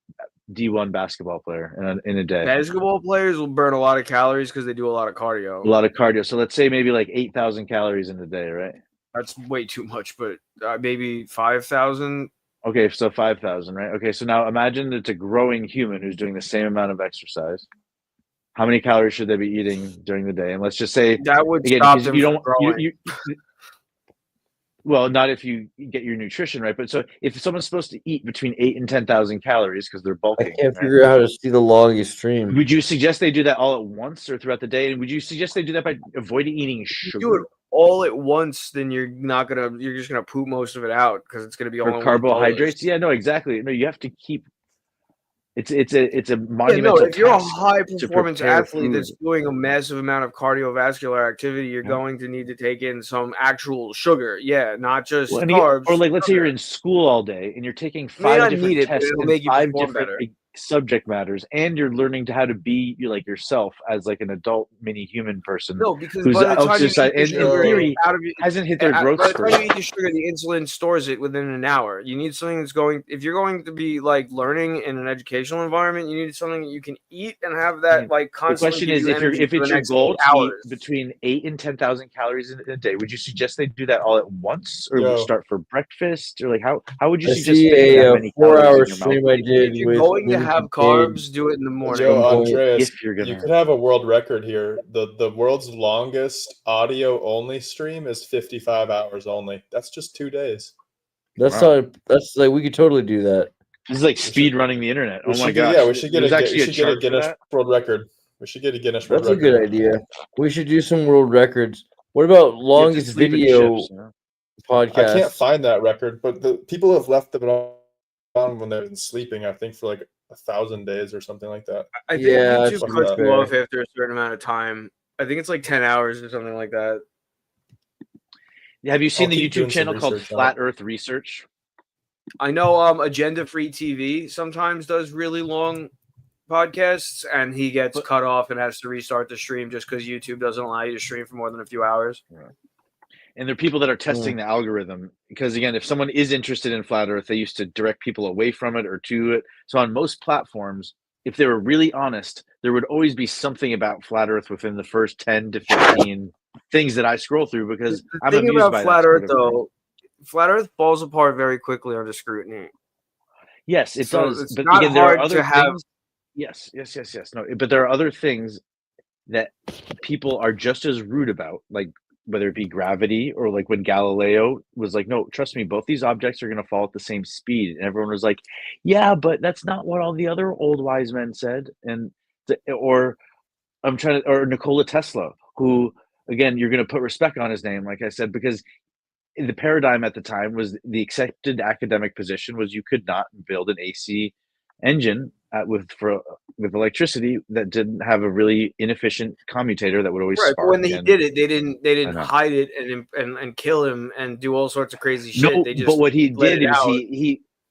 D1 basketball player in a day? Basketball players will burn a lot of calories because they do a lot of cardio. A lot of cardio. So let's say maybe like 8,000 calories in a day, right? That's way too much, but maybe 5,000. Okay, so 5,000, right? Okay, so now imagine it's a growing human who's doing the same amount of exercise. How many calories should they be eating during the day? And let's just say that would again, stop them you from don't growing. well, not if you get your nutrition right. But so if someone's supposed to eat between 8 and 10,000 calories because they're I bulking, can't right? figure out how to see the longest stream. Would you suggest they do that all at once or throughout the day? And would you suggest they do that by avoiding eating sugar? Do it all at once, then you're just gonna poop most of it out because it's gonna be all For carbohydrates? Yeah, no, exactly. No, you have to keep. It's a monumental. if you're a task high to performance prepare athlete that's food. doing a massive amount of cardiovascular activity, you're going to need to take in some actual sugar. Yeah, not just Well, carbs. or like, let's say you're in school all day and you're taking You may 5 not different need it, but tests it'll and make you 5 perform different better. subject matters, and you're learning to how to be like yourself as like an adult mini human person. No, because who's by the time you exercise eat the and in sugar theory out of hasn't hit their growth by the spurt. time you eat the sugar, the insulin stores it within an hour. You need something that's going. If you're going to be like learning in an educational environment, you need something that you can eat and have that like The constantly. question give is, you if energy it's for the your next goal 8 to eat hours. between 8 and 10,000 calories in a day, would you suggest they do that all at once, or Yo. start for breakfast, or like how would you I suggest see fitting that a many calories 4-hour in your mouth? stream I did If you're with going to Louis have Kincaid. carbs, do it in the morning. Yo, Andreas, If you're gonna, you could have a world record here. The world's longest audio only stream is 55 hours only. That's just 2 days. That's Wow. not. That's like we could totally do that. This is like speed running the internet. We Oh my should get, gosh! yeah, we should get There's actually a chart for Guinness that. World Record. We should get a Guinness World That's a Record. good idea. We should do some world records. What about You have to longest sleep in video shifts, you know? podcast? I can't find that record, but the people have left them on when they've been sleeping. I think for like 1,000 days or something like that. I think Yeah, YouTube that's cuts you fair. off after a certain amount of time. I think it's like 10 hours or something like that. Have you seen I'll the keep doing YouTube some channel called research on Flat it. Earth Research? I know Agenda Free TV sometimes does really long podcasts, and he gets cut off and has to restart the stream just because YouTube doesn't allow you to stream for more than a few hours. And there are people that are testing the algorithm because, again, if someone is interested in Flat Earth, they used to direct people away from it or to it. So on most platforms, if they were really honest, there would always be something about Flat Earth within the first 10 to 15 things that I scroll through because The I'm thing amused about by Flat that sort Earth, of thing. though, Flat Earth falls apart very quickly under scrutiny. Yes, it So does. it's But not again, there are hard other to have- things. Yes. No, but there are other things that people are just as rude about, like whether it be gravity or like when Galileo was like, no, trust me, both these objects are going to fall at the same speed. And everyone was like, yeah, but that's not what all the other old wise men said. And or Nikola Tesla, who, again, you're going to put respect on his name, like I said, because the paradigm at the time was the accepted academic position was you could not build an AC engine with electricity that didn't have a really inefficient commutator that would always Right, but spark. when he did it, they didn't know. hide it and kill him and do all sorts of crazy shit. No, They just but what he let did it is out.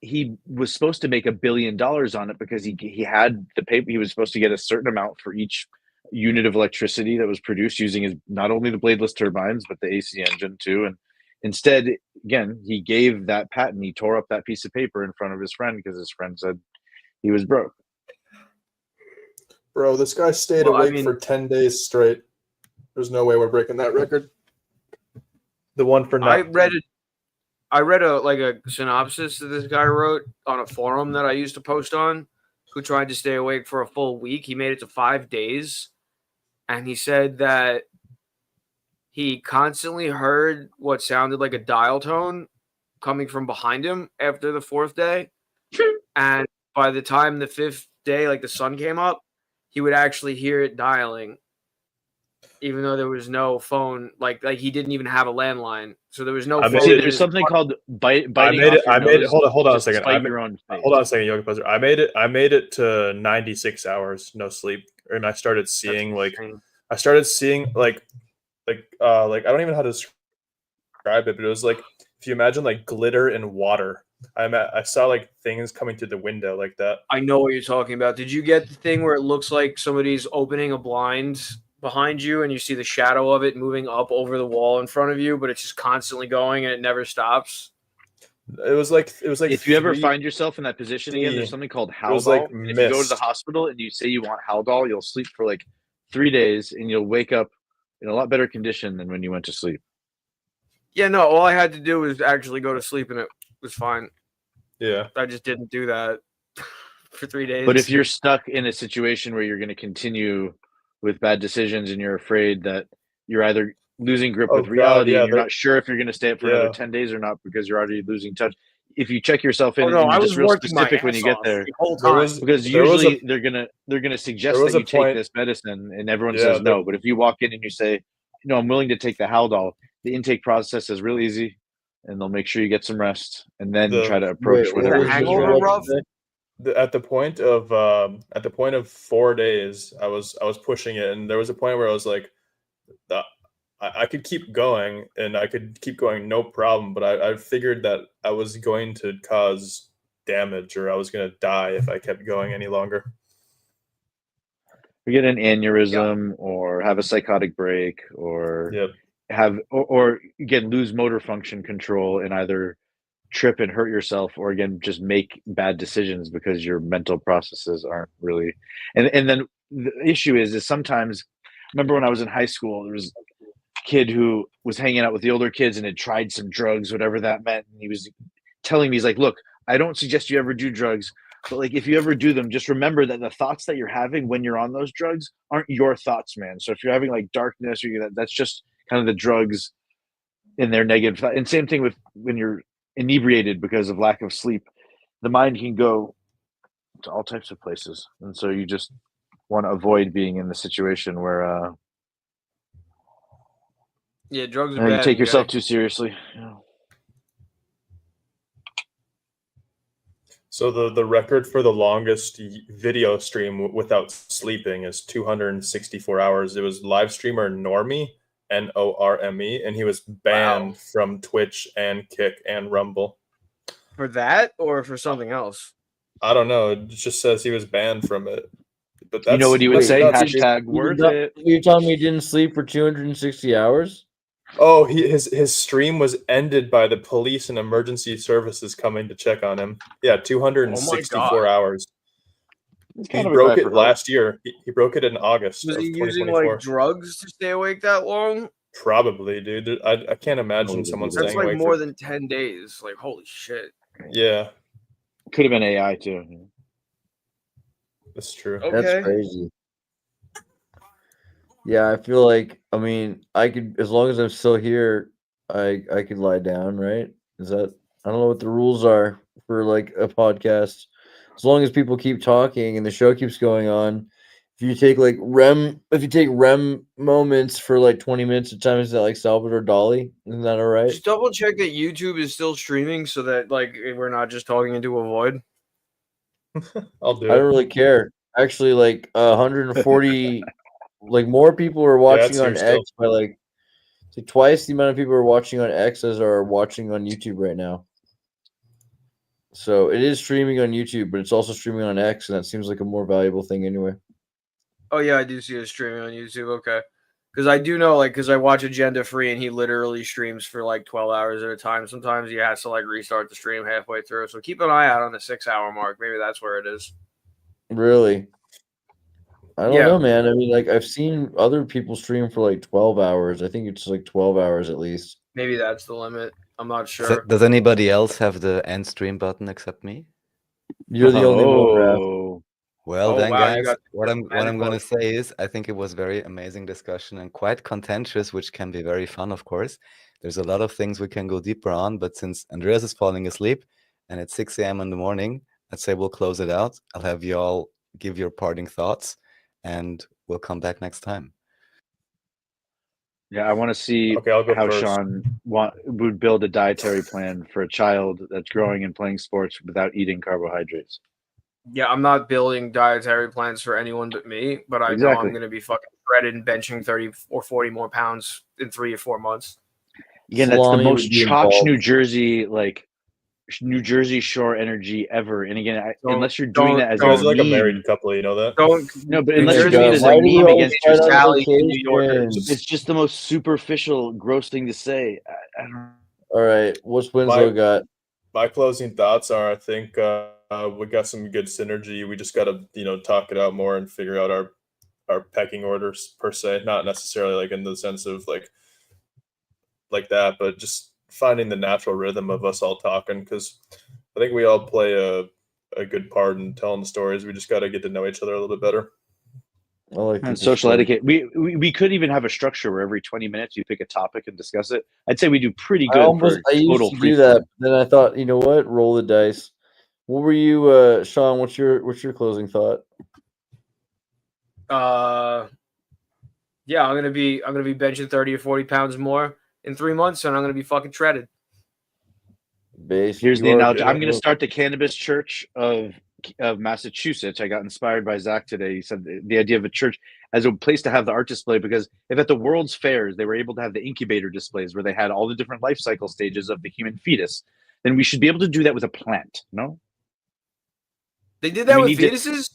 he was supposed to make $1 billion on it because he had the paper. He was supposed to get a certain amount for each unit of electricity that was produced using his not only the bladeless turbines but the AC engine too. And instead, again, he gave that patent. He tore up that piece of paper in front of his friend because his friend said he was broke. Bro, this guy stayed awake for 10 days straight. There's no way we're breaking that record. The one for I read a synopsis that this guy wrote on a forum that I used to post on, who tried to stay awake for a full week. He made it to 5 days, and he said that he constantly heard what sounded like a dial tone coming from behind him after the 4th day, and by the time the 5th day, like the sun came up, he would actually hear it dialing, even though there was no phone. Like he didn't even have a landline, so there was no phone. There's something called biting. I made it. Hold on a just second. spite your own face. Hold on a second, Yogi Poser. I made it to 96 hours no sleep, and I started seeing like I don't even know how to describe it, but it was like if you imagine like glitter in water. I saw like things coming through the window like that. I know what you're talking about. Did you get the thing where it looks like somebody's opening a blind behind you and you see the shadow of it moving up over the wall in front of you, but it's just constantly going and it never stops? It was like if you ever 3 find yourself in that position again, there's something called It was Haldol. like And if you go to the mist. hospital and you say you want Haldol, you'll sleep for like 3 days and you'll wake up in a lot better condition than when you went to sleep. Yeah, no, all I had to do was actually go to sleep and it was fine. Yeah. I just didn't do that for 3 days. But if you're stuck in a situation where you're going to continue with bad decisions and you're afraid that you're either losing grip Oh, with God, reality yeah, and you're that- not sure if you're going to stay up for Yeah. another 10 days or not because you're already losing touch. If you check yourself in, Oh, no, and I you're was just real working my specific when you ass get off there, the whole There time. was- because there was usually a- they're gonna suggest there was that a you take point- this medicine, and everyone Yeah, says no. there- But if you walk in and you say, "No, I'm willing to take the Haldol," the intake process is real easy, and they'll make sure you get some rest, and then The- try to approach Wait, whatever. what was the hangover drug rough? today? At the point of 4 days, I was pushing it, and there was a point where I was like, I could keep going, and I could keep going no problem, but I figured that I was going to cause damage, or I was going to die if I kept going any longer. You get an aneurysm, or have a psychotic break, or Yep. have or again lose motor function control and either trip and hurt yourself, or again just make bad decisions because your mental processes aren't really. And then the issue is sometimes. Remember when I was in high school, there was a kid who was hanging out with the older kids and had tried some drugs, whatever that meant, and he was telling me, he's like, "Look, I don't suggest you ever do drugs, but like if you ever do them, just remember that the thoughts that you're having when you're on those drugs aren't your thoughts, man. So if you're having like darkness, or that's just kind of the drugs in their negative thought." And same thing with when you're inebriated because of lack of sleep, the mind can go to all types of places, and so you just want to avoid being in the situation where Yeah, drugs you are know, you bad. take yourself okay? too seriously. So the record for the longest video stream without sleeping is 264 hours. It was live streamer Normie, Norme, and he was banned from Twitch and Kick and Rumble. For that or for something else? I don't know. It just says he was banned from it. But that's, You know what he would that's say? nuts. Hashtag worth it. You're telling me he didn't sleep for 260 hours? Oh, his stream was ended by the police and emergency services coming to check on him. Yeah, 264 hours. He kind of a broke cry it for help. last year. He broke it in August Was of he using 2024. like drugs to stay awake that long? Probably, dude. I can't imagine someone That's staying like awake more for. than 10 days. Like, holy shit. Yeah, Could have been AI too. that's true. Okay. That's crazy. Yeah, I feel like, I mean, I could, as long as I'm still here, I could lie down, right? Is that, I don't know what the rules are for like a podcast. As long as people keep talking and the show keeps going on. If you take like REM moments for like 20 minutes at a time, is that like Salvador Dali? Isn't that all right? Just double check that YouTube is still streaming so that like we're not just talking into a void. I'll do I it. don't really care. Actually, like 140, like more people are watching it's on here still. X by like twice the amount of people are watching on X as are watching on YouTube right now. So it is streaming on YouTube, but it's also streaming on X, and that seems like a more valuable thing anyway. Oh yeah, I do see it streaming on YouTube. Okay, because I do know, like, because I watch Agenda Free and he literally streams for like 12 hours at a time. Sometimes he has to like restart the stream halfway through. So keep an eye out on the 6-hour mark. Maybe that's where it is. Really? I don't Yeah. know, man. I mean, like I've seen other people stream for like 12 hours. I think it's like 12 hours at least. Maybe that's the limit. I'm not Does, sure. does anybody else have the end stream button except me? You're the only one, Raph. Oh, Well, Oh, then, wow, you guys, got what I'm added going to motion. say is, I think it was very amazing discussion and quite contentious, which can be very fun, of course. There's a lot of things we can go deeper on, but since Andreas is falling asleep and it's 6 a.m. in the morning, I'd say we'll close it out. I'll have you all give your parting thoughts, and we'll come back next time. Yeah, I want to see Okay, I'll go how first. Sean would build a dietary plan for a child that's growing and playing sports without eating carbohydrates. Yeah, I'm not building dietary plans for anyone but me, but I know Exactly. I'm going to be fucking shredded and benching 30 or 40 more pounds in 3 or 4 months. Again, that's the Salami most would be Chalk, involved. New Jersey, like New Jersey Shore energy ever. And again, Don't- unless you're doing don't- that as You guys a are like a meme, married couple, you know that? Don't. no, but New unless you're Jersey doing it is as a Why do you meme always against fight on yourself, Sally's and New Yorkers. vacation? it's just the most superficial, gross thing to say. I don't. All right, what's Winslow got? my closing thoughts are, I think we got some good synergy. We just got to, talk it out more and figure out our pecking orders per se, not necessarily like in the sense of like that, but just finding the natural rhythm of us all talking, because I think we all play a good part in telling the stories. We just got to get to know each other a little bit better. I like And social etiquette. We could even have a structure where every 20 minutes you pick a topic and discuss it. I'd say we do pretty good. I used to do that. Then I thought, you know what? Roll the dice. What were you, Sean? What's your closing thought? Yeah, I'm gonna be benching 30 or 40 pounds more in 3 months, and I'm gonna be fucking shredded. Here's the analogy. I'm going to start the cannabis church of Massachusetts. I got inspired by Zach today. He said the idea of a church as a place to have the art display, because if at the World's Fairs they were able to have the incubator displays where they had all the different life cycle stages of the human fetus, then we should be able to do that with a plant. No, they did that with fetuses.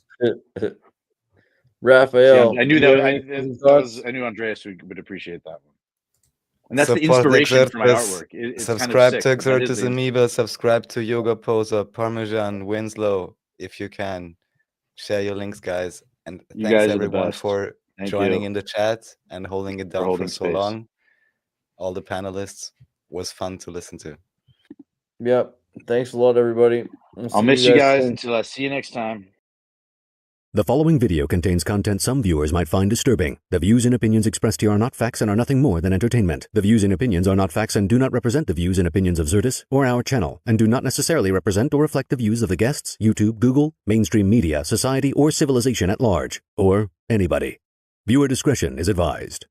Raphael, I knew that. I knew Andreas would appreciate that one. And that's the inspiration for my artwork. It's subscribe kind of to Xirtus Amoeba, subscribe to Yoga Poser, Parmesan, Winslow, if you can. Share your links, guys. And thanks everyone for joining in the chat and holding it down for so long. All the panelists. Was fun to listen to. Yep. Thanks a lot, everybody. I'll miss you guys until I see you next time. The following video contains content some viewers might find disturbing. The views and opinions expressed here are not facts and are nothing more than entertainment. The views and opinions are not facts and do not represent the views and opinions of Xirtus or our channel, and do not necessarily represent or reflect the views of the guests, YouTube, Google, mainstream media, society, or civilization at large, or anybody. Viewer discretion is advised.